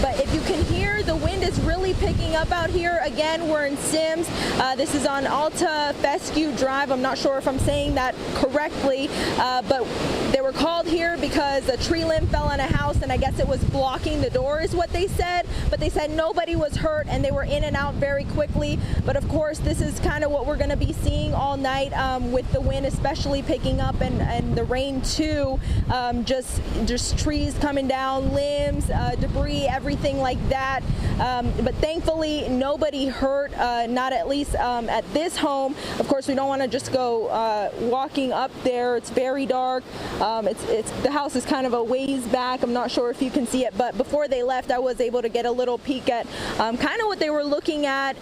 But if you can hear, the wind is really picking up out here. Again, we're in Sims. This is on Alta Fescue Drive. I'm not sure if I'm saying that correctly, but they were called here because a tree limb fell on a house, and I guess it was blocking the door is what they said. But they said nobody was hurt, and they were in and out very quickly. But of course, this is kind of what we're going to be seeing all night, with the wind especially picking up and the rain too. Just trees coming down, limbs, debris, everything like that. But thankfully, nobody hurt, not at least at this home. Of course, we don't want to just go walking up there. It's very dark. The house is kind of a ways back. I'm not sure if you can see it, but before they left, I was able to get a little peek at kind of what they were looking at.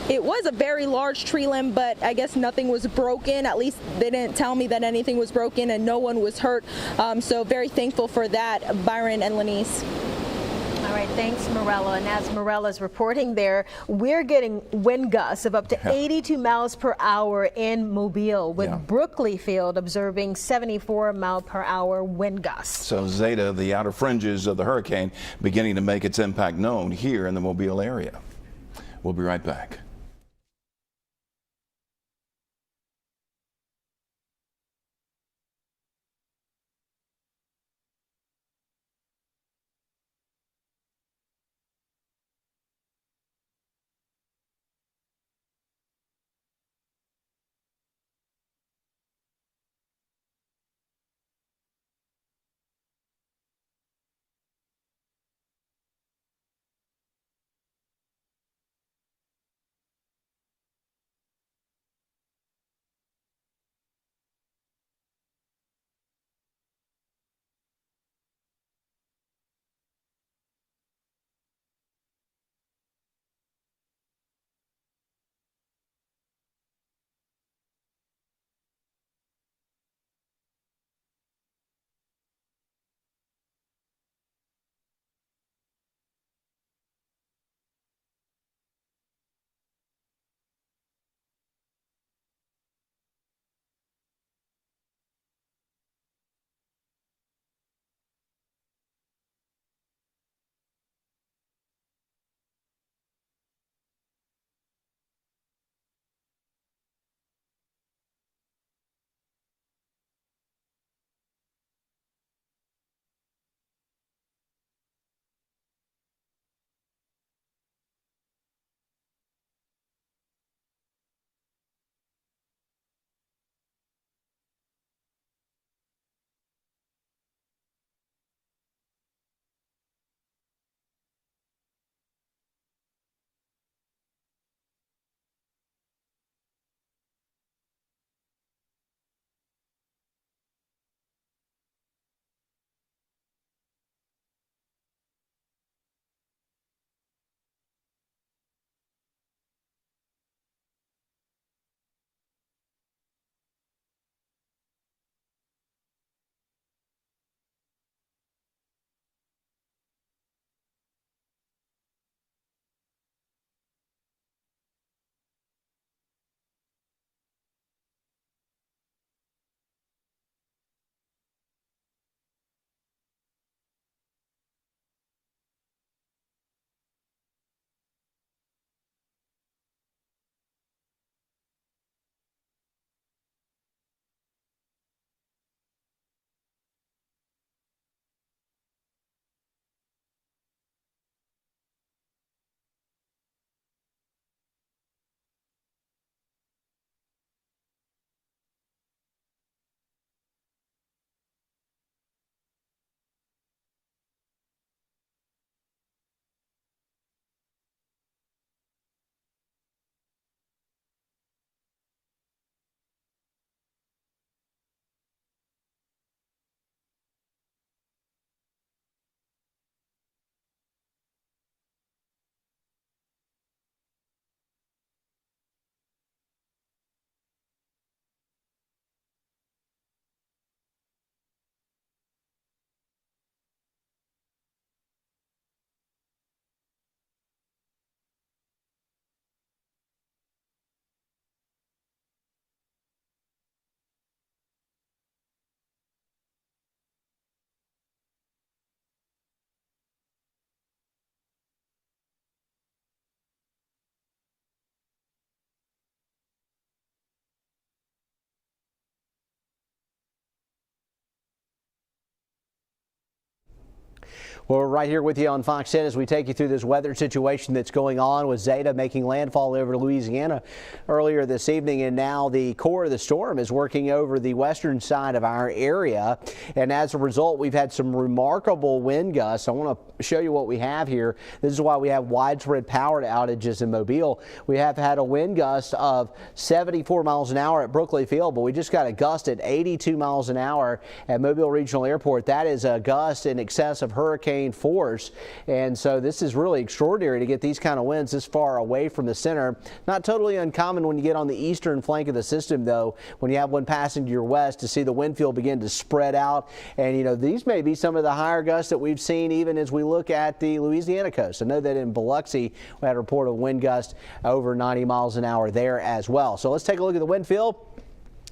It was a very large tree limb, but I guess nothing was broken. At least they didn't tell me that anything was broken, and no one was hurt. So very thankful for that, Byron and Lenice. All right, thanks, Morella. And as Morella's reporting there, we're getting wind gusts of up to 82 miles per hour in Mobile, with Brookley Field observing 74 mile per hour wind gusts. So Zeta, the outer fringes of the hurricane, beginning to make its impact known here in the Mobile area. We'll be right back. Well, we're right here with you on Fox 10 as we take you through this weather situation that's going on with Zeta making landfall over Louisiana earlier this evening. And now the core of the storm is working over the western side of our area. And as a result, we've had some remarkable wind gusts. I want to show you what we have here. This is why we have widespread power outages in Mobile. We have had a wind gust of 74 miles an hour at Brookley Field, but we just got a gust at 82 miles an hour at Mobile Regional Airport. That is a gust in excess of hurricane force. And so this is really extraordinary to get these kind of winds this far away from the center. Not totally uncommon when you get on the eastern flank of the system, though, when you have one passing to your west, to see the wind field begin to spread out. And, you know, these may be some of the higher gusts that we've seen even as we look at the Louisiana coast. I know that in Biloxi, we had a report of wind gust over 90 miles an hour there as well. So let's take a look at the wind field.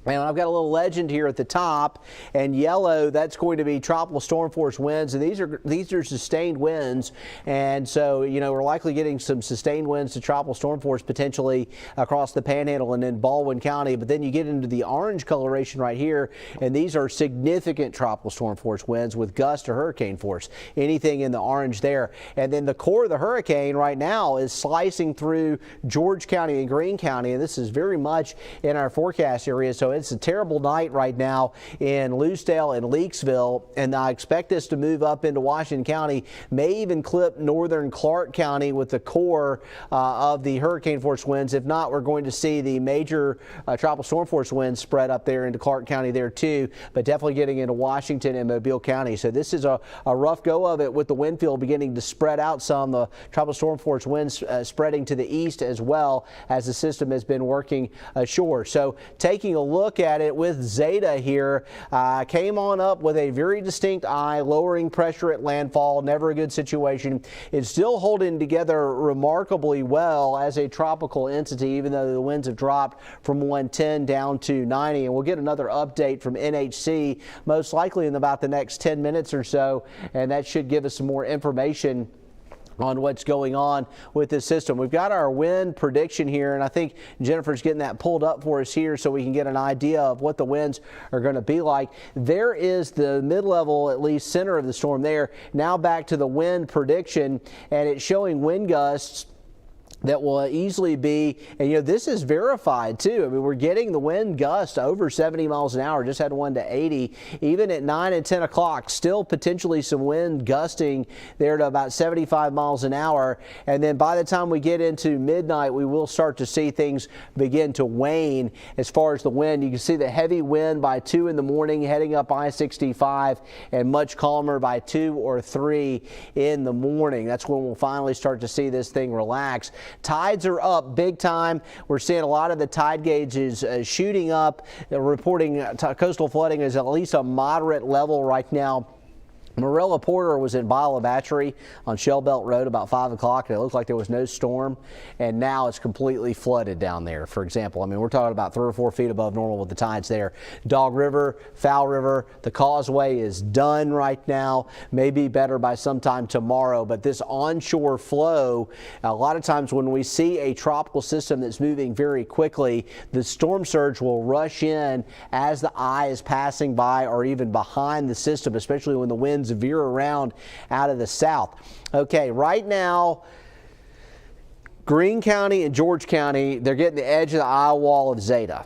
And I've got a little legend here at the top, and yellow, that's going to be tropical storm force winds, and these are sustained winds. And so, you know, we're likely getting some sustained winds to tropical storm force potentially across the Panhandle and in Baldwin County. But then you get into the orange coloration right here, and these are significant tropical storm force winds with gust to hurricane force, anything in the orange there. And then the core of the hurricane right now is slicing through George County and Greene County, and this is very much in our forecast area. So it's a terrible night right now in Lucedale and Leakesville, and I expect this to move up into Washington County, may even clip northern Clark County with the core of the hurricane force winds. If not, we're going to see the major tropical storm force winds spread up there into Clark County there too, but definitely getting into Washington and Mobile County. So this is a rough go of it with the wind field beginning to spread out some. The tropical storm force winds spreading to the east as well as the system has been working ashore. So taking a look at it with Zeta here, came on up with a very distinct eye, lowering pressure at landfall. Never a good situation. It's still holding together remarkably well as a tropical entity, even though the winds have dropped from 110 down to 90. And we'll get another update from NHC most likely in about the next 10 minutes or so, and that should give us some more information on what's going on with this system. We've got our wind prediction here, and I think Jennifer's getting that pulled up for us here so we can get an idea of what the winds are going to be like. There is the mid-level, at least center of the storm there. Now back to the wind prediction, and it's showing wind gusts that will easily be, and you know, this is verified too. I mean, we're getting the wind gust over 70 miles an hour, just had one to 80. Even at 9 and 10 o'clock, still potentially some wind gusting there to about 75 miles an hour. And then by the time we get into midnight, we will start to see things begin to wane as far as the wind. You can see the heavy wind by 2 in the morning heading up I-65, and much calmer by 2 or 3 in the morning. That's when we'll finally start to see this thing relax. Tides are up big time. We're seeing a lot of the tide gauges shooting up. Reporting coastal flooding is at least a moderate level right now. Marilla Porter was in Bayou La Batre on Shell Belt Road about 5 o'clock, and it looked like there was no storm, and now it's completely flooded down there, for example. I mean, we're talking about 3 or 4 feet above normal with the tides there. Dog River, Fowl River, the Causeway is done right now. May be better by sometime tomorrow, but this onshore flow, a lot of times when we see a tropical system that's moving very quickly, the storm surge will rush in as the eye is passing by or even behind the system, especially when the winds veer around out of the south. Okay, right now, Greene County and George County, they're getting the edge of the eye wall of Zeta.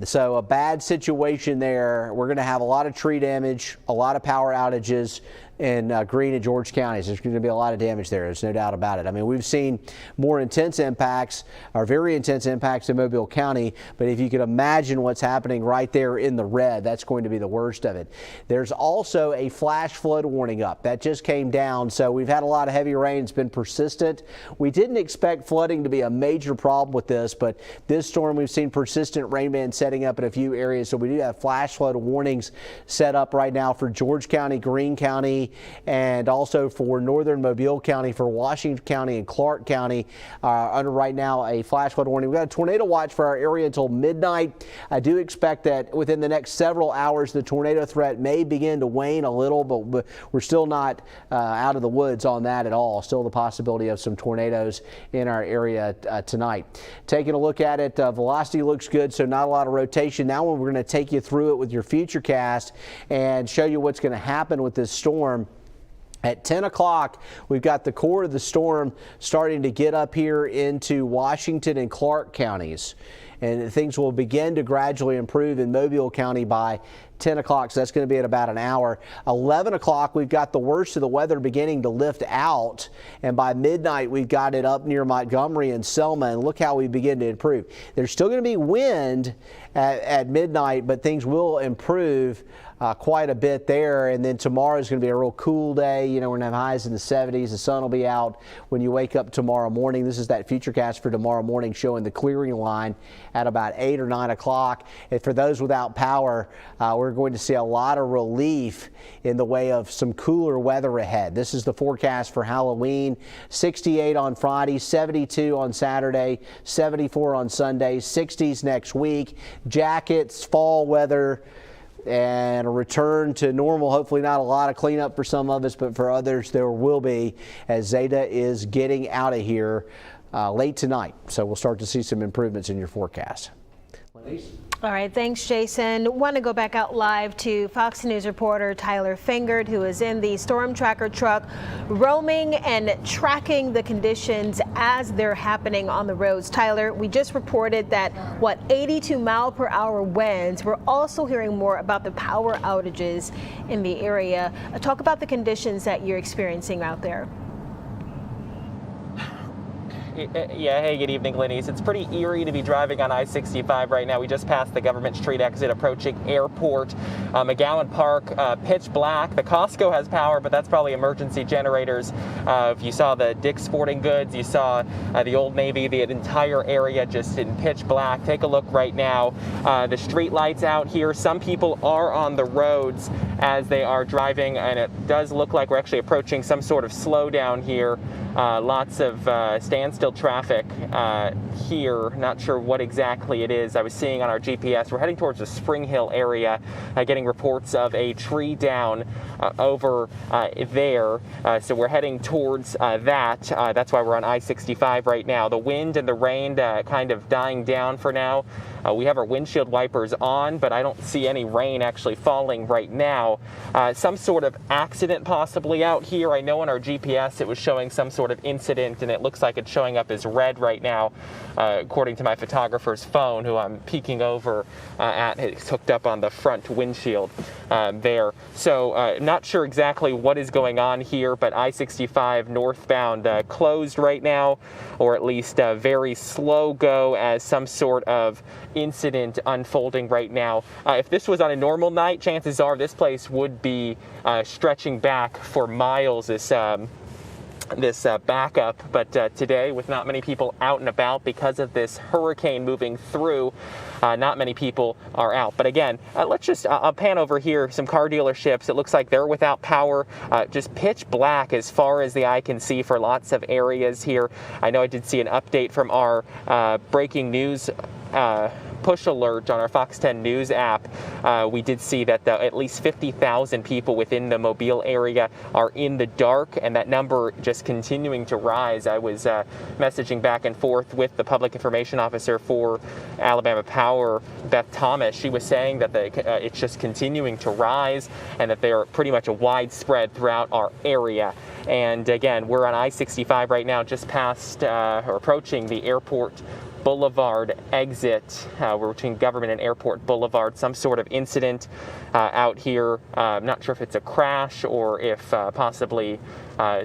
So a bad situation there. We're going to have a lot of tree damage, a lot of power outages in Greene and George counties. There's going to be a lot of damage there. There's no doubt about it. I mean, we've seen more intense impacts, or very intense impacts in Mobile County, but if you could imagine what's happening right there in the red, that's going to be the worst of it. There's also a flash flood warning up. That just came down, so we've had a lot of heavy rain. It's been persistent. We didn't expect flooding to be a major problem with this, but this storm, we've seen persistent rain bands setting up in a few areas, so we do have flash flood warnings set up right now for George County, Greene County, and also for northern Mobile County, for Washington County and Clark County. Under right now a flash flood warning. We've got a tornado watch for our area until midnight. I do expect that within the next several hours the tornado threat may begin to wane a little, but we're still not out of the woods on that at all. Still the possibility of some tornadoes in our area tonight. Taking a look at it, velocity looks good, so not a lot of rotation. Now we're going to take you through it with your future cast and show you what's going to happen with this storm At 10 o'clock, we've got the core of the storm starting to get up here into Washington and Clark counties. And things will begin to gradually improve in Mobile County by 10 o'clock, so that's going to be at about an hour. 11 o'clock, we've got the worst of the weather beginning to lift out, and by midnight, we've got it up near Montgomery and Selma, and look how we begin to improve. There's still going to be wind at midnight, but things will improve quite a bit there. And then tomorrow is going to be a real cool day. You know, we're going to have highs in the 70s. The sun will be out when you wake up tomorrow morning. This is that futurecast for tomorrow morning showing the clearing line at about 8 or 9 o'clock. And for those without power, we're going to see a lot of relief in the way of some cooler weather ahead. This is the forecast for Halloween. 68 on Friday, 72 on Saturday, 74 on Sunday, 60s next week. Jackets, fall weather, and a return to normal. Hopefully not a lot of cleanup for some of us, but for others there will be, as Zeta is getting out of here late tonight. So we'll start to see some improvements in your forecast. All right, thanks, Jason. Want to go back out live to Fox News reporter Tyler Fingert, who is in the storm tracker truck, roaming and tracking the conditions as they're happening on the roads. Tyler, we just reported that, 82-mile-per-hour winds. We're also hearing more about the power outages in the area. Talk about the conditions that you're experiencing out there. Yeah, hey, good evening, Lenise. It's pretty eerie to be driving on I-65 right now. We just passed the Government Street exit approaching Airport. McGowan Park, pitch black. The Costco has power, but that's probably emergency generators. If you saw the Dick's Sporting Goods, you saw the Old Navy, the entire area just in pitch black. Take a look right now. The street lights out here. Some people are on the roads as they are driving, and it does look like we're actually approaching some sort of slowdown here. Lots of standstill traffic here. Not sure what exactly it is. I was seeing on our GPS. We're heading towards the Spring Hill area, getting reports of a tree down over there. So we're heading towards that. That's why we're on I-65 right now. The wind and the rain kind of dying down for now. We have our windshield wipers on, but I don't see any rain actually falling right now. Some sort of accident possibly out here. I know on our GPS it was showing some sort of incident, and it looks like it's showing up as red right now, according to my photographer's phone, who I'm peeking over at. It's hooked up on the front windshield there. So not sure exactly what is going on here, but I-65 northbound closed right now, or at least very slow go as some sort of incident unfolding right now. If this was on a normal night, chances are this place would be stretching back for miles, this backup, but today, with not many people out and about because of this hurricane moving through, not many people are out. But again, let's just I'll pan over here, some car dealerships. It looks like they're without power, just pitch black as far as the eye can see for lots of areas here. I know I did see an update from our breaking news push alert on our Fox 10 News app. We did see that at least 50,000 people within the Mobile area are in the dark, and that number just continuing to rise. I was messaging back and forth with the public information officer for Alabama Power, Beth Thomas. She was saying that it's just continuing to rise, and that they're pretty much a widespread throughout our area. And again, we're on I-65 right now, just past or approaching the Airport Boulevard exit. We're between Government and Airport Boulevard. Some sort of incident out here. I'm not sure if it's a crash or if possibly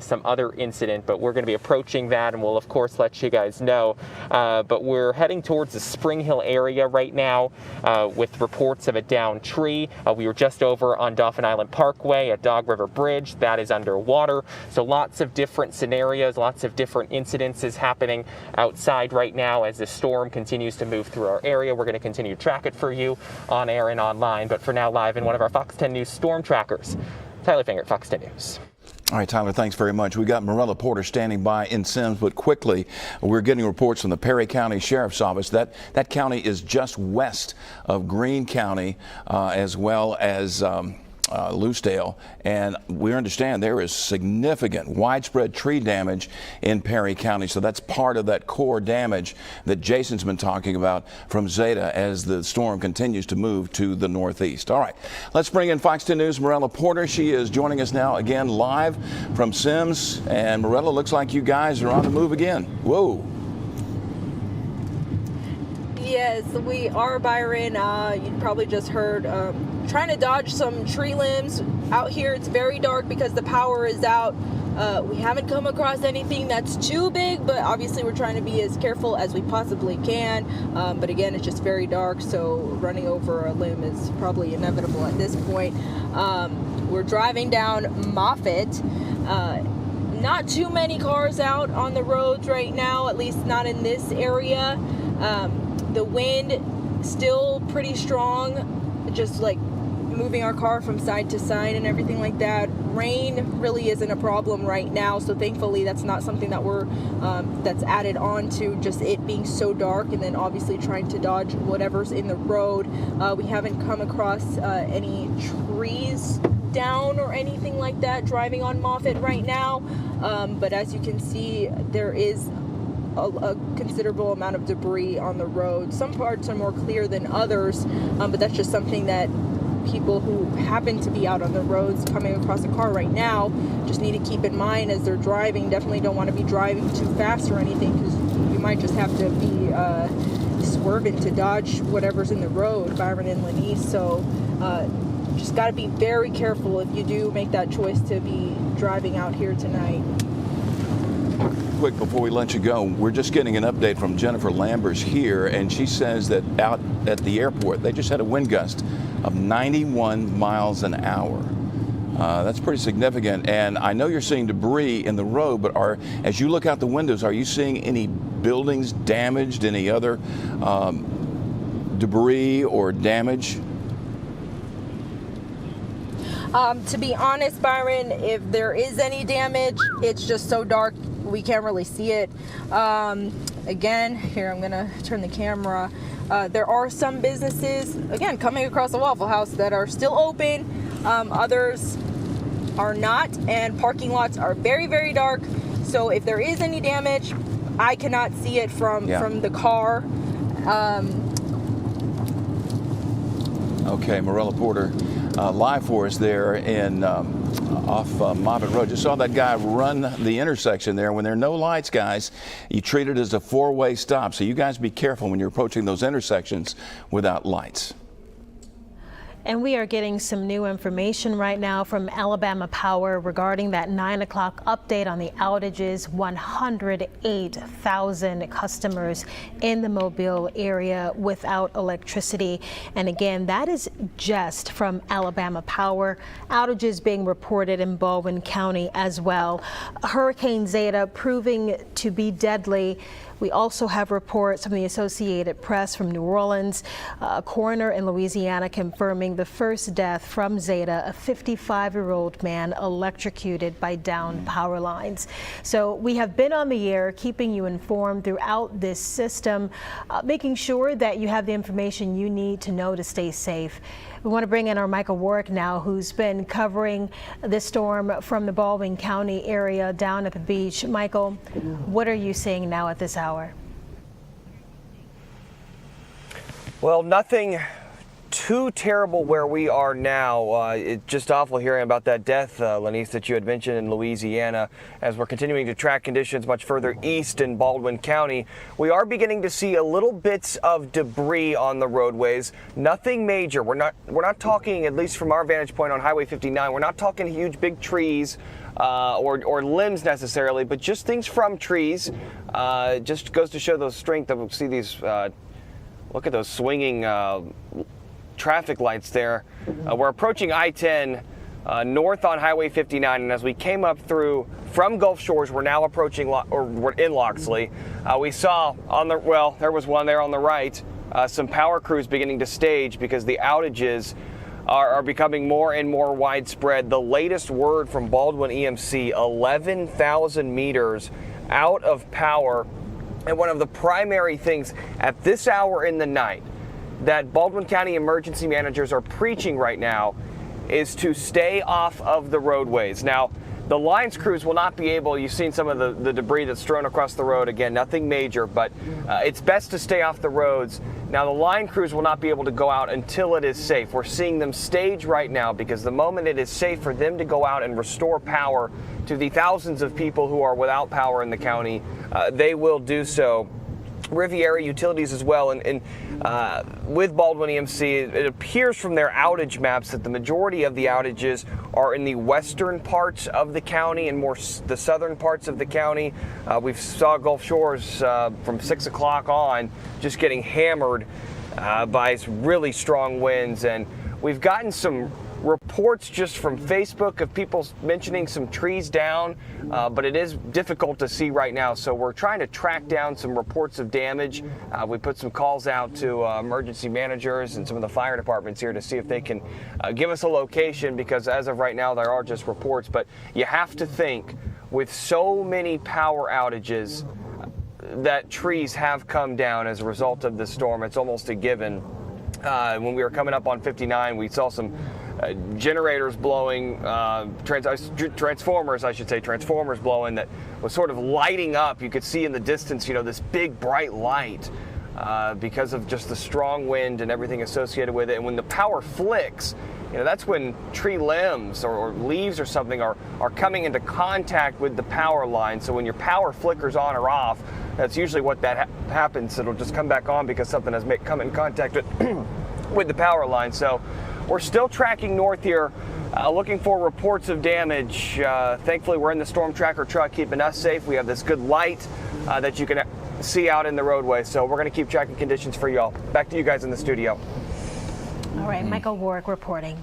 some other incident, but we're going to be approaching that, and we'll of course let you guys know. But we're heading towards the Spring Hill area right now with reports of a downed tree. We were just over on Dauphin Island Parkway at Dog River Bridge. That is underwater. So lots of different scenarios, lots of different incidences happening outside right now as the storm continues to move through our area. We're going to continue to track it for you on air and online, but for now live in one of our Fox 10 News storm trackers. Tyler Fingert, Fox 10 News. All right, Tyler, thanks very much. We got Morella Porter standing by in Sims, but quickly, we're getting reports from the Perry County Sheriff's Office that that county is just west of Greene County, as well as Loosedale, and we understand there is significant widespread tree damage in Perry County. So that's part of that core damage that Jason's been talking about from Zeta as the storm continues to move to the northeast. All right, let's bring in Fox 10 News' Morella Porter. She is joining us now again live from Sims. And Morella, looks like you guys are on the move again. Whoa. Yes, we are, Byron. You probably just heard trying to dodge some tree limbs out here. It's very dark because the power is out. We haven't come across anything that's too big, but obviously we're trying to be as careful as we possibly can. But again, it's just very dark, so running over a limb is probably inevitable at this point. We're driving down Moffett. Not too many cars out on the roads right now, at least not in this area. The wind still pretty strong, just like moving our car from side to side and everything like that. Rain really isn't a problem right now, so thankfully that's not something that we're that's added on to just it being so dark, and then obviously trying to dodge whatever's in the road. We haven't come across any trees down or anything like that driving on Moffett right now, but as you can see, there is a considerable amount of debris on the road. Some parts are more clear than others, but that's just something that people who happen to be out on the roads coming across a car right now just need to keep in mind as they're driving. Definitely don't want to be driving too fast or anything, because you might just have to be swerving to dodge whatever's in the road, Byron and Lenise. So just got to be very careful if you do make that choice to be driving out here tonight. Quick before we let you go, we're just getting an update from Jennifer Lambers here, and she says that out at the airport they just had a wind gust of 91 miles an hour. That's pretty significant, and I know you're seeing debris in the road, but as you look out the windows, are you seeing any buildings damaged, any other debris or damage? To be honest, Byron, if there is any damage, it's just so dark we can't really see it. Again, here, I'm gonna turn the camera. There are some businesses, again, coming across the Waffle House that are still open. Others are not, and parking lots are very, very dark. So if there is any damage, I cannot see it from the car. Okay, Morella Porter live for us there in off Moffett Road. Just saw that guy run the intersection there. When there are no lights, guys, you treat it as a four-way stop. So you guys be careful when you're approaching those intersections without lights. And we are getting some new information right now from Alabama Power regarding that 9 o'clock update on the outages. 108,000 customers in the Mobile area without electricity. And again, that is just from Alabama Power. Outages being reported in Baldwin County as well. Hurricane Zeta proving to be deadly. We also have reports from the Associated Press from New Orleans. A coroner in Louisiana confirming the first death from Zeta, a 55-year-old man electrocuted by downed power lines. So we have been on the air keeping you informed throughout this system, making sure that you have the information you need to know to stay safe. We want to bring in our Michael Warwick now, who's been covering this storm from the Baldwin County area down at the beach. Michael, what are you seeing now at this hour? Well, nothing too terrible where we are now. It's just awful hearing about that death, Lenise, that you had mentioned in Louisiana. As we're continuing to track conditions much further east in Baldwin County, we are beginning to see a little bits of debris on the roadways. Nothing major. We're not talking, at least from our vantage point on Highway 59, we're not talking huge big trees or limbs necessarily, but just things from trees. Just goes to show the strength of, see these, look at those swinging traffic lights there. We're approaching I-10 north on Highway 59, and as we came up through from Gulf Shores, we're now approaching, we're in Loxley. We saw on the, well, there was one there on the right, some power crews beginning to stage because the outages are becoming more and more widespread. The latest word from Baldwin EMC, 11,000 meters out of power. And one of the primary things at this hour in the night that Baldwin County emergency managers are preaching right now is to stay off of the roadways. Now, the lines crews will not be able, you've seen some of the debris that's thrown across the road. Again, nothing major, but it's best to stay off the roads. Now, the line crews will not be able to go out until it is safe. We're seeing them stage right now because the moment it is safe for them to go out and restore power to the thousands of people who are without power in the county, they will do so. Riviera Utilities as well, and with Baldwin EMC, it appears from their outage maps that the majority of the outages are in the western parts of the county and more the southern parts of the county. We saw Gulf Shores from 6 o'clock on just getting hammered by really strong winds, and we've gotten some reports just from Facebook of people mentioning some trees down, but it is difficult to see right now. So we're trying to track down some reports of damage. We put some calls out to emergency managers and some of the fire departments here to see if they can give us a location, because as of right now, there are just reports. But you have to think, with so many power outages, that trees have come down as a result of the storm. It's almost a given. When we were coming up on 59, we saw some generators blowing, transformers blowing that was sort of lighting up. You could see in the distance, this big bright light because of just the strong wind and everything associated with it. And when the power flicks, that's when tree limbs or leaves or something are coming into contact with the power line. So when your power flickers on or off, that's usually what that happens. It'll just come back on because something has come in contact with the power line. So we're still tracking north here, looking for reports of damage. Thankfully, we're in the storm tracker truck, keeping us safe. We have this good light that you can see out in the roadway. So we're going to keep tracking conditions for y'all. Back to you guys in the studio. All right, Michael Warwick reporting.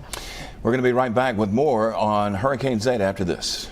We're going to be right back with more on Hurricane Zeta after this.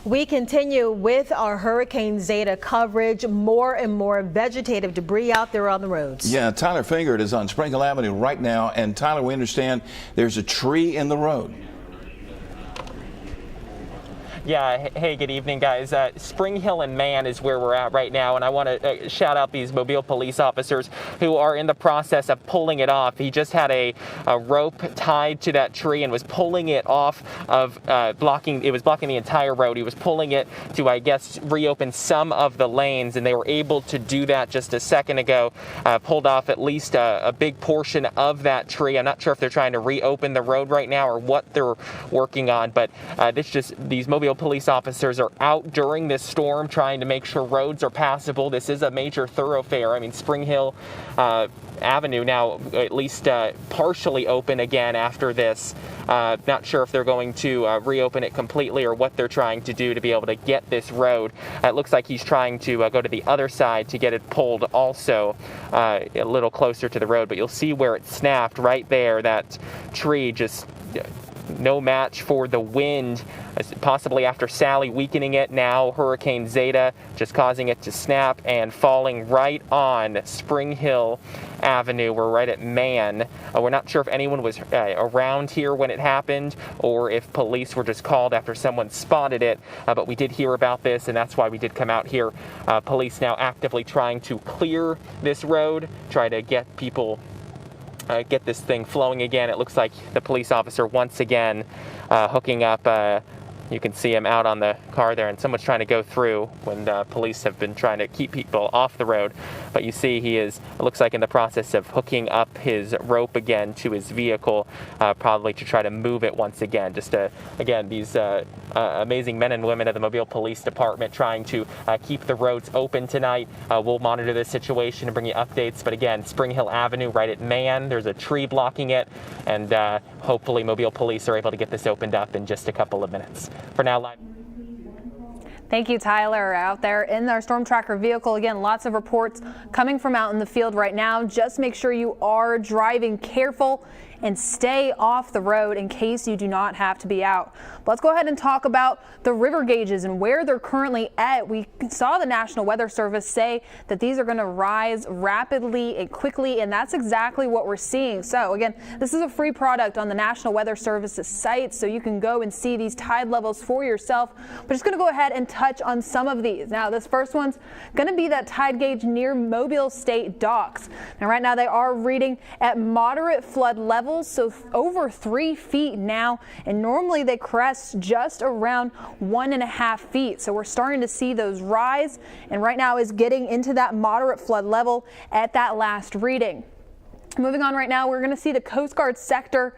We continue with our Hurricane Zeta coverage. More and more vegetative debris out there on the roads. Yeah, Tyler Fingert is on Spring Hill Avenue right now. And Tyler, we understand there's a tree in the road. Yeah, hey, good evening, guys. Spring Hill and Man is where we're at right now, and I want to shout out these Mobile police officers who are in the process of pulling it off. He just had a rope tied to that tree and was pulling it off of blocking the entire road. He was pulling it to, I guess, reopen some of the lanes, and they were able to do that just a second ago. Pulled off at least a big portion of that tree. I'm not sure if they're trying to reopen the road right now or what they're working on, but these Mobile police officers are out during this storm trying to make sure roads are passable. This is a major thoroughfare. I mean, Spring Hill Avenue now at least partially open again after this. Not sure if they're going to reopen it completely or what they're trying to do to be able to get this road. It looks like he's trying to go to the other side to get it pulled also a little closer to the road, but you'll see where it snapped right there. That tree just no match for the wind, possibly after Sally weakening it. Now Hurricane Zeta just causing it to snap and falling right on Spring Hill Avenue. We're right at Man. We're not sure if anyone was around here when it happened or if police were just called after someone spotted it, but we did hear about this, and that's why we did come out here. Police now actively trying to clear this road, try to get people get this thing flowing again. It looks like the police officer once again hooking up. You can see him out on the car there, and someone's trying to go through when police have been trying to keep people off the road. But you see he is, it looks like, in the process of hooking up his rope again to his vehicle, probably to try to move it once again. Just again, these amazing men and women of the Mobile Police Department trying to keep the roads open tonight. We'll monitor this situation and bring you updates. But again, Spring Hill Avenue right at Man, there's a tree blocking it, and hopefully Mobile Police are able to get this opened up in just a couple of minutes. For now, live. Thank you, Tyler. Out there in our storm tracker vehicle. Again, lots of reports coming from out in the field right now. Just make sure you are driving careful and stay off the road in case you do not have to be out. Let's go ahead and talk about the river gauges and where they're currently at. We saw the National Weather Service say that these are going to rise rapidly and quickly, and that's exactly what we're seeing. So again, this is a free product on the National Weather Service's site, so you can go and see these tide levels for yourself. But just going to go ahead and touch on some of these. Now, this first one's going to be that tide gauge near Mobile State docks. Now, right now they are reading at moderate flood levels, so over 3 feet now, and normally they crest just around 1.5 feet. So we're starting to see those rise, and right now is getting into that moderate flood level at that last reading. Moving on right now, we're going to see the Coast Guard sector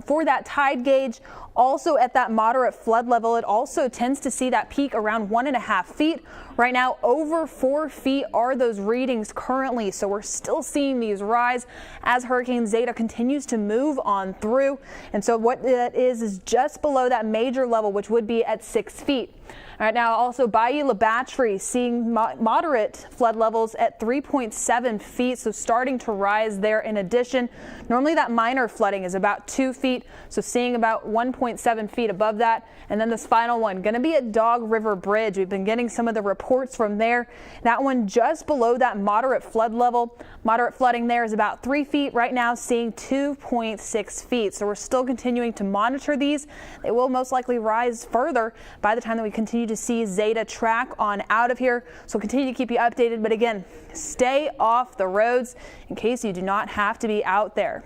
for that tide gauge also at that moderate flood level. It also tends to see that peak around 1.5 feet. Right now, over 4 feet are those readings currently. So we're still seeing these rise as Hurricane Zeta continues to move on through. And so what that is just below that major level, which would be at 6 feet. All right, now also Bayou La Batre seeing moderate flood levels at 3.7 feet, so starting to rise there. In addition, normally that minor flooding is about 2 feet, so seeing about 1.7 feet above that. And then this final one going to be at Dog River Bridge. We've been getting some of the reports from there. That one just below that moderate flood level. Moderate flooding there is about 3 feet. Right now seeing 2.6 feet. So we're still continuing to monitor these. They will most likely rise further by the time that we continue to see Zeta track on out of here. So we'll continue to keep you updated. But again, stay off the roads in case you do not have to be out there.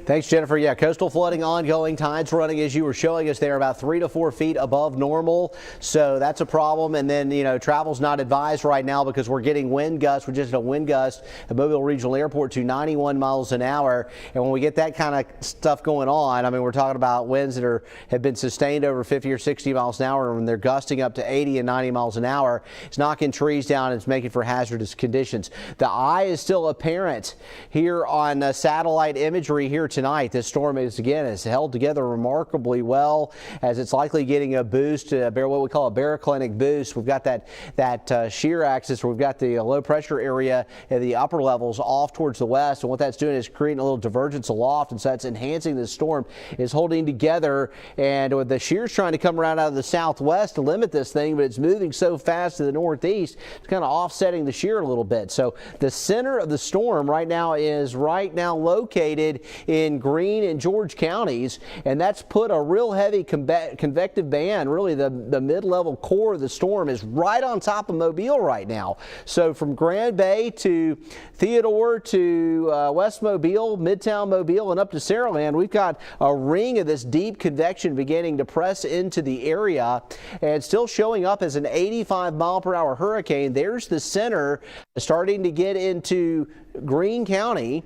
Thanks, Jennifer. Yeah, coastal flooding ongoing. Tides running, as you were showing us there, about 3 to 4 feet above normal. So that's a problem. And then, you know, travel's not advised right now because we're getting wind gusts. We're just at a wind gust at Mobile Regional Airport to 91 miles an hour. And when we get that kind of stuff going on, I mean, we're talking about winds that have been sustained over 50 or 60 miles an hour, and when they're gusting up to 80 and 90 miles an hour, it's knocking trees down. And it's making for hazardous conditions. The eye is still apparent here on satellite imagery here tonight. This storm is held together remarkably well, as it's likely getting a boost, what we call a baroclinic boost. We've got that shear axis where we've got the low pressure area at the upper levels off towards the west, and what that's doing is creating a little divergence aloft, and so that's enhancing the storm. Is holding together, and with the shear's trying to come around out of the southwest to limit this thing, but it's moving so fast to the northeast, it's kind of offsetting the shear a little bit. So the center of the storm right now is located in Greene and George counties, and that's put a real heavy convective band. Really, the mid-level core of the storm is right on top of Mobile right now. So from Grand Bay to Theodore to West Mobile, Midtown Mobile, and up to Saraland, we've got a ring of this deep convection beginning to press into the area, and still showing up as an 85-mile-per-hour hurricane. There's the center starting to get into Greene County.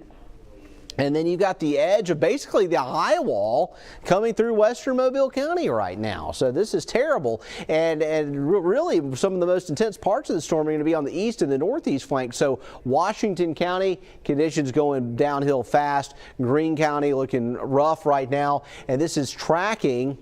And then you've got the edge of basically the high wall coming through western Mobile County right now. So this is terrible. And really some of the most intense parts of the storm are going to be on the east and the northeast flank. So Washington County, conditions going downhill fast. Greene County looking rough right now. And this is tracking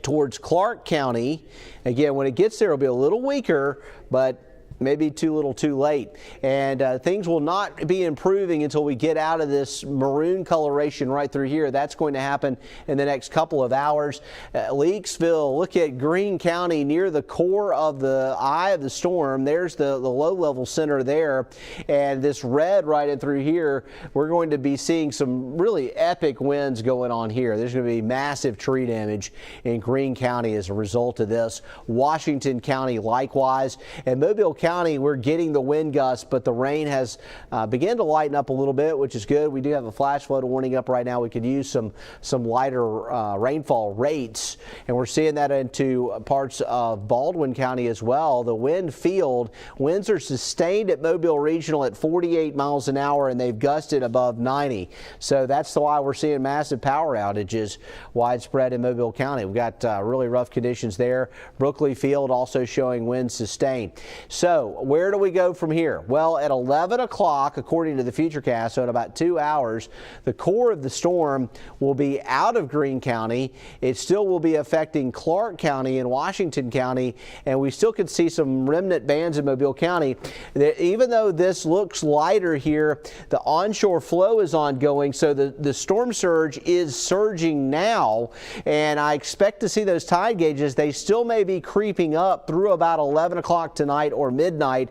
towards Clark County. Again, when it gets there, it'll be a little weaker, but maybe too little too late. And things will not be improving until we get out of this maroon coloration right through here. That's going to happen in the next couple of hours. Leakesville, look at Greene County near the core of the eye of the storm. There's the low level center there. And this red right in through here, we're going to be seeing some really epic winds going on here. There's going to be massive tree damage in Greene County as a result of this. Washington County likewise. And Mobile County, we're getting the wind gusts, but the rain has begun to lighten up a little bit, which is good. We do have a flash flood warning up right now. We could use some lighter rainfall rates, and we're seeing that into parts of Baldwin County as well. The wind field winds are sustained at Mobile Regional at 48 miles an hour, and they've gusted above 90. So that's why we're seeing massive power outages widespread in Mobile County. We've got really rough conditions there. Brookley Field also showing winds sustained. So where do we go from here? Well, at 11 o'clock, according to the Futurecast, so in about 2 hours, the core of the storm will be out of Greene County. It still will be affecting Clark County and Washington County, and we still could see some remnant bands in Mobile County. Even though this looks lighter here, the onshore flow is ongoing, so the storm surge is surging now, and I expect to see those tide gauges. They still may be creeping up through about 11 o'clock tonight or midnight.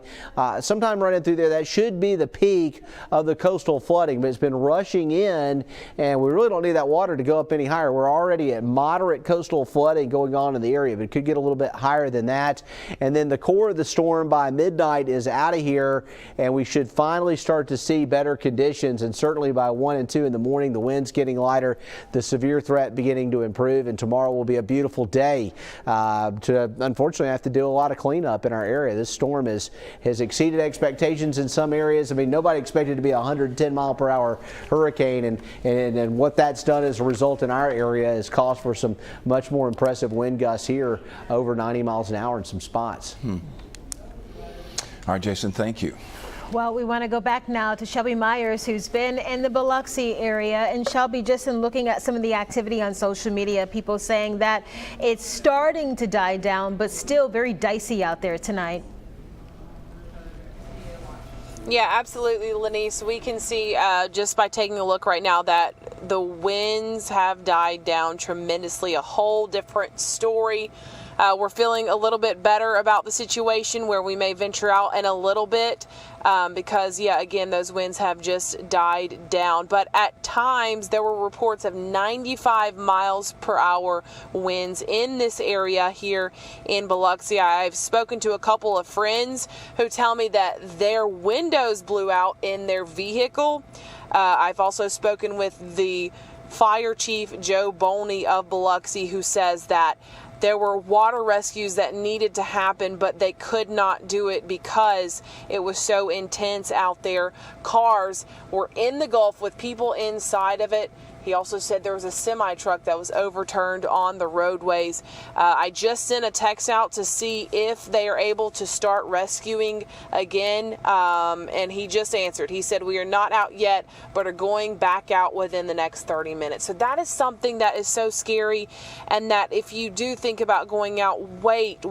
Sometime running through there. That should be the peak of the coastal flooding, but it's been rushing in, and we really don't need that water to go up any higher. We're already at moderate coastal flooding going on in the area, but it could get a little bit higher than that. And then the core of the storm by midnight is out of here, and we should finally start to see better conditions. And certainly by 1 and 2 in the morning, the wind's getting lighter, the severe threat beginning to improve, and tomorrow will be a beautiful day to unfortunately have to do a lot of cleanup in our area. This storm has exceeded expectations in some areas. I mean, nobody expected it to be a 110-mile-per-hour hurricane, and what that's done as a result in our area has caused for some much more impressive wind gusts here, over 90 miles an hour in some spots. All right, Jason, thank you. Well, we want to go back now to Shelby Myers, who's been in the Biloxi area. And Shelby, just in looking at some of the activity on social media, people saying that it's starting to die down, but still very dicey out there tonight. Yeah, absolutely, Lanice. We can see just by taking a look right now that the winds have died down tremendously. A whole different story. We're feeling a little bit better about the situation, where we may venture out in a little bit because, yeah, again, those winds have just died down. But at times there were reports of 95 miles per hour winds in this area here in Biloxi. I've spoken to a couple of friends who tell me that their windows blew out in their vehicle. I've also spoken with the Fire Chief Joe Bolney of Biloxi, who says that there were water rescues that needed to happen, but they could not do it because it was so intense out there. Cars were in the Gulf with people inside of it. He also said there was a semi truck that was overturned on the roadways. I just sent a text out to see if they are able to start rescuing again, and he just answered. He said, we are not out yet, but are going back out within the next 30 minutes. So that is something that is so scary, and that if you do think about going out, wait,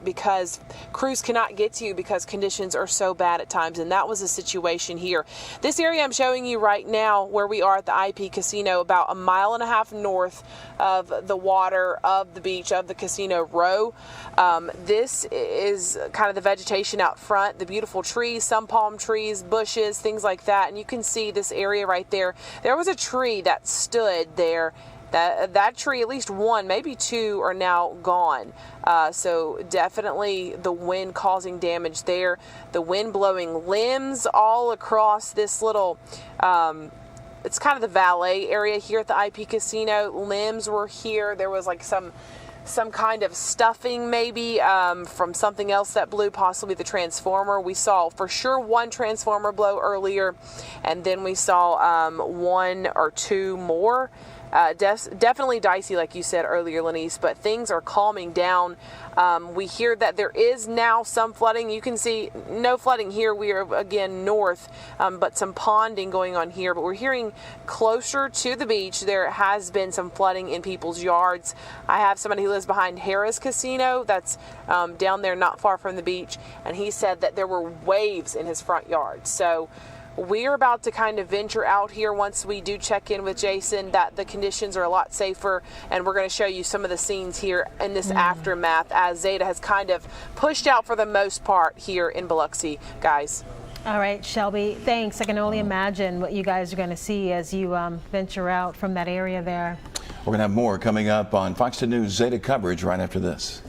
because crews cannot get to you because conditions are so bad at times, and that was a situation here. This area I'm showing you right now, where we are at the IP Casino, about 1.5 miles north of the water of the beach of the Casino Row. This is kind of the vegetation out front, the beautiful trees, some palm trees, bushes, things like that. And you can see this area right there. There was a tree that stood there. That tree, at least one, maybe two, are now gone. So definitely the wind causing damage there. The wind blowing limbs all across this little it's kind of the valet area here at the IP Casino. Limbs were here. There was like some kind of stuffing maybe from something else that blew, possibly the transformer. We saw for sure one transformer blow earlier, and then we saw 1 or 2 more. Definitely dicey, like you said earlier, Lenise, but things are calming down. We hear that there is now some flooding. You can see no flooding here. We are again north, but some ponding going on here. But we're hearing closer to the beach, there has been some flooding in people's yards. I have somebody who lives behind Harrah's Casino that's down there not far from the beach, and he said that there were waves in his front yard. So we're about to kind of venture out here once we do check in with Jason, that the conditions are a lot safer, and we're going to show you some of the scenes here in this aftermath as Zeta has kind of pushed out for the most part here in Biloxi, guys. All right, Shelby, thanks. I can only imagine what you guys are going to see as you venture out from that area there. We're going to have more coming up on Fox 10 News Zeta coverage right after this.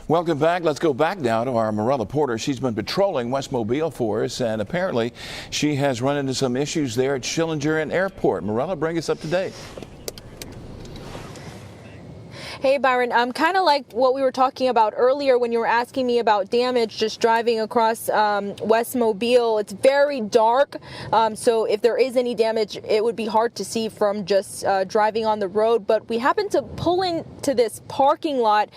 Welcome back. Let's go back now to our Morella Porter. She's been patrolling West Mobile for us, and apparently she has run into some issues there at Schillinger and Airport. Morella, bring us up to date. Hey, Byron, kind of like what we were talking about earlier when you were asking me about damage just driving across West Mobile. It's very dark, so if there is any damage, it would be hard to see from just driving on the road. But we happened to pull into this parking lot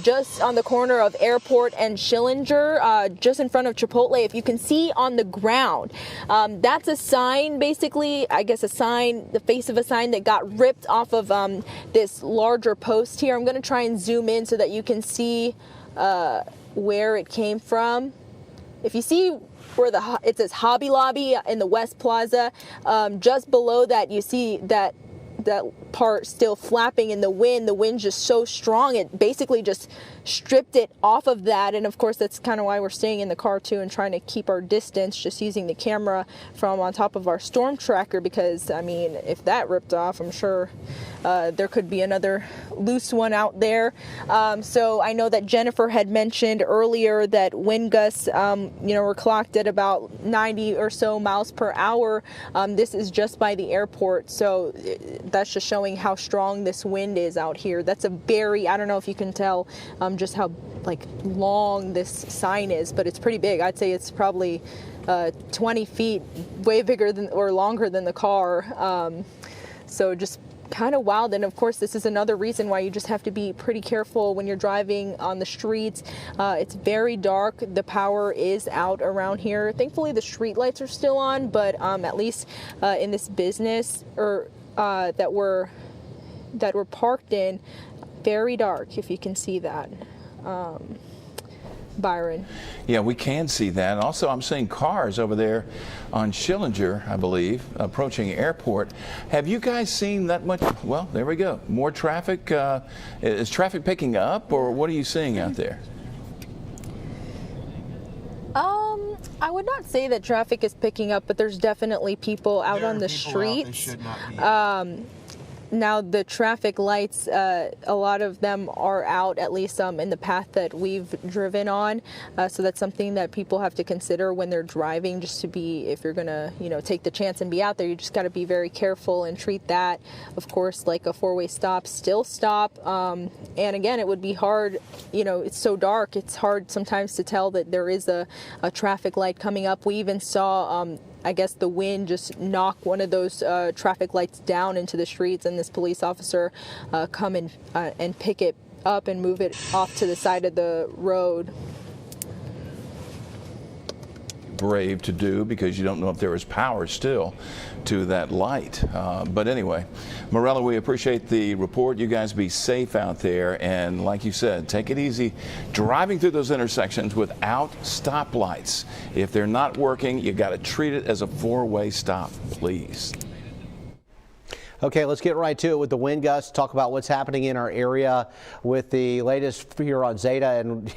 just on the corner of Airport and Schillinger, just in front of Chipotle. If you can see on the ground, that's a sign, basically, I guess a sign, the face of a sign that got ripped off of this larger post here. I'm going to try and zoom in so that you can see where it came from. If you see where it says Hobby Lobby in the West Plaza, just below that you see that part still flapping in the wind. The wind's just so strong, it basically just stripped it off of that. And of course, that's kind of why we're staying in the car too and trying to keep our distance, just using the camera from on top of our storm tracker, because I mean, if that ripped off, I'm sure there could be another loose one out there. So I know that Jennifer had mentioned earlier that wind gusts were clocked at about 90 or so miles per hour. This is just by the airport, so that's just showing how strong this wind is out here. That's a very, I don't know if you can tell just how long this sign is, but it's pretty big. I'd say it's probably 20 feet, way bigger than or longer than the car. So just kind of wild. And of course, this is another reason why you just have to be pretty careful when you're driving on the streets. It's very dark. The power is out around here. Thankfully, the street lights are still on, but at least in this business that we're parked in, very dark, if you can see that. Byron. Yeah, we can see that. Also, I'm seeing cars over there on Schillinger, I believe, approaching Airport. Have you guys seen that much? Well, there we go. More traffic. Is traffic picking up, or what are you seeing out there? I would not say that traffic is picking up, but there's definitely people out on the streets. Now, the traffic lights, a lot of them are out, at least in the path that we've driven on. So that's something that people have to consider when they're driving, just to be, if you're going to, take the chance and be out there, you just got to be very careful and treat that, of course, like a four-way stop, still stop. And again, it would be hard, it's so dark, it's hard sometimes to tell that there is a traffic light coming up. We even saw I guess the wind just knocked one of those traffic lights down into the streets, and this police officer come and pick it up and move it off to the side of the road. Brave to do, because you don't know if there is power still to that light. But anyway, Morella, we appreciate the report. You guys be safe out there, and like you said, take it easy driving through those intersections without stoplights. If they're not working, you got to treat it as a four-way stop, please. Okay, let's get right to it with the wind gusts. Talk about what's happening in our area with the latest here on Zeta. And,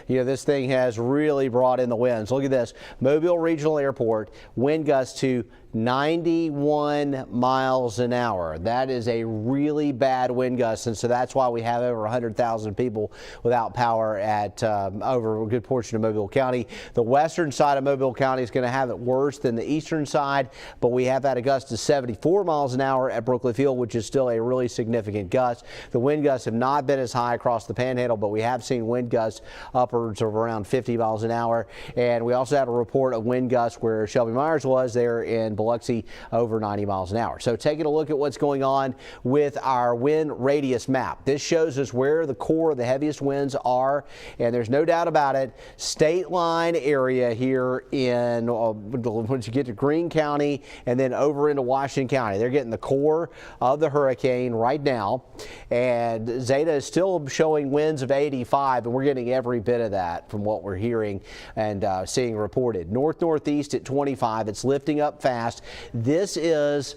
this thing has really brought in the winds. Look at this. Mobile Regional Airport, wind gusts to 91 miles an hour. That is a really bad wind gust, and so that's why we have over 100,000 people without power at over a good portion of Mobile County. The western side of Mobile County is going to have it worse than the eastern side, but we have had a gust of 74 miles an hour at Brooklyn Field, which is still a really significant gust. The wind gusts have not been as high across the Panhandle, but we have seen wind gusts upwards of around 50 miles an hour. And we also had a report of wind gusts where Shelby Myers was there in Biloxi, over 90 miles an hour. So taking a look at what's going on with our wind radius map. This shows us where the core of the heaviest winds are, and there's no doubt about it, state line area here in once you get to Greene County and then over into Washington County. They're getting the core of the hurricane right now, and Zeta is still showing winds of 85, and we're getting every bit of that from what we're hearing and seeing reported. North-northeast at 25. It's lifting up fast. This is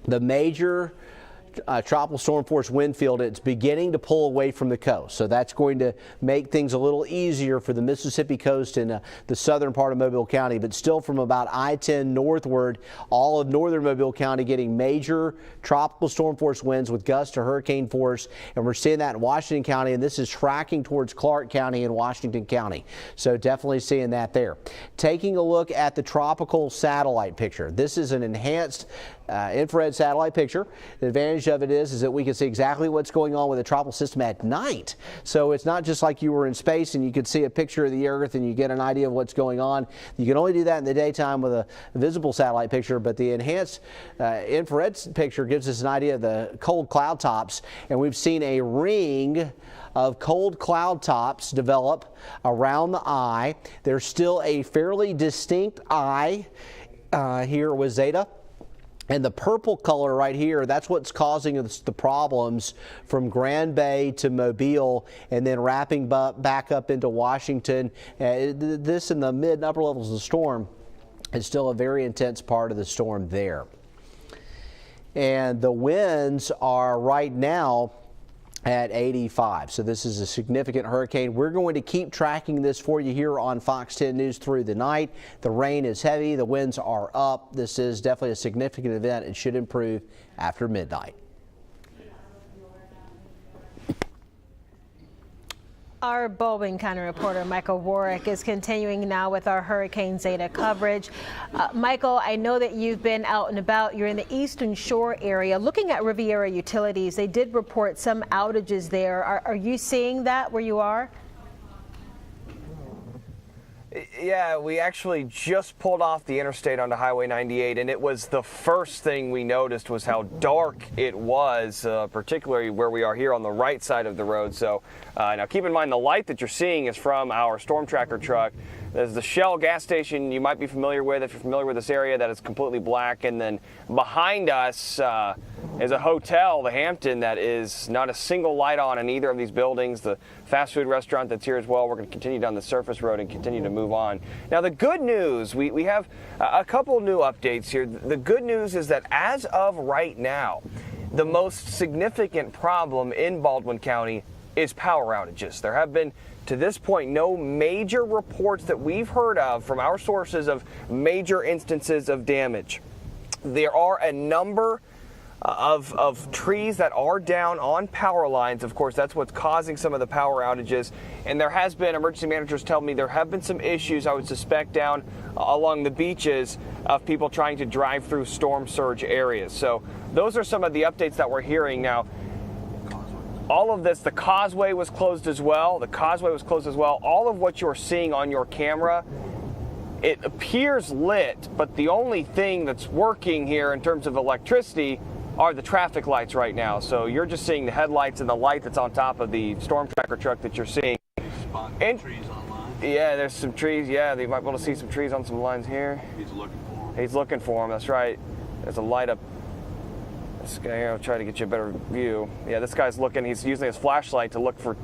the major tropical storm force wind field. It's beginning to pull away from the coast, so that's going to make things a little easier for the Mississippi coast and the southern part of Mobile County, but still from about I-10 northward, all of northern Mobile County getting major tropical storm force winds with gusts to hurricane force, and we're seeing that in Washington County, and this is tracking towards Clark County and Washington County, so definitely seeing that there. Taking a look at the tropical satellite picture. This is an enhanced infrared satellite picture. The advantage of it is that we can see exactly what's going on with the tropical system at night. So it's not just like you were in space and you could see a picture of the Earth and you get an idea of what's going on. You can only do that in the daytime with a visible satellite picture, but the enhanced infrared picture gives us an idea of the cold cloud tops, and we've seen a ring of cold cloud tops develop around the eye. There's still a fairly distinct eye here with Zeta. And the purple color right here, that's what's causing the problems from Grand Bay to Mobile and then wrapping back up into Washington. This in the mid and upper levels of the storm is still a very intense part of the storm there. And the winds are right now at 85. So this is a significant hurricane. We're going to keep tracking this for you here on Fox 10 News through the night. The rain is heavy. The winds are up. This is definitely a significant event. It should improve after midnight. Our Baldwin County reporter Michael Warwick is continuing now with our Hurricane Zeta coverage. Michael, I know that you've been out and about. You're in the Eastern Shore area. Looking at Riviera Utilities, they did report some outages there. Are you seeing that where you are? Yeah, we actually just pulled off the interstate onto Highway 98, and it was the first thing we noticed was how dark it was, particularly where we are here on the right side of the road. So now keep in mind the light that you're seeing is from our storm tracker truck. There's the Shell gas station you might be familiar with if you're familiar with this area, that is completely black. And then behind us is a hotel, the Hampton, that is not a single light on in either of these buildings. The fast food restaurant that's here as well. We're going to continue down the surface road and continue to move on. Now the good news, we have a couple new updates here. The good news is that as of right now, the most significant problem in Baldwin County is power outages. There have been, to this point, no major reports that we've heard of from our sources of major instances of damage. There are a number of trees that are down on power lines. Of course, that's what's causing some of the power outages. And there has been, emergency managers tell me, there have been some issues, I would suspect, down along the beaches of people trying to drive through storm surge areas. So those are some of the updates that we're hearing now. All of this, the Causeway was closed as well. All of what you're seeing on your camera, it appears lit, but the only thing that's working here in terms of electricity are the traffic lights right now. So you're just seeing the headlights and the light that's on top of the storm tracker truck that you're seeing. And trees on line. Yeah, there's some trees. Yeah, you might be able to see some trees on some lines here. He's looking for them. That's right. There's a light up. This guy here, I'll try to get you a better view. Yeah, this guy's looking. He's using his flashlight to look for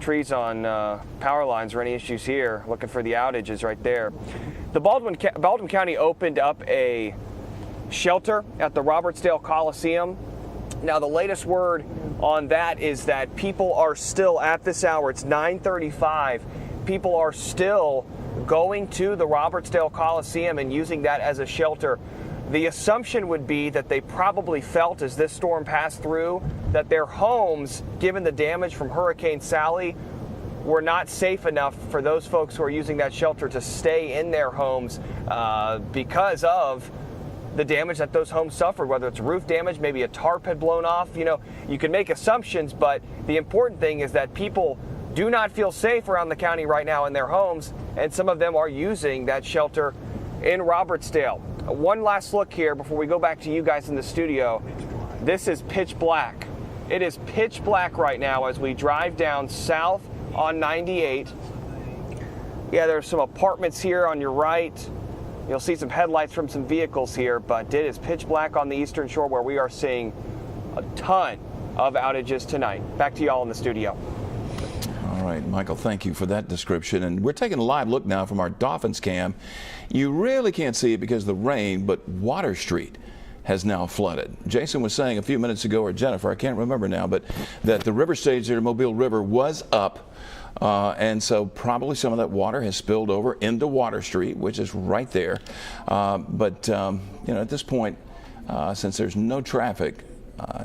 trees on power lines or any issues here, looking for the outages right there. The Baldwin County opened up a shelter at the Robertsdale Coliseum. Now, the latest word on that is that people are still, at this hour, it's 9:35, people are still going to the Robertsdale Coliseum and using that as a shelter. The assumption would be that they probably felt as this storm passed through that their homes, given the damage from Hurricane Sally, were not safe enough for those folks who are using that shelter to stay in their homes because of the damage that those homes suffered, whether it's roof damage, maybe a tarp had blown off. You know, you can make assumptions, but the important thing is that people do not feel safe around the county right now in their homes, and some of them are using that shelter in Robertsdale. One last look here before we go back to you guys in the studio. This is pitch black. It is pitch black right now as we drive down south on 98. Yeah, there's some apartments here on your right. You'll see some headlights from some vehicles here, but it is pitch black on the Eastern Shore where we are seeing a ton of outages tonight. Back to y'all in the studio. All right, Michael, thank you for that description. And we're taking a live look now from our Dolphins cam. You really can't see it because of the rain, but Water Street has now flooded. Jason was saying a few minutes ago, or Jennifer, I can't remember now, but that the river stage there, Mobile River, was up. And so probably some of that water has spilled over into Water Street, which is right there. But you know, at this point, since there's no traffic,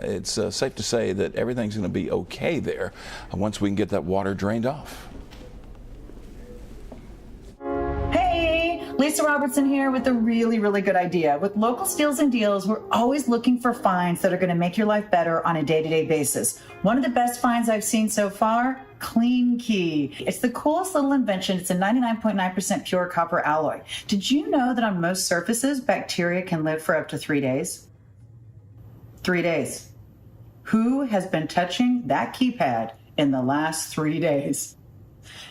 it's safe to say that everything's going to be okay there once we can get that water drained off. Lisa Robertson here with a really good idea. With local steals and deals, we're always looking for finds that are going to make your life better on a day-to-day basis. One of the best finds I've seen so far, Clean Key. It's the coolest little invention. It's a 99.9% pure copper alloy. Did you know that on most surfaces, bacteria can live for up to 3 days? 3 days. Who has been touching that keypad in the last 3 days?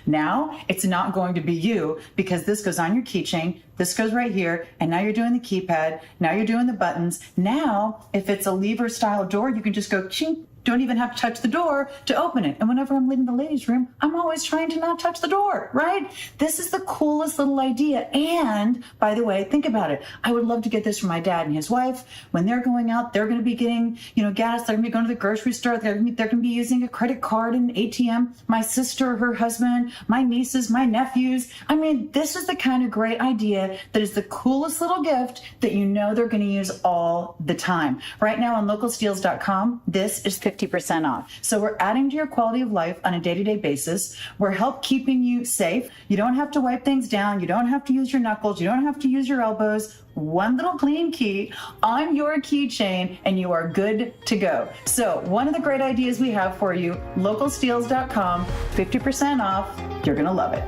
Now, it's not going to be you because this goes on your keychain, this goes right here, and now you're doing the keypad, now you're doing the buttons. Now, if it's a lever style door, you can just go chink. Don't even have to touch the door to open it. And whenever I'm leaving the ladies' room, I'm always trying to not touch the door, right? This is the coolest little idea. And by the way, think about it. I would love to get this for my dad and his wife. When they're going out, they're going to be getting, gas. They're going to be going to the grocery store. They're going to be using a credit card and ATM. My sister, her husband, my nieces, my nephews. I mean, this is the kind of great idea that is the coolest little gift that you know they're going to use all the time. Right now on localsteals.com, this is 50% off. So we're adding to your quality of life on a day-to-day basis. We're keeping you safe. You don't have to wipe things down. You don't have to use your knuckles. You don't have to use your elbows. One little clean key on your keychain and you are good to go. So one of the great ideas we have for you, localsteals.com, 50% off. You're going to love it.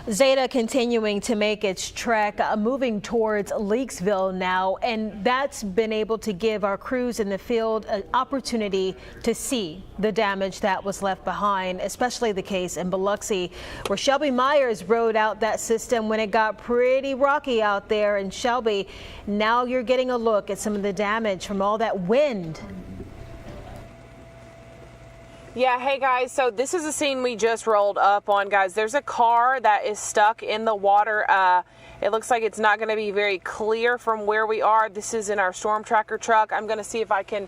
Zeta continuing to make its trek, moving towards Leakesville now, and that's been able to give our crews in the field an opportunity to see the damage that was left behind, especially the case in Biloxi, where Shelby Myers rode out that system when it got pretty rocky out there. And Shelby, now you're getting a look at some of the damage from all that wind. Yeah, hey guys, so this is a scene we just rolled up on, guys. There's a car that is stuck in the water. It looks like it's not going to be very clear from where we are. This is in our storm tracker truck. I'm going to see if I can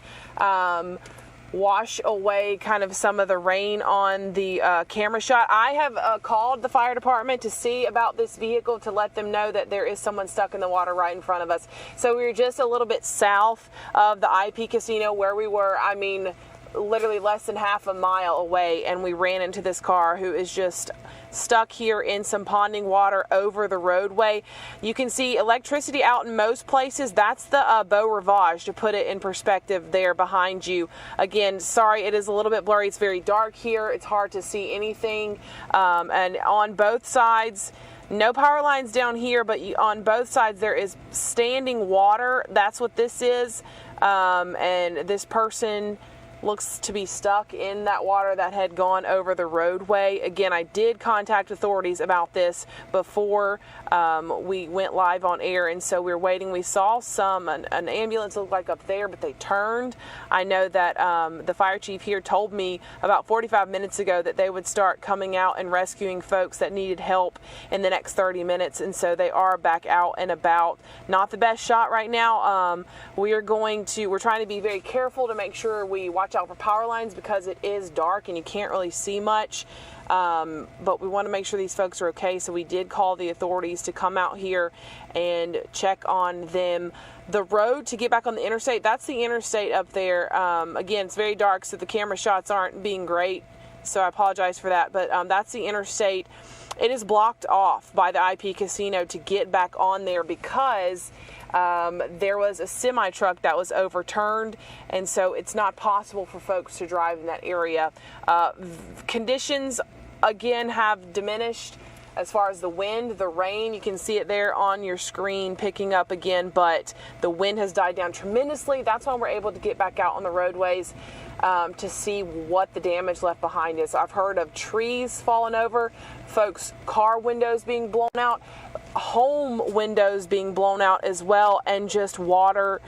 wash away kind of some of the rain on the camera shot. I have called the fire department to see about this vehicle, to let them know that there is someone stuck in the water right in front of us. So we were just a little bit south of the IP Casino where we were. I mean, literally less than half a mile away, and we ran into this car who is just stuck here in some ponding water over the roadway. You can see electricity out in most places. That's the Beau Rivage, to put it in perspective there behind you. Again, sorry, it is a little bit blurry. It's very dark here. It's hard to see anything. And on both sides, no power lines down here, but on both sides there is standing water. That's what this is. And this person looks to be stuck in that water that had gone over the roadway. Again, I did contact authorities about this before we went live on air, and so we were waiting. We saw an ambulance look like up there, but they turned. I know that the fire chief here told me about 45 minutes ago that they would start coming out and rescuing folks that needed help in the next 30 minutes, and so they are back out and about. Not the best shot right now. We're trying to be very careful to make sure we watch out for power lines, because it is dark and you can't really see much. But we want to make sure these folks are okay, so we did call the authorities to come out here and check on them. The road to get back on the interstate, that's the interstate up there. Again, it's very dark, so the camera shots aren't being great, so I apologize for that, but that's the interstate. It is blocked off by the IP Casino to get back on there, because there was a semi truck that was overturned, and so it's not possible for folks to drive in that area. Conditions again have diminished as far as the wind, the rain. You can see it there on your screen picking up again, but the wind has died down tremendously. That's why we're able to get back out on the roadways to see what the damage left behind is. I've heard of trees falling over, folks' car windows being blown out, home windows being blown out as well, and just water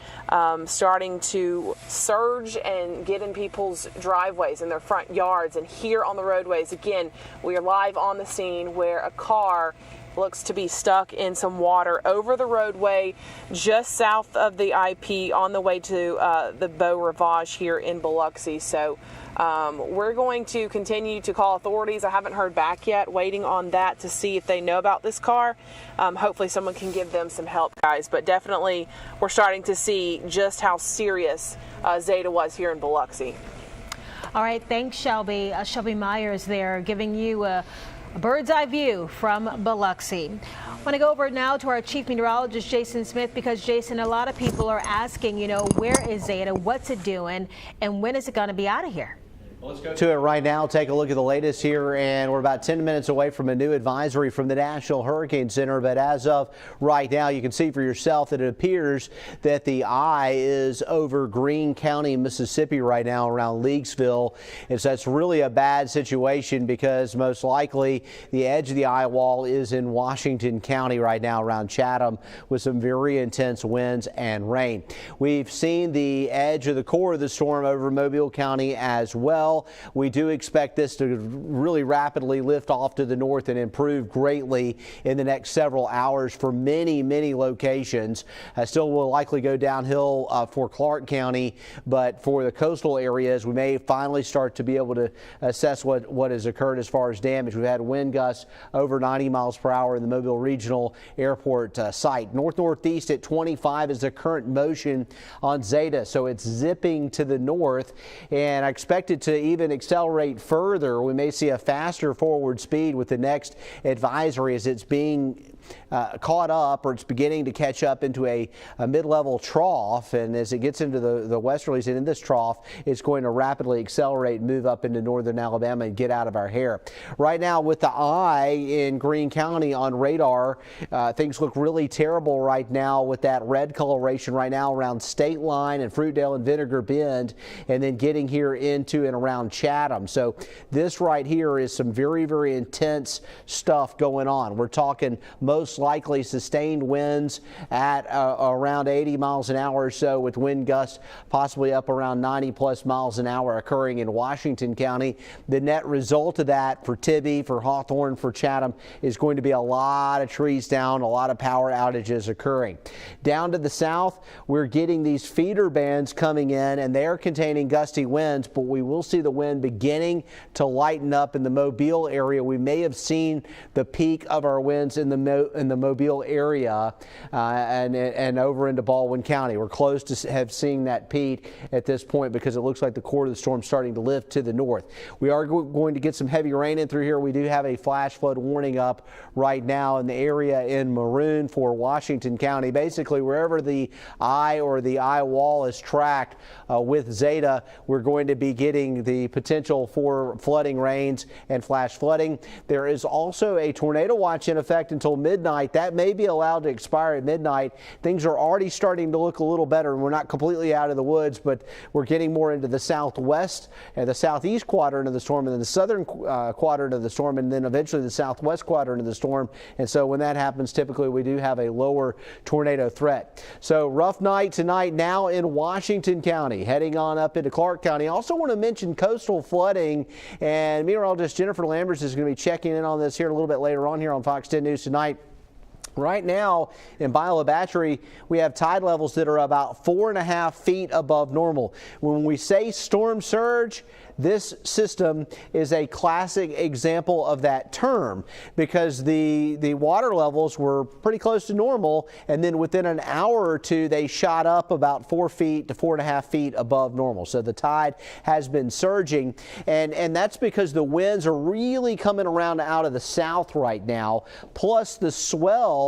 starting to surge and get in people's driveways and their front yards and here on the roadways. Again, we are live on the scene where a car looks to be stuck in some water over the roadway just south of the IP on the way to the Beau Rivage here in Biloxi. So we're going to continue to call authorities. I haven't heard back yet, waiting on that to see if they know about this car. Hopefully someone can give them some help, guys, but definitely we're starting to see just how serious Zeta was here in Biloxi. All right, thanks, Shelby. Shelby Myers there, giving you a bird's eye view from Biloxi. I want to go over now to our chief meteorologist, Jason Smith, because Jason, a lot of people are asking, where is Zeta? What's it doing? And when is it going to be out of here? Let's go to it right now. Take a look at the latest here, and we're about 10 minutes away from a new advisory from the National Hurricane Center. But as of right now, you can see for yourself that it appears that the eye is over Greene County, Mississippi right now around Leakesville. And so that's really a bad situation, because most likely the edge of the eye wall is in Washington County right now around Chatham, with some very intense winds and rain. We've seen the edge of the core of the storm over Mobile County as well. We do expect this to really rapidly lift off to the north and improve greatly in the next several hours for many, many locations. Still will likely go downhill for Clark County, but for the coastal areas, we may finally start to be able to assess what has occurred as far as damage. We've had wind gusts over 90 miles per hour in the Mobile Regional Airport site. North-northeast at 25 is the current motion on Zeta, so it's zipping to the north, and I expect it to even accelerate further. We may see a faster forward speed with the next advisory as it's being caught up, or it's beginning to catch up into a mid-level trough, and as it gets into the westerlies and in this trough, it's going to rapidly accelerate and move up into northern Alabama and get out of our hair. Right now, with the eye in Greene County on radar, things look really terrible right now with that red coloration right now around State Line and Fruitdale and Vinegar Bend, and then getting here into and around Chatham. So this right here is some very, very intense stuff going on. We're talking most likely sustained winds at around 80 miles an hour or so, with wind gusts possibly up around 90 plus miles an hour occurring in Washington County. The net result of that for Tibby, for Hawthorne, for Chatham is going to be a lot of trees down, a lot of power outages occurring. Down to the south, we're getting these feeder bands coming in, and they're containing gusty winds, but we will see the wind beginning to lighten up in the Mobile area. We may have seen the peak of our winds in the Mobile area and over into Baldwin County. We're close to have seen that peak at this point because it looks like the core of the storm starting to lift to the north. We are going to get some heavy rain in through here. We do have a flash flood warning up right now in the area in maroon for Washington County. Basically, wherever the eye or the eye wall is tracked with Zeta, we're going to be getting the potential for flooding rains and flash flooding. There is also a tornado watch in effect until midnight. That may be allowed to expire at midnight. Things are already starting to look a little better, and we're not completely out of the woods, but we're getting more into the southwest and the southeast quadrant of the storm, and then the southern quadrant of the storm, and then eventually the southwest quadrant of the storm. And so when that happens, typically we do have a lower tornado threat. So rough night tonight now in Washington County, heading on up into Clark County. I also want to mention coastal flooding, and meteorologist Jennifer Lambers is going to be checking in on this here a little bit later on here on Fox 10 News Tonight. Right now in Bayou La Batre, we have tide levels that are about 4.5 feet above normal. When we say storm surge, this system is a classic example of that term, because the water levels were pretty close to normal, and then within an hour or two they shot up about 4 feet to 4.5 feet above normal. So the tide has been surging, and that's because the winds are really coming around out of the south right now, plus the swell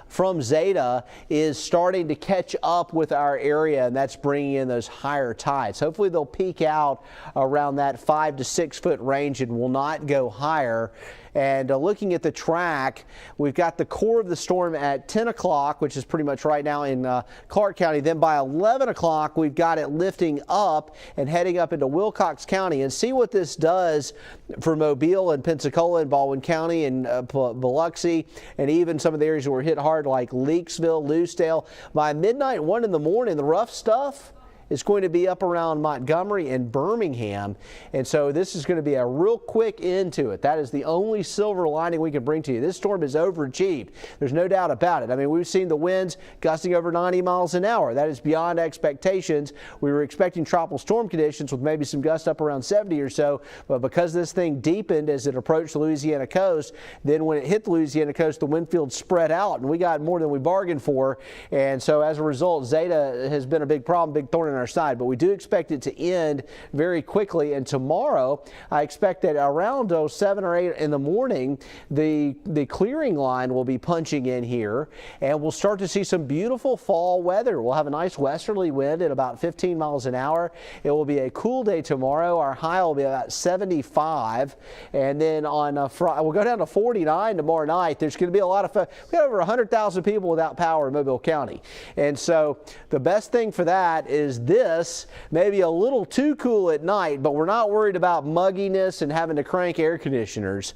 from Zeta is starting to catch up with our area, and that's bringing in those higher tides. Hopefully they'll peak out around that 5 to 6 foot range and will not go higher. And looking at the track, we've got the core of the storm at 10 o'clock, which is pretty much right now in Clark County. Then by 11 o'clock, we've got it lifting up and heading up into Wilcox County. And see what this does for Mobile and Pensacola and Baldwin County and Biloxi, and even some of the areas that were hit hard like Leakesville, Lucedale. By midnight, 1 in the morning, the rough stuff is going to be up around Montgomery and Birmingham, and so this is going to be a real quick end to it. That is the only silver lining we can bring to you. This storm is overachieved. There's no doubt about it. I mean, we've seen the winds gusting over 90 miles an hour. That is beyond expectations. We were expecting tropical storm conditions with maybe some gusts up around 70 or so, but because this thing deepened as it approached the Louisiana coast, then when it hit the Louisiana coast, the wind field spread out, and we got more than we bargained for. And so as a result, Zeta has been a big problem, big thorn in our side, but we do expect it to end very quickly. And tomorrow, I expect that around 7 or 8 in the morning, the clearing line will be punching in here, and we'll start to see some beautiful fall weather. We'll have a nice westerly wind at about 15 miles an hour. It will be a cool day tomorrow. Our high will be about 75, and then on Friday, we'll go down to 49 tomorrow night. There's going to be a lot of fun. We got over 100,000 people without power in Mobile County, and so the best thing for that is this. Maybe a little too cool at night, but we're not worried about mugginess and having to crank air conditioners.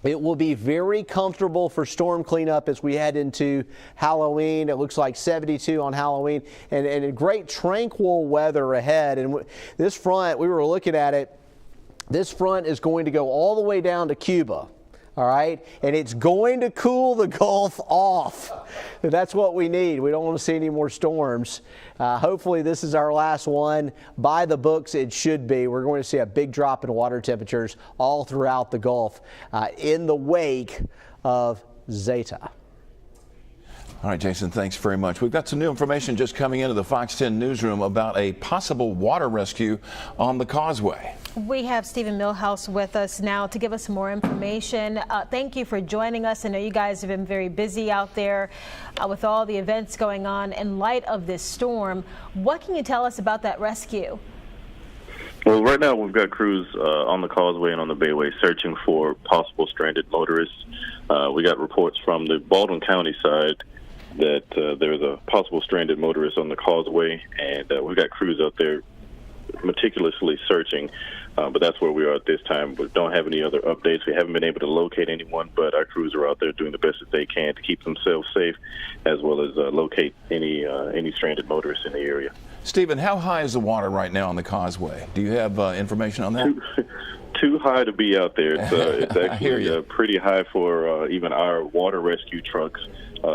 It will be very comfortable for storm cleanup as we head into Halloween. It looks like 72 on Halloween, and great tranquil weather ahead. And this front, we were looking at it, this front is going to go all the way down to Cuba. All right, and it's going to cool the Gulf off. That's what we need. We don't want to see any more storms. Hopefully this is our last one. By the books, it should be. We're going to see a big drop in water temperatures all throughout the Gulf in the wake of Zeta. All right, Jason, thanks very much. We've got some new information just coming into the Fox 10 newsroom about a possible water rescue on the Causeway. We have Stephen Millhouse with us now to give us some more information. Thank you for joining us. I know you guys have been very busy out there with all the events going on in light of this storm. What can you tell us about that rescue? Well, right now we've got crews on the Causeway and on the Bayway searching for possible stranded motorists. We got reports from the Baldwin County side that there's a possible stranded motorist on the Causeway, and we've got crews out there meticulously searching, but that's where we are at this time. We don't have any other updates. We haven't been able to locate anyone, but our crews are out there doing the best that they can to keep themselves safe, as well as locate any stranded motorists in the area. Stephen, how high is the water right now on the Causeway? Do you have information on that? Too high to be out there. It's actually pretty high for even our water rescue trucks,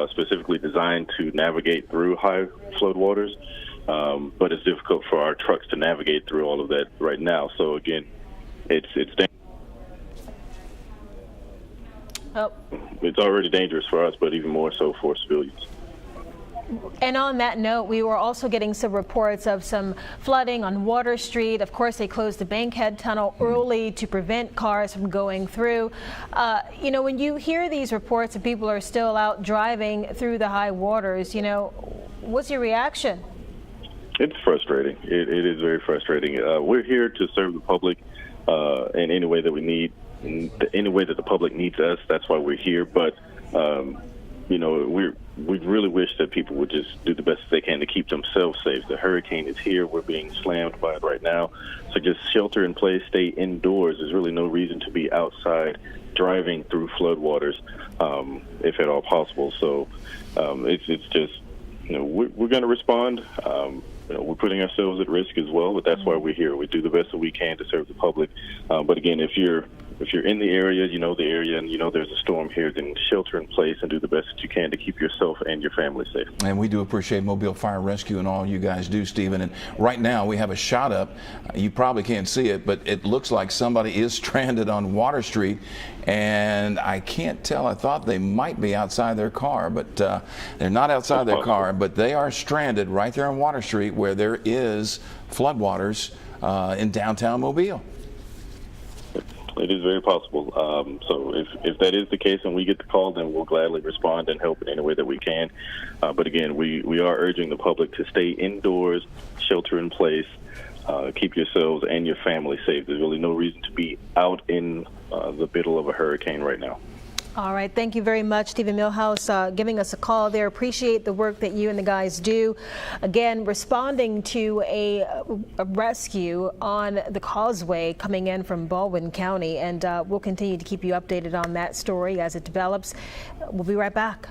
specifically designed to navigate through high flood waters. But it's difficult for our trucks to navigate through all of that right now. So again, it's already dangerous for us, but even more so for civilians. And on that note, we were also getting some reports of some flooding on Water Street. Of course, they closed the Bankhead Tunnel early to prevent cars from going through. You know, when you hear these reports and people are still out driving through the high waters, you know, what's your reaction? It's frustrating. It is very frustrating. We're here to serve the public in any way that we need, in any way that the public needs us. That's why we're here. But you know, we really wish that people would just do the best they can to keep themselves safe. The hurricane is here. We're being slammed by it right now. So just shelter in place, stay indoors. There's really no reason to be outside driving through floodwaters, if at all possible. So it's just, you know, we're going to respond. You know, we're putting ourselves at risk as well, but that's why we're here. We do the best that we can to serve the public. But again, if you're in the area, you know the area, and you know there's a storm here, then shelter in place and do the best that you can to keep yourself and your family safe. And we do appreciate Mobile Fire Rescue and all you guys do, Stephen. And right now we have a shot up. You probably can't see it, but it looks like somebody is stranded on Water Street. And I can't tell. I thought they might be outside their car, but they're not outside their car. But they are stranded right there on Water Street, where there is floodwaters in downtown Mobile. It is very possible. So if that is the case and we get the call, then we'll gladly respond and help in any way that we can. But again, we are urging the public to stay indoors, shelter in place, keep yourselves and your family safe. There's really no reason to be out in the middle of a hurricane right now. All right. Thank you very much, Stephen Millhouse, giving us a call there. Appreciate the work that you and the guys do. Again, responding to a rescue on the Causeway coming in from Baldwin County. And we'll continue to keep you updated on that story as it develops. We'll be right back.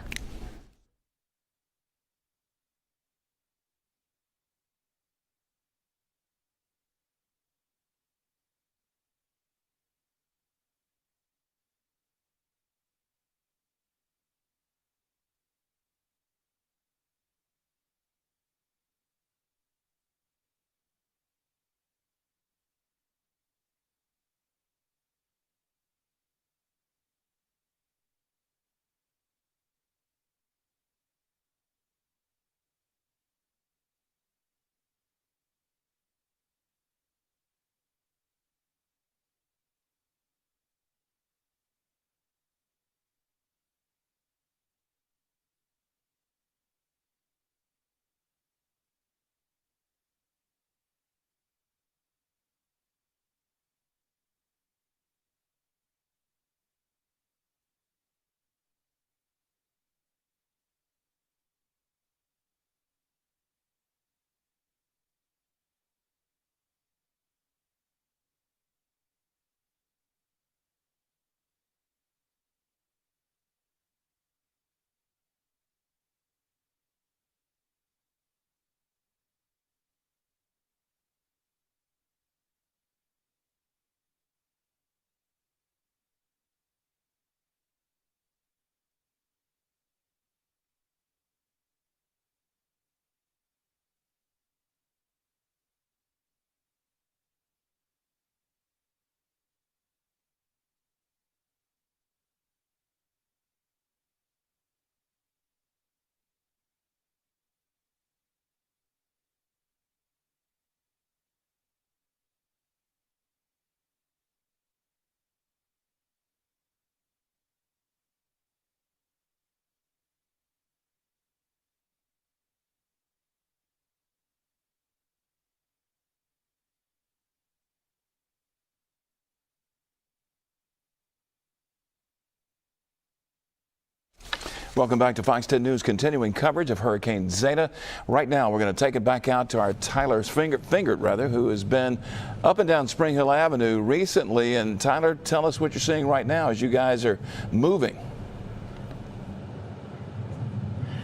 Welcome back to Fox 10 News, continuing coverage of Hurricane Zeta. Right now, we're going to take it back out to our Tyler Fingert, who has been up and down Spring Hill Avenue recently. And Tyler, tell us what you're seeing right now as you guys are moving.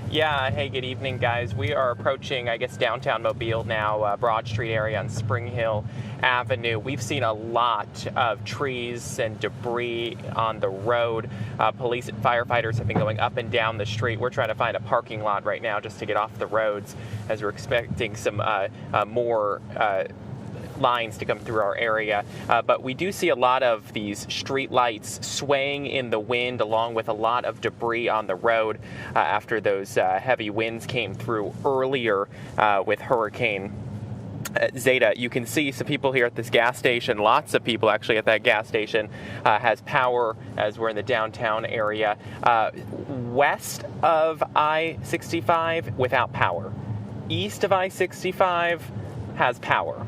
Yeah, hey, good evening, guys. We are approaching, I guess, downtown Mobile now, Broad Street area on Spring Hill Avenue. We've seen a lot of trees and debris on the road. Police and firefighters have been going up and down the street. We're trying to find a parking lot right now just to get off the roads as we're expecting some more lines to come through our area, but we do see a lot of these street lights swaying in the wind, along with a lot of debris on the road after those heavy winds came through earlier with Hurricane Zeta. You can see some people here at this gas station, lots of people actually at that gas station, has power as we're in the downtown area. West of I-65 without power. East of I-65 has power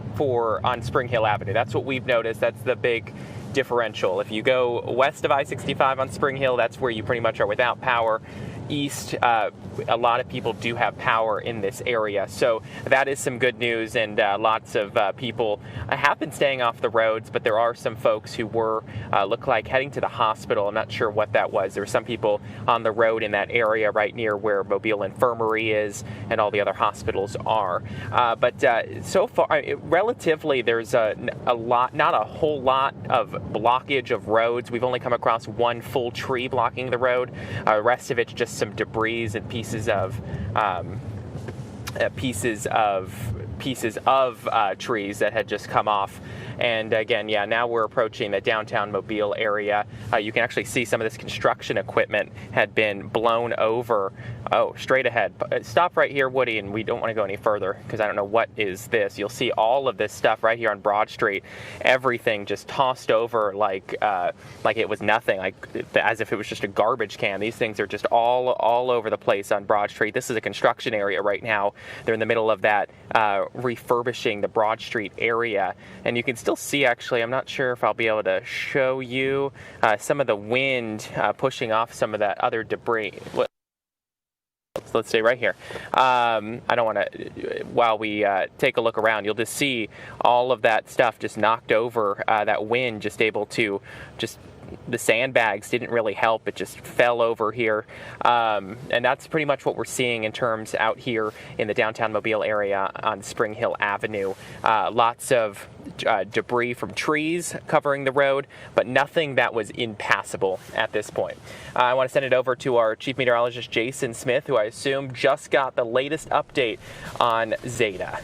on Spring Hill Avenue. That's what we've noticed. That's the big differential. If you go west of I-65 on Spring Hill, that's where you pretty much are without power. East, a lot of people do have power in this area, so that is some good news, and lots of people have been staying off the roads, but there are some folks who were look like heading to the hospital. I'm not sure what that was. There were some people on the road in that area right near where Mobile Infirmary is and all the other hospitals are, but so far relatively there's not a whole lot of blockage of roads. We've only come across one full tree blocking the road. The rest of it's just some debris and pieces of trees that had just come off. And again, yeah, now we're approaching the downtown Mobile area. You can actually see some of this construction equipment had been blown over. Oh, straight ahead. Stop right here, Woody, and we don't want to go any further because I don't know what is this. You'll see all of this stuff right here on Broad Street. Everything just tossed over like it was nothing, as if it was just a garbage can. These things are just all over the place on Broad Street. This is a construction area right now. They're in the middle of that refurbishing the Broad Street area, and you can still see, actually, I'm not sure if I'll be able to show you some of the wind pushing off some of that other debris. Let's stay right here. I don't want to, while we take a look around, you'll just see all of that stuff just knocked over, that wind just able to the sandbags didn't really help. It just fell over here. And that's pretty much what we're seeing in terms out here in the downtown Mobile area on Spring Hill Avenue. Lots of debris from trees covering the road, but nothing that was impassable at this point. I want to send it over to our chief meteorologist, Jason Smith, who I assume just got the latest update on Zeta.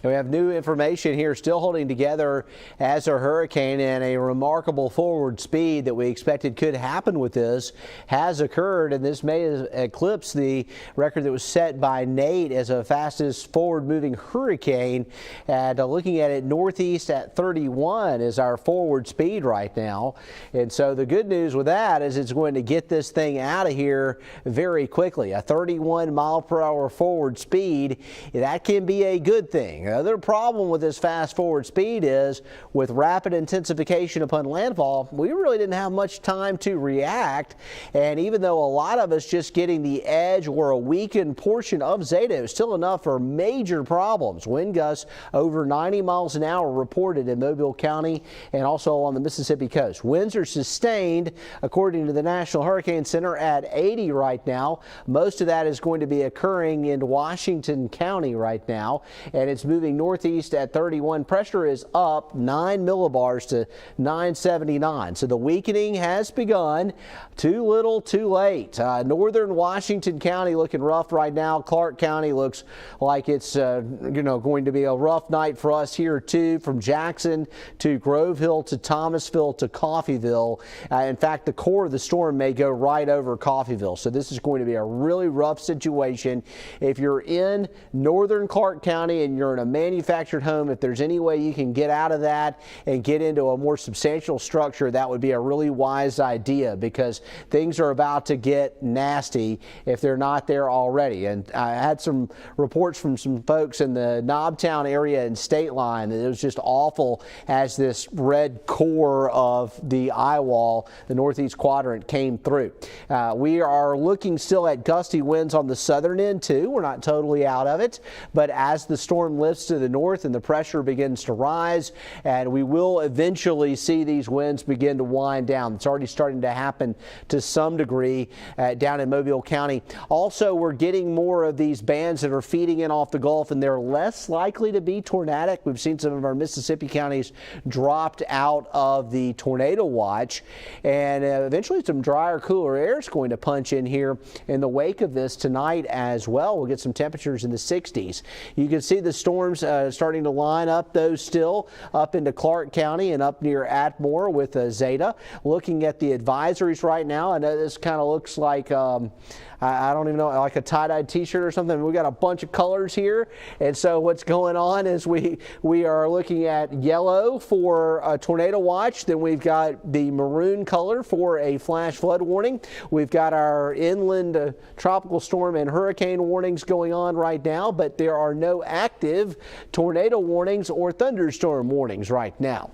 We have new information here, still holding together as a hurricane, and a remarkable forward speed that we expected could happen with this has occurred, and this may eclipse the record that was set by Nate as a fastest forward-moving hurricane. And looking at it, northeast at 31 is our forward speed right now. And so the good news with that is it's going to get this thing out of here very quickly. A 31 mile per hour forward speed, that can be a good thing. The other problem with this fast forward speed is with rapid intensification upon landfall, we really didn't have much time to react. And even though a lot of us just getting the edge or a weakened portion of Zeta, it was still enough for major problems. Wind gusts over 90 miles an hour reported in Mobile County and also along the Mississippi coast. Winds are sustained, according to the National Hurricane Center, at 80 right now. Most of that is going to be occurring in Washington County right now, and it's moving northeast at 31. Pressure is up 9 millibars to 979. So the weakening has begun. Too little, too late. Northern Washington County looking rough right now. Clark County looks like it's going to be a rough night for us here too. From Jackson to Grove Hill to Thomasville to Coffeyville. In fact, the core of the storm may go right over Coffeyville. So this is going to be a really rough situation. If you're in northern Clark County and you're in a manufactured home, if there's any way you can get out of that and get into a more substantial structure, that would be a really wise idea, because things are about to get nasty if they're not there already. And I had some reports from some folks in the Knobtown area and State Line that it was just awful as this red core of the eye wall, the northeast quadrant, came through. We are looking still at gusty winds on the southern end too. We're not totally out of it, but as the storm lifts to the north and the pressure begins to rise, and we will eventually see these winds begin to wind down. It's already starting to happen to some degree down in Mobile County. Also, we're getting more of these bands that are feeding in off the Gulf, and they're less likely to be tornadic. We've seen some of our Mississippi counties dropped out of the tornado watch, and eventually some drier, cooler air is going to punch in here in the wake of this tonight as well. We'll get some temperatures in the 60s. You can see the storms starting to line up, though, still up into Clark County and up near Atmore with Zeta. Looking at the advisories right now, I know this kind of looks like I don't even know, like a tie-dyed t-shirt or something. We got a bunch of colors here, and so what's going on is we are looking at yellow for a tornado watch. Then we've got the maroon color for a flash flood warning. We've got our inland tropical storm and hurricane warnings going on right now, but there are no active tornado warnings or thunderstorm warnings right now.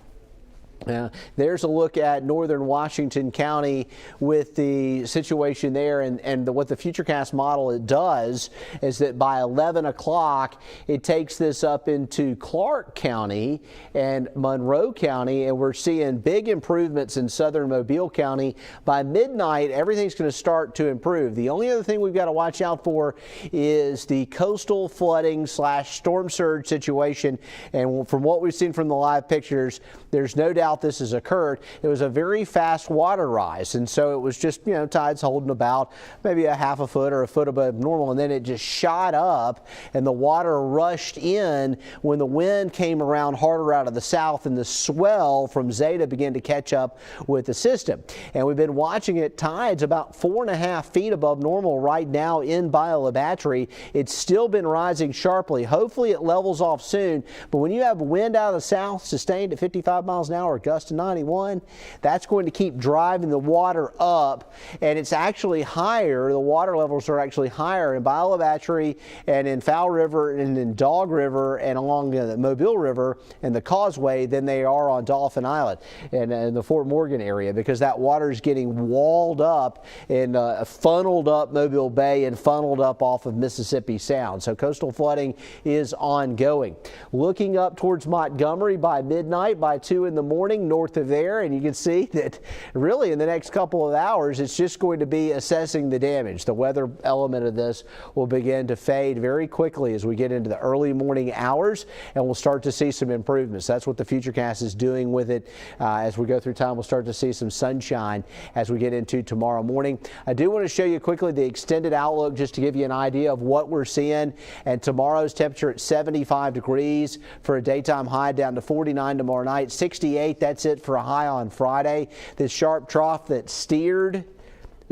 There's a look at northern Washington County with the situation there, and what the Futurecast model it does is that by 11 o'clock it takes this up into Clark County and Monroe County, and we're seeing big improvements in southern Mobile County. By midnight, everything's going to start to improve. The only other thing we've got to watch out for is the coastal flooding / storm surge situation, and from what we've seen from the live pictures, there's no doubt this has occurred. It was a very fast water rise, and so it was just, tides holding about maybe a half a foot or a foot above normal, and then it just shot up and the water rushed in when the wind came around harder out of the south and the swell from Zeta began to catch up with the system. And we've been watching it, tides about 4.5 feet above normal right now in Bayou La Batre. It's still been rising sharply. Hopefully it levels off soon, but when you have wind out of the south sustained at 55 miles an hour, gust to 91, that's going to keep driving the water up, and it's actually higher. The water levels are actually higher in Bayou La Batre and in Fowl River and in Dog River and along the Mobile River and the Causeway than they are on Dauphin Island and the Fort Morgan area, because that water is getting walled up and funneled up Mobile Bay and funneled up off of Mississippi Sound. So coastal flooding is ongoing. Looking up towards Montgomery by midnight, by 2 in the morning, north of there, and you can see that really in the next couple of hours it's just going to be assessing the damage. The weather element of this will begin to fade very quickly as we get into the early morning hours, and we'll start to see some improvements. That's what the Futurecast is doing with it. As we go through time, we'll start to see some sunshine as we get into tomorrow morning. I do want to show you quickly the extended outlook just to give you an idea of what we're seeing, and tomorrow's temperature at 75 degrees for a daytime high, down to 49 tomorrow night, 68, that's it for a high on Friday. This sharp trough that steered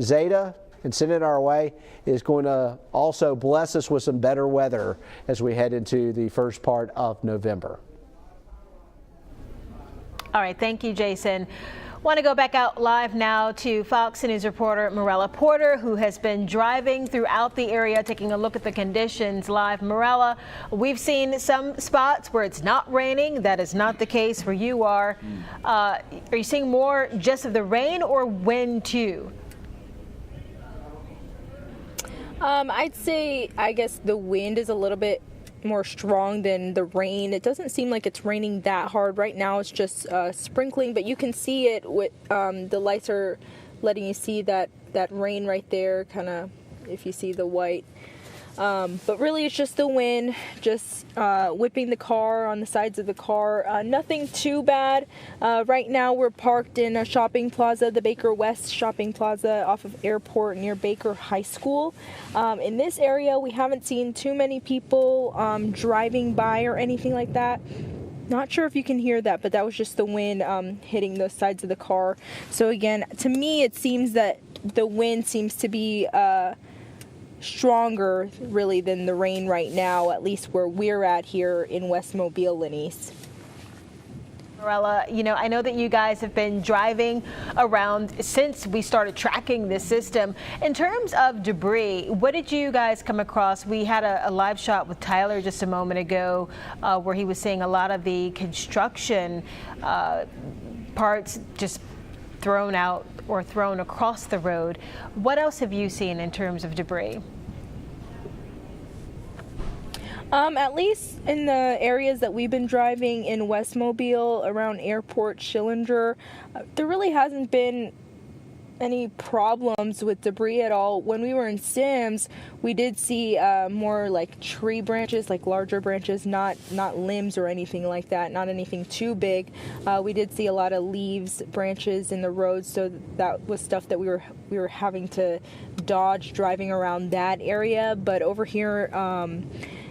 Zeta and sent it our way is going to also bless us with some better weather as we head into the first part of November. All right, thank you, Jason. Want to go back out live now to Fox News reporter Morella Porter, who has been driving throughout the area, taking a look at the conditions live. Morella, we've seen some spots where it's not raining. That is not the case where you are. Are you seeing more just of the rain or wind too? I'd say, I guess the wind is a little bit more strong than the rain. It doesn't seem like it's raining that hard right now. It's just sprinkling, but you can see it with the lights are letting you see that rain right there, kind of, if you see the white. But really it's just the wind, just whipping the car on the sides of the car. Nothing too bad. Right now we're parked in a shopping plaza, the Baker West shopping plaza off of Airport near Baker High School. In this area we haven't seen too many people driving by or anything like that. Not sure if you can hear that, but that was just the wind hitting the sides of the car. So again, to me it seems that the wind seems to be stronger really than the rain right now, at least where we're at here in West Mobile, Lenise. Morella, I know that you guys have been driving around since we started tracking this system. In terms of debris, what did you guys come across? We had a live shot with Tyler just a moment ago where he was seeing a lot of the construction parts just thrown out or thrown across the road. What else have you seen in terms of debris? At least in the areas that we've been driving in West Mobile, around Airport, Schillinger, there really hasn't been any problems with debris at all. When we were in Sims, we did see more like tree branches, like larger branches, not limbs or anything like that, not anything too big. We did see a lot of leaves, branches in the road, so that was stuff that we were having to dodge driving around that area. But over here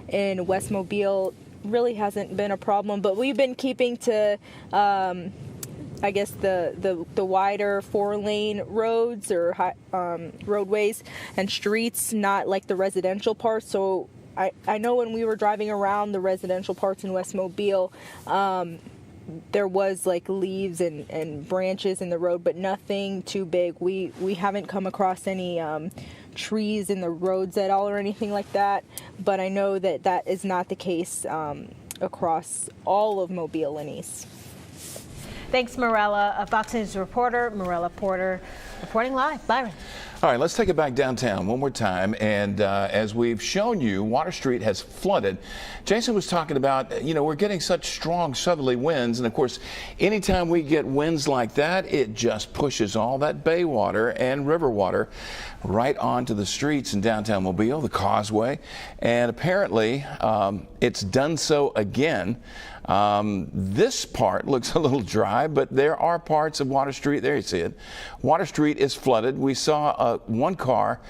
in West Mobile, really hasn't been a problem. But we've been keeping to I guess the wider 4-lane roads or roadways and streets, not like the residential parts. So I know when we were driving around the residential parts in West Mobile, there was like leaves and branches in the road, but nothing too big. We haven't come across any trees in the roads at all or anything like that. But I know that is not the case across all of Mobile and East. Thanks, Morella. A Fox News reporter, Morella Porter, reporting live. Byron. All right, let's take it back downtown one more time. And as we've shown you, Water Street has flooded. Jason was talking about, we're getting such strong southerly winds. And of course, anytime we get winds like that, it just pushes all that bay water and river water right onto the streets in downtown Mobile, the Causeway. And apparently, it's done so again. This part looks a little dry, but there are parts of Water Street, there you see it. Water Street is flooded. We saw one car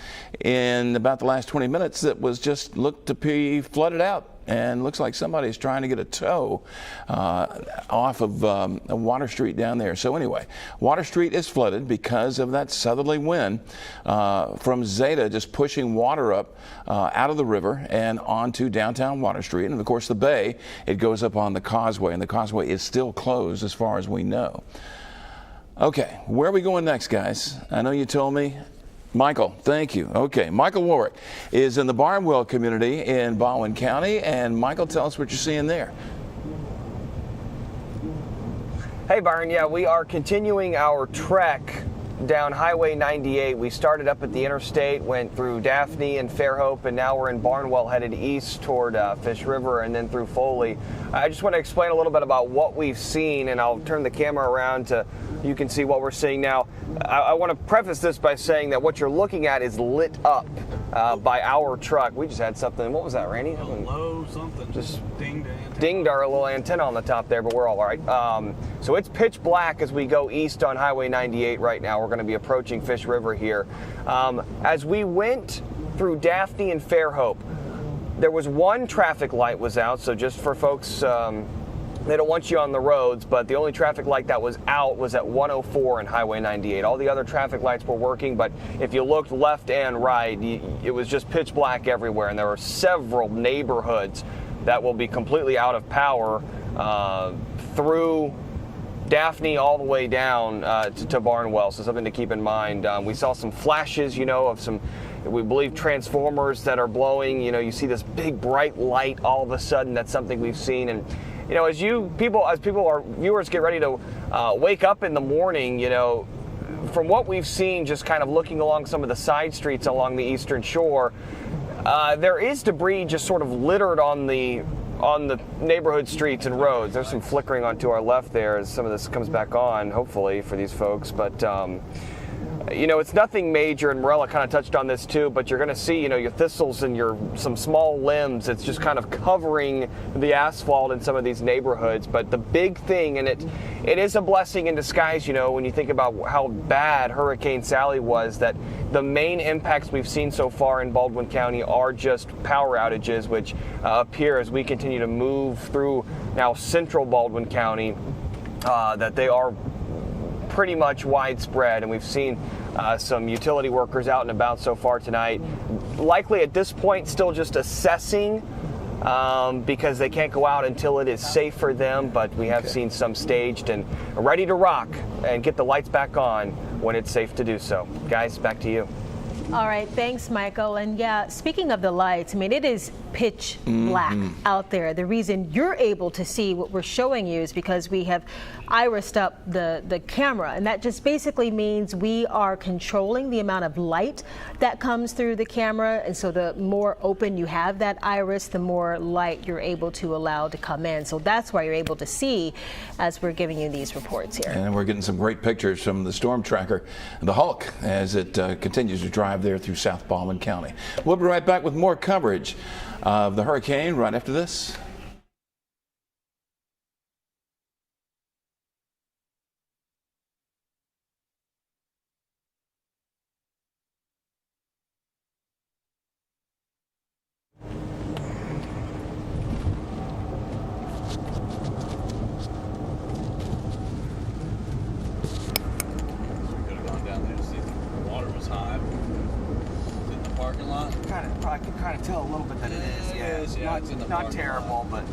in about the last 20 minutes that was just looked to be flooded out. And looks like somebody's trying to get a tow off of Water Street down there. So anyway, Water Street is flooded because of that southerly wind from Zeta just pushing water up out of the river and onto downtown Water Street. And of course the bay, it goes up on the Causeway, and the Causeway is still closed as far as we know. Okay, where are we going next, guys? I know you told me. Michael, thank you. Okay, Michael Warwick is in the Barnwell community in Baldwin County. And Michael, tell us what you're seeing there. Hey, Byron. Yeah, we are continuing our trek down Highway 98. We started up at the interstate, went through Daphne and Fairhope, and now we're in Barnwell headed east toward Fish River and then through Foley. I just want to explain a little bit about what we've seen, and I'll turn the camera around to you can see what we're seeing now. I want to preface this by saying that what you're looking at is lit up by our truck. We just had something. What was that, Randy? Low something. Just dinged our little antenna on the top there, but we're all right. So it's pitch black as we go east on Highway 98 right now. We're going to be approaching Fish River here. As we went through Daphne and Fairhope, there was one traffic light was out. So just for folks, they don't want you on the roads, but the only traffic light that was out was at 104 and Highway 98. All the other traffic lights were working, but if you looked left and right, it was just pitch black everywhere, and there were several neighborhoods that will be completely out of power through Daphne all the way down to Barnwell, so something to keep in mind. We saw some flashes, of some, we believe, transformers that are blowing. You see this big bright light all of a sudden. That's something we've seen. And as our viewers get ready to wake up in the morning, from what we've seen, just kind of looking along some of the side streets along the eastern shore, there is debris just sort of littered on the neighborhood streets and roads. There's some flickering onto our left there as some of this comes back on, hopefully, for these folks. But it's nothing major, and Morella kind of touched on this too, but you're going to see, your thistles and some small limbs. It's just kind of covering the asphalt in some of these neighborhoods. But the big thing, and it is a blessing in disguise, when you think about how bad Hurricane Sally was, that the main impacts we've seen so far in Baldwin County are just power outages, which appear as we continue to move through now central Baldwin County, that they are pretty much widespread, and we've seen some utility workers out and about so far tonight. Likely at this point still just assessing because they can't go out until it is safe for them, but we have seen some staged and ready to rock and get the lights back on when it's safe to do so. Guys, back to you. All right, thanks, Michael. And yeah, speaking of the lights, I mean, it is pitch black out there. The reason you're able to see what we're showing you is because we have irised up the camera, and that just basically means we are controlling the amount of light that comes through the camera, and so the more open you have that iris, the more light you're able to allow to come in. So that's why you're able to see as we're giving you these reports here. And we're getting some great pictures from the storm tracker, the Hulk, as it continues to drive there through South Baldwin County. We'll be right back with more coverage of the hurricane right after this. I can kind of tell a little bit that it is. Yeah, not terrible, but.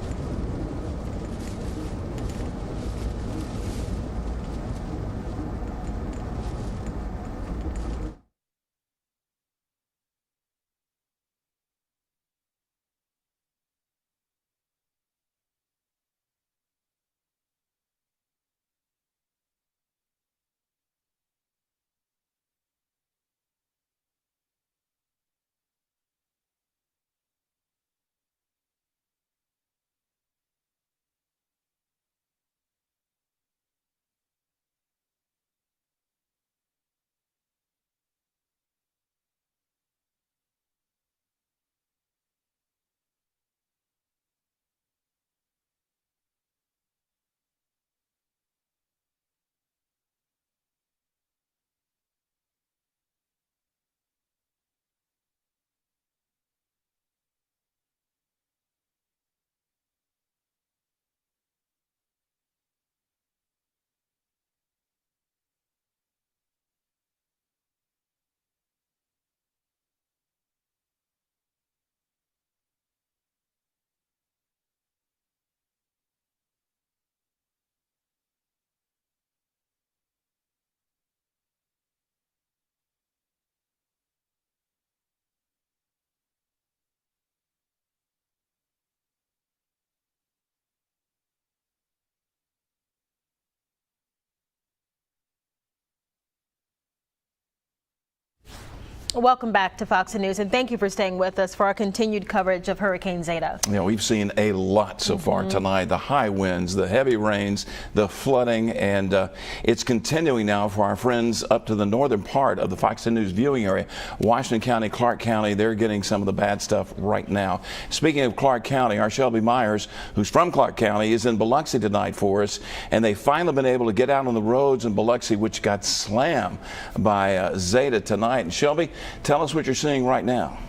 Welcome back to Fox News, and thank you for staying with us for our continued coverage of Hurricane Zeta. You know, we've seen a lot so far tonight. The high winds, the heavy rains, the flooding, and it's continuing now for our friends up to the northern part of the Fox 10 News viewing area. Washington County, Clark County, they're getting some of the bad stuff right now. Speaking of Clark County, our Shelby Myers, who's from Clark County, is in Biloxi tonight for us, and they've finally been able to get out on the roads in Biloxi, which got slammed by Zeta tonight. And Shelby, tell us what you're seeing right now.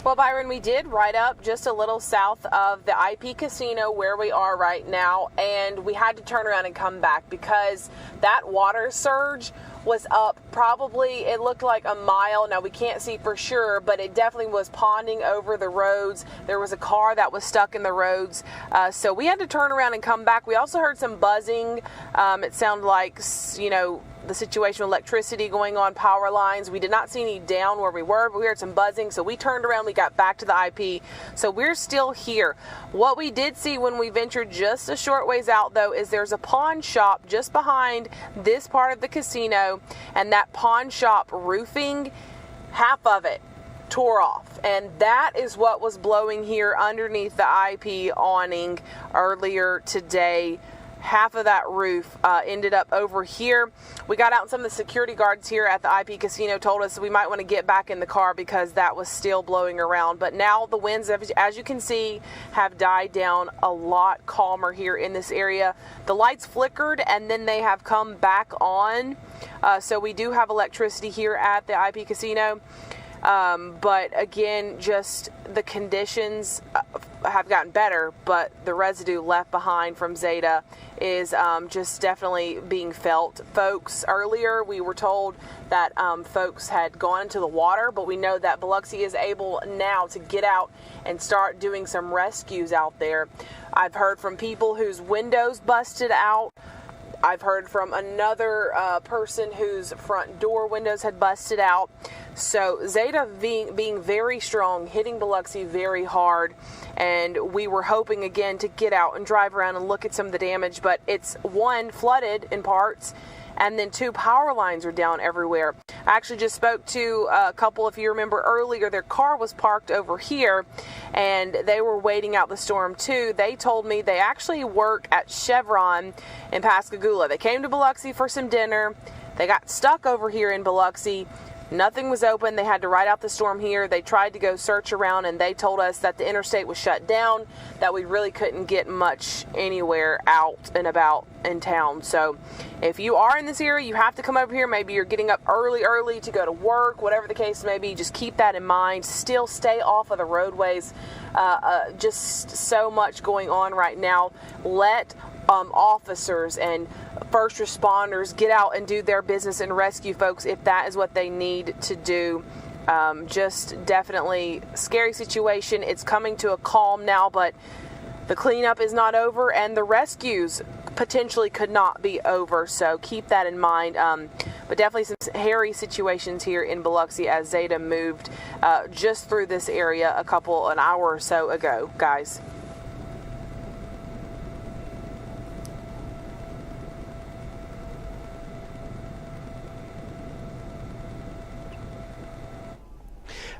Well, Byron, we did ride up just a little south of the IP Casino where we are right now, and we had to turn around and come back because that water surge was up probably, it looked like a mile. Now we can't see for sure, but it definitely was ponding over the roads. There was a car that was stuck in the roads. So we had to turn around and come back. We also heard some buzzing. It sounded like, you know, the situation with electricity going on, power lines. We did not see any down where we were, but we heard some buzzing. So we turned around, we got back to the IP. So we're still here. What we did see when we ventured just a short ways out, though, is there's a pawn shop just behind this part of the casino, and that pawn shop roofing, half of it tore off, and that is what was blowing here underneath the IP awning earlier today. Half of that roof ended up over here. We got out, and some of the security guards here at the IP Casino told us we might want to get back in the car because that was still blowing around. But now the winds, as you can see, have died down, a lot calmer here in this area. The lights flickered and then they have come back on. So we do have electricity here at the IP Casino. But again, just the conditions have gotten better, but the residue left behind from Zeta is just definitely being felt. Folks, earlier we were told that folks had gone into the water, but we know that Biloxi is able now to get out and start doing some rescues out there. I've heard from people whose windows busted out. I've heard from another person whose front door windows had busted out. So Zeta being very strong, hitting Biloxi very hard, and we were hoping again to get out and drive around and look at some of the damage, but it's one, flooded in parts, and then two, power lines are down everywhere. I actually just spoke to a couple, if you remember earlier, their car was parked over here and they were waiting out the storm too. They told me they actually work at Chevron in Pascagoula. They came to Biloxi for some dinner. They got stuck over here in Biloxi. Nothing was open. They had to ride out the storm here. They tried to go search around, and they told us that the interstate was shut down, that we really couldn't get much anywhere out and about in town. So if you are in this area, you have to come over here. Maybe you're getting up early to go to work, whatever the case may be. Just keep that in mind. Still stay off of the roadways. Just so much going on right now. Let officers and first responders get out and do their business and rescue folks if that is what they need to do. Just definitely scary situation. It's coming to a calm now, but the cleanup is not over and the rescues potentially could not be over, so keep that in mind. But definitely some hairy situations here in Biloxi as Zeta moved just through this area an hour or so ago, guys.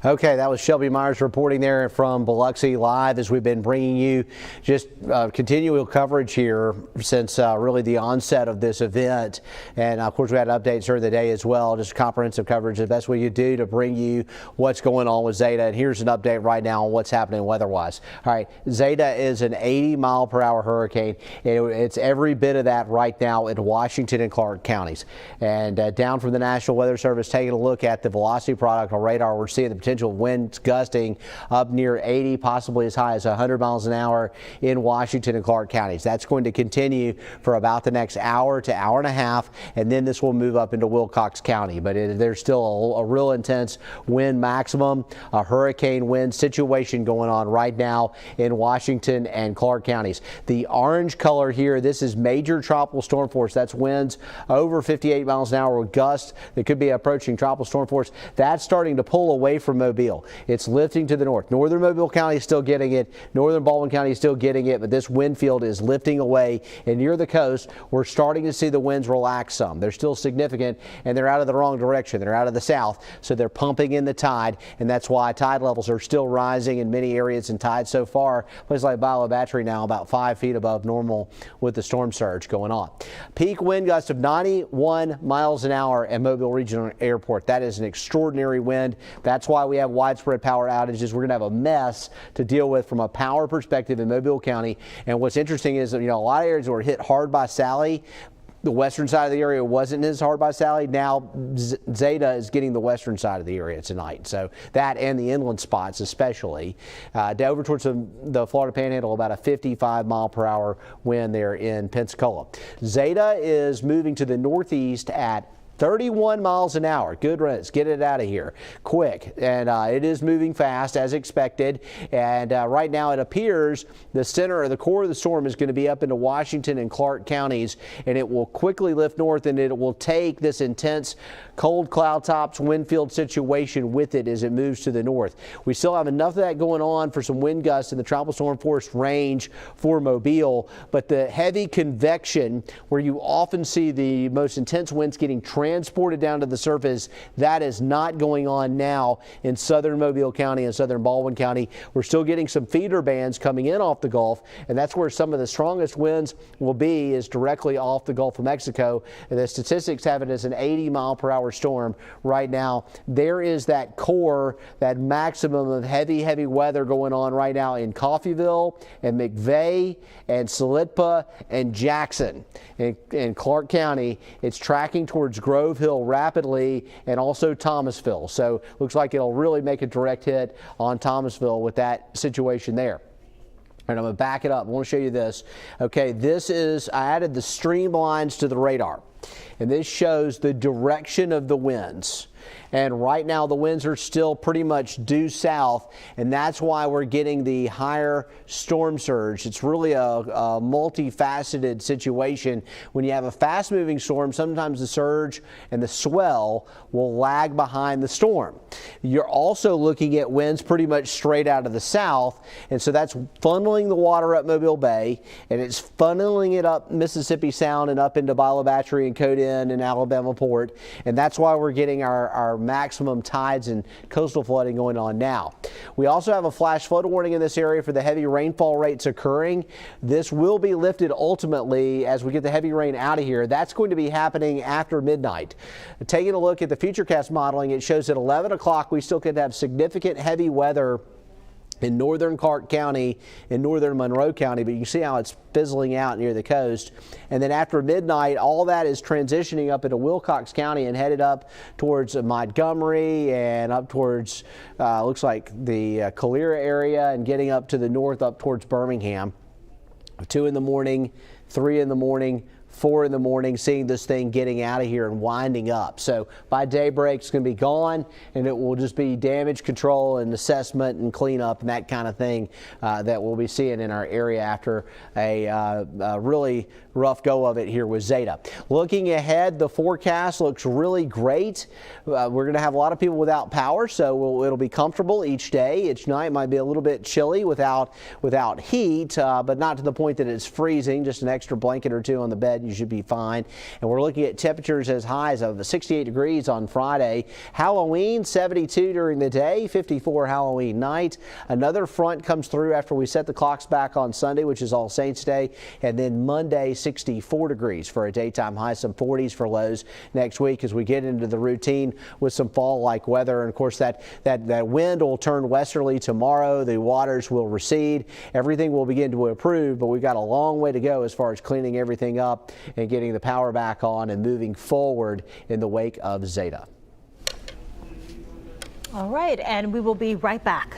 Okay, that was Shelby Myers reporting there from Biloxi live as we've been bringing you just continual coverage here since really the onset of this event. And of course, we had updates during the day as well, just comprehensive coverage, the best we could do to bring you what's going on with Zeta. And here's an update right now on what's happening weather-wise. All right, Zeta is an 80-mile-per-hour hurricane. It's every bit of that right now in Washington and Clark counties. And down from the National Weather Service, taking a look at the velocity product on radar, we're seeing the potential winds gusting up near 80, possibly as high as 100 miles an hour in Washington and Clark counties. That's going to continue for about the next hour to hour and a half, and then this will move up into Wilcox County. But there's still a real intense wind maximum, a hurricane wind situation going on right now in Washington and Clark counties. The orange color here, this is major tropical storm force. That's winds over 58 miles an hour with gusts that could be approaching tropical storm force. That's starting to pull away from Mobile. It's lifting to the north. Northern Mobile County is still getting it. Northern Baldwin County is still getting it, but this wind field is lifting away. And near the coast, we're starting to see the winds relax some. They're still significant, and they're out of the wrong direction. They're out of the south, so they're pumping in the tide, and that's why tide levels are still rising in many areas. And tide so far, places like Bayou La Batre now about 5 feet above normal with the storm surge going on. Peak wind gusts of 91 miles an hour at Mobile Regional Airport. That is an extraordinary wind. That's why we have widespread power outages. We're going to have a mess to deal with from a power perspective in Mobile County. And what's interesting is that, a lot of areas were hit hard by Sally. The western side of the area wasn't as hard by Sally. Now Zeta is getting the western side of the area tonight. So that and the inland spots especially. Over towards the Florida Panhandle, about a 55-mile-per-hour wind there in Pensacola. Zeta is moving to the northeast at 31 miles an hour. Good runs. Get it out of here quick. And it is moving fast as expected. And right now it appears the center or the core of the storm is going to be up into Washington and Clark counties, and it will quickly lift north, and it will take this intense cold cloud tops wind field situation with it as it moves to the north. We still have enough of that going on for some wind gusts in the tropical storm force range for Mobile, but the heavy convection where you often see the most intense winds getting transported down to the surface, that is not going on now in southern Mobile County and southern Baldwin County. We're still getting some feeder bands coming in off the Gulf, and that's where some of the strongest winds will be, is directly off the Gulf of Mexico. And the statistics have it as an 80-mile-per-hour storm right now. There is that core, that maximum of heavy weather going on right now in Coffeyville and McVeigh and Salitpa and Jackson. In Clark County, it's tracking towards Grove Grove Hill rapidly, and also Thomasville. So looks like it'll really make a direct hit on Thomasville with that situation there. And I'm going to back it up. I want to show you this. Okay, I added the streamlines to the radar, and this shows the direction of the winds. And right now the winds are still pretty much due south, and that's why we're getting the higher storm surge. It's really a multifaceted situation. When you have a fast-moving storm, sometimes the surge and the swell will lag behind the storm. You're also looking at winds pretty much straight out of the south, and so that's funneling the water up Mobile Bay, and it's funneling it up Mississippi Sound and up into Bayou La Batre and Coden and Alabama Port, and that's why we're getting our maximum tides and coastal flooding going on now. We also have a flash flood warning in this area for the heavy rainfall rates occurring. This will be lifted ultimately as we get the heavy rain out of here. That's going to be happening after midnight. Taking a look at the Futurecast modeling, it shows at 11 o'clock we still could have significant heavy weather in northern Clark County and northern Monroe County, but you can see how it's fizzling out near the coast. And then after midnight, all that is transitioning up into Wilcox County and headed up towards Montgomery and up towards, looks like the Calera area, and getting up to the north up towards Birmingham. 2 in the morning, 3 in the morning, 4 in the morning, seeing this thing getting out of here and winding up. So by daybreak, it's going to be gone, and it will just be damage control and assessment and cleanup and that kind of thing that we'll be seeing in our area after a really rough go of it here with Zeta. Looking ahead, the forecast looks really great. We're going to have a lot of people without power, so it'll be comfortable each day. Each night might be a little bit chilly without heat, but not to the point that it's freezing. Just an extra blanket or two on the bed, you should be fine. And we're looking at temperatures as high as 68 degrees on Friday. Halloween, 72 during the day, 54 Halloween night. Another front comes through after we set the clocks back on Sunday, which is All Saints Day, and then Monday, 64 degrees for a daytime high, some 40s for lows next week as we get into the routine with some fall-like weather. And of course, that wind will turn westerly tomorrow. The waters will recede. Everything will begin to improve, but we've got a long way to go as far as cleaning everything up and getting the power back on and moving forward in the wake of Zeta. All right, and we will be right back.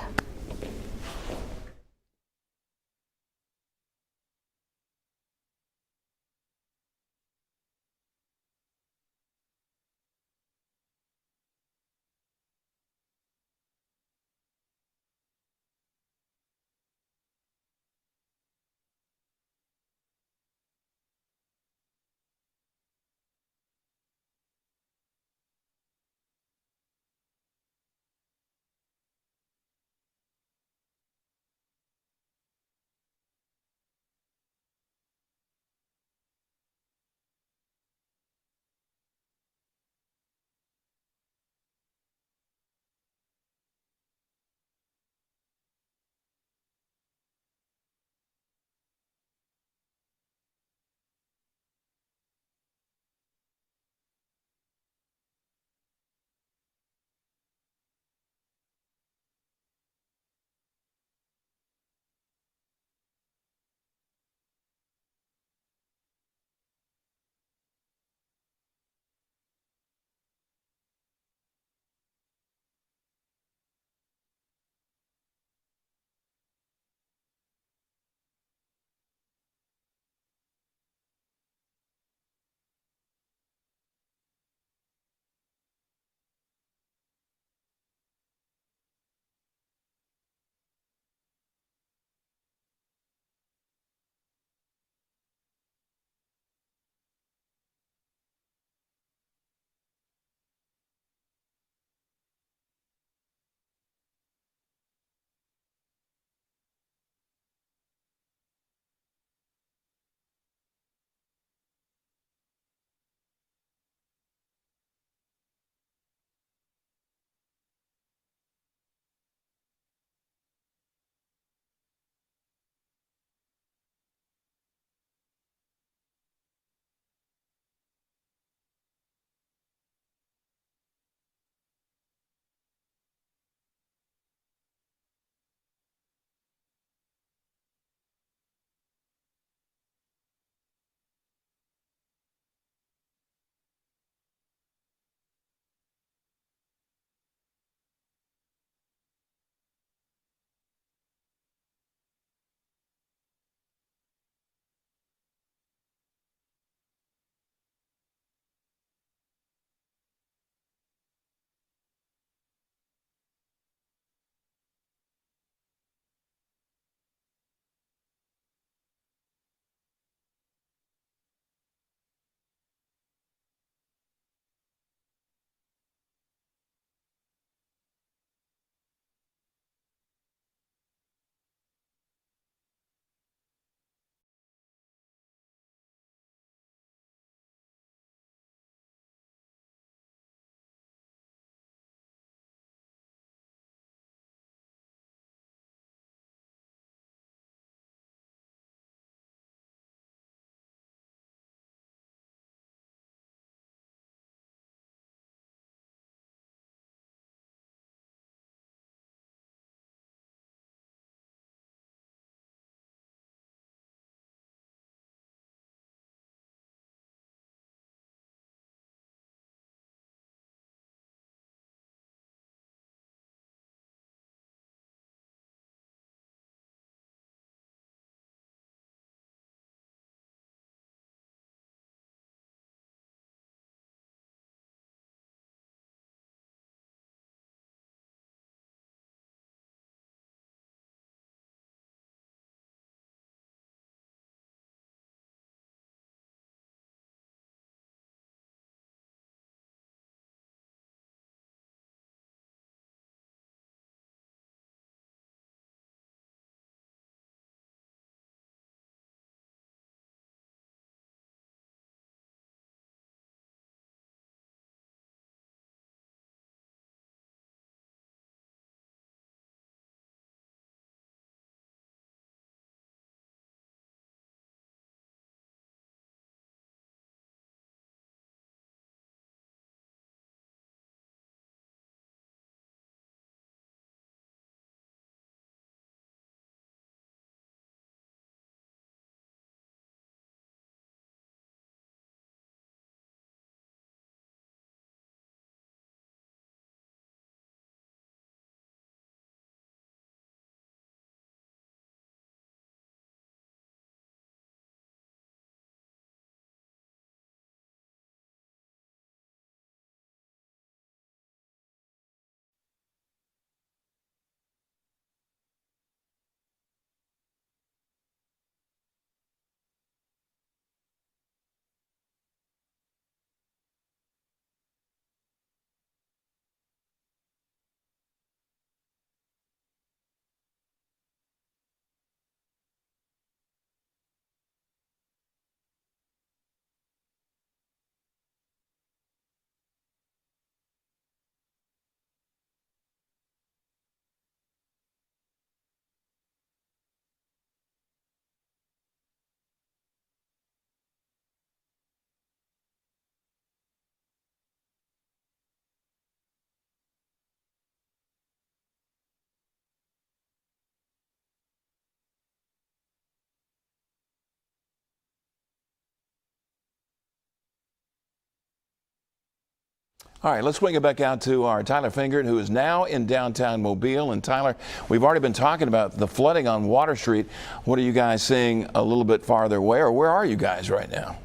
All right, let's swing it back out to our Tyler Fingert, who is now in downtown Mobile. And Tyler, we've already been talking about the flooding on Water Street. What are you guys seeing a little bit farther away, or where are you guys right now?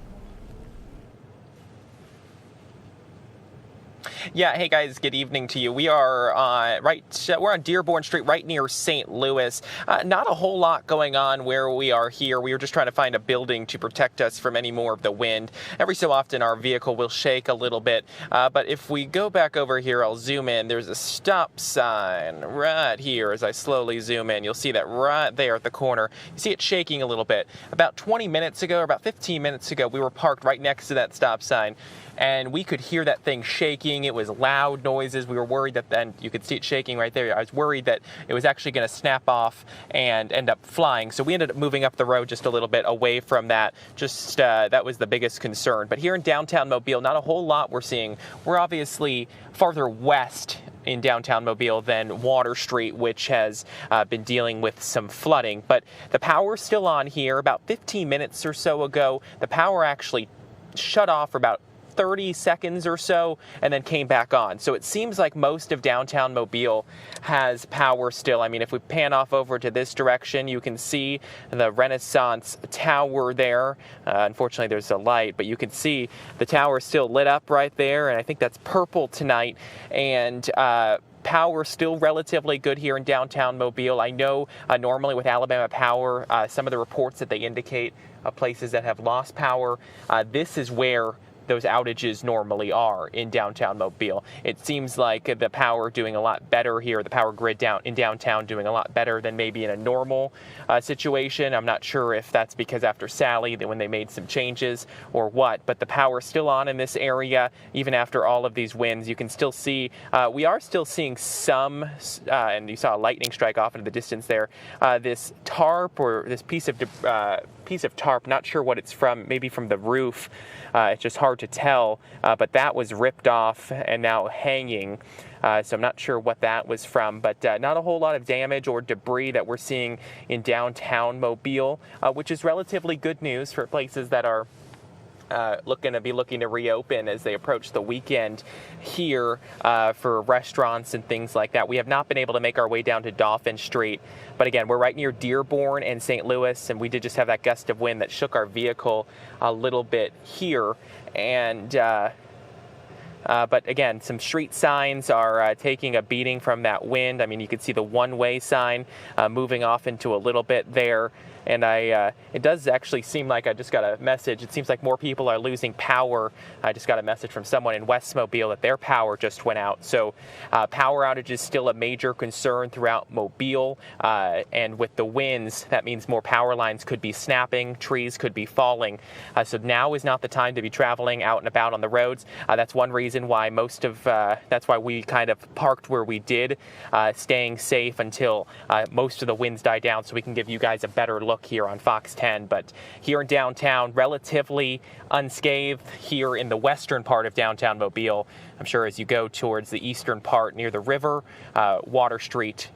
Yeah, hey guys, good evening to you. We are we're on Dearborn Street, right near St. Louis. Not a whole lot going on where we are here. We were just trying to find a building to protect us from any more of the wind. Every so often our vehicle will shake a little bit, but if we go back over here, I'll zoom in. There's a stop sign right here. As I slowly zoom in, you'll see that right there at the corner. You see it shaking a little bit. About 20 minutes ago, or about 15 minutes ago, we were parked right next to that stop sign, and we could hear that thing shaking. It was loud noises. We were worried that then you could see it shaking right there. I was worried that it was actually going to snap off and end up flying. So we ended up moving up the road just a little bit away from that. Just that was the biggest concern. But here in downtown Mobile, not a whole lot we're seeing. We're obviously farther west in downtown Mobile than Water Street, which has been dealing with some flooding. But the power's still on here. About 15 minutes or so ago, the power actually shut off for about 30 seconds or so and then came back on. So it seems like most of downtown Mobile has power still. I mean, if we pan off over to this direction, you can see the Renaissance Tower there. Unfortunately, there's a light, but you can see the tower still lit up right there, and I think that's purple tonight. And power still relatively good here in downtown Mobile. I know normally with Alabama Power, some of the reports that they indicate places that have lost power, this is where those outages normally are in downtown Mobile. It seems like the power doing a lot better here, the power grid down in downtown doing a lot better than maybe in a normal situation. I'm not sure if that's because after Sally, when they made some changes or what, but the power's still on in this area, even after all of these winds. You can still see, we are still seeing some, and you saw a lightning strike off into the distance there, this tarp or this piece of tarp, not sure what it's from, maybe from the roof. It's just hard to tell, but that was ripped off and now hanging. So I'm not sure what that was from, but not a whole lot of damage or debris that we're seeing in downtown Mobile, which is relatively good news for places that are looking to reopen as they approach the weekend here for restaurants and things like that. We have not been able to make our way down to Dauphin Street, but again, we're right near Dearborn and St. Louis, and we did just have that gust of wind that shook our vehicle a little bit here. And but again, some street signs are taking a beating from that wind. I mean, you can see the one-way sign moving off into a little bit there. And it does actually seem like, I just got a message, it seems like more people are losing power. I just got a message from someone in West Mobile that their power just went out. So power outage is still a major concern throughout Mobile. And with the winds, that means more power lines could be snapping, trees could be falling. So now is not the time to be traveling out and about on the roads. That's one reason why that's why we kind of parked where we did, staying safe until most of the winds die down so we can give you guys a better look here on Fox 10. But here in downtown, relatively unscathed here in the western part of downtown Mobile. I'm sure as you go towards the eastern part near the river, Water Street,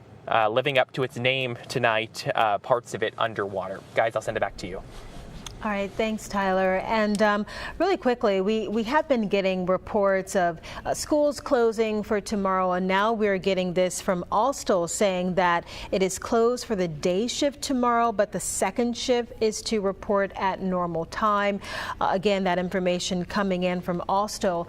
living up to its name tonight, parts of it underwater. Guys, I'll send it back to you. All right, thanks, Tyler. And really quickly, we have been getting reports of schools closing for tomorrow, and now we're getting this from Allstal saying that it is closed for the day shift tomorrow, but the second shift is to report at normal time. Again, that information coming in from Allstal.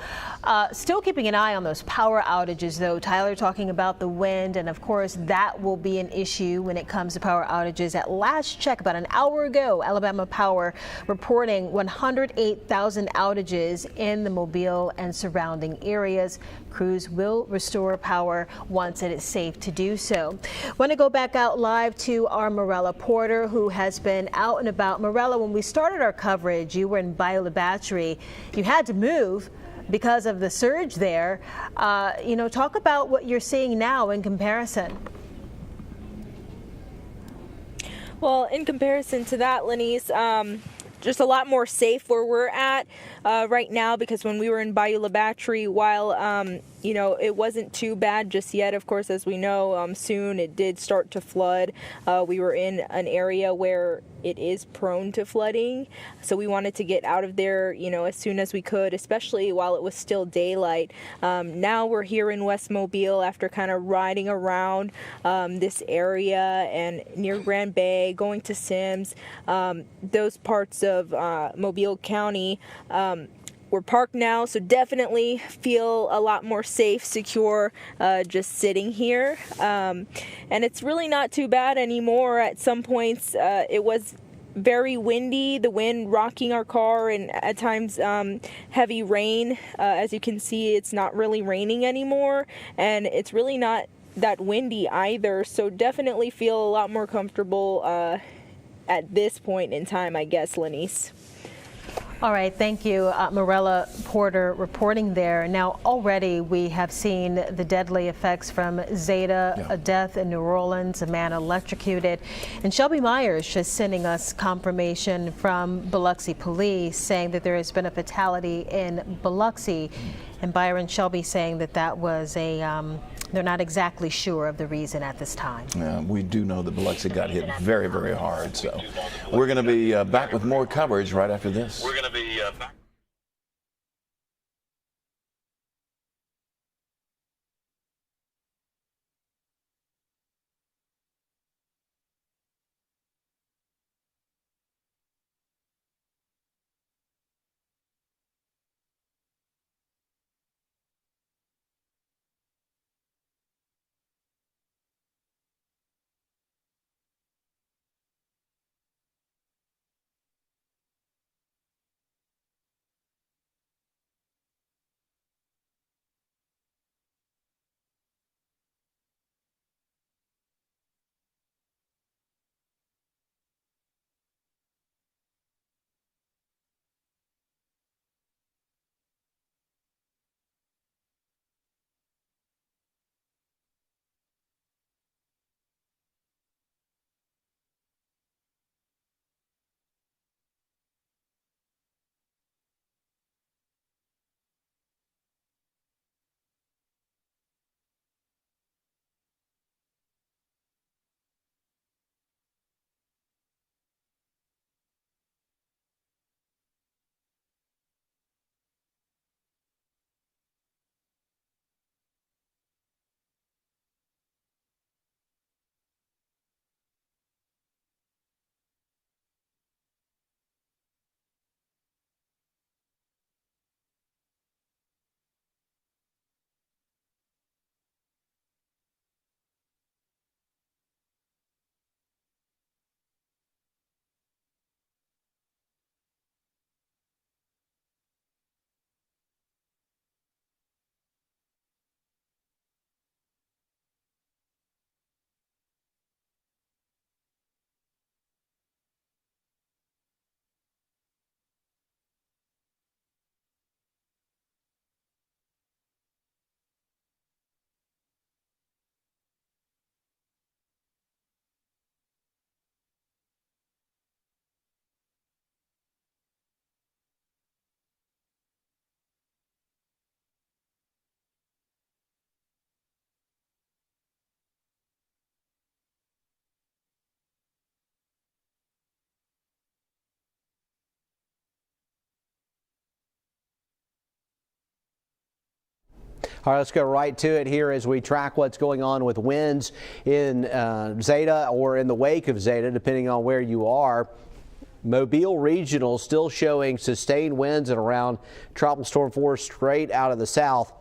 Still keeping an eye on those power outages, though. Tyler talking about the wind, and of course, that will be an issue when it comes to power outages. At last check, about an hour ago, Alabama Power reporting 108,000 outages in the Mobile and surrounding areas. Crews will restore power once it is safe to do so. Want to go back out live to our Morella Porter, who has been out and about. Morella, when we started our coverage, you were in Bayou La Batre. You had to move because of the surge there. Talk about what you're seeing now in comparison. Well, in comparison to that, Lenise, just a lot more safe where we're at right now, because when we were in Bayou La Batre, while it wasn't too bad just yet, of course, as we know, soon it did start to flood. We were in an area where it is prone to flooding. So we wanted to get out of there, as soon as we could, especially while it was still daylight. Now we're here in West Mobile after kind of riding around this area and near Grand Bay, going to Sims, those parts of Mobile County. We're parked now, so definitely feel a lot more safe, secure, just sitting here. And it's really not too bad anymore. At some points, it was very windy, the wind rocking our car, and at times heavy rain. As you can see, it's not really raining anymore, and it's really not that windy either. So definitely feel a lot more comfortable at this point in time, I guess, Lenice. All right, thank you, Morella Porter, reporting there. Now, already we have seen the deadly effects from Zeta, a death in New Orleans, a man electrocuted. And Shelby Myers just sending us confirmation from Biloxi police saying that there has been a fatality in Biloxi. And Byron, Shelby saying that that was they're not exactly sure of the reason at this time. Yeah, we do know that Biloxi got hit very, very hard. So we're going to be back with more coverage right after this. We're going to be back. All right, let's go right to it here as we track what's going on with winds in Zeta or in the wake of Zeta, depending on where you are. Mobile Regional still showing sustained winds and around tropical storm force straight out of the south.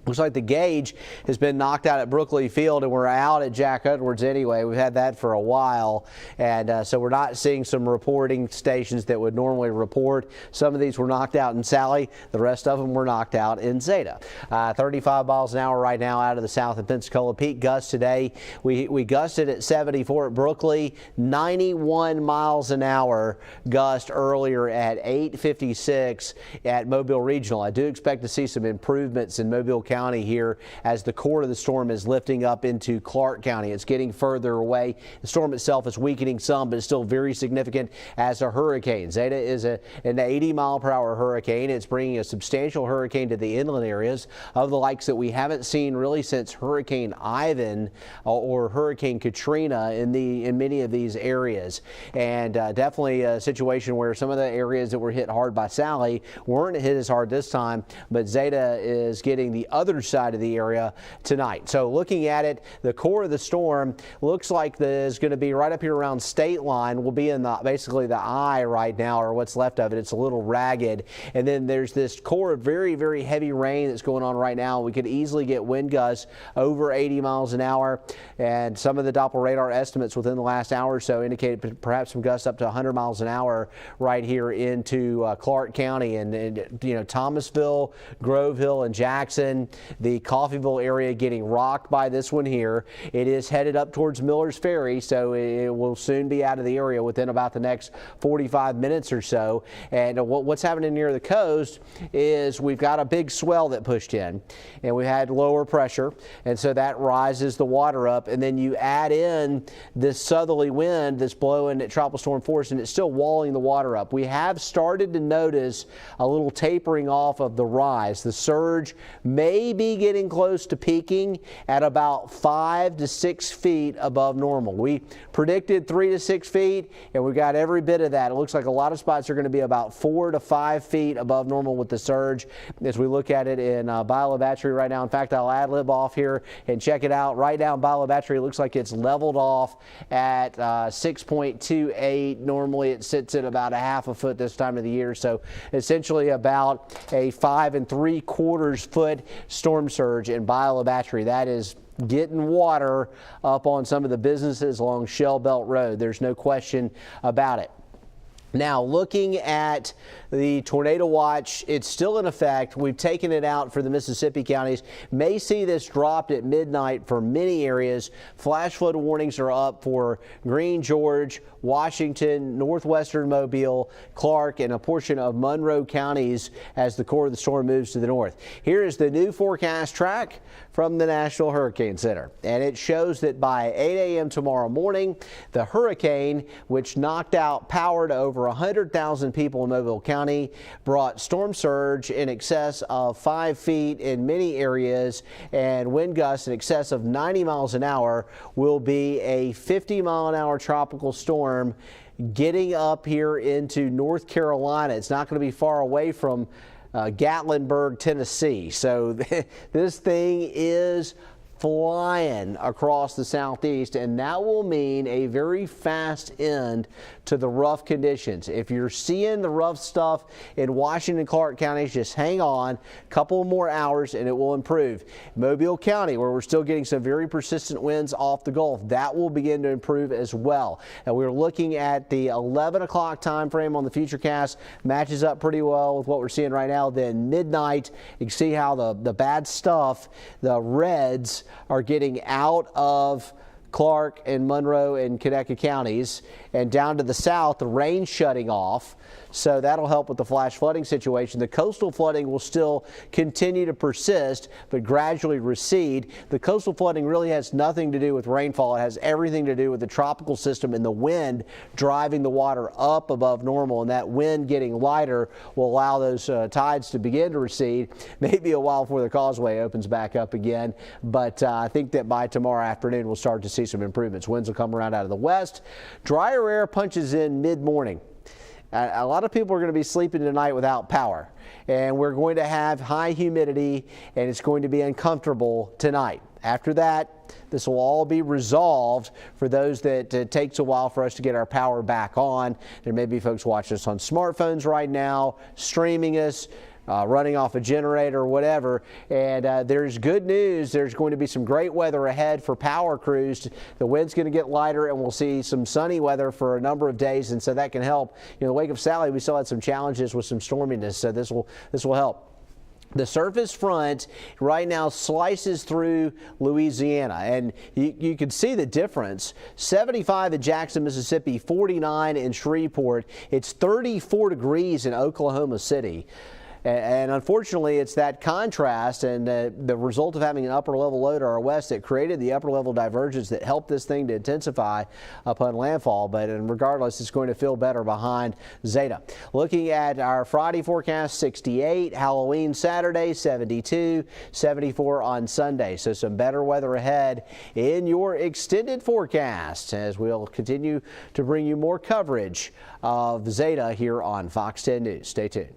Looks like the gauge has been knocked out at Brookley Field, and we're out at Jack Edwards anyway. We've had that for a while, and so we're not seeing some reporting stations that would normally report. Some of these were knocked out in Sally. The rest of them were knocked out in Zeta. 35 miles an hour right now out of the south of Pensacola. Peak gusts today. We gusted at 74 at Brookley. 91 miles an hour gust earlier at 8:56 at Mobile Regional. I do expect to see some improvements in Mobile County County here as the core of the storm is lifting up into Clark County. It's getting further away. The storm itself is weakening some, but it's still very significant as a hurricane. Zeta is an 80-mile-per-hour hurricane. It's bringing a substantial hurricane to the inland areas of the likes that we haven't seen really since Hurricane Ivan or Hurricane Katrina in many of these areas. And definitely a situation where some of the areas that were hit hard by Sally weren't hit as hard this time, but Zeta is getting the other side of the area tonight. So looking at it, the core of the storm looks like is going to be right up here around State Line. We'll be in basically the eye right now, or what's left of it. It's a little ragged. And then there's this core of very, very heavy rain that's going on right now. We could easily get wind gusts over 80 miles an hour. And some of the Doppler radar estimates within the last hour or so indicated perhaps some gusts up to 100 miles an hour right here into Clark County and Thomasville, Grove Hill, and Jackson. The Coffeyville area getting rocked by this one here. It is headed up towards Miller's Ferry, so it will soon be out of the area within about the next 45 minutes or so. And what's happening near the coast is we've got a big swell that pushed in, and we had lower pressure, and so that rises the water up, and then you add in this southerly wind that's blowing at tropical storm force, and it's still walling the water up. We have started to notice a little tapering off of the rise. The surge may be getting close to peaking at about 5 to 6 feet above normal. We predicted 3 to 6 feet, and we got every bit of that. It looks like a lot of spots are going to be about 4 to 5 feet above normal with the surge as we look at it in Bayou La Batre right now. In fact, I'll ad-lib off here and check it out. Right now in Bayou La Batre, it looks like it's leveled off at 6.28. Normally it sits at about a half a foot this time of the year, so essentially about a 5 3/4 foot storm surge in Bayou La Batre. That is getting water up on some of the businesses along Shell Belt Road. There's no question about it. Now, looking at the tornado watch, it's still in effect. We've taken it out for the Mississippi counties. May see this dropped at midnight for many areas. Flash flood warnings are up for Green, George, Washington, northwestern Mobile, Clark, and a portion of Monroe counties as the core of the storm moves to the north. Here is the new forecast track from the National Hurricane Center, and it shows that by 8 a.m. tomorrow morning, the hurricane, which knocked out power to over 100,000 people in Mobile County, brought storm surge in excess of 5 feet in many areas, and wind gusts in excess of 90 miles an hour, will be a 50-mile-an-hour tropical storm getting up here into North Carolina. It's not going to be far away from Gatlinburg, Tennessee. So this thing is flying across the southeast, and that will mean a very fast end to the rough conditions. If you're seeing the rough stuff in Washington, Clark counties, just hang on a couple more hours and it will improve. Mobile County, where we're still getting some very persistent winds off the Gulf, that will begin to improve as well. And we're looking at the 11 o'clock time frame on the Futurecast. Matches up pretty well with what we're seeing right now. Then midnight, you can see how the bad stuff, the reds, are getting out of Clark and Monroe and Connecticut counties, and down to the south, the rain shutting off. So that'll help with the flash flooding situation. The coastal flooding will still continue to persist, but gradually recede. The coastal flooding really has nothing to do with rainfall. It has everything to do with the tropical system and the wind driving the water up above normal, and that wind getting lighter will allow those tides to begin to recede. Maybe a while before the Causeway opens back up again, but I think that by tomorrow afternoon we'll start to see some improvements. Winds will come around out of the west. Drier air punches in mid-morning. A lot of people are going to be sleeping tonight without power, and we're going to have high humidity, and it's going to be uncomfortable tonight. After that, this will all be resolved for those that it takes a while for us to get our power back on. There may be folks watching us on smartphones right now, streaming us, running off a generator or whatever. And there's good news. There's going to be some great weather ahead for power crews. The wind's going to get lighter, and we'll see some sunny weather for a number of days, and so that can help. In the wake of Sally, we still had some challenges with some storminess, so this will help. The surface front right now slices through Louisiana, and you can see the difference. 75 at Jackson, Mississippi, 49 in Shreveport. It's 34 degrees in Oklahoma City. And unfortunately, it's that contrast and the result of having an upper level low to our west that created the upper level divergence that helped this thing to intensify upon landfall. But regardless, it's going to feel better behind Zeta. Looking at our Friday forecast, 68, Halloween Saturday, 72, 74 on Sunday. So some better weather ahead in your extended forecast as we'll continue to bring you more coverage of Zeta here on Fox 10 News. Stay tuned.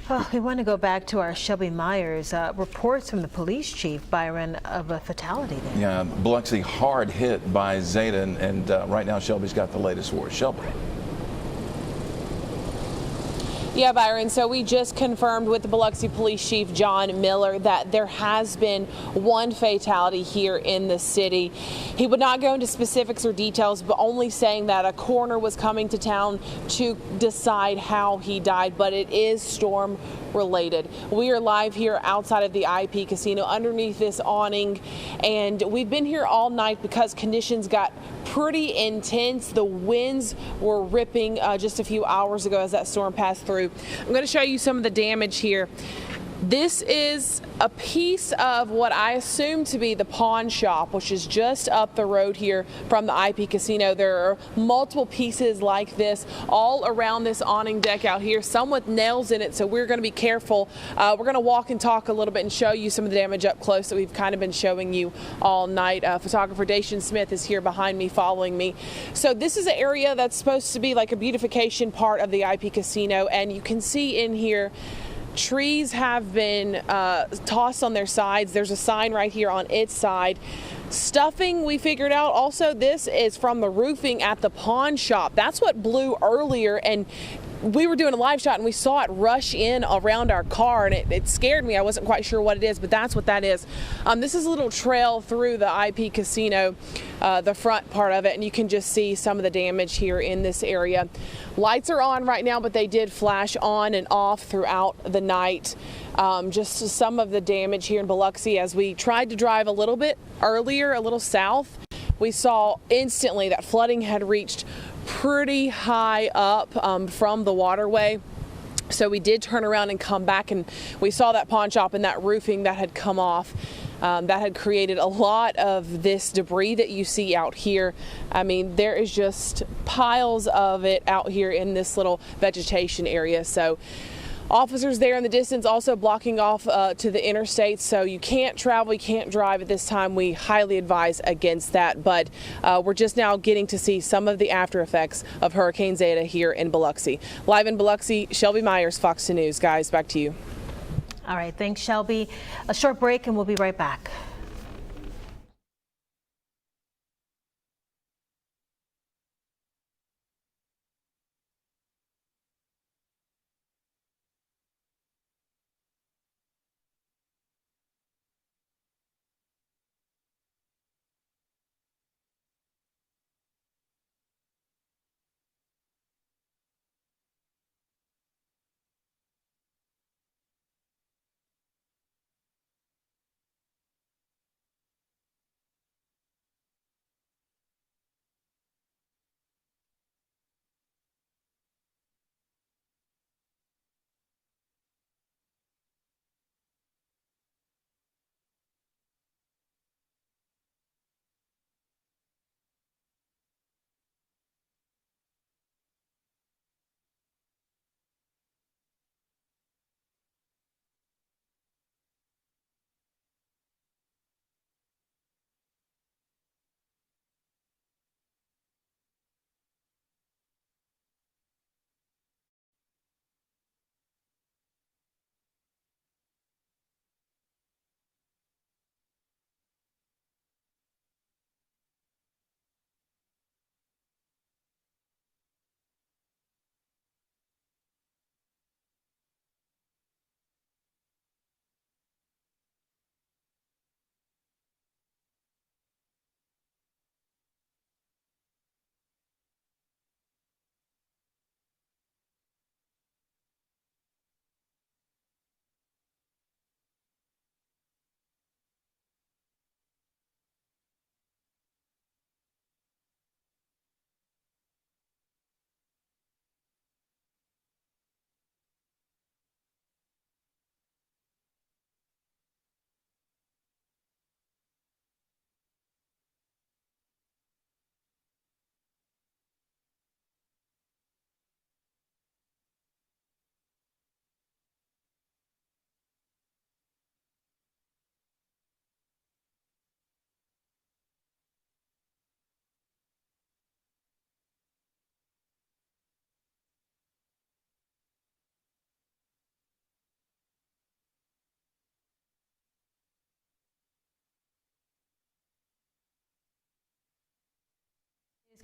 Well, we want to go back to our Shelby Myers. Reports from the police chief, Byron, of a fatality there. Yeah, Biloxi hard hit by Zeta, and right now Shelby's got the latest for us. Shelby. Yeah, Byron, so we just confirmed with the Biloxi Police Chief John Miller that there has been one fatality here in the city. He would not go into specifics or details, but only saying that a coroner was coming to town to decide how he died, but it is storm related. We are live here outside of the IP Casino underneath this awning, and we've been here all night because conditions got pretty intense. The winds were ripping just a few hours ago as that storm passed through. I'm going to show you some of the damage here. This is a piece of what I assume to be the pawn shop, which is just up the road here from the IP Casino. There are multiple pieces like this all around this awning deck out here, some with nails in it, so we're going to be careful. We're going to walk and talk a little bit and show you some of the damage up close that we've kind of been showing you all night. Photographer Dauphin Smith is here behind me, following me. So this is an area that's supposed to be like a beautification part of the IP Casino, and you can see in here trees have been tossed on their sides. There's a sign right here on its side. Stuffing, we figured out also, this is from the roofing at the pawn shop. That's what blew earlier, and we were doing a live shot and we saw it rush in around our car, and it scared me. I wasn't quite sure what it is, but that's what that is. This is a little trail through the IP Casino, the front part of it, and you can just see some of the damage here in this area. Lights are on right now, but they did flash on and off throughout the night. Just some of the damage here in Biloxi. As we tried to drive a little bit earlier, a little south, we saw instantly that flooding had reached pretty high up from the waterway. So we did turn around and come back, and we saw that pawn shop and that roofing that had come off. That had created a lot of this debris that you see out here. I mean, there is just piles of it out here in this little vegetation area. So officers there in the distance also blocking off to the interstate, so you can't travel, you can't drive at this time. We highly advise against that, but we're just now getting to see some of the after effects of Hurricane Zeta here in Biloxi. Live in Biloxi, Shelby Myers, Fox 10 News. Guys, back to you. All right, thanks, Shelby. A short break and we'll be right back.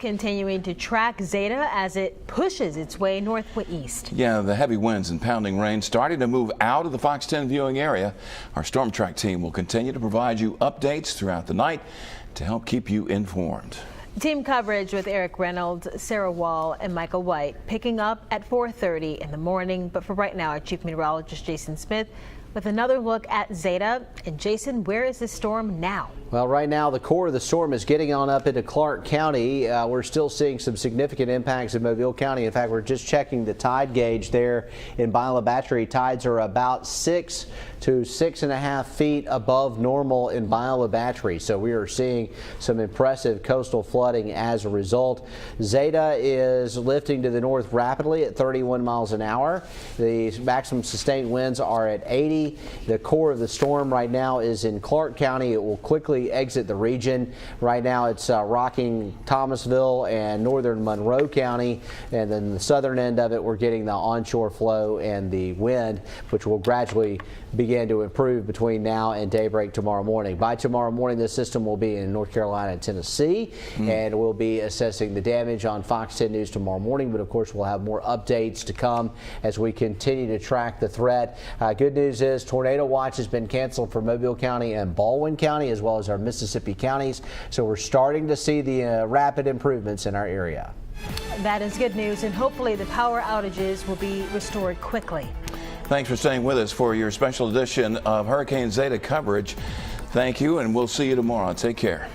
Continuing to track Zeta as it pushes its way northeast. Yeah, the heavy winds and pounding rain starting to move out of the Fox 10 viewing area. Our Storm Track team will continue to provide you updates throughout the night to help keep you informed. Team coverage with Eric Reynolds, Sarah Wall, and Michael White picking up at 4:30 in the morning. But for right now, our Chief Meteorologist Jason Smith with another look at Zeta. And Jason, where is this storm now? Well, right now the core of the storm is getting on up into Clark County. We're still seeing some significant impacts in Mobile County. In fact, we're just checking the tide gauge there in Bayou La Batre. Tides are about 6 to 6.5 feet above normal in Bayou La Batre. So we are seeing some impressive coastal flooding as a result. Zeta is lifting to the north rapidly at 31 miles an hour. The maximum sustained winds are at 80. The core of the storm right now is in Clark County. It will quickly exit the region. Right now it's rocking Thomasville and northern Monroe County, and then the southern end of it we're getting the onshore flow and the wind, which will gradually begin to improve between now and daybreak tomorrow morning. By tomorrow morning, this system will be in North Carolina and Tennessee, and we'll be assessing the damage on Fox 10 News tomorrow morning. But of course, we'll have more updates to come as we continue to track the threat. Good news is tornado watch has been canceled for Mobile County and Baldwin County, as well as our Mississippi counties. So we're starting to see the rapid improvements in our area. That is good news, and hopefully the power outages will be restored quickly. Thanks for staying with us for your special edition of Hurricane Zeta coverage. Thank you, and we'll see you tomorrow. Take care.